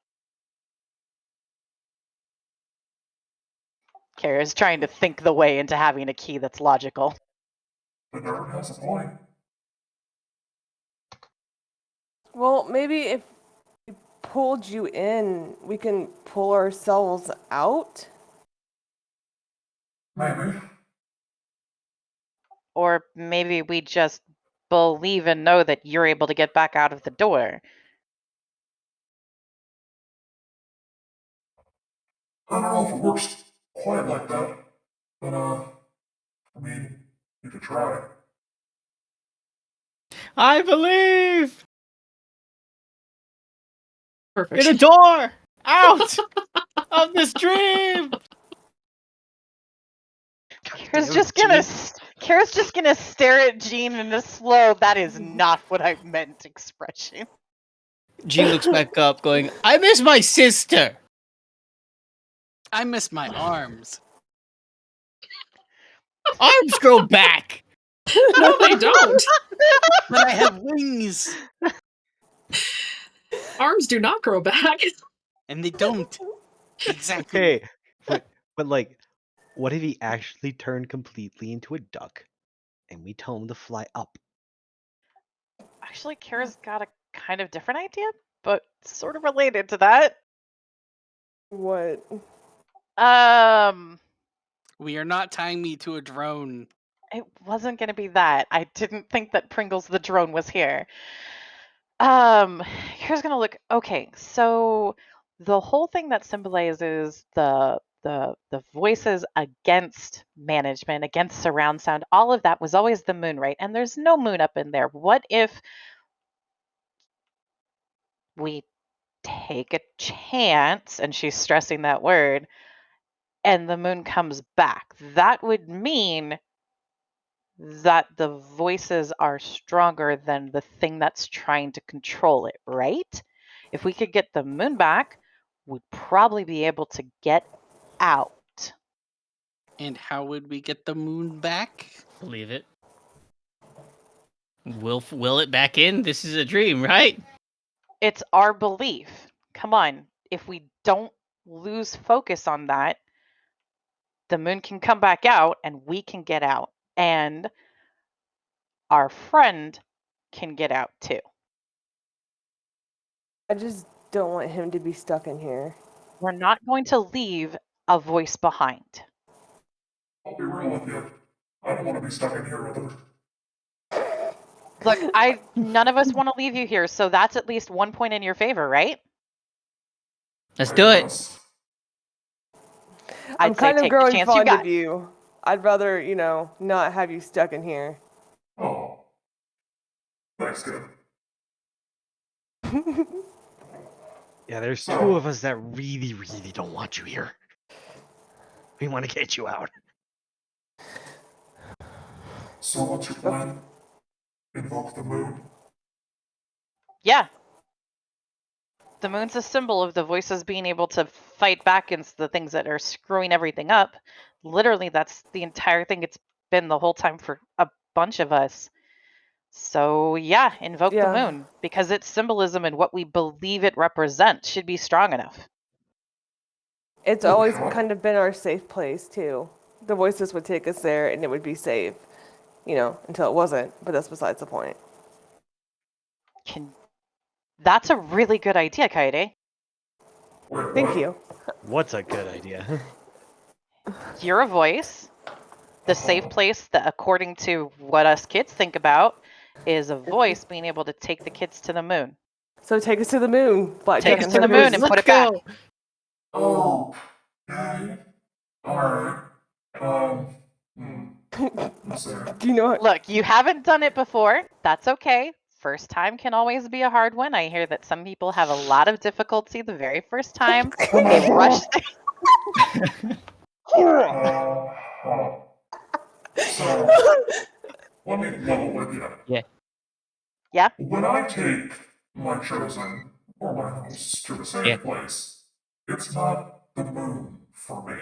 Speaker 9: Kara's trying to think the way into having a key that's logical.
Speaker 5: The nerd has a point.
Speaker 11: Well, maybe if we pulled you in, we can pull ourselves out?
Speaker 5: Maybe.
Speaker 9: Or maybe we just believe and know that you're able to get back out of the door.
Speaker 5: I don't know if it works quite like that, but I mean, you could try.
Speaker 12: I believe
Speaker 2: Perfect.
Speaker 12: in a door out of this dream.
Speaker 9: Kara's just gonna stare at Jean in a slow, that is not what I meant expression.
Speaker 12: Jean looks back up, going, I miss my sister.
Speaker 8: I miss my arms.
Speaker 12: Arms grow back.
Speaker 2: No, they don't.
Speaker 8: But I have wings.
Speaker 2: Arms do not grow back.
Speaker 8: And they don't. Exactly.
Speaker 3: Okay, but like, what if he actually turned completely into a duck, and we tell him to fly up?
Speaker 9: Actually, Kara's got a kind of different idea, but sort of related to that.
Speaker 11: What?
Speaker 8: We are not tying me to a drone.
Speaker 9: It wasn't gonna be that. I didn't think that Pringles the drone was here. Kara's gonna look. Okay, so the whole thing that symbolizes the voices against management, against surround sound, all of that was always the moon, right? And there's no moon up in there. What if we take a chance, and she's stressing that word, and the moon comes back? That would mean that the voices are stronger than the thing that's trying to control it, right? If we could get the moon back, we'd probably be able to get out.
Speaker 13: And how would we get the moon back?
Speaker 12: Believe it. Will it back in? This is a dream, right?
Speaker 9: It's our belief. Come on. If we don't lose focus on that, the moon can come back out and we can get out. And our friend can get out too.
Speaker 11: I just don't want him to be stuck in here.
Speaker 9: We're not going to leave a voice behind.
Speaker 5: I'll be real with you. I don't want to be stuck in here with her.
Speaker 9: Look, none of us want to leave you here, so that's at least 1 point in your favor, right?
Speaker 12: Let's do it.
Speaker 11: I'm
Speaker 9: I'd say
Speaker 11: kind of
Speaker 9: take the
Speaker 11: growing
Speaker 9: chance you
Speaker 11: fond
Speaker 9: got.
Speaker 11: of you. I'd rather, not have you stuck in here.
Speaker 5: Oh. Thanks, good.
Speaker 3: Yeah, there's two of us that really, really don't want you here. We want to get you out.
Speaker 5: So what's your plan? Invoke the moon?
Speaker 9: Yeah. The moon's a symbol of the voices being able to fight back against the things that are screwing everything up. Literally, that's the entire thing it's been the whole time for a bunch of us. So yeah, invoke the moon, because its symbolism and what we believe it represents should be strong enough.
Speaker 11: It's always kind of been our safe place, too. The voices would take us there and it would be safe, until it wasn't, but that's besides the point.
Speaker 9: That's a really good idea, Kaede.
Speaker 11: Thank you.
Speaker 3: What's a good idea?
Speaker 9: You're a voice. The safe place that, according to what us kids think about, is a voice being able to take the kids to the moon.
Speaker 11: So take us to the moon, Blackjack.
Speaker 9: Take us to the moon and put it back.
Speaker 5: Oh. Alright.
Speaker 11: Do you know what?
Speaker 9: Look, you haven't done it before. That's okay. First time can always be a hard one. I hear that some people have a lot of difficulty the very first time. They rush.
Speaker 5: So, let me level with you.
Speaker 12: Yeah.
Speaker 9: Yeah?
Speaker 5: When I take my chosen or my hosts to a safe place, it's not the moon for me.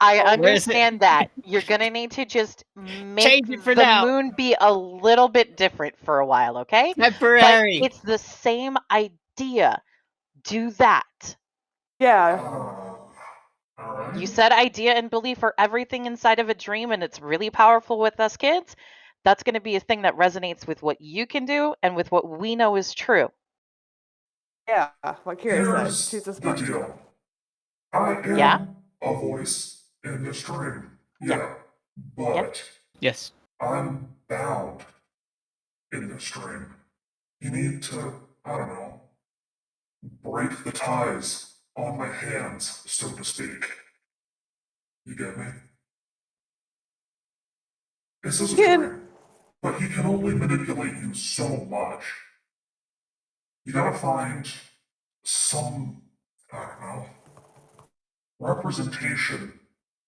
Speaker 9: I understand that. You're going to need to just make
Speaker 12: Change it for
Speaker 9: the
Speaker 12: now.
Speaker 9: moon be a little bit different for a while, okay?
Speaker 12: Temporary.
Speaker 9: But it's the same idea. Do that.
Speaker 11: Yeah.
Speaker 9: You said idea and belief are everything inside of a dream, and it's really powerful with us kids. That's going to be a thing that resonates with what you can do and with what we know is true.
Speaker 11: Yeah, like Kira
Speaker 5: Here's
Speaker 11: said. She's a
Speaker 5: the
Speaker 11: sponge.
Speaker 5: deal. I am a voice in this dream. Yeah. But
Speaker 12: yes,
Speaker 5: I'm bound in this dream. You need to, I don't know, break the ties on my hands, so to speak. You get me? This is a dream, but he can only manipulate you so much. You gotta find some, I don't know, representation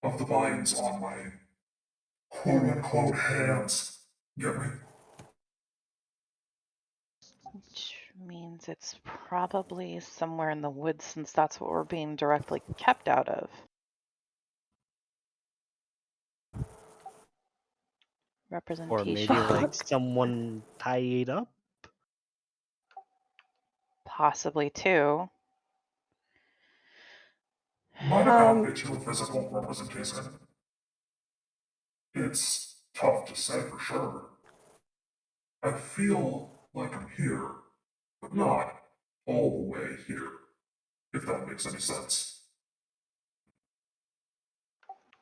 Speaker 5: of the vines on my quote-unquote hands. Get me?
Speaker 9: Which means it's probably somewhere in the woods, since that's what we're being directly kept out of. Representation.
Speaker 3: Or maybe like someone tied up?
Speaker 9: Possibly too.
Speaker 5: Might have it to a physical representation. It's tough to say for sure. I feel like I'm here, but not all the way here, if that makes any sense.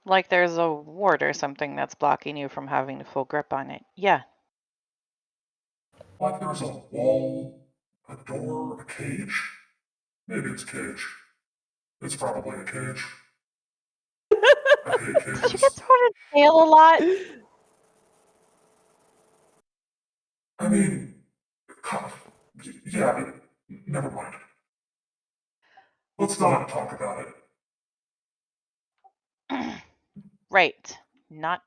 Speaker 9: Like there's a ward or something that's blocking you from having a full grip on it. Yeah.
Speaker 5: Like there's a wall, a door, a cage. Maybe it's a cage. It's probably a cage. I hate
Speaker 9: Did you
Speaker 5: cages.
Speaker 9: get thrown in jail a lot?
Speaker 5: I mean, yeah, but never mind. Let's not talk about it.
Speaker 9: Right. Not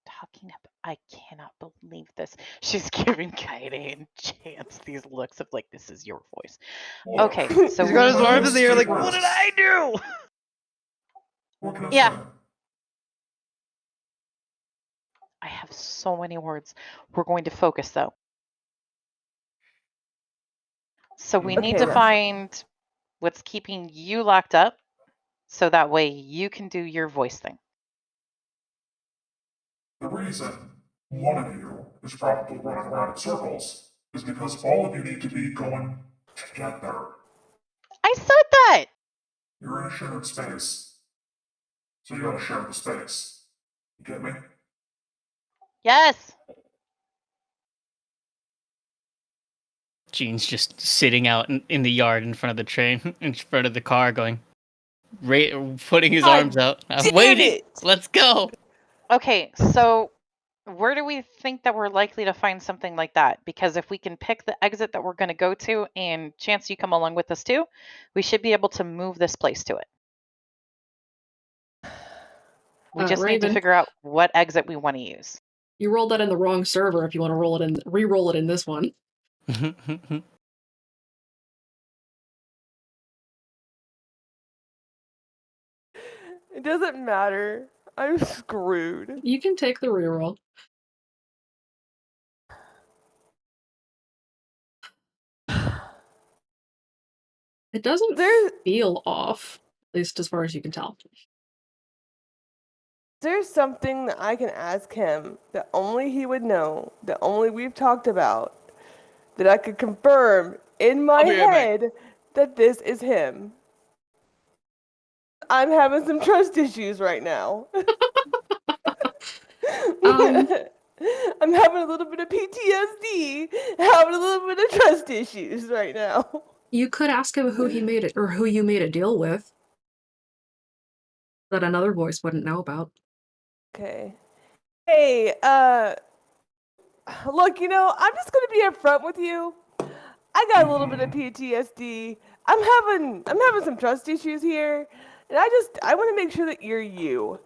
Speaker 9: talking about. I cannot believe this. She's giving Kaede and Chance these looks of like, this is your voice.
Speaker 5: Look,
Speaker 9: Okay, so
Speaker 3: He's got his
Speaker 9: we
Speaker 3: arms in the air
Speaker 5: Take
Speaker 3: like, what did
Speaker 5: risks.
Speaker 3: I do?
Speaker 5: What can I
Speaker 9: Yeah.
Speaker 5: say?
Speaker 9: I have so many words. We're going to focus though. So we need
Speaker 11: Okay,
Speaker 9: to
Speaker 11: that's
Speaker 9: find what's keeping you locked up so that way you can do your voice thing.
Speaker 5: The reason one of you is probably running around in circles is because all of you need to be going together.
Speaker 9: I said that!
Speaker 5: You're in a shared space. So you gotta share the space. You get me?
Speaker 9: Yes!
Speaker 12: Gene's just sitting out in the yard in front of the train, in front of the car, going, putting his arms out. I'm
Speaker 11: damn
Speaker 12: waiting.
Speaker 11: it!
Speaker 12: Let's go.
Speaker 9: Okay, so where do we think that we're likely to find something like that? Because if we can pick the exit that we're going to go to, and Chance, you come along with us too, we should be able to move this place to it. We just need to
Speaker 2: Raven,
Speaker 9: figure out what exit we want to use.
Speaker 2: you rolled that in the wrong server if you want to roll it in, re-roll it in this one.
Speaker 11: It doesn't matter. I'm screwed.
Speaker 2: You can take the reroll. It doesn't feel off, at least as far as you can tell.
Speaker 11: There's something that I can ask him that only he would know, that only we've talked about, that I could confirm in my head that this is him. I'm having some trust issues right now. I'm having a little bit of PTSD, having a little bit of trust issues right now.
Speaker 2: You could ask him who he made it, or who you made a deal with, that another voice wouldn't know about.
Speaker 11: Okay. Hey, look, I'm just gonna be upfront with you. I got a little bit of PTSD. I'm having some trust issues here, and I want to make sure that you're you.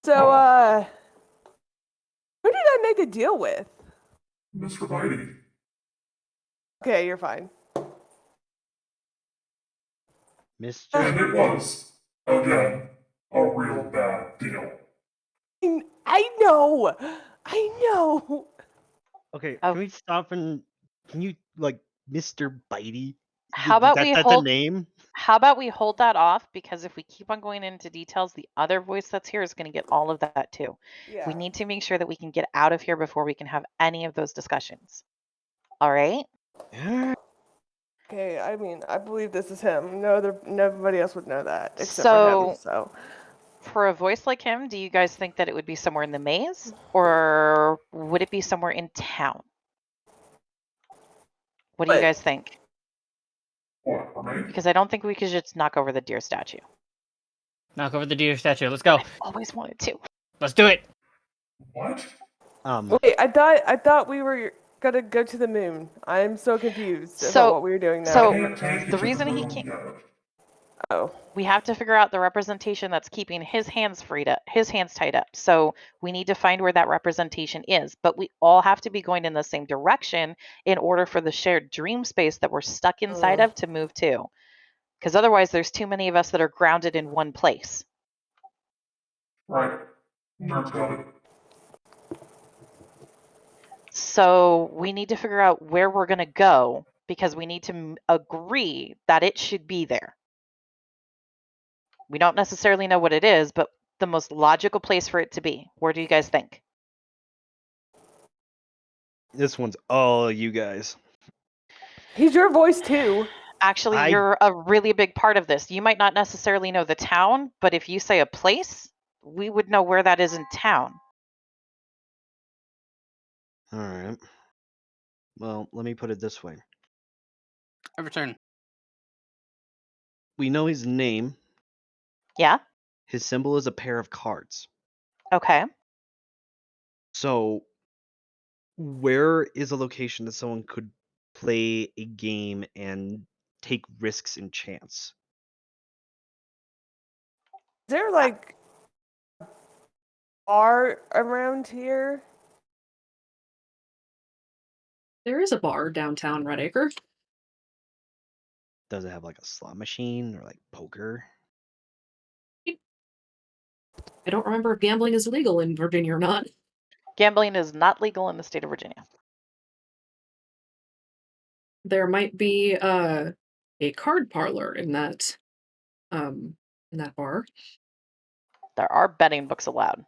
Speaker 11: So, who did I make a deal with?
Speaker 5: Mr. Bitey.
Speaker 11: Okay, you're fine.
Speaker 3: Mr.
Speaker 5: And it was, again, a real bad deal.
Speaker 11: I know.
Speaker 3: Okay,
Speaker 9: Oh.
Speaker 3: can we stop and can you like Mr. Bitey?
Speaker 9: How about
Speaker 3: that's
Speaker 9: hold
Speaker 3: a name?
Speaker 9: How about we hold that off, because if we keep on going into details, the other voice that's here is going to get all of that too.
Speaker 11: Yeah.
Speaker 9: We need to make sure that we can get out of here before we can have any of those discussions. All right?
Speaker 11: Okay, I mean, I believe this is him. Nobody else would know that except for him. So,
Speaker 9: for a voice like him, do you guys think that it would be somewhere in the maze, or would it be somewhere in town? What do you guys think?
Speaker 5: What, for me?
Speaker 9: Because I don't think we could just knock over the deer statue.
Speaker 12: Knock over the deer statue. Let's go.
Speaker 9: I've always wanted to.
Speaker 12: Let's do it.
Speaker 5: What?
Speaker 11: Wait, I thought we were gonna go to the moon. I'm so confused about what we were doing now.
Speaker 9: So the reason he can't. We have to figure out the representation that's keeping his hands tied up. So we need to find where that representation is. But we all have to be going in the same direction in order for the shared dream space that we're stuck inside of to move to. Because otherwise, there's too many of us that are grounded in one place.
Speaker 5: Right. Nerd's got it.
Speaker 9: So we need to figure out where we're going to go, because we need to agree that it should be there. We don't necessarily know what it is, but the most logical place for it to be. Where do you guys think?
Speaker 3: This one's all you guys.
Speaker 11: He's your voice too.
Speaker 9: Actually, you're a really big part of this. You might not necessarily know the town, but if you say a place, we would know where that is in town.
Speaker 3: All right. Well, let me put it this way.
Speaker 13: I return.
Speaker 3: we know his name.
Speaker 9: Yeah.
Speaker 3: His symbol is a pair of cards.
Speaker 9: Okay.
Speaker 3: So, where is a location that someone could play a game and take risks and chance?
Speaker 11: Is there like bar around here?
Speaker 2: There is a bar downtown Red Acre.
Speaker 3: Does it have like a slot machine or like poker?
Speaker 2: I don't remember if gambling is legal in Virginia or not.
Speaker 9: Gambling is not legal in the state of Virginia.
Speaker 2: There might be a card parlor in that bar.
Speaker 9: There are betting books allowed.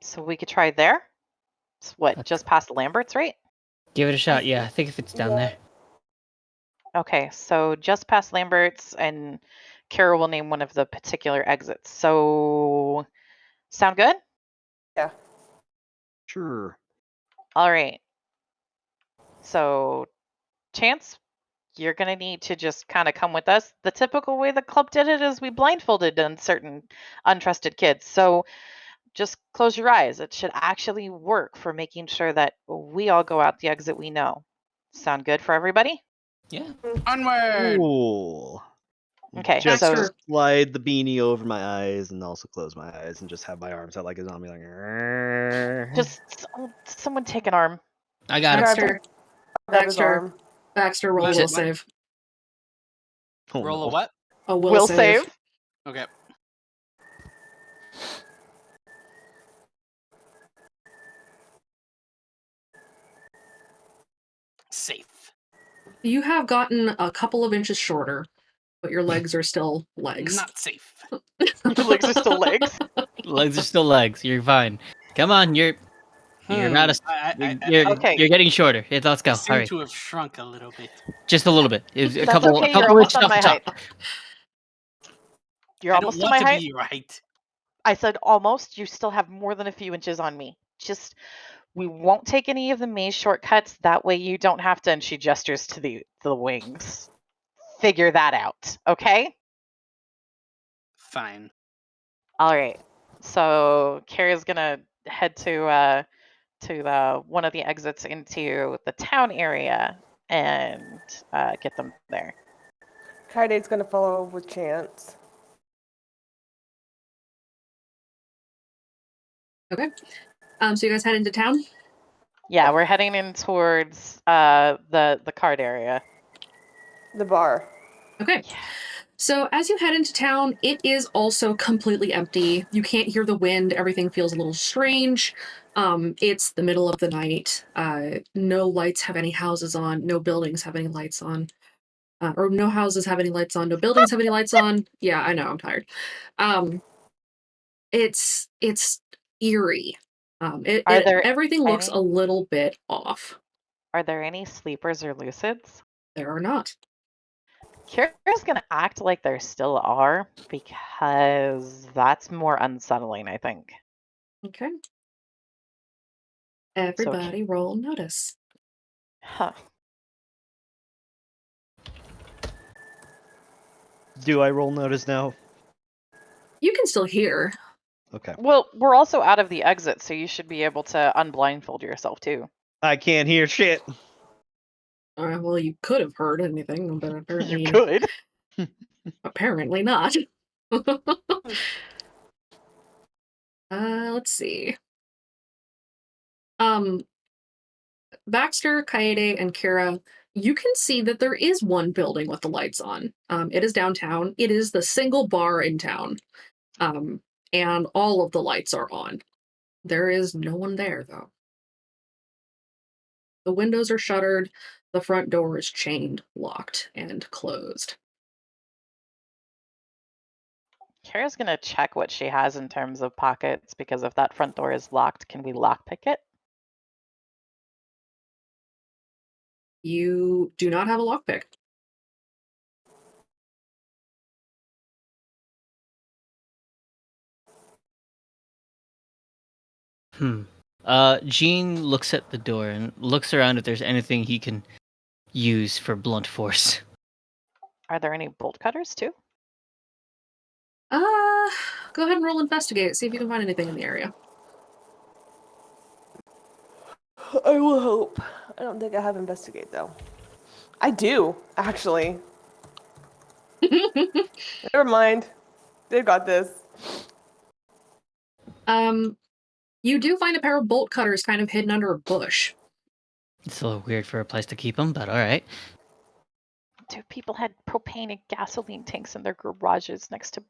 Speaker 9: So we could try there. It's what, just past Lambert's, right?
Speaker 12: Give it a shot. Yeah, I think if it's down there.
Speaker 9: Okay, so just past Lambert's, and Kara will name one of the particular exits. So, sound good?
Speaker 11: Yeah.
Speaker 3: Sure.
Speaker 9: All right. So, Chance, you're going to need to just kind of come with us. The typical way the club did it is we blindfolded certain untrusted kids. So, just close your eyes. It should actually work for making sure that we all go out the exit we know. Sound good for everybody?
Speaker 12: Yeah.
Speaker 13: Onward!
Speaker 3: Cool.
Speaker 9: Okay,
Speaker 3: Just
Speaker 9: so
Speaker 3: slide the beanie over my eyes and also close my eyes and just have my arms out like a zombie, like.
Speaker 9: just someone take an arm.
Speaker 12: I got it.
Speaker 11: Grab his arm.
Speaker 2: Baxter, roll a
Speaker 13: What?
Speaker 2: will
Speaker 13: What?
Speaker 2: save.
Speaker 3: Oh,
Speaker 13: Roll a
Speaker 3: no.
Speaker 13: what?
Speaker 2: A
Speaker 9: Will save.
Speaker 13: Okay. Safe.
Speaker 2: You have gotten a couple of inches shorter, but your legs are still legs.
Speaker 13: Not safe.
Speaker 9: Your legs are still legs.
Speaker 12: Legs are still legs. You're fine. Come on, you're about to. You're getting shorter. Yeah, let's go.
Speaker 13: I seem
Speaker 12: Hurry.
Speaker 13: to have shrunk a little bit.
Speaker 12: Just a little bit. A
Speaker 9: That's
Speaker 12: couple
Speaker 9: okay. You're
Speaker 12: inches
Speaker 9: almost
Speaker 12: off
Speaker 9: on
Speaker 12: the
Speaker 9: my
Speaker 12: top.
Speaker 9: height. You're
Speaker 13: I don't
Speaker 9: almost to
Speaker 13: want
Speaker 9: my
Speaker 13: to
Speaker 9: height.
Speaker 13: be your height.
Speaker 9: I said almost. You still have more than a few inches on me. Just, we won't take any of the maze shortcuts. That way you don't have to. And she gestures to the wings. Figure that out, okay?
Speaker 13: Fine.
Speaker 9: All right. So Kara's gonna head to the one of the exits into the town area and get them there.
Speaker 11: Kaide's gonna follow with Chance.
Speaker 2: Okay. So you guys head into town?
Speaker 9: Yeah, we're heading in towards the card area.
Speaker 11: The bar.
Speaker 2: Okay. So as you head into town, it is also completely empty. You can't hear the wind. Everything feels a little strange. It's the middle of the night. No lights have any houses on. No buildings have any lights on. Or no houses have any lights on. No buildings have any lights on. Yeah, I know. I'm tired. It's eerie. Everything looks a little bit off.
Speaker 9: Are there any sleepers or lucids?
Speaker 2: There are not.
Speaker 9: Kira's gonna act like there still are because that's more unsettling, I think.
Speaker 2: Okay. Everybody roll notice.
Speaker 9: Huh.
Speaker 3: Do I roll notice now?
Speaker 2: You can still hear.
Speaker 3: Okay.
Speaker 9: Well, we're also out of the exit, so you should be able to unblindfold yourself too.
Speaker 3: I can't hear shit.
Speaker 2: Well, you could have heard anything, but apparently
Speaker 9: you could.
Speaker 2: Apparently not. Let's see. Baxter, Kaede, and Kira, you can see that there is one building with the lights on. It is downtown. It is the single bar in town. And all of the lights are on. There is no one there, though. The windows are shuttered. The front door is chained, locked, and closed.
Speaker 9: Kara's gonna check what she has in terms of pockets, because if that front door is locked, can we lockpick it?
Speaker 2: You do not have a lockpick.
Speaker 12: Gene looks at the door and looks around if there's anything he can use for blunt force.
Speaker 9: Are there any bolt cutters too?
Speaker 2: Go ahead and roll investigate. See if you can find anything in the area.
Speaker 11: I will hope. I don't think I have investigate though. I do, actually. Never mind. They've got this.
Speaker 2: You do find a pair of bolt cutters kind of hidden under a bush.
Speaker 12: It's a little weird for a place to keep them, but all right.
Speaker 9: Dude, people had propane and gasoline tanks in their garages next to.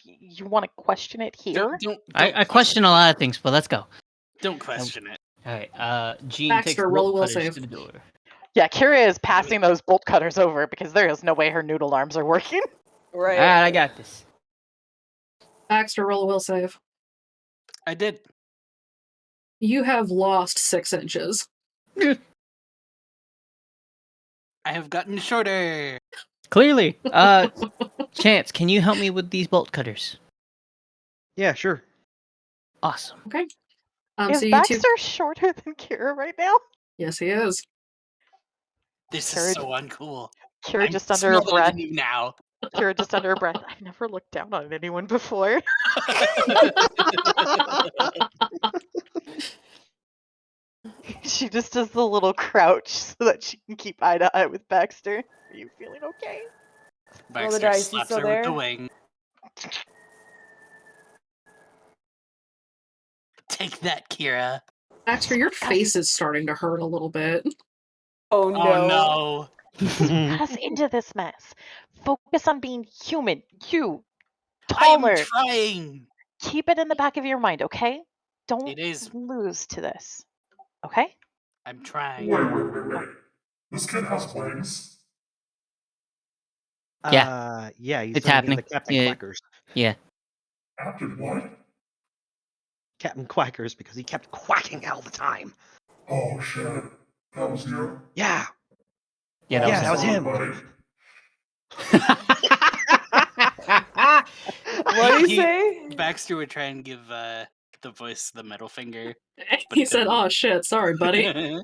Speaker 9: You want to question it here?
Speaker 12: I question a lot of things, but let's go.
Speaker 13: Don't question it.
Speaker 12: All right. Gene
Speaker 2: Baxter,
Speaker 12: takes
Speaker 2: roll a
Speaker 12: bolt
Speaker 2: will
Speaker 12: cutters
Speaker 2: save.
Speaker 12: to the door.
Speaker 9: Yeah, Kira is passing those bolt cutters over because there is no way her noodle arms are working.
Speaker 11: Right.
Speaker 12: All right, I got this.
Speaker 2: Baxter, roll a will save.
Speaker 13: I did.
Speaker 2: You have lost 6 inches.
Speaker 13: I have gotten shorter.
Speaker 12: Clearly. Chance, can you help me with these bolt cutters?
Speaker 3: Yeah, sure.
Speaker 12: Awesome.
Speaker 2: Okay.
Speaker 9: Is
Speaker 2: so you
Speaker 9: Baxter
Speaker 2: two...
Speaker 9: shorter than Kira right now?
Speaker 2: Yes, he is.
Speaker 13: This
Speaker 9: Kira-
Speaker 13: is so uncool.
Speaker 9: Kira
Speaker 13: I'm
Speaker 9: just under her
Speaker 13: smaller
Speaker 9: breath.
Speaker 13: than you now.
Speaker 9: Kira just under her breath. I've never looked down on anyone before. She just does the little crouch so that she can keep eye to eye with Baxter. Are you feeling okay?
Speaker 11: Roll the
Speaker 13: Baxter
Speaker 11: dice, you
Speaker 13: slaps
Speaker 11: still
Speaker 13: her with the
Speaker 11: there?
Speaker 13: wing. Take that, Kira.
Speaker 2: Baxter, your face is starting to hurt a little bit.
Speaker 11: Oh no.
Speaker 13: Oh no.
Speaker 9: Got us into this mess. Focus on being human. You,
Speaker 13: I'm
Speaker 9: taller.
Speaker 13: trying.
Speaker 9: Keep it in the back of your mind, okay? Don't
Speaker 13: It is.
Speaker 9: lose to this. Okay?
Speaker 13: I'm trying.
Speaker 5: Wait. This kid has wings.
Speaker 12: Yeah.
Speaker 3: Yeah, he's
Speaker 12: It's
Speaker 3: turning
Speaker 12: happening.
Speaker 3: into Captain
Speaker 12: Yeah.
Speaker 3: Quackers.
Speaker 12: Yeah.
Speaker 5: After what?
Speaker 3: Captain Quackers because he kept quacking all the time.
Speaker 5: Oh shit. That was you?
Speaker 3: Yeah.
Speaker 12: Yeah,
Speaker 3: Yeah, that was
Speaker 5: Sorry,
Speaker 3: him.
Speaker 5: buddy.
Speaker 11: What do you say?
Speaker 13: Baxter would try and give the voice the middle finger. But
Speaker 2: He said, "Oh shit, sorry, buddy."
Speaker 12: All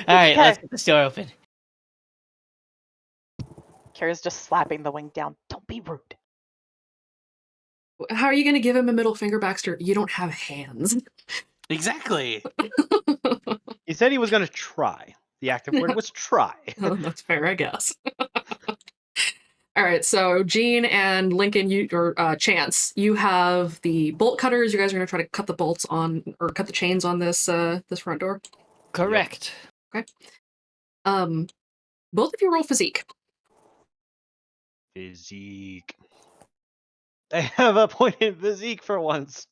Speaker 12: right, let's get the door open.
Speaker 9: Kira's just slapping the wing down. Don't be rude.
Speaker 2: How are you going to give him a middle finger, Baxter? You don't have hands.
Speaker 13: Exactly.
Speaker 3: He said he was going to try. The active word was try.
Speaker 2: Oh, that's fair, I guess. All right, so Gene and Lincoln, Chance, you have the bolt cutters. You guys are going to try to cut the bolts on, or cut the chains on this this front door.
Speaker 12: Correct.
Speaker 2: Okay. Both of you roll physique.
Speaker 3: Physique. I have a point in physique for once.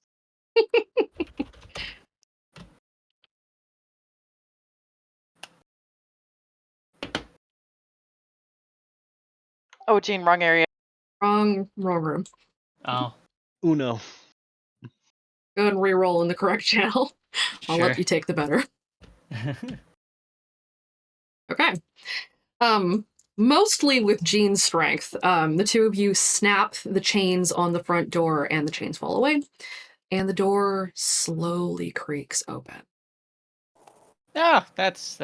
Speaker 9: Oh, Gene, wrong area.
Speaker 2: Wrong room.
Speaker 12: Oh.
Speaker 3: Uno.
Speaker 2: Go ahead and re-roll in the correct channel. I'll let
Speaker 12: Sure.
Speaker 2: you take the better. Okay. Mostly with Gene's strength, the two of you snap the chains on the front door and the chains fall away, and the door slowly creaks open.
Speaker 12: Ah, that's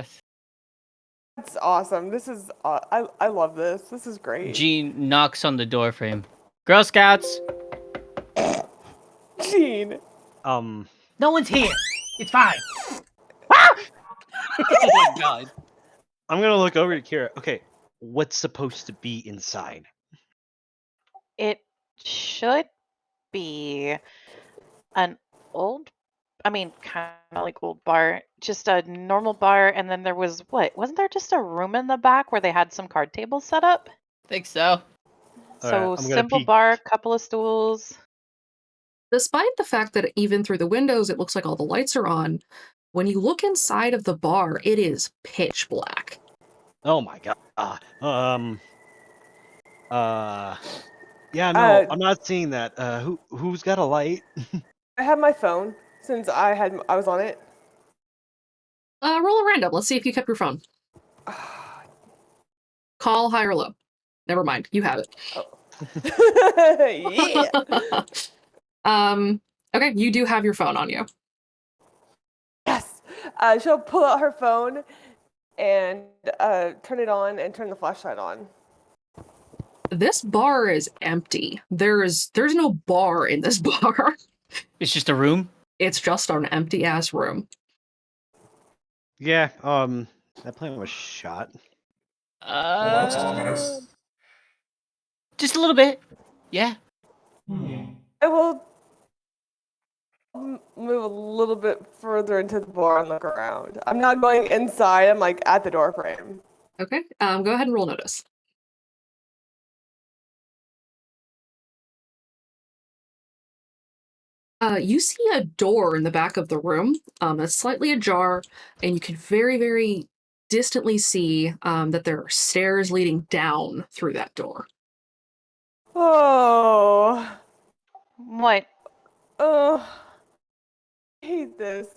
Speaker 11: That's awesome. This is I love this. This is great.
Speaker 12: Gene knocks on the door frame. Girl Scouts.
Speaker 11: Gene.
Speaker 12: No one's here. It's fine.
Speaker 13: Oh my god.
Speaker 3: I'm going to look over to Kira. Okay, what's supposed to be inside?
Speaker 9: It should be an old, kind of like old bar, just a normal bar, and then there was wasn't there just a room in the back where they had some card tables set up?
Speaker 12: Think so.
Speaker 9: So
Speaker 3: I'm gonna
Speaker 9: simple
Speaker 3: peek.
Speaker 9: bar, couple of stools.
Speaker 2: Despite the fact that even through the windows it looks like all the lights are on, when you look inside of the bar, it is pitch black.
Speaker 3: Oh my god. Yeah, no, I'm not seeing that. Who's got a light?
Speaker 11: I have my phone since I was on it.
Speaker 2: Roll a random. Let's see if you kept your phone. Call high or low. Never mind. You have it.
Speaker 11: Yeah.
Speaker 2: Okay, you do have your phone on you.
Speaker 11: Yes. She'll pull out her phone and turn it on and turn the flashlight on.
Speaker 2: This bar is empty. There's no bar in this bar.
Speaker 12: It's just a room?
Speaker 2: It's just an empty ass room.
Speaker 3: Yeah, that plan was shot.
Speaker 5: Well, that's ominous.
Speaker 12: Just a little bit. Yeah.
Speaker 11: I will move a little bit further into the bar and look around. I'm not going inside. I'm like at the door frame.
Speaker 2: Okay, go ahead and roll notice. You see a door in the back of the room that's slightly ajar, and you can very, very distantly see that there are stairs leading down through that door.
Speaker 11: Oh.
Speaker 9: What?
Speaker 11: Oh. I hate this.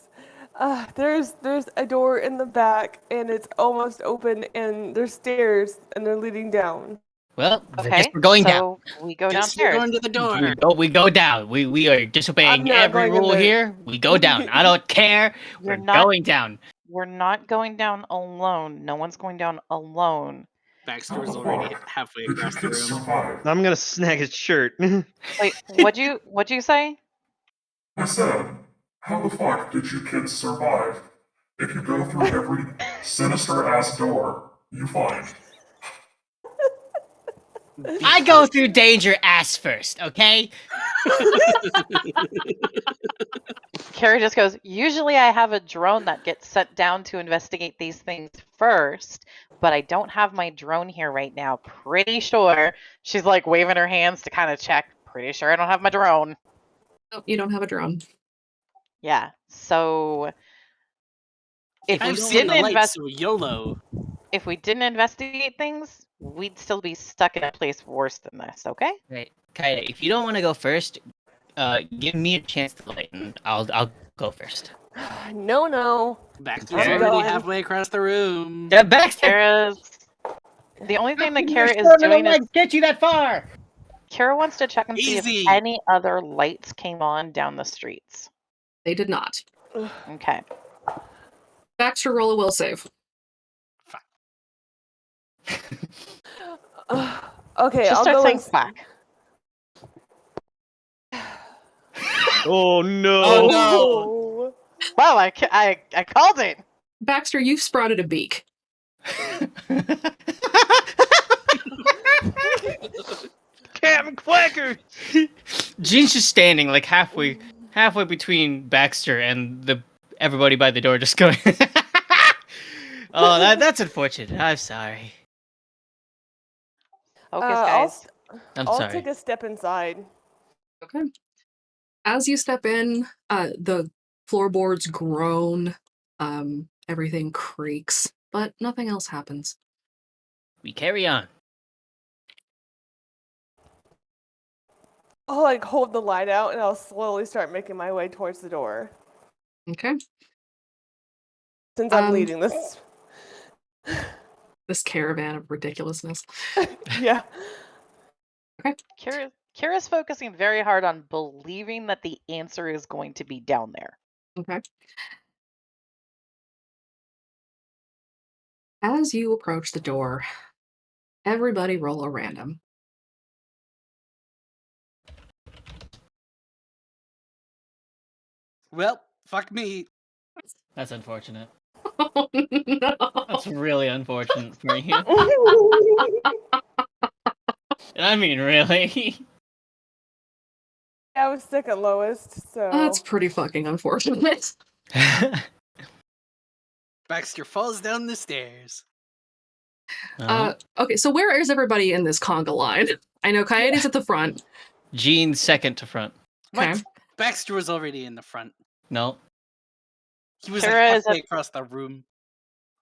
Speaker 11: There's a door in the back, and it's almost open, and there's stairs, and they're leading down.
Speaker 12: Well, I guess
Speaker 9: Okay,
Speaker 12: we're going down.
Speaker 9: so we go
Speaker 13: Guess you're
Speaker 9: downstairs.
Speaker 13: going to the door.
Speaker 12: We go down. We are
Speaker 11: I'm
Speaker 12: disobeying
Speaker 11: not
Speaker 12: every
Speaker 11: going in
Speaker 12: rule
Speaker 11: the-
Speaker 12: here. We go down. I don't care.
Speaker 9: You're
Speaker 12: We're
Speaker 9: not-
Speaker 12: going down.
Speaker 9: We're not going down alone. No one's going down alone.
Speaker 13: Baxter
Speaker 5: How
Speaker 13: was
Speaker 5: the
Speaker 13: already
Speaker 5: fuck
Speaker 13: halfway
Speaker 5: did you
Speaker 13: across the
Speaker 5: kids
Speaker 13: room.
Speaker 5: survive?
Speaker 3: I'm gonna snag his shirt.
Speaker 9: Wait, what'd you say?
Speaker 5: I said, how the fuck did you kids survive? If you go through every sinister ass door you find.
Speaker 12: I go through danger ass first, okay?
Speaker 9: Carrie just goes, usually I have a drone that gets sent down to investigate these things first, but I don't have my drone here right now. Pretty sure. She's like waving her hands to kind of check. Pretty sure I don't have my drone.
Speaker 2: Oh, you don't have a drone.
Speaker 9: Yeah. So if we
Speaker 13: I've seen
Speaker 9: didn't
Speaker 13: the lights, so YOLO.
Speaker 9: if we didn't investigate things, we'd still be stuck in a place worse than this, okay?
Speaker 12: Right. Kaida, if you don't want to go first, give me a chance to light, and I'll go first.
Speaker 11: No.
Speaker 13: Baxter's
Speaker 11: I'm
Speaker 13: already
Speaker 11: going.
Speaker 13: halfway across the room.
Speaker 12: Yeah, Baxter!
Speaker 9: Kara's the only thing that Kara is
Speaker 12: Your sword
Speaker 9: doing
Speaker 12: don't
Speaker 9: is
Speaker 12: like get you that far!
Speaker 9: Kara wants to check and see
Speaker 13: Easy.
Speaker 9: if any other lights came on down the streets.
Speaker 2: They did not.
Speaker 9: Okay.
Speaker 2: Baxter, roll a will save.
Speaker 11: Okay,
Speaker 9: Just
Speaker 11: I'll
Speaker 9: start
Speaker 11: go
Speaker 9: saying
Speaker 11: in.
Speaker 9: quack.
Speaker 3: Oh no!
Speaker 13: Oh no!
Speaker 11: Oh.
Speaker 9: Wow, I called it.
Speaker 2: Baxter, you've sprouted a beak.
Speaker 3: Captain Quacker!
Speaker 12: Jean's just standing like halfway between Baxter and the everybody by the door, just going. Oh, that's unfortunate. I'm sorry.
Speaker 9: Focus, guys.
Speaker 11: I'll
Speaker 12: sorry.
Speaker 11: take a step inside.
Speaker 2: Okay. As you step in, the floorboards groan, everything creaks, but nothing else happens.
Speaker 12: We carry on.
Speaker 11: I'll like hold the light out, and I'll slowly start making my way towards the door.
Speaker 2: Okay.
Speaker 11: Since I'm leading this.
Speaker 2: This caravan of ridiculousness.
Speaker 11: Yeah.
Speaker 2: Okay.
Speaker 9: Kira's focusing very hard on believing that the answer is going to be down there.
Speaker 2: Okay. As you approach the door, everybody roll a random.
Speaker 13: Well, fuck me.
Speaker 12: That's unfortunate.
Speaker 2: Oh, no.
Speaker 12: That's really unfortunate for you. I mean, really.
Speaker 11: I was second lowest, so.
Speaker 2: That's pretty fucking unfortunate.
Speaker 13: Baxter falls down the stairs.
Speaker 2: Okay, so where is everybody in this conga line? I know Coyote's at the front.
Speaker 12: Jean's second to front.
Speaker 2: Okay.
Speaker 13: What? Baxter was already in the front.
Speaker 12: No.
Speaker 13: He was
Speaker 9: Kara
Speaker 13: like
Speaker 9: is
Speaker 13: halfway across the room.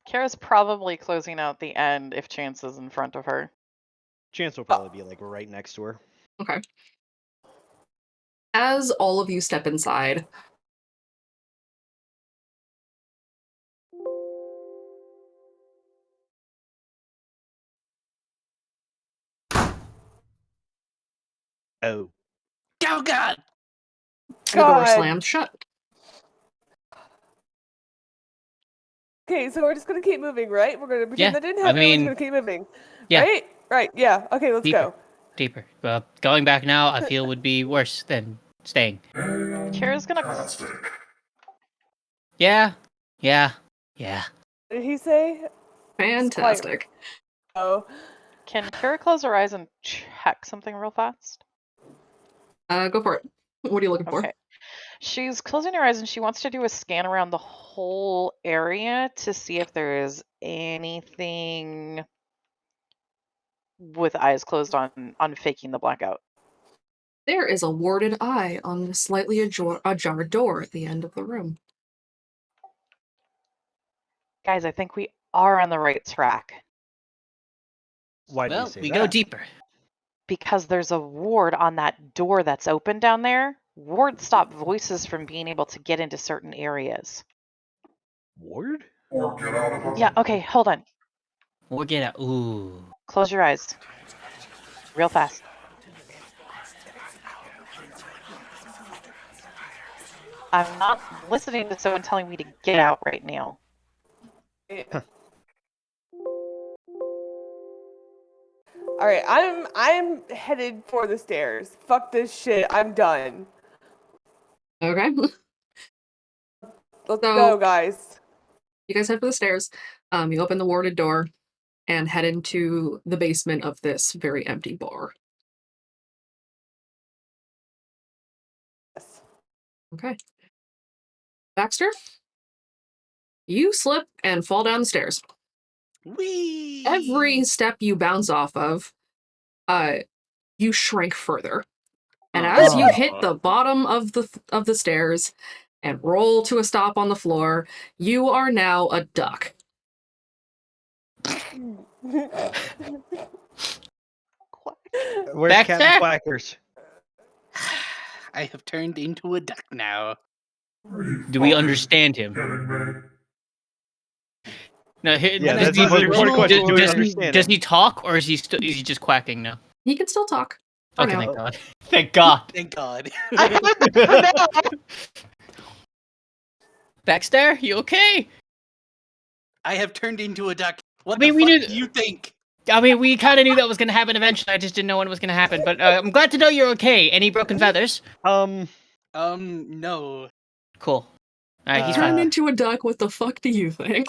Speaker 9: Kara's probably closing out the end if Chance is in front of her.
Speaker 3: Chance will probably be like right next to her.
Speaker 2: Okay. As all of you step inside,
Speaker 3: Oh.
Speaker 13: Oh God!
Speaker 2: The door
Speaker 11: God.
Speaker 2: slams shut.
Speaker 11: Okay, so we're just gonna keep moving, right? We're gonna pretend
Speaker 12: Yeah,
Speaker 11: that didn't
Speaker 12: I
Speaker 11: happen. We're
Speaker 12: mean,
Speaker 11: just gonna keep moving.
Speaker 12: yeah.
Speaker 11: Right? Right. Yeah. Okay, let's
Speaker 12: Deeper.
Speaker 11: go.
Speaker 12: Deeper. Well, going back now, I feel would be worse than staying.
Speaker 9: Kira's gonna.
Speaker 5: Fantastic.
Speaker 12: Yeah. Yeah. Yeah.
Speaker 11: What did he say?
Speaker 2: Fantastic.
Speaker 11: Oh.
Speaker 9: Can Kira close her eyes and check something real fast?
Speaker 2: Go for it. What are you looking for?
Speaker 9: Okay. She's closing her eyes and she wants to do a scan around the whole area to see if there is anything with eyes closed on faking the blackout.
Speaker 2: There is a warded eye on the slightly ajar door at the end of the room.
Speaker 9: Guys, I think we are on the right track.
Speaker 3: Why do you
Speaker 12: Well,
Speaker 3: say
Speaker 12: we
Speaker 3: that?
Speaker 12: go deeper.
Speaker 9: Because there's a ward on that door that's open down there. Wards stop voices from being able to get into certain areas.
Speaker 3: Ward?
Speaker 5: Or get out of
Speaker 9: Yeah, okay, hold on.
Speaker 12: We'll get out. Ooh.
Speaker 9: Close your eyes. Real fast. I'm not listening to someone telling me to get out right now.
Speaker 11: All right, I'm headed for the stairs. Fuck this shit. I'm done.
Speaker 2: Okay.
Speaker 11: Let's go, guys.
Speaker 2: You guys head for the stairs. You open the warded door and head into the basement of this very empty bar.
Speaker 11: Yes.
Speaker 2: Okay. Baxter, you slip and fall down the stairs.
Speaker 13: Whee!
Speaker 2: Every step you bounce off of, you shrink further. And as you hit the bottom of the stairs and roll to a stop on the floor, you are now a duck.
Speaker 3: Where's
Speaker 12: Back
Speaker 3: Captain
Speaker 12: there?
Speaker 3: Quackers?
Speaker 13: I have turned into a duck now.
Speaker 12: Do we understand him? No,
Speaker 3: Yeah, that's the most important question. Do we understand
Speaker 12: does
Speaker 3: him?
Speaker 12: he talk, or is he just quacking now?
Speaker 2: He can still talk. For
Speaker 12: Okay,
Speaker 2: now.
Speaker 12: thank God. Thank God.
Speaker 13: Thank God.
Speaker 12: Baxter, you okay?
Speaker 13: I have turned into a duck. What
Speaker 12: I mean,
Speaker 13: the
Speaker 12: we
Speaker 13: fuck
Speaker 12: knew-
Speaker 13: do you think?
Speaker 12: I mean, we kind of knew that was going to happen eventually. I just didn't know when it was going to happen. But I'm glad to know you're okay. Any broken feathers?
Speaker 13: No.
Speaker 12: Cool. All right, he's
Speaker 2: Turned
Speaker 12: fine.
Speaker 2: into a duck. What the fuck do you think?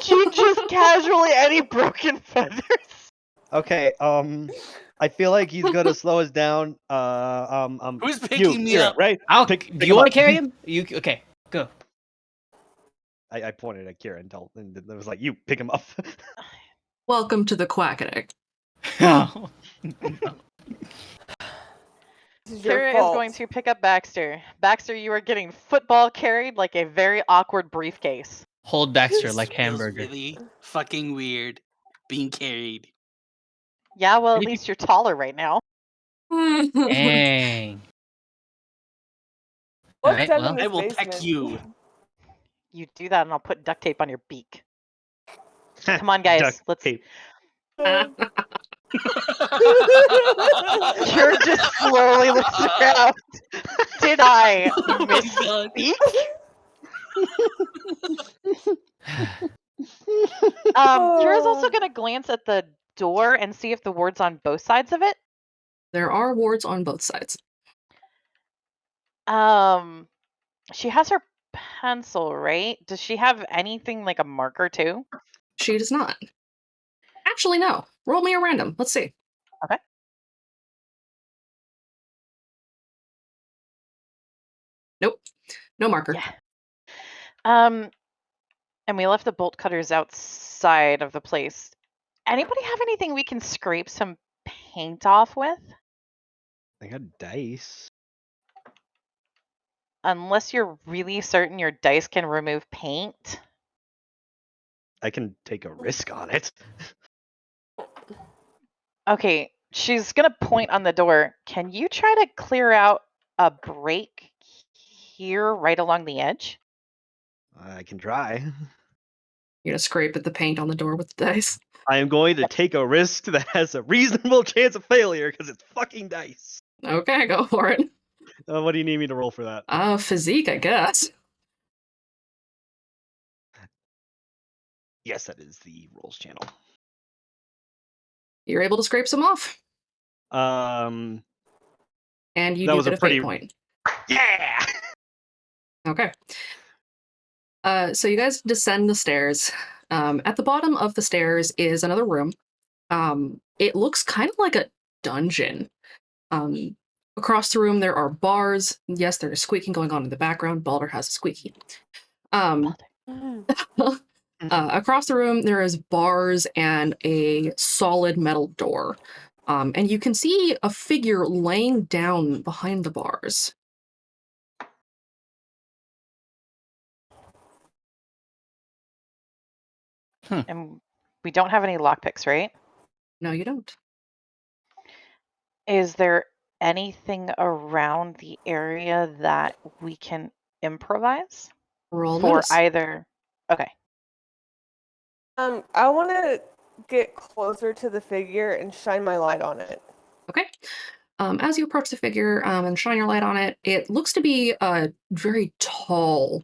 Speaker 9: Just casually any broken feathers.
Speaker 3: Okay, I feel like he's gonna slow us down.
Speaker 13: Who's picking me
Speaker 3: Kira,
Speaker 13: up?
Speaker 3: right?
Speaker 12: Do you want to carry him? You okay? Go.
Speaker 3: I pointed at Kira and it was like, you pick him up.
Speaker 2: Welcome to the Quackening.
Speaker 12: Oh.
Speaker 9: Kira is going to pick up Baxter. Baxter, you are getting football carried like a very awkward briefcase.
Speaker 12: Hold Baxter
Speaker 13: This
Speaker 12: like
Speaker 13: feels
Speaker 12: hamburger.
Speaker 13: really fucking weird being carried.
Speaker 9: Yeah, well, at least you're taller right now.
Speaker 12: Dang.
Speaker 11: What's
Speaker 12: Alright,
Speaker 11: down
Speaker 12: well.
Speaker 11: in this
Speaker 13: I will
Speaker 11: basement?
Speaker 13: peck you.
Speaker 9: You do that and I'll put duct tape on your beak. Come on, guys.
Speaker 3: Duct
Speaker 9: Let's.
Speaker 3: tape.
Speaker 9: You're just slowly looking around. Did I misspeak? Kira's also going to glance at the door and see if the ward's on both sides of it.
Speaker 2: There are wards on both sides.
Speaker 9: She has her pencil, right? Does she have anything like a marker too?
Speaker 2: She does not. Actually, no. Roll me a random. Let's see.
Speaker 9: Okay.
Speaker 2: Nope. No marker.
Speaker 9: Yeah. And we left the bolt cutters outside of the place. Anybody have anything we can scrape some paint off with?
Speaker 3: I got dice.
Speaker 9: Unless you're really certain your dice can remove paint.
Speaker 3: I can take a risk on it.
Speaker 9: Okay, she's gonna point on the door. Can you try to clear out a break here right along the edge?
Speaker 3: I can try.
Speaker 2: You're gonna scrape at the paint on the door with the dice.
Speaker 3: I am going to take a risk that has a reasonable chance of failure because it's fucking dice.
Speaker 2: Okay, go for it.
Speaker 3: What do you need me to roll for that?
Speaker 2: Physique, I guess.
Speaker 3: Yes, that is the rolls channel.
Speaker 2: You're able to scrape some off.
Speaker 3: Um,
Speaker 2: And you
Speaker 3: that
Speaker 2: do
Speaker 3: was
Speaker 2: get
Speaker 3: a
Speaker 2: a
Speaker 3: pretty
Speaker 2: fate point.
Speaker 3: yeah.
Speaker 2: Okay. So you guys descend the stairs. At the bottom of the stairs is another room. It looks kind of like a dungeon. Across the room there are bars. Yes, there is squeaking going on in the background. Balder has a squeaky. Across the room there is bars and a solid metal door. And you can see a figure laying down behind the bars.
Speaker 9: And we don't have any lockpicks, right?
Speaker 2: No, you don't.
Speaker 9: Is there anything around the area that we can improvise
Speaker 2: Roll
Speaker 9: for
Speaker 2: notice.
Speaker 9: either? Okay.
Speaker 11: I want to get closer to the figure and shine my light on it.
Speaker 2: Okay. As you approach the figure and shine your light on it, it looks to be a very tall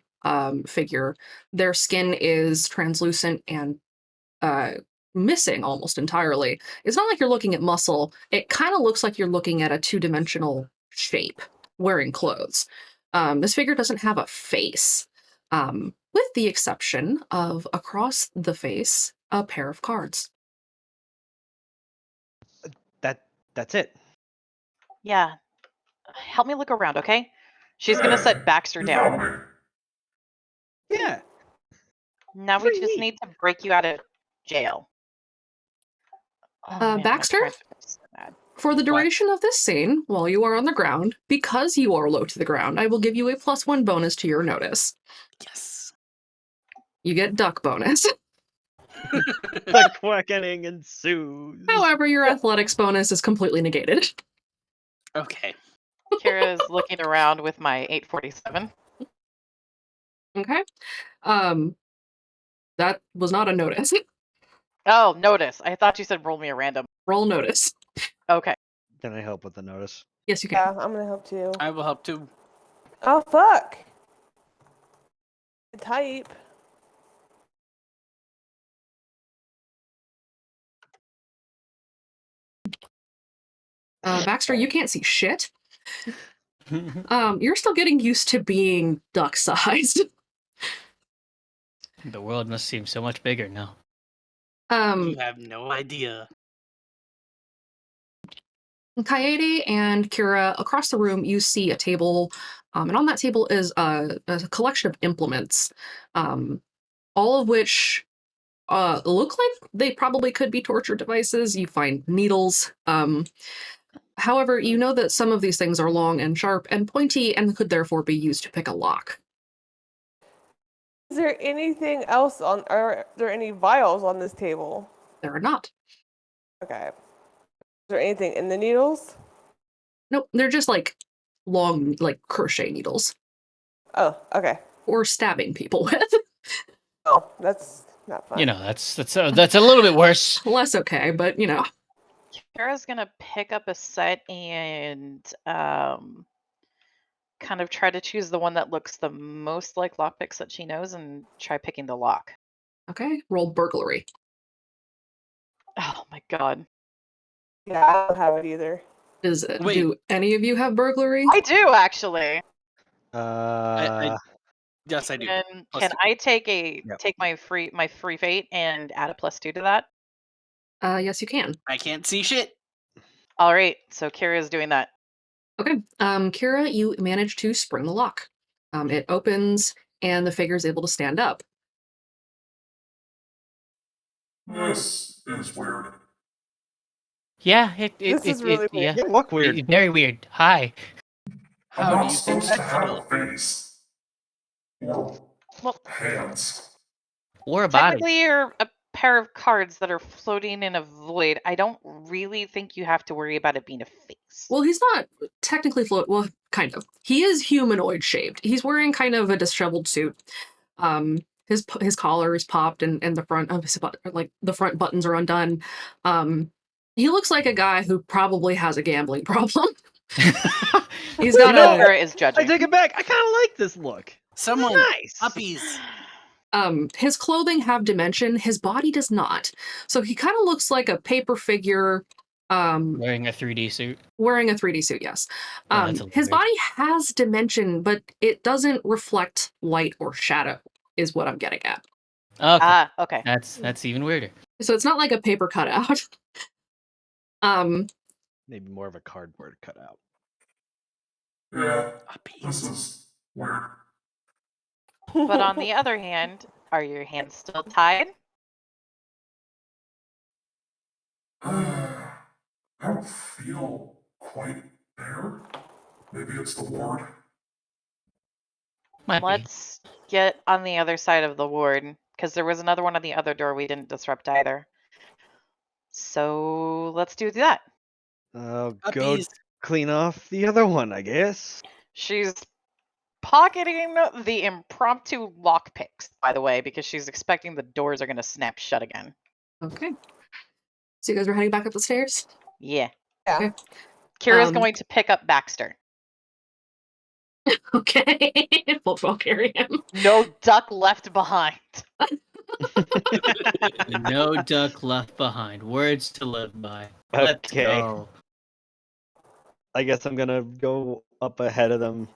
Speaker 2: figure. Their skin is translucent and missing almost entirely. It's not like you're looking at muscle. It kind of looks like you're looking at a two-dimensional shape wearing clothes. This figure doesn't have a face, with the exception of across the face, a pair of cards.
Speaker 3: That's it.
Speaker 9: Yeah. Help me look around, okay? She's gonna set Baxter down.
Speaker 3: Yeah.
Speaker 9: Now we just need to break you out of jail. Oh, man, my
Speaker 2: Baxter?
Speaker 9: parents are so mad.
Speaker 2: For the duration of this scene, while you are on the ground, because you are low to the ground, I will give you a +1 bonus to your notice.
Speaker 1: Yes.
Speaker 2: You get duck bonus.
Speaker 3: The quackening ensues.
Speaker 2: However, your athletics bonus is completely negated.
Speaker 1: Okay.
Speaker 9: Kira's looking around with my 847.
Speaker 2: Okay. That was not a notice.
Speaker 9: Oh, notice. I thought you said roll me a random.
Speaker 2: Roll notice.
Speaker 9: Okay.
Speaker 3: Can I help with the notice?
Speaker 2: Yes, you can.
Speaker 11: Yeah, I'm gonna help too.
Speaker 13: I will help too.
Speaker 11: Oh fuck! Type.
Speaker 2: Baxter, you can't see shit. You're still getting used to being duck-sized.
Speaker 12: The world must seem so much bigger now.
Speaker 13: You have no idea.
Speaker 2: Kaede and Kira, across the room, you see a table, and on that table is a collection of implements, all of which look like they probably could be torture devices. You find needles. However, you know that some of these things are long and sharp and pointy and could therefore be used to pick a lock.
Speaker 11: Is there anything else on? Are there any vials on this table?
Speaker 2: There are not.
Speaker 11: Okay. Is there anything in the needles?
Speaker 2: Nope, they're just like long, like crochet needles.
Speaker 11: Oh, okay.
Speaker 2: Or stabbing people with.
Speaker 11: Oh, that's not fun.
Speaker 12: You know, that's a little bit worse.
Speaker 2: Less okay, but you know.
Speaker 9: Kira's gonna pick up a set and kind of try to choose the one that looks the most like lockpicks that she knows and try picking the lock.
Speaker 2: Okay, roll burglary.
Speaker 9: Oh my god.
Speaker 11: Yeah, I don't have it either.
Speaker 2: Do any of you have burglary?
Speaker 9: I do actually.
Speaker 13: Yes, I do.
Speaker 9: And
Speaker 13: Plus
Speaker 9: can
Speaker 13: two.
Speaker 9: I take
Speaker 3: Yep.
Speaker 9: take my free fate and add a +2 to that?
Speaker 2: Yes, you can.
Speaker 13: I can't see shit.
Speaker 9: All right, so Kira's doing that.
Speaker 2: Okay, Kira, you manage to spring the lock. It opens, and the figure is able to stand up.
Speaker 5: This is weird.
Speaker 12: Yeah,
Speaker 11: This is really weird.
Speaker 3: You look weird.
Speaker 12: Very weird. Hi.
Speaker 5: I'm
Speaker 13: How
Speaker 5: not
Speaker 13: do you think
Speaker 5: supposed to
Speaker 13: I
Speaker 5: have
Speaker 13: feel?
Speaker 5: a face. Or hands.
Speaker 12: Or a body.
Speaker 9: Technically, you're a pair of cards that are floating in a void. I don't really think you have to worry about it being a face.
Speaker 2: Well, he's not technically well, kind of. He is humanoid shaped. He's wearing kind of a disheveled suit. His collar is popped, and the front of his the front buttons are undone. He looks like a guy who probably has a gambling problem. He's got
Speaker 9: Kira is
Speaker 3: I
Speaker 9: judging.
Speaker 3: take it back. I kind of like this look.
Speaker 13: Someone,
Speaker 3: Nice.
Speaker 13: puppies.
Speaker 2: his clothing have dimension, his body does not. So he kind of looks like a paper figure
Speaker 12: Wearing a 3D suit.
Speaker 2: wearing a 3D suit, yes.
Speaker 12: Oh, that's a
Speaker 2: His
Speaker 12: weird.
Speaker 2: body has dimension, but it doesn't reflect light or shadow, is what I'm getting at.
Speaker 12: Okay.
Speaker 9: Okay.
Speaker 12: That's even weirder.
Speaker 2: So it's not like a paper cutout.
Speaker 3: Maybe more of a cardboard cutout.
Speaker 5: Yeah, this is weird.
Speaker 9: But on the other hand, are your hands still tied?
Speaker 5: I don't feel quite there. Maybe it's the ward.
Speaker 12: Might be.
Speaker 9: Let's get on the other side of the ward, because there was another one on the other door we didn't disrupt either. So let's do that.
Speaker 3: Go
Speaker 13: Puppies.
Speaker 3: clean off the other one, I guess.
Speaker 9: She's pocketing the impromptu lockpicks, by the way, because she's expecting the doors are going to snap shut again.
Speaker 2: Okay. So you guys are heading back up the stairs?
Speaker 9: Yeah.
Speaker 11: Yeah.
Speaker 2: Okay.
Speaker 9: Kira's going to pick up Baxter.
Speaker 2: Okay. We'll carry him.
Speaker 9: No duck left behind.
Speaker 12: No duck left behind. Words to live by. Let's
Speaker 3: Okay.
Speaker 12: go.
Speaker 3: I guess I'm gonna go up ahead of them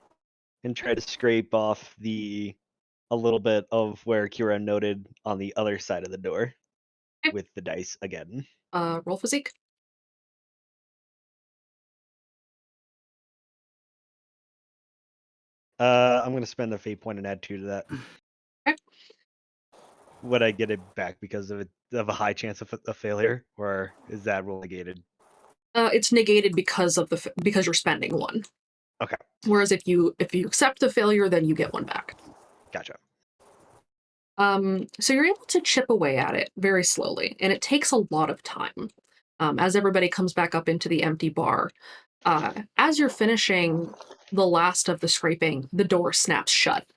Speaker 3: and try to scrape off a little bit of where Kira noted on the other side of the door
Speaker 2: Okay.
Speaker 3: with the dice again.
Speaker 2: Roll physique.
Speaker 3: I'm gonna spend the fate point and add 2 to that.
Speaker 2: Okay.
Speaker 3: Would I get it back because of a high chance of a failure, or is that roll negated?
Speaker 2: It's negated because you're spending 1.
Speaker 3: Okay.
Speaker 2: Whereas if you accept the failure, then you get 1 back.
Speaker 3: Gotcha.
Speaker 2: So you're able to chip away at it very slowly, and it takes a lot of time. As everybody comes back up into the empty bar, as you're finishing the last of the scraping, the door snaps shut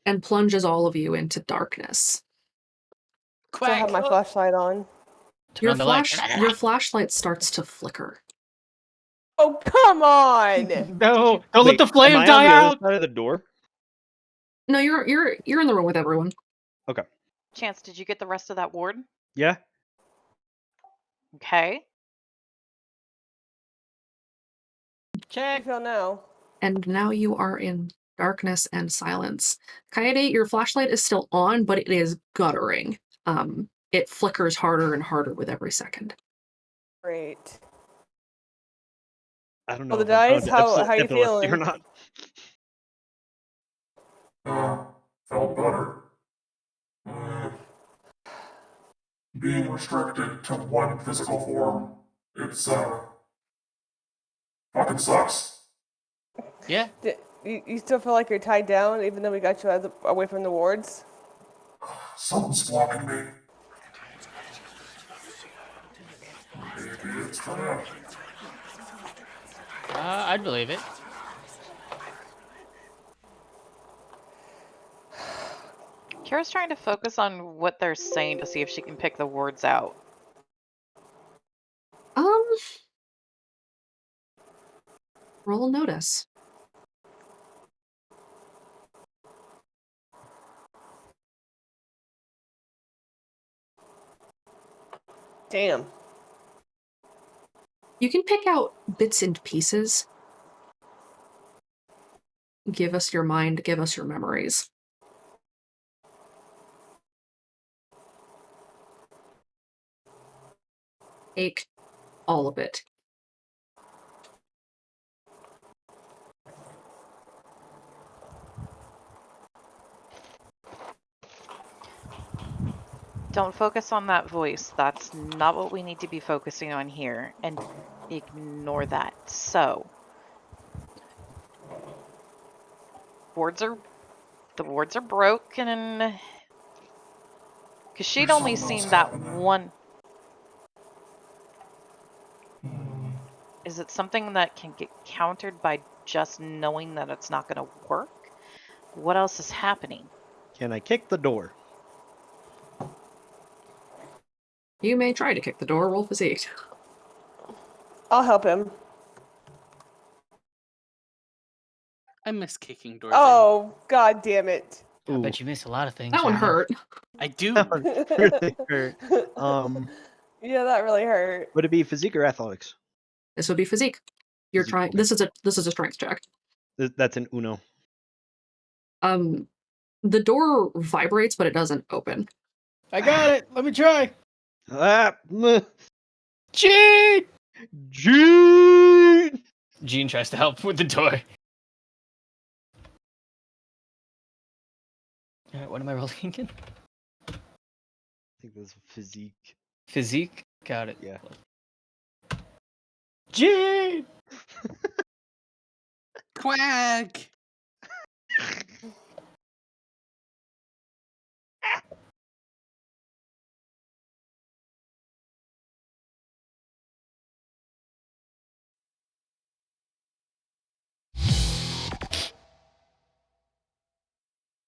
Speaker 2: and plunges all of you into darkness.
Speaker 11: So I have my flashlight on.
Speaker 2: Your flashlight starts to flicker.
Speaker 11: Oh, come on!
Speaker 12: No, don't let the
Speaker 3: Am
Speaker 12: flame
Speaker 3: I
Speaker 12: die
Speaker 3: on the
Speaker 12: out.
Speaker 3: other side of the door?
Speaker 2: No, you're in the room with everyone.
Speaker 3: Okay.
Speaker 9: Chance, did you get the rest of that ward?
Speaker 3: Yeah.
Speaker 9: Okay.
Speaker 11: I feel now.
Speaker 2: And now you are in darkness and silence. Kaede, your flashlight is still on, but it is guttering. It flickers harder and harder with every second.
Speaker 11: Great.
Speaker 3: I don't know.
Speaker 11: Well, the dice. How you
Speaker 3: epilepsy
Speaker 11: feeling?
Speaker 3: or not?
Speaker 5: Felt better. Being restricted to one physical form, it's fucking sucks.
Speaker 12: Yeah.
Speaker 11: You still feel like you're tied down, even though we got you away from the wards?
Speaker 5: Something's blocking me. Maybe it's that.
Speaker 12: I'd believe it.
Speaker 9: Kira's trying to focus on what they're saying to see if she can pick the words out.
Speaker 2: Roll notice.
Speaker 11: Damn.
Speaker 2: You can pick out bits and pieces. Give us your mind, give us your memories. Take all of it.
Speaker 9: Don't focus on that voice. That's not what we need to be focusing on here. And ignore that. So, the wards are broken. Because she'd only seen that one. Is it something that can get countered by just knowing that it's not going to work? What else is happening?
Speaker 3: Can I kick the door?
Speaker 2: You may try to kick the door. Roll physique.
Speaker 11: I'll help him.
Speaker 13: I miss kicking doors.
Speaker 11: Oh, god damn it.
Speaker 12: I bet you missed a lot of things.
Speaker 2: That one
Speaker 12: Ryan.
Speaker 2: hurt.
Speaker 13: I do.
Speaker 3: That one really hurt.
Speaker 11: Yeah, that really hurt.
Speaker 3: Would it be physique or athletics?
Speaker 2: This would be physique. You're
Speaker 3: Physique,
Speaker 2: trying.
Speaker 3: okay.
Speaker 2: This is a strength check.
Speaker 3: That's an Uno.
Speaker 2: The door vibrates, but it doesn't open.
Speaker 12: I got it. Let me try. Gene!
Speaker 3: Gene!
Speaker 12: Gene tries to help with the door. Alright, what am I rolling again?
Speaker 3: I think that's physique.
Speaker 12: Physique? Got it.
Speaker 3: Yeah.
Speaker 12: Gene!
Speaker 13: Quack!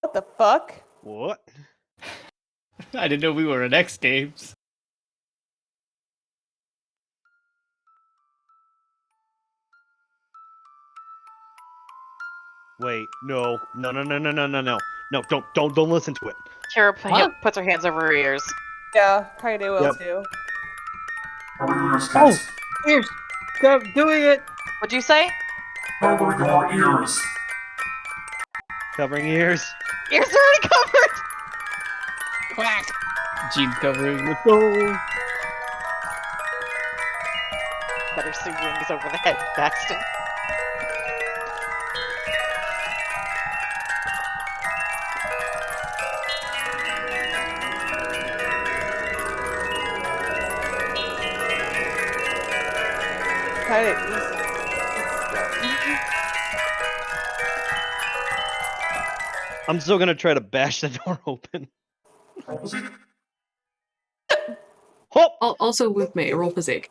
Speaker 11: What the fuck?
Speaker 3: What?
Speaker 12: I didn't know we were in X Games.
Speaker 3: Wait, no. No, don't listen to it.
Speaker 9: Kira puts her hands over her ears.
Speaker 11: Yeah, kinda will
Speaker 3: Yep.
Speaker 11: too.
Speaker 5: Cover your ears,
Speaker 10: Oh,
Speaker 5: kids.
Speaker 10: ears! Stop doing it!
Speaker 9: What'd you say?
Speaker 5: Cover your ears.
Speaker 3: Covering ears.
Speaker 9: Ears are already covered!
Speaker 13: Quack!
Speaker 12: Gene's covering.
Speaker 10: Let's go!
Speaker 9: Better see wings over the head, Baxter.
Speaker 3: I'm still gonna try to bash the door open. Oh!
Speaker 2: Also with me, roll physique.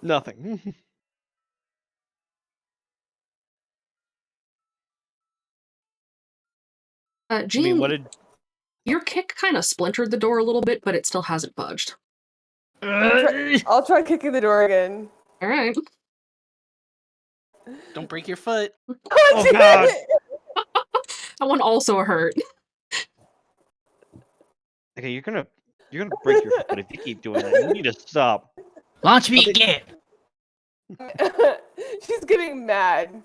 Speaker 3: Nothing.
Speaker 2: Gene,
Speaker 3: I mean, what did...
Speaker 2: your kick kind of splintered the door a little bit, but it still hasn't budged.
Speaker 11: I'll try kicking the door again.
Speaker 2: All right.
Speaker 13: Don't break your foot.
Speaker 3: Oh god!
Speaker 2: That one also hurt.
Speaker 3: Okay, you're gonna break your foot if you keep doing that. You need to stop.
Speaker 12: Launch me again!
Speaker 11: She's getting mad.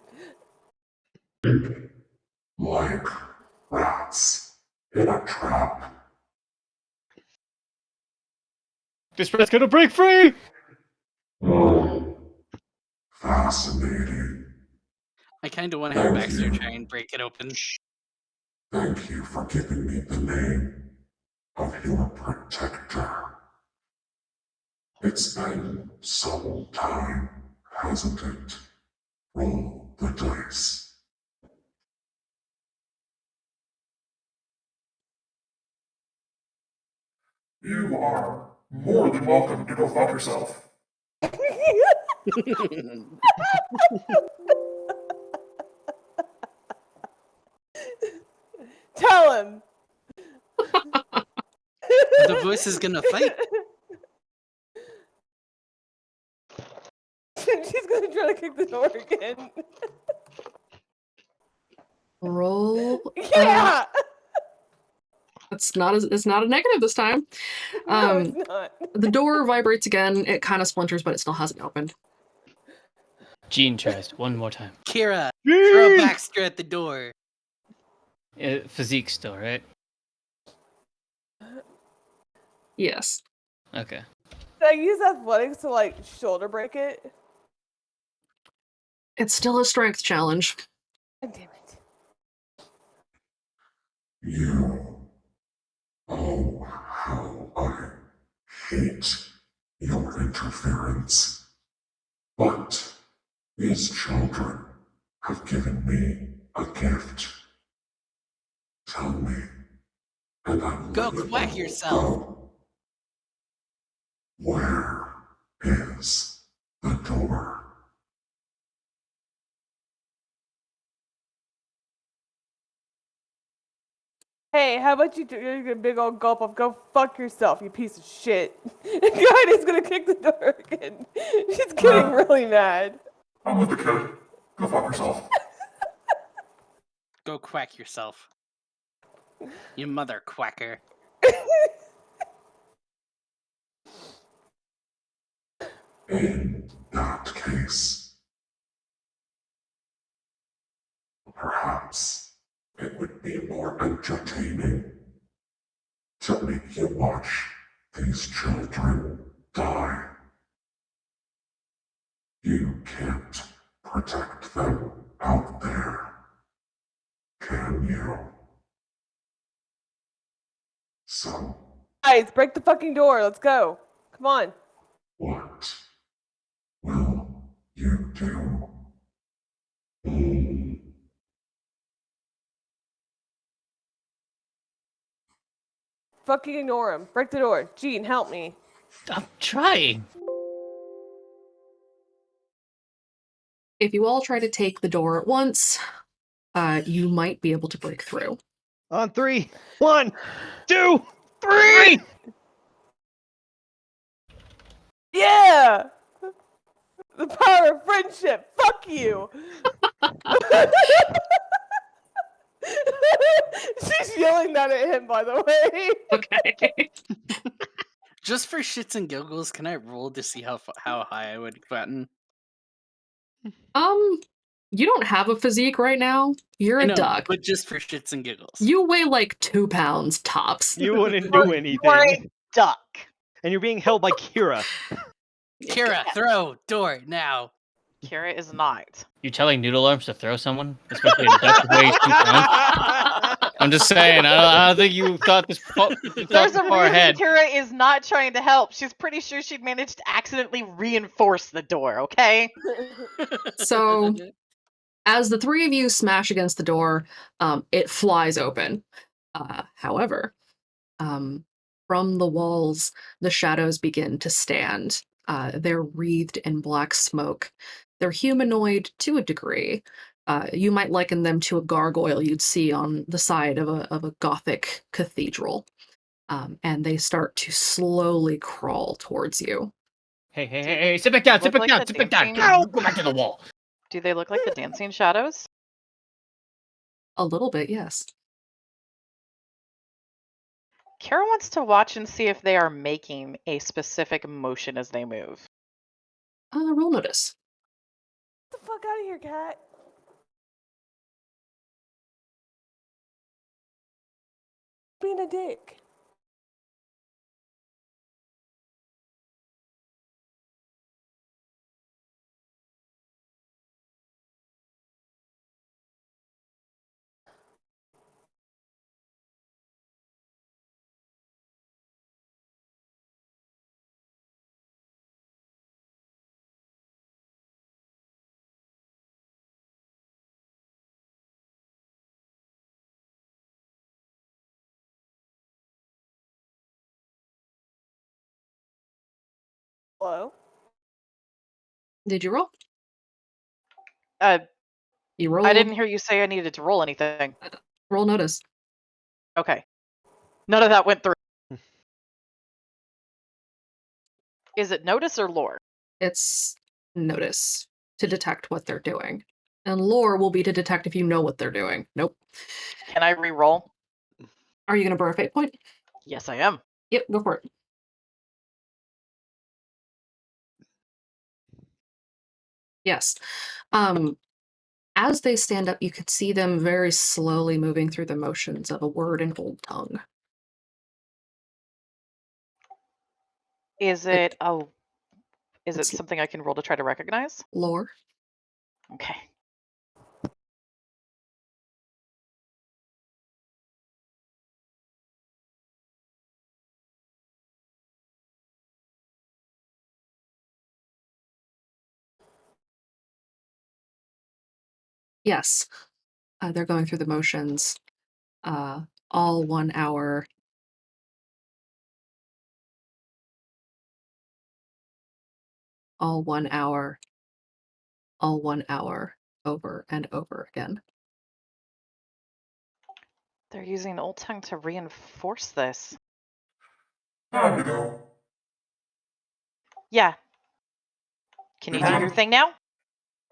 Speaker 5: Like rats in a trap.
Speaker 12: This rat's gonna break free!
Speaker 5: Oh, fascinating.
Speaker 13: I kind of want to have Baxter try and break it open.
Speaker 5: Thank you for giving me the name of your protector. It's been some time, hasn't it? Roll the dice. You are more than welcome to go fuck yourself.
Speaker 11: Tell him.
Speaker 13: The voice is gonna fight.
Speaker 11: She's gonna try to kick the door again.
Speaker 2: Roll.
Speaker 11: Yeah.
Speaker 2: It's not a negative this time.
Speaker 11: No, it's not.
Speaker 2: The door vibrates again. It kind of splinters, but it still hasn't opened.
Speaker 12: Gene tries one more time.
Speaker 13: Kira, throw Baxter at the door.
Speaker 12: Physique still, right?
Speaker 2: Yes.
Speaker 12: Okay.
Speaker 11: Did I use athletics to like shoulder break it?
Speaker 2: It's still a strength challenge.
Speaker 11: God damn it.
Speaker 5: You. Oh, how I hate your interference. But these children have given me a gift. Tell me, and I will
Speaker 13: Go
Speaker 5: let
Speaker 13: quack
Speaker 5: you
Speaker 13: yourself.
Speaker 5: go. Where is the door?
Speaker 11: Hey, how about you take a big old gulp of go fuck yourself, you piece of shit. God, he's gonna kick the door again. She's getting really mad.
Speaker 5: I'm with the kid. Go fuck yourself.
Speaker 13: Go quack yourself. You mother quacker.
Speaker 5: In that case, perhaps it would be more entertaining to make you watch these children die. You can't protect them out there, can you? So,
Speaker 11: Guys, break the fucking door. Let's go. Come on.
Speaker 5: what will you do?
Speaker 11: Fucking ignore him. Break the door. Gene, help me.
Speaker 12: I'm trying.
Speaker 2: If you all try to take the door at once, you might be able to break through.
Speaker 3: On 3, 1, 2, 3!
Speaker 11: Yeah! The power of friendship. Fuck you. She's yelling that at him, by the way.
Speaker 2: Okay.
Speaker 13: Just for shits and giggles, can I roll to see how high I would gotten?
Speaker 2: You don't have a physique right now. You're
Speaker 13: I
Speaker 2: a
Speaker 13: know,
Speaker 2: duck.
Speaker 13: but just for shits and giggles.
Speaker 2: You weigh like 2 pounds tops.
Speaker 3: You wouldn't
Speaker 9: You're-
Speaker 3: do
Speaker 9: You're a
Speaker 3: anything.
Speaker 9: duck.
Speaker 3: And you're being held by Kira.
Speaker 13: Kira, throw door now.
Speaker 9: Kira is not.
Speaker 12: You're telling Noodle Arms to throw someone, especially a duck who weighs 2 pounds. I'm just saying. I don't think you thought this
Speaker 9: There's a
Speaker 12: far
Speaker 9: reason
Speaker 12: ahead.
Speaker 9: Kira is not trying to help. She's pretty sure she'd managed to accidentally reinforce the door, okay?
Speaker 2: So, as the three of you smash against the door, it flies open. However, from the walls, the shadows begin to stand. They're wreathed in black smoke. They're humanoid to a degree. You might liken them to a gargoyle you'd see on the side of a Gothic cathedral. And they start to slowly crawl towards you.
Speaker 12: Hey, sit back down, sit back
Speaker 9: Look
Speaker 12: down,
Speaker 9: like
Speaker 12: sit
Speaker 9: the
Speaker 12: back down.
Speaker 9: dancing-
Speaker 12: Go back to the wall.
Speaker 9: Do they look like the dancing shadows?
Speaker 2: A little bit, yes.
Speaker 9: Kara wants to watch and see if they are making a specific motion as they move.
Speaker 2: Roll notice.
Speaker 11: Get the fuck out of here, cat. Being a dick. Hello?
Speaker 2: Did you roll?
Speaker 9: Uh,
Speaker 2: You rolled.
Speaker 9: I didn't hear you say I needed to roll anything.
Speaker 2: Roll notice.
Speaker 9: Okay. None of that went through. Is it notice or lore?
Speaker 2: It's notice to detect what they're doing. And lore will be to detect if you know what they're doing. Nope.
Speaker 9: Can I re-roll?
Speaker 2: Are you going to burn a fate point?
Speaker 9: Yes, I am.
Speaker 2: Yep, go for it. Yes. As they stand up, you could see them very slowly moving through the motions of a word in Old Tongue.
Speaker 9: Is it
Speaker 2: It's
Speaker 9: something I can roll to try to recognize?
Speaker 2: lore.
Speaker 9: Okay.
Speaker 2: Yes. They're going through the motions. All 1 hour. All 1 hour. All 1 hour. Over and over again.
Speaker 9: They're using Old Tongue to reinforce this.
Speaker 5: Time to go.
Speaker 9: Yeah. Can you do your thing now?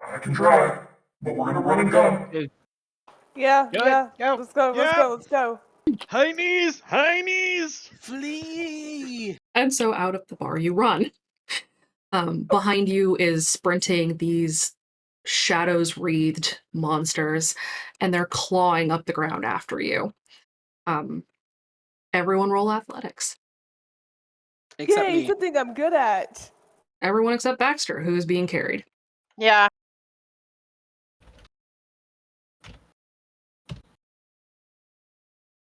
Speaker 5: I can try, but we're gonna run and gun.
Speaker 11: Yeah,
Speaker 12: Do it.
Speaker 11: yeah.
Speaker 12: Go.
Speaker 11: Let's go, let's
Speaker 3: Yeah.
Speaker 11: go, let's go.
Speaker 3: High knees! High knees!
Speaker 13: Flee!
Speaker 2: And so out of the bar you run. Behind you is sprinting these shadows wreathed monsters, and they're clawing up the ground after you. Everyone roll athletics.
Speaker 13: Except
Speaker 11: Yay,
Speaker 13: me.
Speaker 11: something I'm good at.
Speaker 2: Everyone except Baxter, who is being carried.
Speaker 9: Yeah.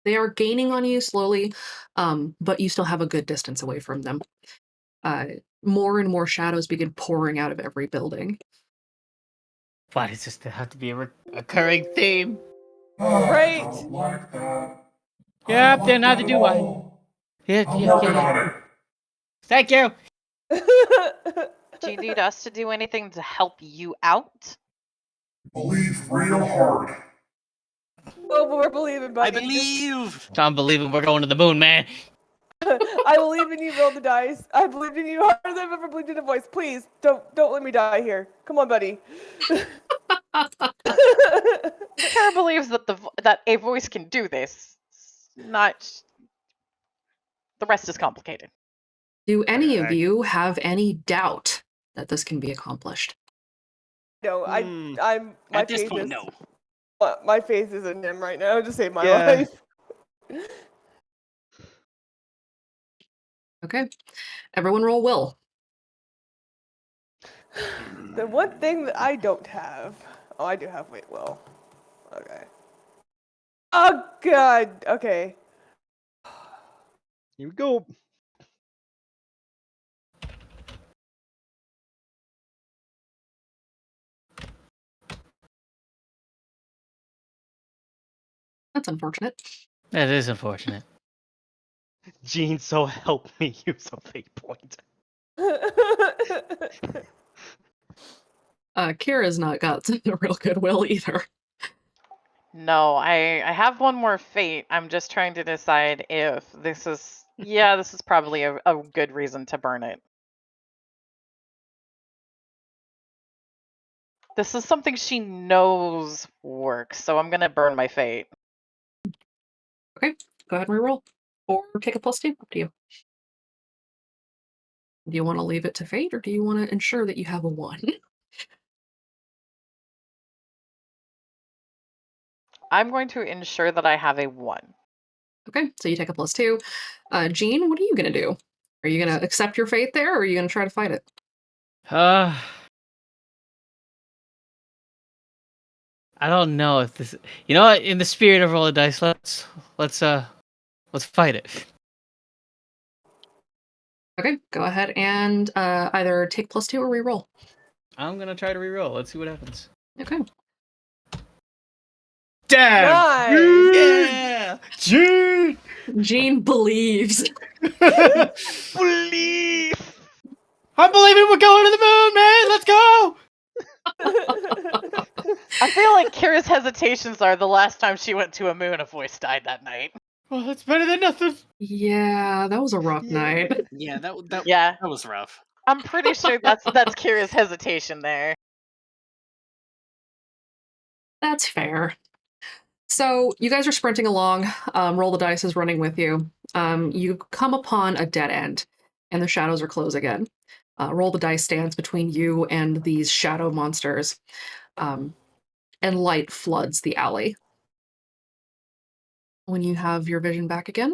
Speaker 2: They are gaining on you slowly, but you still have a good distance away from them. More and more shadows begin pouring out of every building.
Speaker 12: Why does this have to be a recurring theme?
Speaker 11: Right.
Speaker 5: I don't like that.
Speaker 12: Yep, then neither do I. Yeah,
Speaker 5: I'm
Speaker 12: yeah,
Speaker 5: working
Speaker 12: yeah.
Speaker 5: on it.
Speaker 12: Thank you.
Speaker 9: Do you need us to do anything to help you out?
Speaker 5: Believe real hard.
Speaker 11: Oh, but we're believing, buddy.
Speaker 13: I believe!
Speaker 12: I'm believing we're going to the moon, man.
Speaker 11: I believe in you, roll the dice. I believed in you harder than I've ever believed in a voice. Please, don't let me die here. Come on, buddy.
Speaker 9: Kara believes that that a voice can do this. Not. The rest is complicated.
Speaker 2: Do any of you have any doubt that this can be accomplished?
Speaker 11: No, I'm my
Speaker 13: At this
Speaker 11: faith
Speaker 13: point,
Speaker 11: is,
Speaker 13: no.
Speaker 11: my faith is in him right now to save my
Speaker 3: Yeah.
Speaker 11: life.
Speaker 2: Okay. Everyone roll will.
Speaker 11: The one thing that I don't have. Oh, I do have will. Okay. Oh God. Okay.
Speaker 3: Here we go.
Speaker 2: That's unfortunate.
Speaker 12: That is unfortunate.
Speaker 3: Gene, so help me use a fate point.
Speaker 2: Kira's not got a real good will either.
Speaker 9: No, I have one more fate. I'm just trying to decide if this is. Yeah, this is probably a good reason to burn it. This is something she knows works, so I'm gonna burn my fate.
Speaker 2: Okay, go ahead and reroll. Or take a +2, up to you. Do you want to leave it to fate, or do you want to ensure that you have a 1?
Speaker 9: I'm going to ensure that I have a 1.
Speaker 2: Okay, so you take a +2. Jean, what are you going to do? Are you going to accept your fate there, or are you going to try to fight it?
Speaker 12: I don't know if this. You know what? In the spirit of roll the dice, let's fight it.
Speaker 2: Okay, go ahead and either take +2 or reroll.
Speaker 12: I'm gonna try to reroll. Let's see what happens.
Speaker 2: Okay.
Speaker 12: Damn!
Speaker 11: Nice.
Speaker 12: Yeah! Jean!
Speaker 2: Jean believes.
Speaker 3: Believe!
Speaker 12: I'm believing we're going to the moon, man! Let's go!
Speaker 9: I feel like Kira's hesitations are the last time she went to a moon, a voice died that night.
Speaker 12: Well, that's better than nothing.
Speaker 2: Yeah, that was a rough night.
Speaker 13: Yeah, that was rough.
Speaker 9: I'm pretty sure that's Kira's hesitation there.
Speaker 2: That's fair. So you guys are sprinting along. Roll the dice is running with you. You come upon a dead end, and the shadows are close again. Roll the dice stands between you and these shadow monsters, and light floods the alley. When you have your vision back again,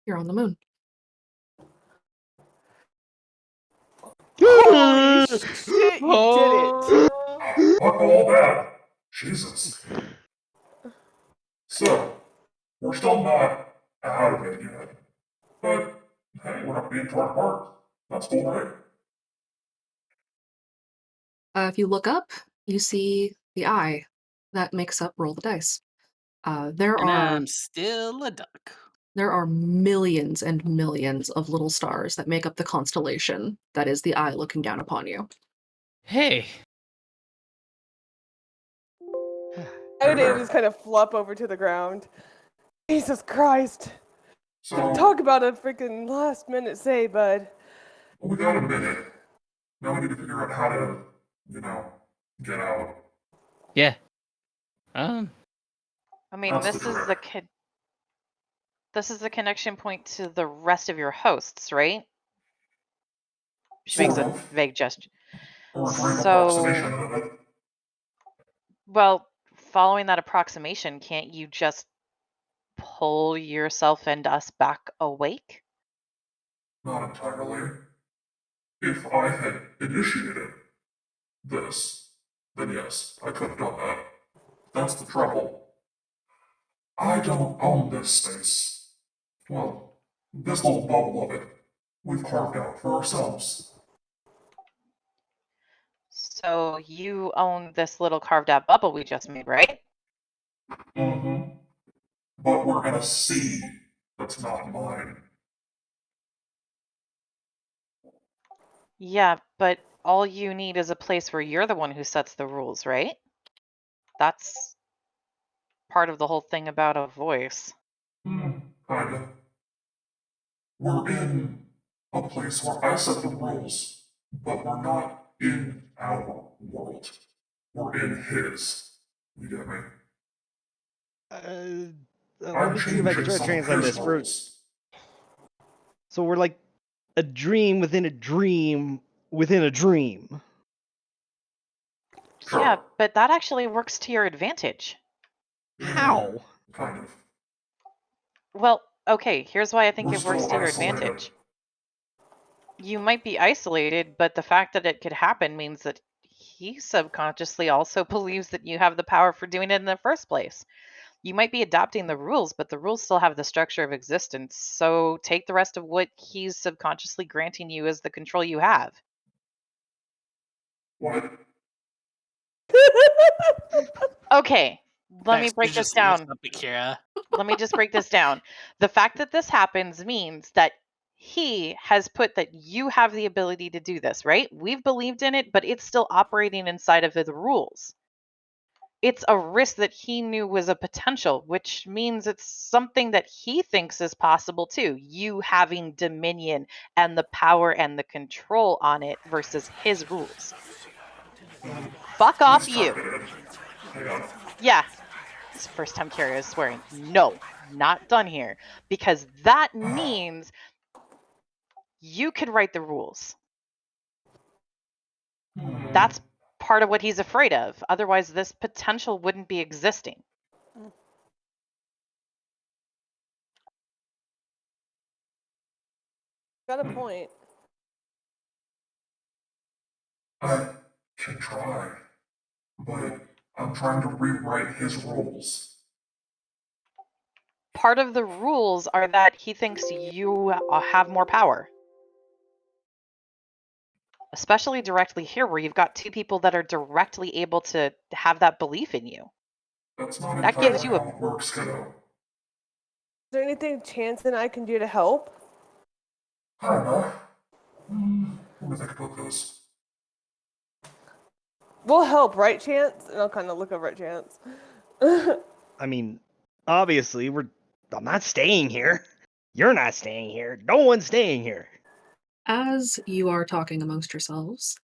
Speaker 2: you're on the moon.
Speaker 11: Holy shit, you did it.
Speaker 5: Fuck all that. Jesus. So, we're still not out of it yet. But, hey, we're not being torn apart. That's cool, right?
Speaker 2: If you look up, you see the eye that makes up Roll the Dice. There
Speaker 13: And
Speaker 2: are
Speaker 13: I'm still a duck.
Speaker 2: There are millions and millions of little stars that make up the constellation that is the eye looking down upon you.
Speaker 12: Hey.
Speaker 11: I would just kind of flop over to the ground. Jesus Christ.
Speaker 5: So,
Speaker 11: Talk about a freaking last minute say, bud.
Speaker 5: we got a minute. Now we need to figure out how to, get out.
Speaker 12: Yeah.
Speaker 9: I mean,
Speaker 5: That's
Speaker 9: this
Speaker 5: the
Speaker 9: is
Speaker 5: trick.
Speaker 9: this is the connection point to the rest of your hosts, right? She makes
Speaker 5: Sort
Speaker 9: a
Speaker 5: of.
Speaker 9: vague gesture.
Speaker 5: Or a dream
Speaker 9: So,
Speaker 5: approximation of it.
Speaker 9: well, following that approximation, can't you just pull yourself and us back awake?
Speaker 5: Not entirely. If I had initiated this, then yes, I could have done that. That's the trouble. I don't own this space. Well, this little bubble of it we've carved out for ourselves.
Speaker 9: So you own this little carved out bubble we just made, right?
Speaker 5: Mm-hmm. But we're in a sea that's not mine.
Speaker 9: Yeah, but all you need is a place where you're the one who sets the rules, right? That's part of the whole thing about a voice.
Speaker 5: Kinda. We're in a place where I set the rules, but we're not in our world. We're in his. You get me?
Speaker 3: Let me see if I can try to translate this.
Speaker 5: Rules.
Speaker 3: So we're like a dream within a dream within a dream.
Speaker 5: Sure.
Speaker 9: Yeah, but that actually works to your advantage.
Speaker 3: How?
Speaker 5: Kind of.
Speaker 9: Well, okay, here's why I think
Speaker 5: We're
Speaker 9: it works
Speaker 5: still
Speaker 9: to your
Speaker 5: isolated.
Speaker 9: advantage. You might be isolated, but the fact that it could happen means that he subconsciously also believes that you have the power for doing it in the first place. You might be adopting the rules, but the rules still have the structure of existence. So take the rest of what he's subconsciously granting you as the control you have.
Speaker 5: What?
Speaker 9: Okay, let me
Speaker 8: Baxter
Speaker 9: break this
Speaker 8: just lifts
Speaker 9: down.
Speaker 8: up Akira.
Speaker 9: Let me just break this down. The fact that this happens means that he has put that you have the ability to do this, right? We've believed in it, but it's still operating inside of the rules. It's a risk that he knew was a potential, which means it's something that he thinks is possible too. You having dominion and the power and the control on it versus his rules. Fuck off,
Speaker 5: Let's
Speaker 9: you.
Speaker 5: type it in. Hang on.
Speaker 9: Yeah. It's the first time Kara is swearing. No, not done here. Because that means you could write the rules. That's part of what he's afraid of. Otherwise, this potential wouldn't be existing.
Speaker 11: Got a point.
Speaker 5: I can try, but I'm trying to rewrite his rules.
Speaker 9: Part of the rules are that he thinks you have more power. Especially directly here, where you've got two people that are directly able to have that belief in you.
Speaker 5: That's not
Speaker 9: That gives
Speaker 5: entirely
Speaker 9: you a.
Speaker 5: how it works, kiddo.
Speaker 11: Is there anything Chance and I can do to help?
Speaker 5: Kinda. Let me think about this.
Speaker 11: We'll help, right, Chance? And I'll kind of look over at Chance.
Speaker 3: I mean, obviously, I'm not staying here. You're not staying here. No one's staying here.
Speaker 2: As you are talking amongst yourselves,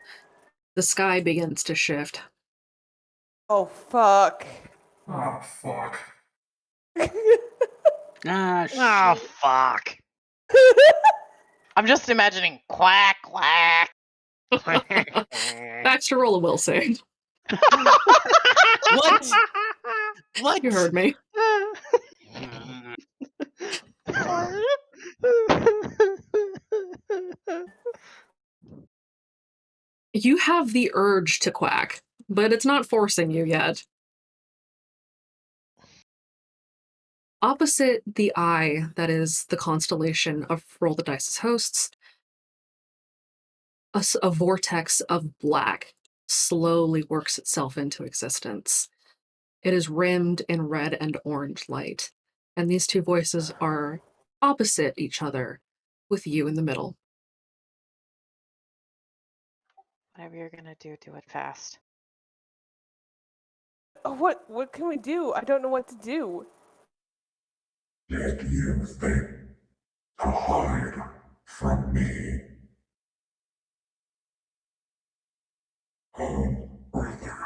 Speaker 2: the sky begins to shift.
Speaker 11: Oh, fuck.
Speaker 5: Ah, fuck.
Speaker 13: Ah, shit.
Speaker 3: Oh, fuck.
Speaker 9: I'm just imagining quack, quack.
Speaker 2: Baxter, roll a will save.
Speaker 13: What? What?
Speaker 2: You heard me. You have the urge to quack, but it's not forcing you yet. Opposite the eye that is the constellation of Roll the Dice's hosts, a vortex of black slowly works itself into existence. It is rimmed in red and orange light, and these two voices are opposite each other, with you in the middle.
Speaker 9: Whatever you're gonna do it fast.
Speaker 11: Oh, what can we do? I don't know what to do.
Speaker 5: Did you think to hide from me? Oh, brother.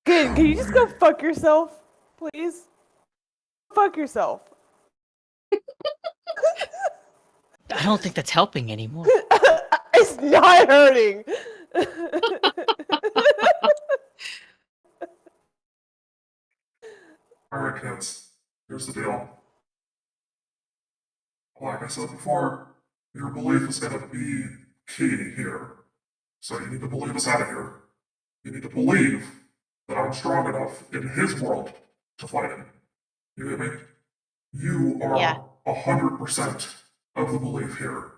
Speaker 11: Can you just go fuck yourself, please? Fuck yourself.
Speaker 12: I don't think that's helping anymore.
Speaker 11: It's not hurting.
Speaker 5: Alright, kids. Here's the deal. Like I said before, your belief is gonna be key here. So you need to believe us out of here. You need to believe that I'm strong enough in his world to fight him. You get me? You
Speaker 9: Yeah.
Speaker 5: are 100% of the belief here.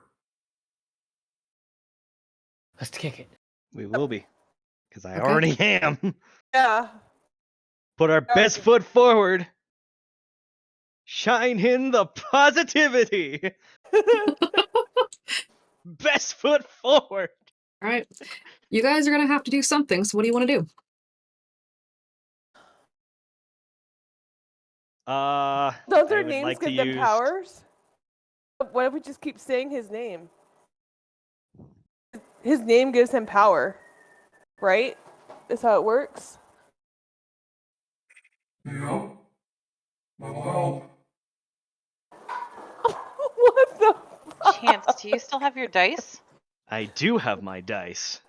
Speaker 12: Let's kick it.
Speaker 3: We will be, because I
Speaker 2: Okay.
Speaker 3: already am.
Speaker 11: Yeah.
Speaker 3: Put our best foot forward. Shine in the positivity. Best foot forward.
Speaker 2: All right. You guys are going to have to do something. So what do you want to do?
Speaker 11: Don't their
Speaker 3: I would
Speaker 11: names
Speaker 3: like to
Speaker 11: give them
Speaker 3: use.
Speaker 11: powers? What if we just keep saying his name? His name gives him power, right? That's how it works.
Speaker 5: Yep. That'll help.
Speaker 11: What the fuck?
Speaker 9: Chance, do you still have your dice?
Speaker 3: I do have my dice.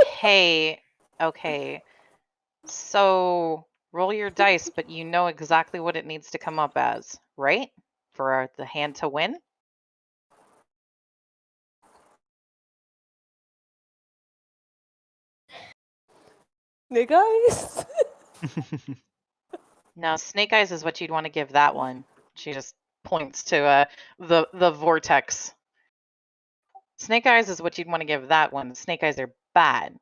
Speaker 9: Hey, okay. So roll your dice, but you know exactly what it needs to come up as, right? For the hand to win?
Speaker 11: Snake eyes?
Speaker 9: No, snake eyes is what you'd want to give that one. She just points to the vortex. Snake eyes is what you'd want to give that one. Snake eyes are bad.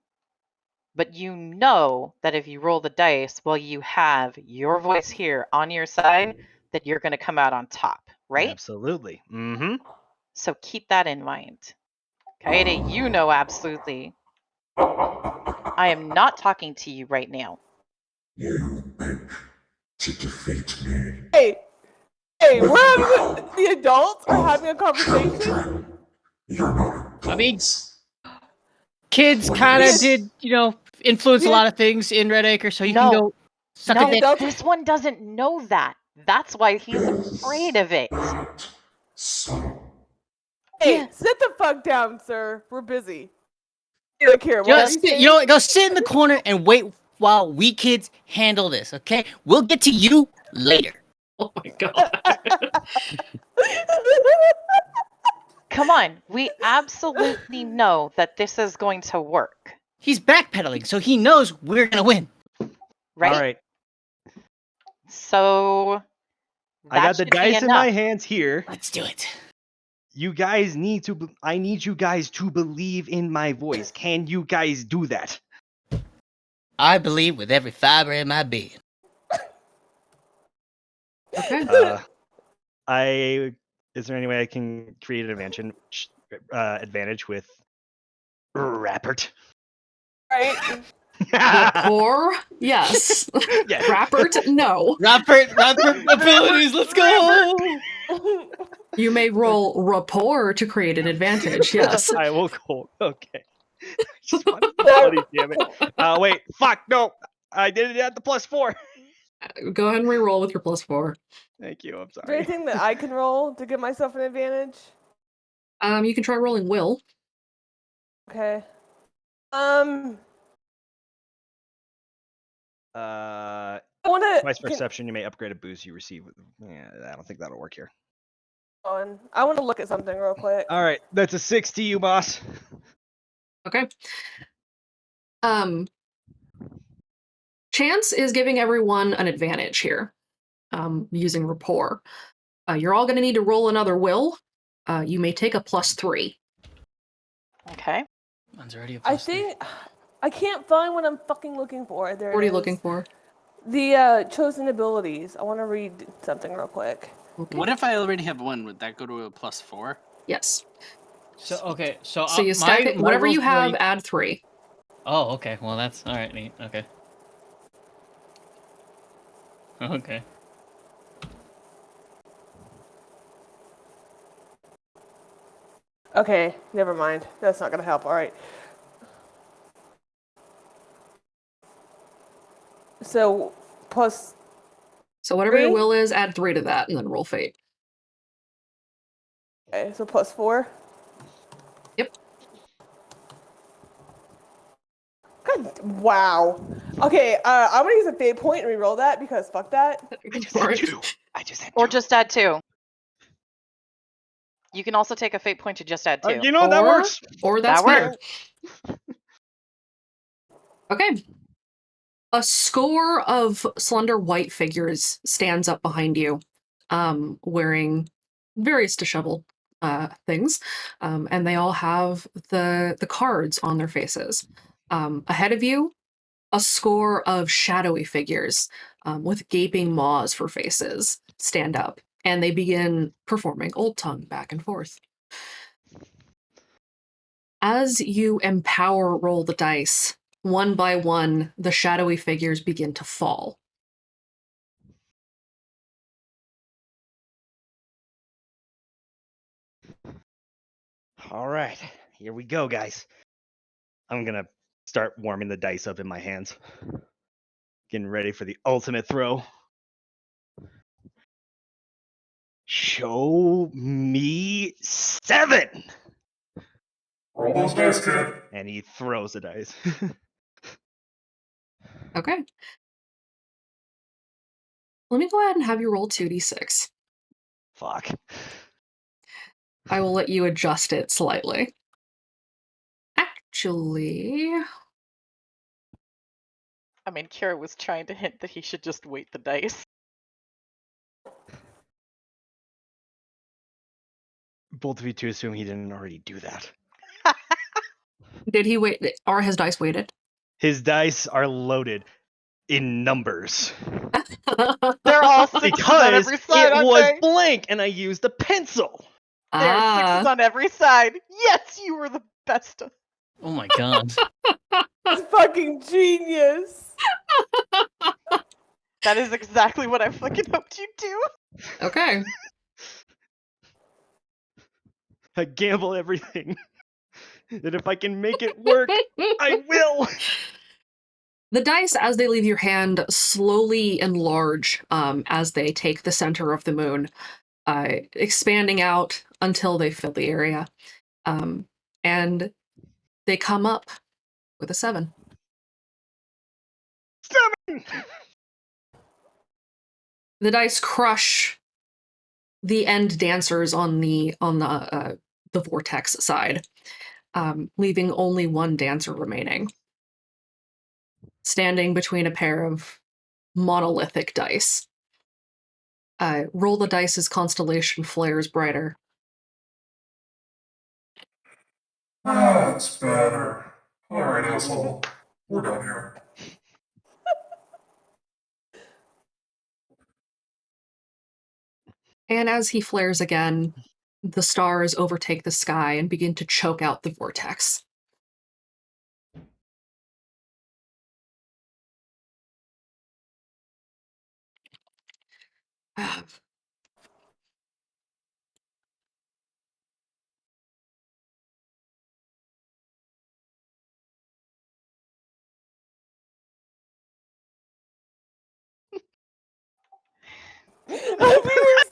Speaker 9: But you know that if you roll the dice, well, you have your voice here on your side, that you're going to come out on top, right?
Speaker 3: Absolutely. Mm-hmm.
Speaker 9: So keep that in mind. Kaede, you know absolutely. I am not talking to you right now.
Speaker 5: You think to defeat me?
Speaker 11: Hey, we're having the adults are having a conversation.
Speaker 5: You're not
Speaker 12: I mean, kids kind of did, influence a lot of things in Red Acre, so you can go suck a dick.
Speaker 9: No, this one doesn't know that. That's why he's afraid of it.
Speaker 11: Hey, sit the fuck down, sir. We're busy. You don't care. What are you saying?
Speaker 12: Go sit in the corner and wait while we kids handle this, okay? We'll get to you later.
Speaker 2: Oh my god.
Speaker 9: Come on, we absolutely know that this is going to work.
Speaker 12: He's backpedaling, so he knows we're gonna win.
Speaker 9: Right?
Speaker 3: All right.
Speaker 9: So
Speaker 3: I got the
Speaker 9: should be
Speaker 3: dice in
Speaker 9: enough.
Speaker 3: my hands here.
Speaker 12: Let's do it.
Speaker 3: You guys need to. I need you guys to believe in my voice. Can you guys do that?
Speaker 12: I believe with every fiber in my being.
Speaker 2: Okay.
Speaker 3: Is there any way I can create an advantage with Rappert?
Speaker 11: Right.
Speaker 2: Rapport? Yes.
Speaker 3: Yes.
Speaker 2: Rappert? No.
Speaker 12: Rappert abilities, let's go!
Speaker 2: You may roll rapport to create an advantage, yes.
Speaker 3: I will go. Okay. Just want to be funny, damn it. Wait. Fuck, no. I did it at the +4.
Speaker 2: Go ahead and re-roll with your +4.
Speaker 3: Thank you, I'm
Speaker 11: Is there
Speaker 3: sorry.
Speaker 11: anything that I can roll to give myself an advantage?
Speaker 2: You can try rolling will.
Speaker 11: Okay.
Speaker 3: Twice perception, you may upgrade a boost you receive. Yeah, I don't think that'll work here.
Speaker 11: I want to look at something real quick.
Speaker 3: All right, that's a 6 to you, boss.
Speaker 2: Okay. Chance is giving everyone an advantage here, using rapport. You're all going to need to roll another will. You may take a +3.
Speaker 9: Okay.
Speaker 12: Mine's already a
Speaker 11: I think I can't find what I'm fucking looking for. There.
Speaker 2: What are you looking for?
Speaker 11: The chosen abilities. I want to read something real quick.
Speaker 2: Okay.
Speaker 13: What if I already have one? Would that go to a +4?
Speaker 2: Yes.
Speaker 12: So
Speaker 2: you stack it. Whatever you have,
Speaker 12: really...
Speaker 2: add 3.
Speaker 12: Oh, okay. Well, that's all right. Neat. Okay. Okay.
Speaker 11: Okay, never mind. That's not gonna help. All right. So plus.
Speaker 2: So whatever your
Speaker 11: 3?
Speaker 2: will is, add 3 to that, and then roll fate.
Speaker 11: Okay, so plus 4.
Speaker 2: Yep.
Speaker 11: God, wow. Okay, I'm gonna use a fate point and reroll that because fuck that.
Speaker 3: I just had 2. I just had 2.
Speaker 9: Or just add 2. You can also take a fate point to just add 2.
Speaker 3: You know what? That works.
Speaker 2: Or that's
Speaker 9: That
Speaker 2: fair.
Speaker 9: works.
Speaker 2: Okay. A score of slender white figures stands up behind you, wearing various disheveled things, and they all have the cards on their faces. Ahead of you, a score of shadowy figures with gaping maws for faces stand up, and they begin performing Old Tongue back and forth. As you empower roll the dice, one by one, the shadowy figures begin to fall.
Speaker 3: All right, here we go, guys. I'm gonna start warming the dice up in my hands. Getting ready for the ultimate throw. Show me 7!
Speaker 5: Roll those dice, kid.
Speaker 3: And he throws the dice.
Speaker 2: Okay. Let me go ahead and have you roll 2d6.
Speaker 3: Fuck.
Speaker 2: I will let you adjust it slightly. Actually,
Speaker 9: I mean, Kira was trying to hint that he should just weight the dice.
Speaker 3: Both of you two assume he didn't already do that.
Speaker 2: did he wait? Are his dice weighted?
Speaker 3: His dice are loaded in numbers.
Speaker 9: They're all 6s on
Speaker 3: Because
Speaker 9: every side,
Speaker 3: it
Speaker 9: aren't
Speaker 3: was
Speaker 9: they?
Speaker 3: blank and I used a pencil.
Speaker 9: There are 6s on every side. Yes, you were the best.
Speaker 12: Oh my god.
Speaker 11: That's fucking genius.
Speaker 9: That is exactly what I fucking hoped you'd do.
Speaker 2: Okay.
Speaker 3: I gamble everything. That if I can make it work, I will.
Speaker 2: The dice, as they leave your hand, slowly enlarge as they take the center of the moon, expanding out until they fill the area. And they come up with a 7.
Speaker 3: 7!
Speaker 2: The dice crush the end dancers on the vortex side, leaving only one dancer remaining, standing between a pair of monolithic dice. Roll the dice as constellation flares brighter.
Speaker 5: That's better. Alright, asshole. We're done here.
Speaker 2: And as he flares again, the stars overtake the sky and begin to choke out the vortex.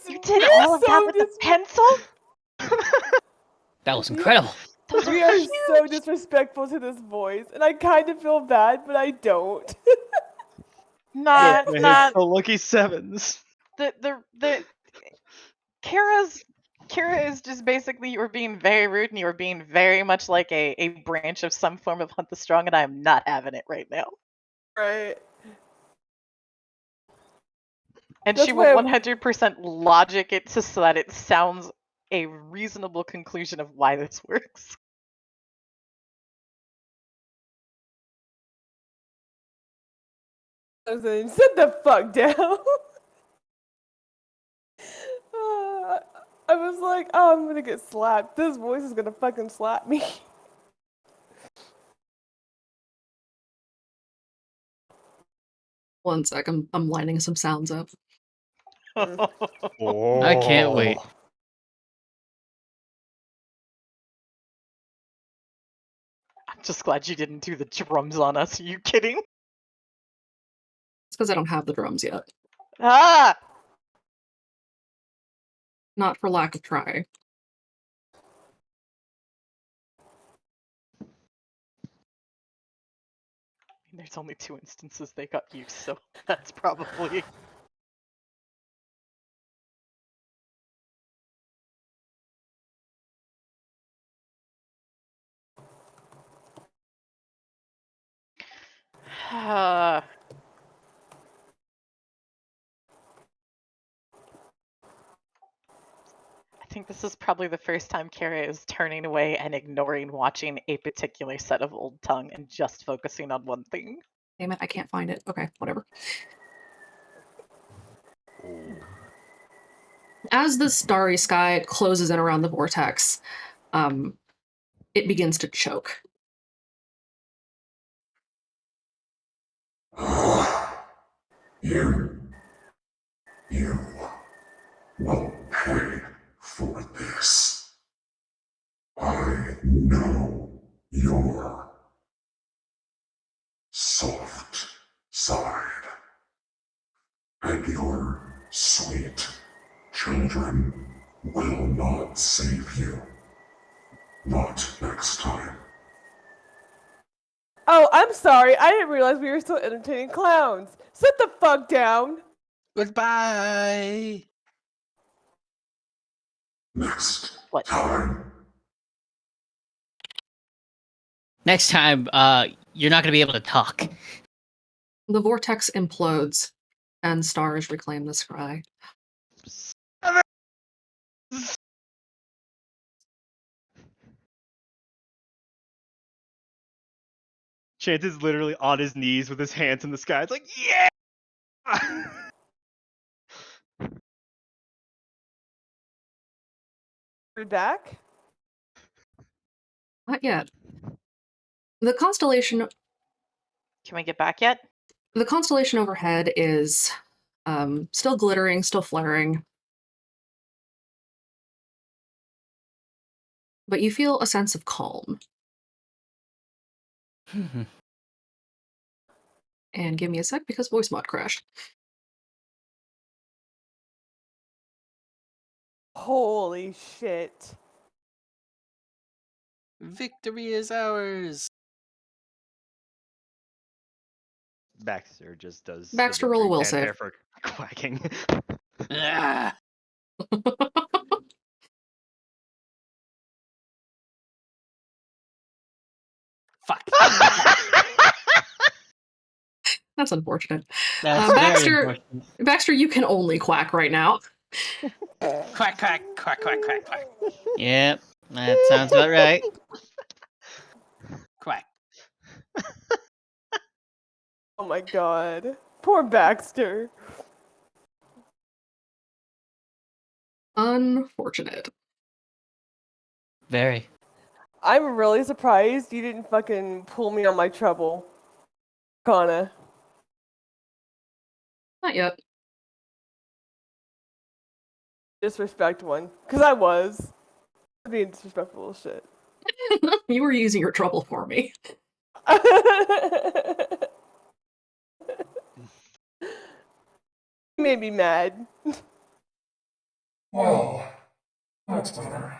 Speaker 9: You did all of that with the pencil?
Speaker 12: That was incredible.
Speaker 9: Those
Speaker 11: We
Speaker 9: are
Speaker 11: are
Speaker 9: huge.
Speaker 11: so disrespectful to this voice, and I kind of feel bad, but I don't.
Speaker 9: Not
Speaker 3: The lucky 7s.
Speaker 9: the Kira is just basically, you were being very rude and you were being very much like a branch of some form of Hunt the Strong, and I am not having it right now.
Speaker 11: Right.
Speaker 9: And
Speaker 11: That's
Speaker 9: she
Speaker 11: why
Speaker 9: will 100% logic it so that it sounds a reasonable conclusion of why this works.
Speaker 11: I was saying, sit the fuck down. I was like, oh, I'm gonna get slapped. This voice is gonna fucking slap me.
Speaker 2: One sec, I'm lining some sounds up.
Speaker 12: I can't wait.
Speaker 9: I'm just glad you didn't do the drums on us. Are you kidding?
Speaker 2: It's because I don't have the drums yet.
Speaker 9: Ah!
Speaker 2: Not for lack of trying.
Speaker 9: There's only 2 instances they got used, so that's probably. I think this is probably the first time Kara is turning away and ignoring watching a particular set of Old Tongue and just focusing on one thing.
Speaker 2: Damn it, I can't find it. Okay, whatever. As the starry sky closes in around the vortex, it begins to choke.
Speaker 5: You will pay for this. I know your soft side, and your sweet children will not save you. Not next time.
Speaker 11: Oh, I'm sorry. I didn't realize we were still entertaining clowns. Sit the fuck down.
Speaker 13: Goodbye.
Speaker 5: Next
Speaker 9: What?
Speaker 5: time.
Speaker 12: Next time, you're not gonna be able to talk.
Speaker 2: The vortex implodes, and stars reclaim the sky.
Speaker 3: Chance is literally on his knees with his hands in the sky. It's like, yeah!
Speaker 11: We're back?
Speaker 2: Not yet. The constellation
Speaker 9: Can we get back yet?
Speaker 2: The constellation overhead is still glittering, still flaring. But you feel a sense of calm. And give me a sec because voice mod crashed.
Speaker 11: Holy shit.
Speaker 13: Victory is ours.
Speaker 3: Baxter just does. the
Speaker 2: Baxter, roll a
Speaker 3: victory
Speaker 2: will save.
Speaker 3: fanfare for quacking.
Speaker 13: Ah, fuck.
Speaker 2: That's unfortunate.
Speaker 12: That's very
Speaker 2: Baxter,
Speaker 12: unfortunate.
Speaker 2: Baxter, you can only quack right now.
Speaker 13: Quack, quack, quack, quack, quack, quack.
Speaker 12: Yep, that sounds about right.
Speaker 13: Quack.
Speaker 11: Oh my god. Poor Baxter.
Speaker 2: Unfortunate.
Speaker 12: Very.
Speaker 11: I'm really surprised you didn't fucking pull me on my trouble. Kana.
Speaker 2: Not yet.
Speaker 11: Disrespect one. Because I was. Being disrespectful as shit.
Speaker 2: You were using your trouble for me.
Speaker 11: You made me mad.
Speaker 5: Well, that's better.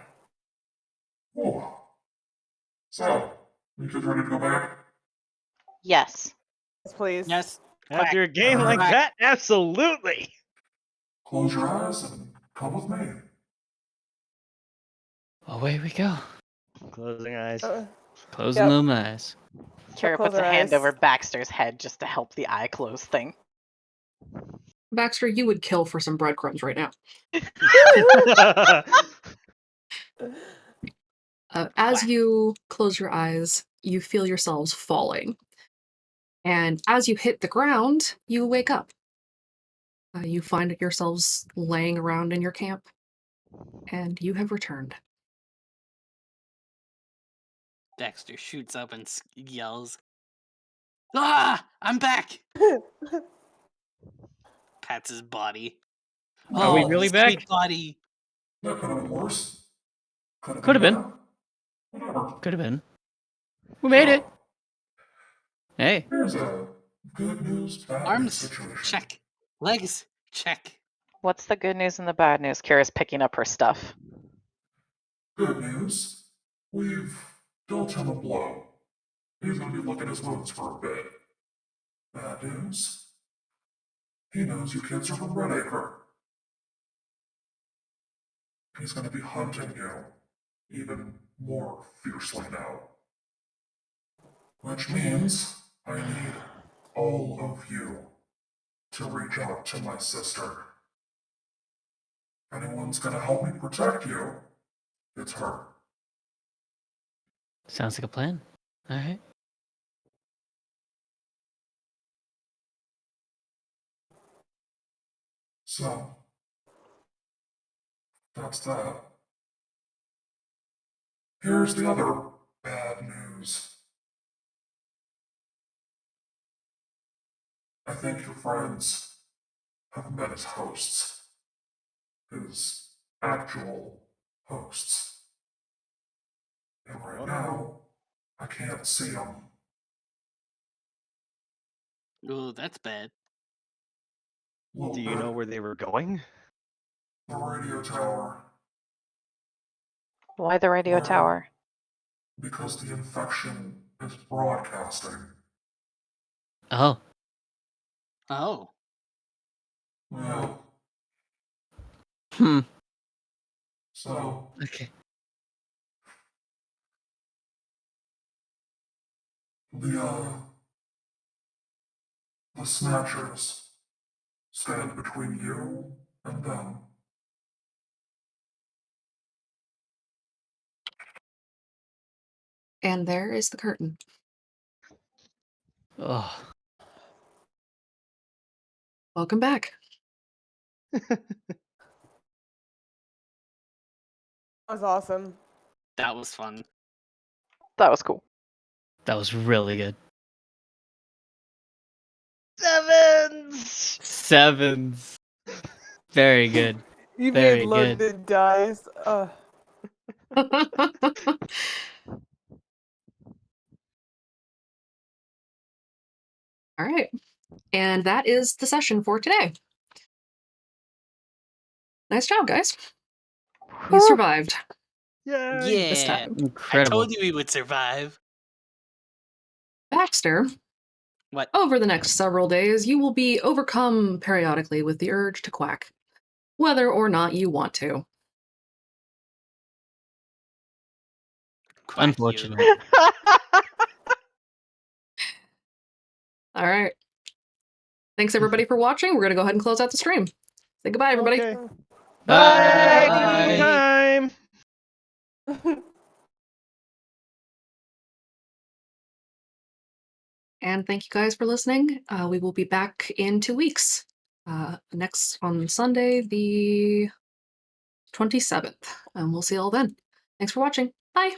Speaker 5: Ooh. So, you kids ready to go back?
Speaker 9: Yes.
Speaker 11: Yes, please.
Speaker 13: Yes.
Speaker 3: After a game like
Speaker 13: Quack.
Speaker 3: that, absolutely.
Speaker 5: Close your eyes and come with me.
Speaker 12: Away we go.
Speaker 3: Closing eyes.
Speaker 12: Closing
Speaker 11: Yep.
Speaker 12: them eyes.
Speaker 9: Kara
Speaker 11: close
Speaker 9: puts a
Speaker 11: our
Speaker 9: hand
Speaker 11: eyes.
Speaker 9: over Baxter's head just to help the eye close thing.
Speaker 2: Baxter, you would kill for some breadcrumbs right now. As you close your eyes, you feel yourselves falling. And as you hit the ground, you wake up. You find yourselves laying around in your camp, and you have returned.
Speaker 13: Dexter shoots up and yells, "Ah! I'm back!" pats his body.
Speaker 12: Are we
Speaker 13: Oh,
Speaker 12: really
Speaker 13: his
Speaker 12: back?
Speaker 13: sweet body.
Speaker 5: That could have been worse. Could
Speaker 12: Could have been.
Speaker 5: better. Whatever.
Speaker 12: Could have been. We made it. Hey.
Speaker 5: Here's a good news, bad news
Speaker 13: Arms,
Speaker 5: situation.
Speaker 13: check. Legs, check.
Speaker 9: What's the good news and the bad news? Kira's picking up her stuff.
Speaker 5: Good news. We've dealt him a blow. He's gonna be licking his wounds for a bit. Bad news. He knows you kids are from Redacre. He's gonna be hunting you even more fiercely now. Which means I need all of you to reach out to my sister. If anyone's gonna help me protect you, it's her.
Speaker 12: Sounds like a plan. All right.
Speaker 5: So, that's that. Here's the other bad news. I think your friends have met his hosts. His actual hosts. And right now, I can't see them.
Speaker 13: Oh, that's bad.
Speaker 3: Do you know where they were going?
Speaker 5: The radio tower.
Speaker 9: Why the radio tower?
Speaker 5: Because the infection is broadcasting.
Speaker 12: Oh.
Speaker 13: Oh.
Speaker 5: Yeah.
Speaker 12: Hmm.
Speaker 5: So,
Speaker 12: Okay.
Speaker 5: the Snatchers stand between you and them.
Speaker 2: And there is the curtain.
Speaker 12: Oh.
Speaker 2: Welcome back.
Speaker 11: That was awesome.
Speaker 13: That was fun.
Speaker 9: That was cool.
Speaker 12: That was really good. Sevens. Very good.
Speaker 11: You
Speaker 12: Very
Speaker 11: made
Speaker 12: good.
Speaker 11: loaded dice.
Speaker 2: All right. And that is the session for today. Nice job, guys. You survived.
Speaker 3: Yay!
Speaker 2: This
Speaker 13: Yeah.
Speaker 2: time.
Speaker 12: Incredible.
Speaker 13: I told you we would survive.
Speaker 2: Baxter,
Speaker 13: What?
Speaker 2: over the next several days, you will be overcome periodically with the urge to quack, whether or not you want to.
Speaker 13: Quack
Speaker 12: Unfortunate.
Speaker 13: you.
Speaker 2: All right. Thanks, everybody, for watching. We're going to go ahead and close out the stream. Say goodbye, everybody.
Speaker 3: Okay.
Speaker 12: Bye.
Speaker 3: Bye. Time.
Speaker 2: And thank you guys for listening. We will be back in 2 weeks. Next on Sunday, the 27th. And we'll see you all then. Thanks for watching. Bye.